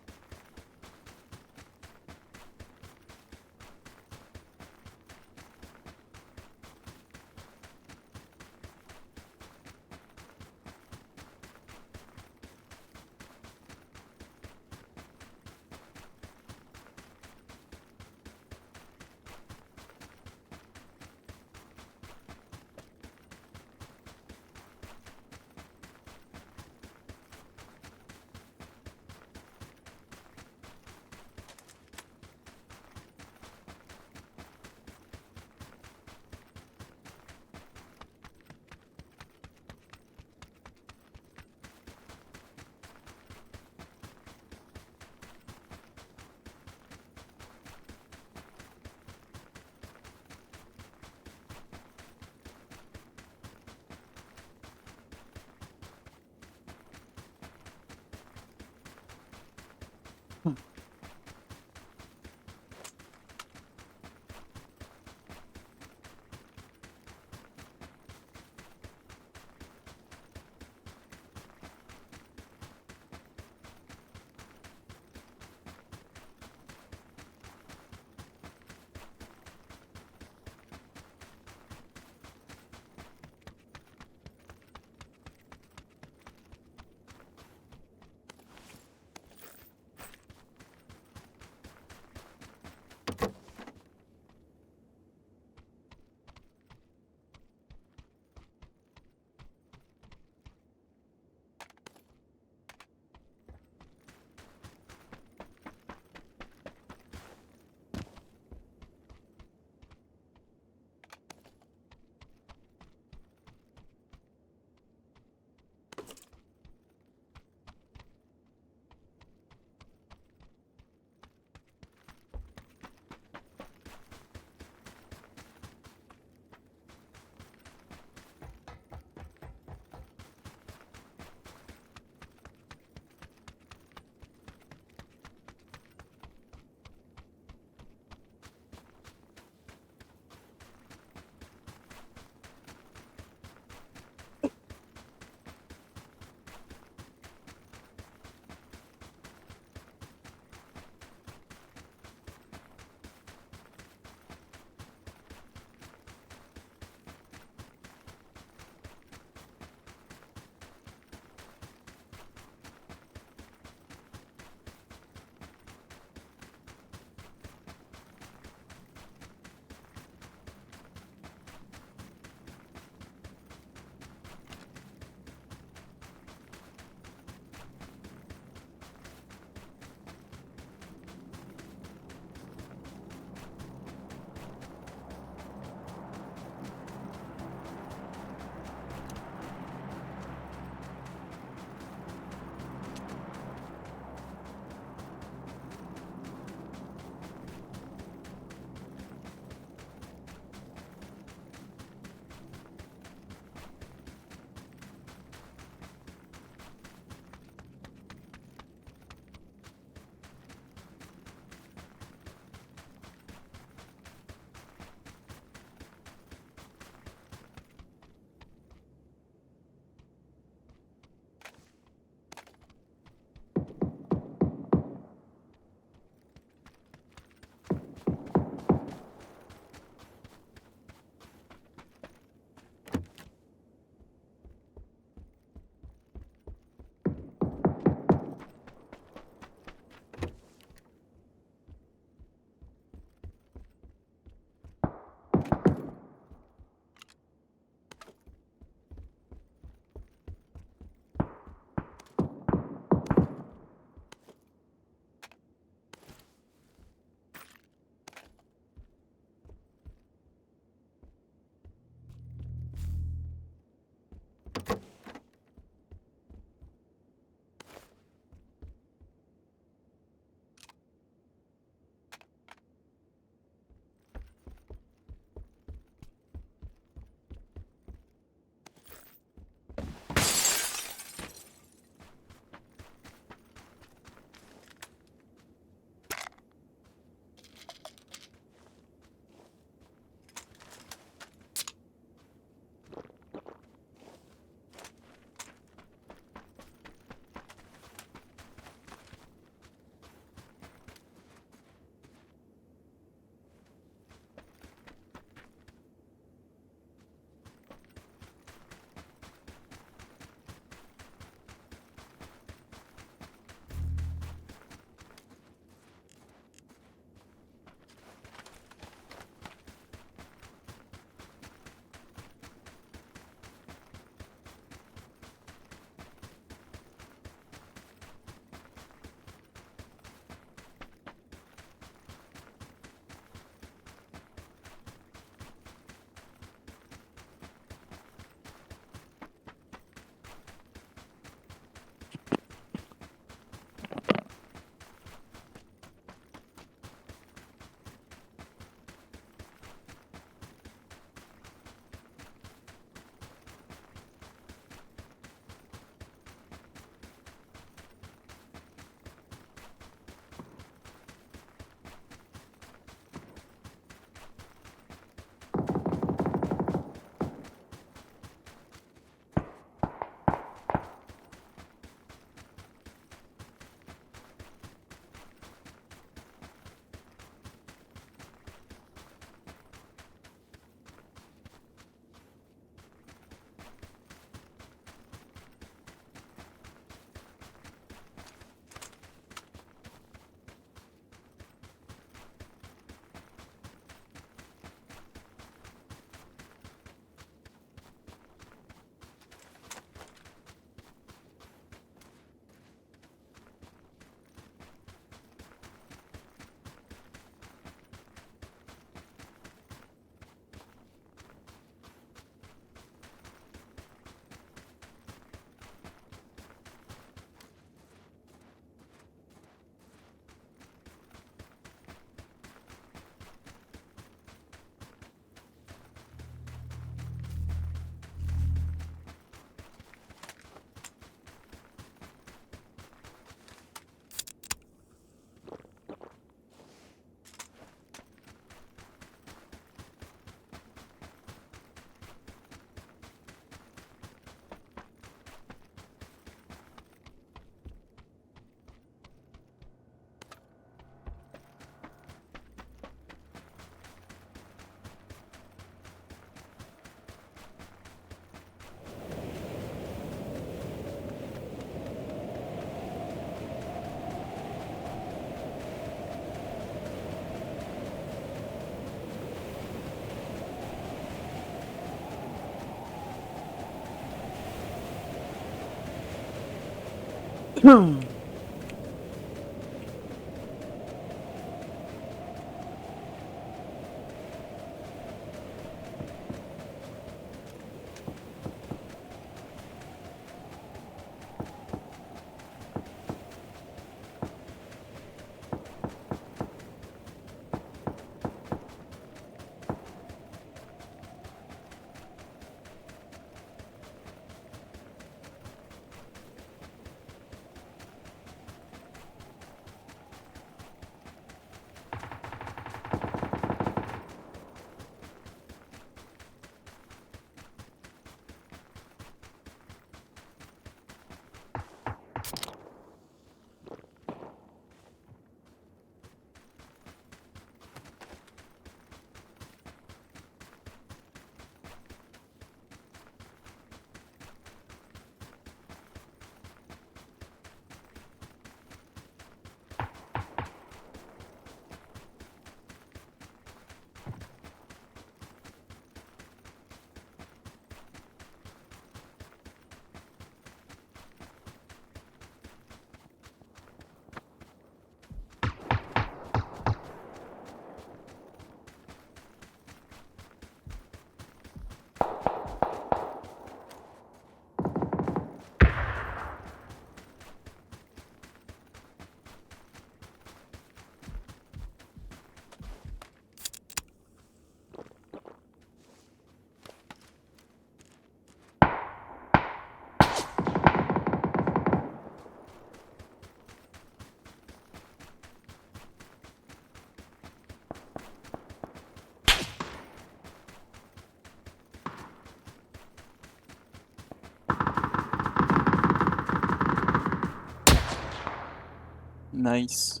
Nice.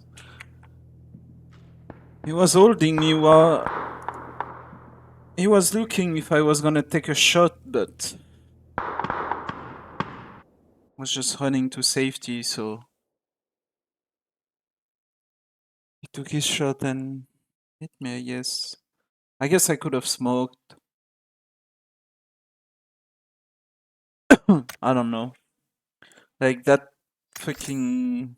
He was holding me while he was looking if I was gonna take a shot, but was just running to safety, so he took his shot and hit me, I guess. I guess I could have smoked. I don't know. Like that fucking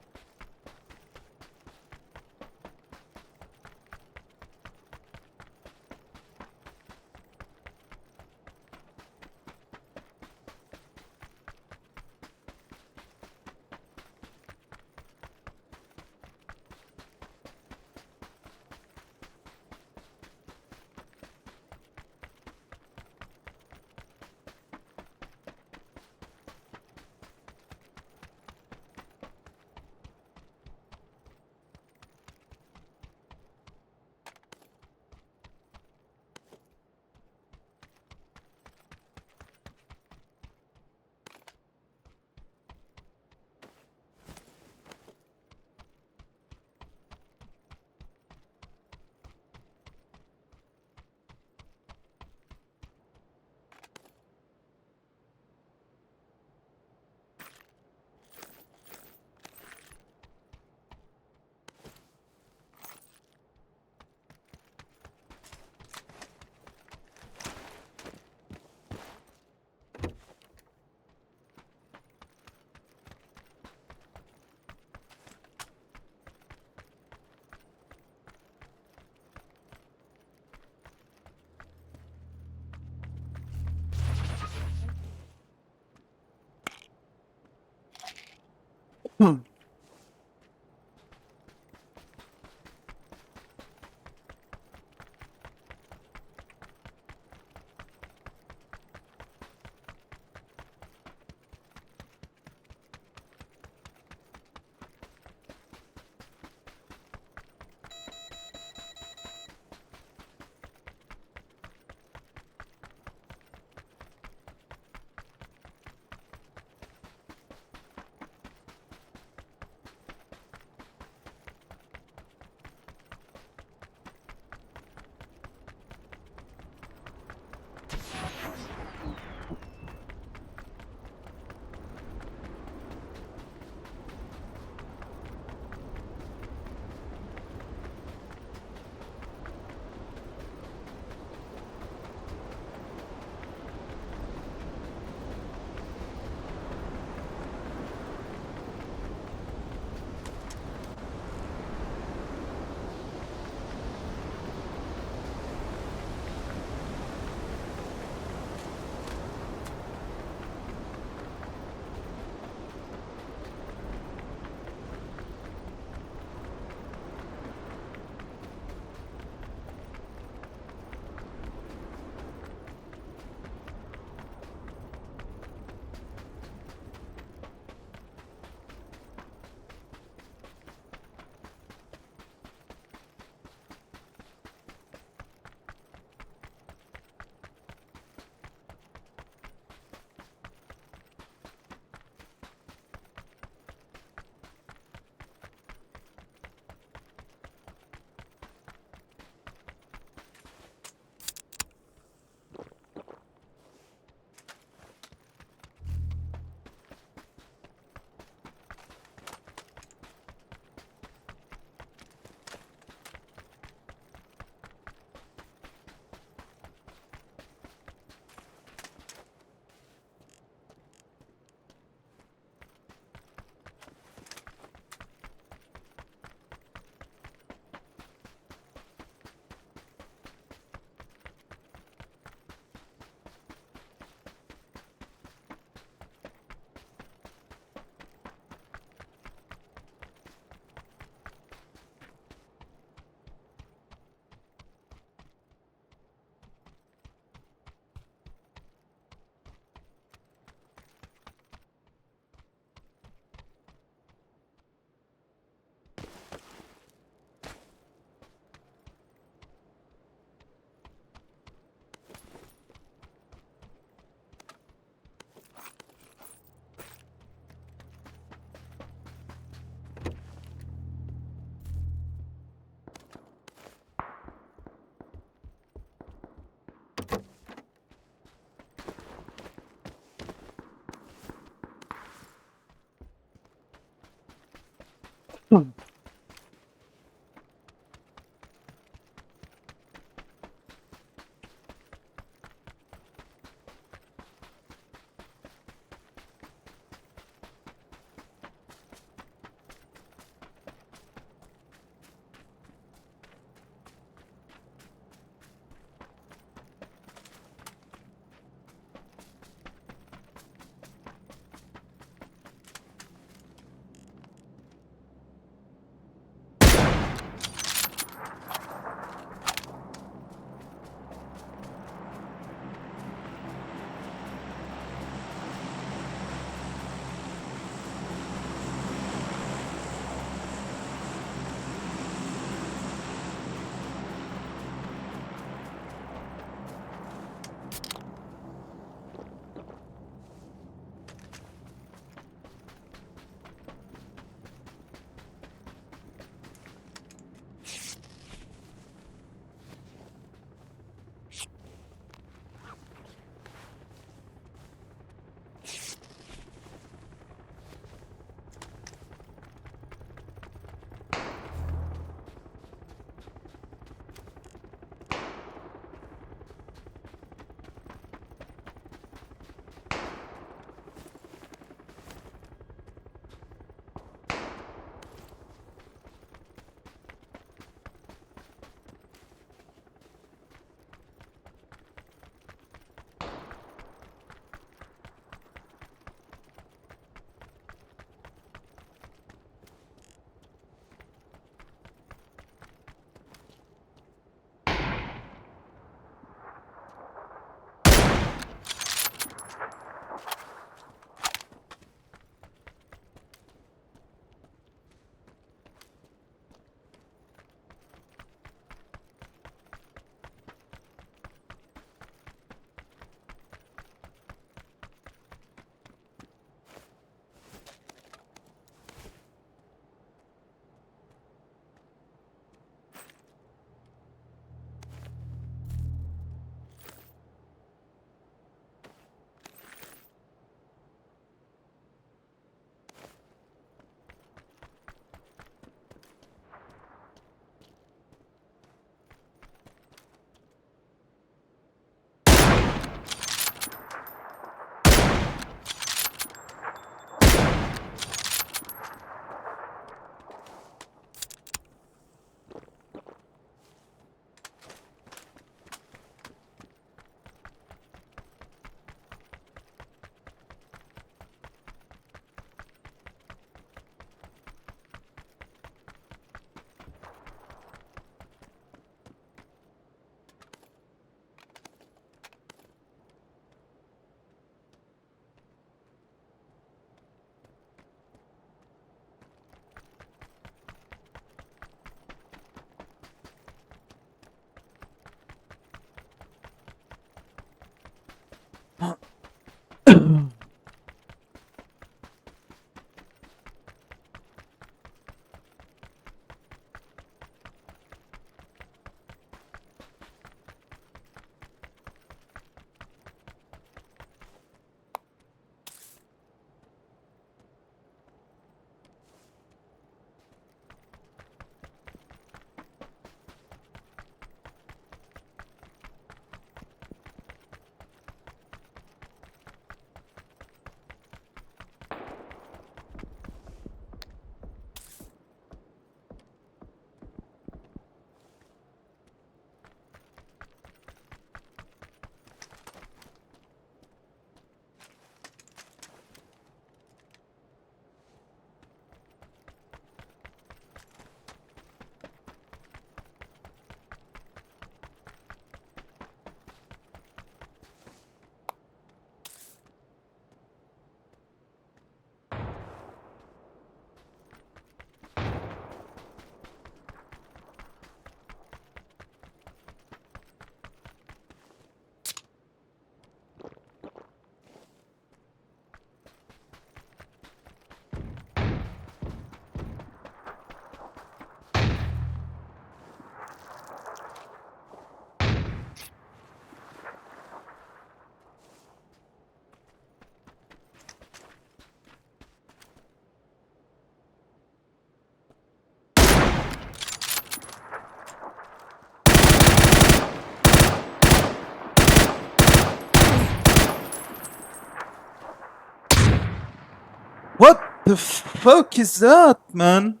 The fuck is that, man?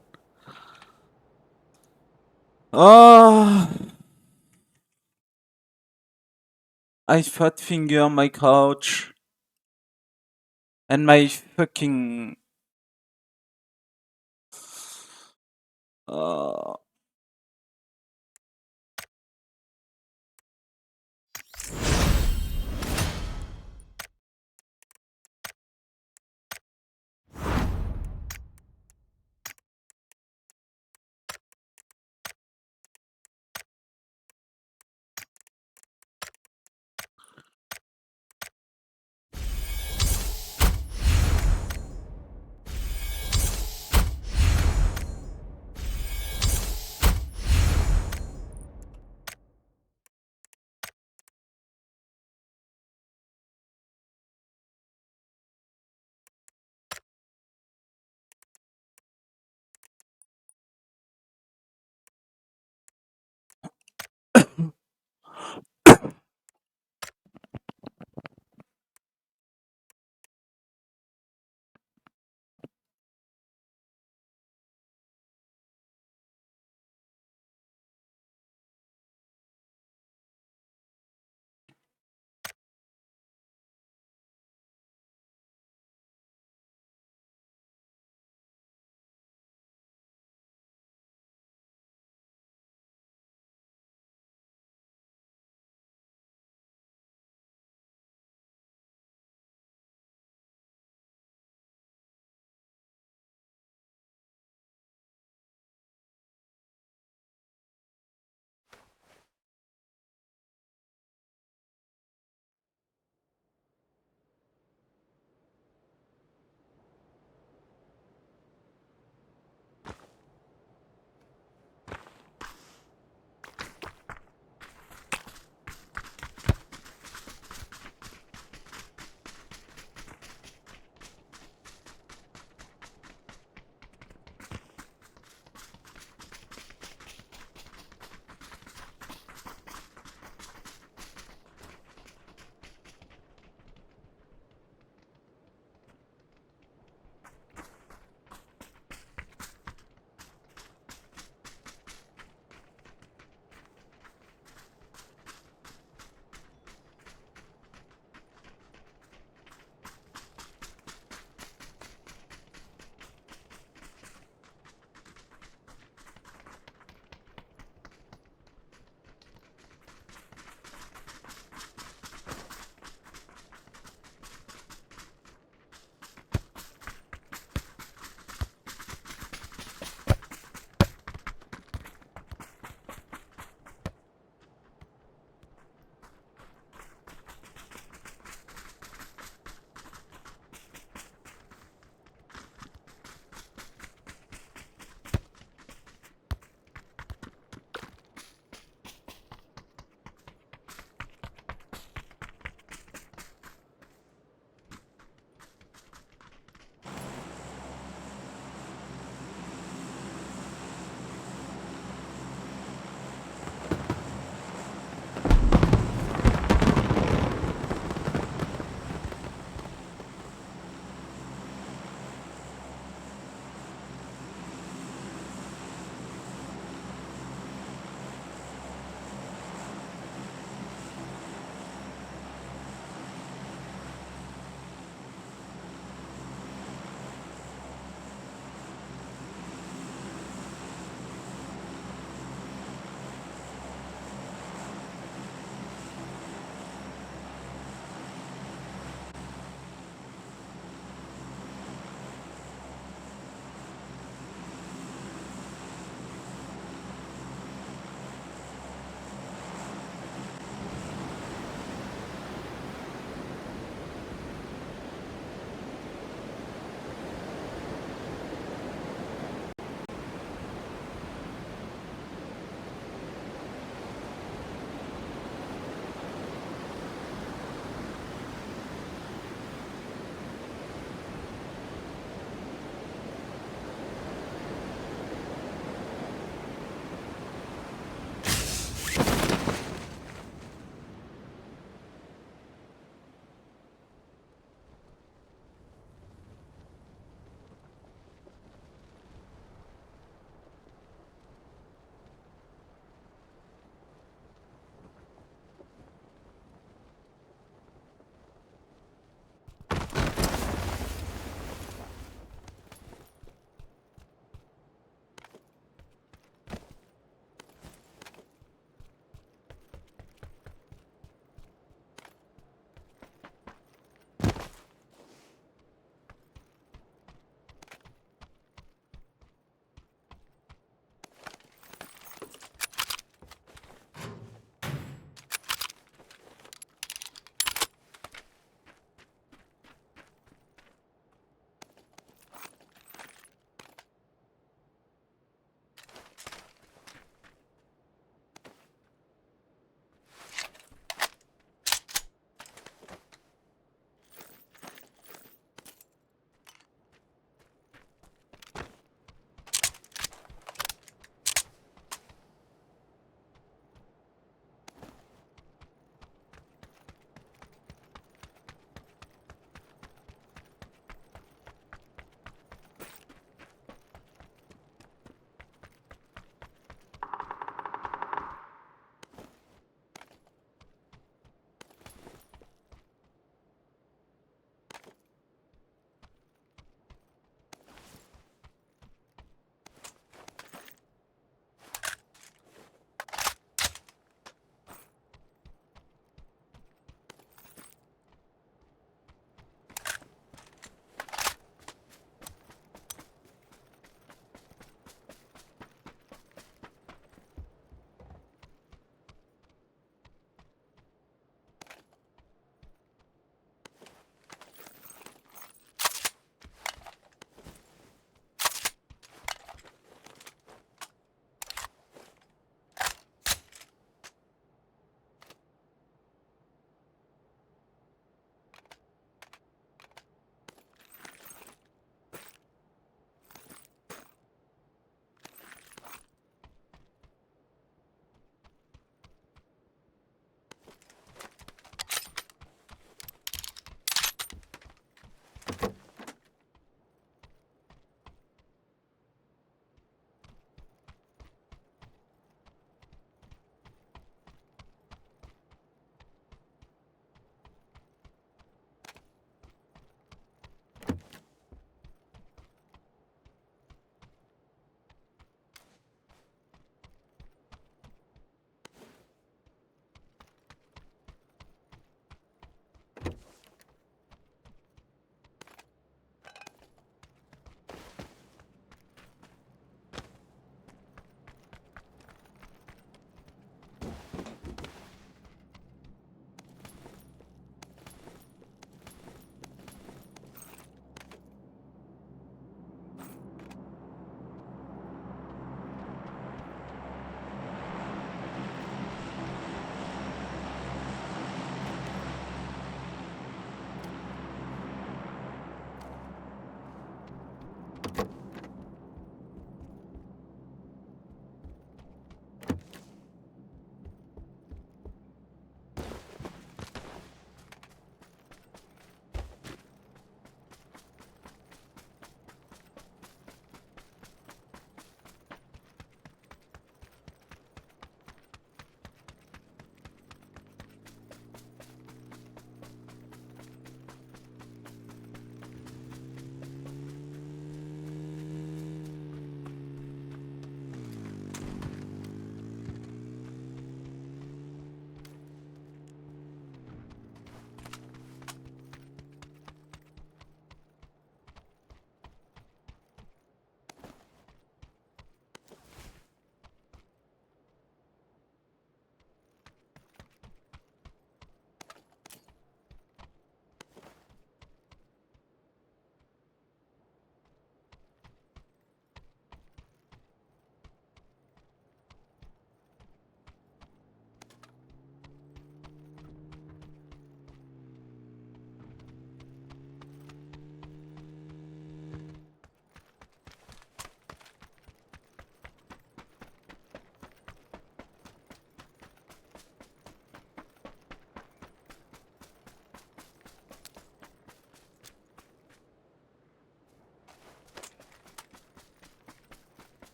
Oh. I fat finger my couch. And my fucking...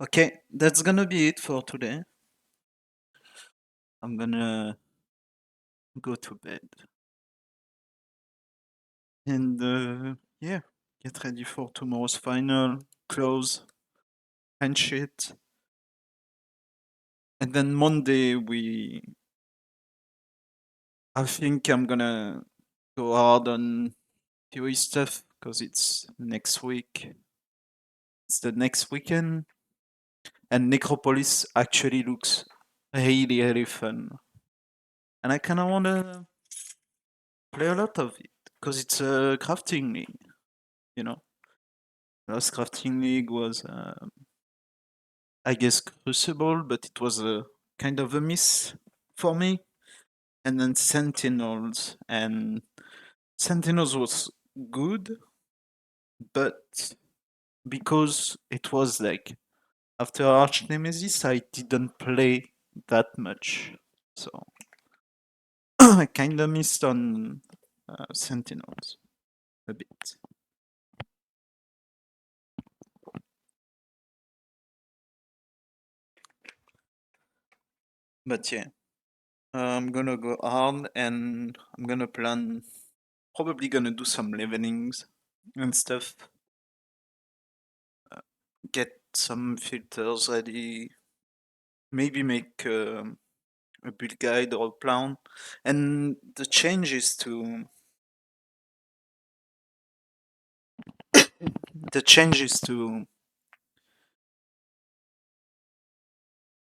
Okay, that's gonna be it for today. I'm gonna go to bed. And yeah, get ready for tomorrow's final, close, and shit. And then Monday I think I'm gonna go hard on theory stuff because it's next week. It's the next weekend. And Necropolis actually looks really, really fun. And I kinda wanna play a lot of it because it's a crafting league, you know. Last crafting league was, I guess, Crucible, but it was a kind of a miss for me. And then Sentinels, and Sentinels was good, but because it was like after Arch Nemesis, I didn't play that much, so I kinda missed on Sentinels a bit. But yeah, I'm gonna go hard and I'm gonna plan, probably gonna do some levelings and stuff. Get some filters ready, maybe make a build guide or a plan, and the changes to the changes to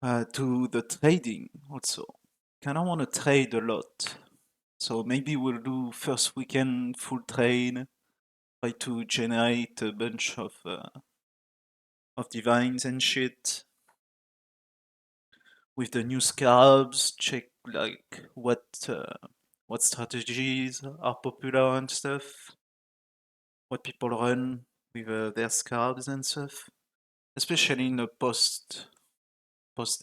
the trading also. Kinda wanna trade a lot, so maybe we'll do first weekend full trade, try to generate a bunch of divines and shit. With the new scarabs, check like what strategies are popular and stuff, what people run with their scarabs and stuff, especially in a post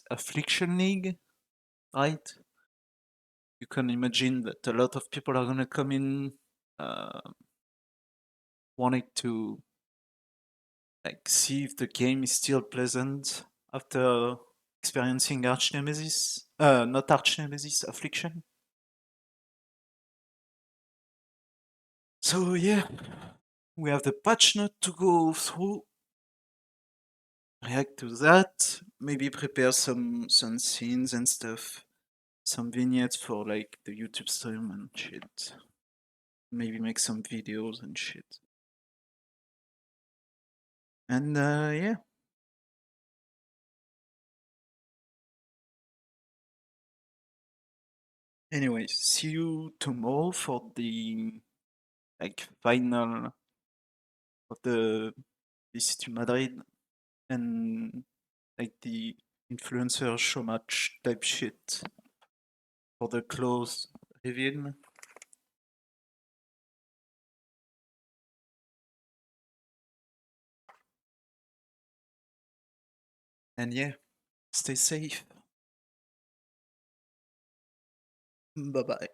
affliction league, right? You can imagine that a lot of people are gonna come in wanting to like see if the game is still pleasant after experiencing Arch Nemesis, not Arch Nemesis, Affliction. So yeah, we have the patch note to go through, react to that, maybe prepare some scenes and stuff, some vignettes for like the YouTube stream and shit. Maybe make some videos and shit. And yeah. Anyways, see you tomorrow for the like final of the Visit to Madrid and like the influencer show match type shit for the close reveal. And yeah, stay safe. Bye bye.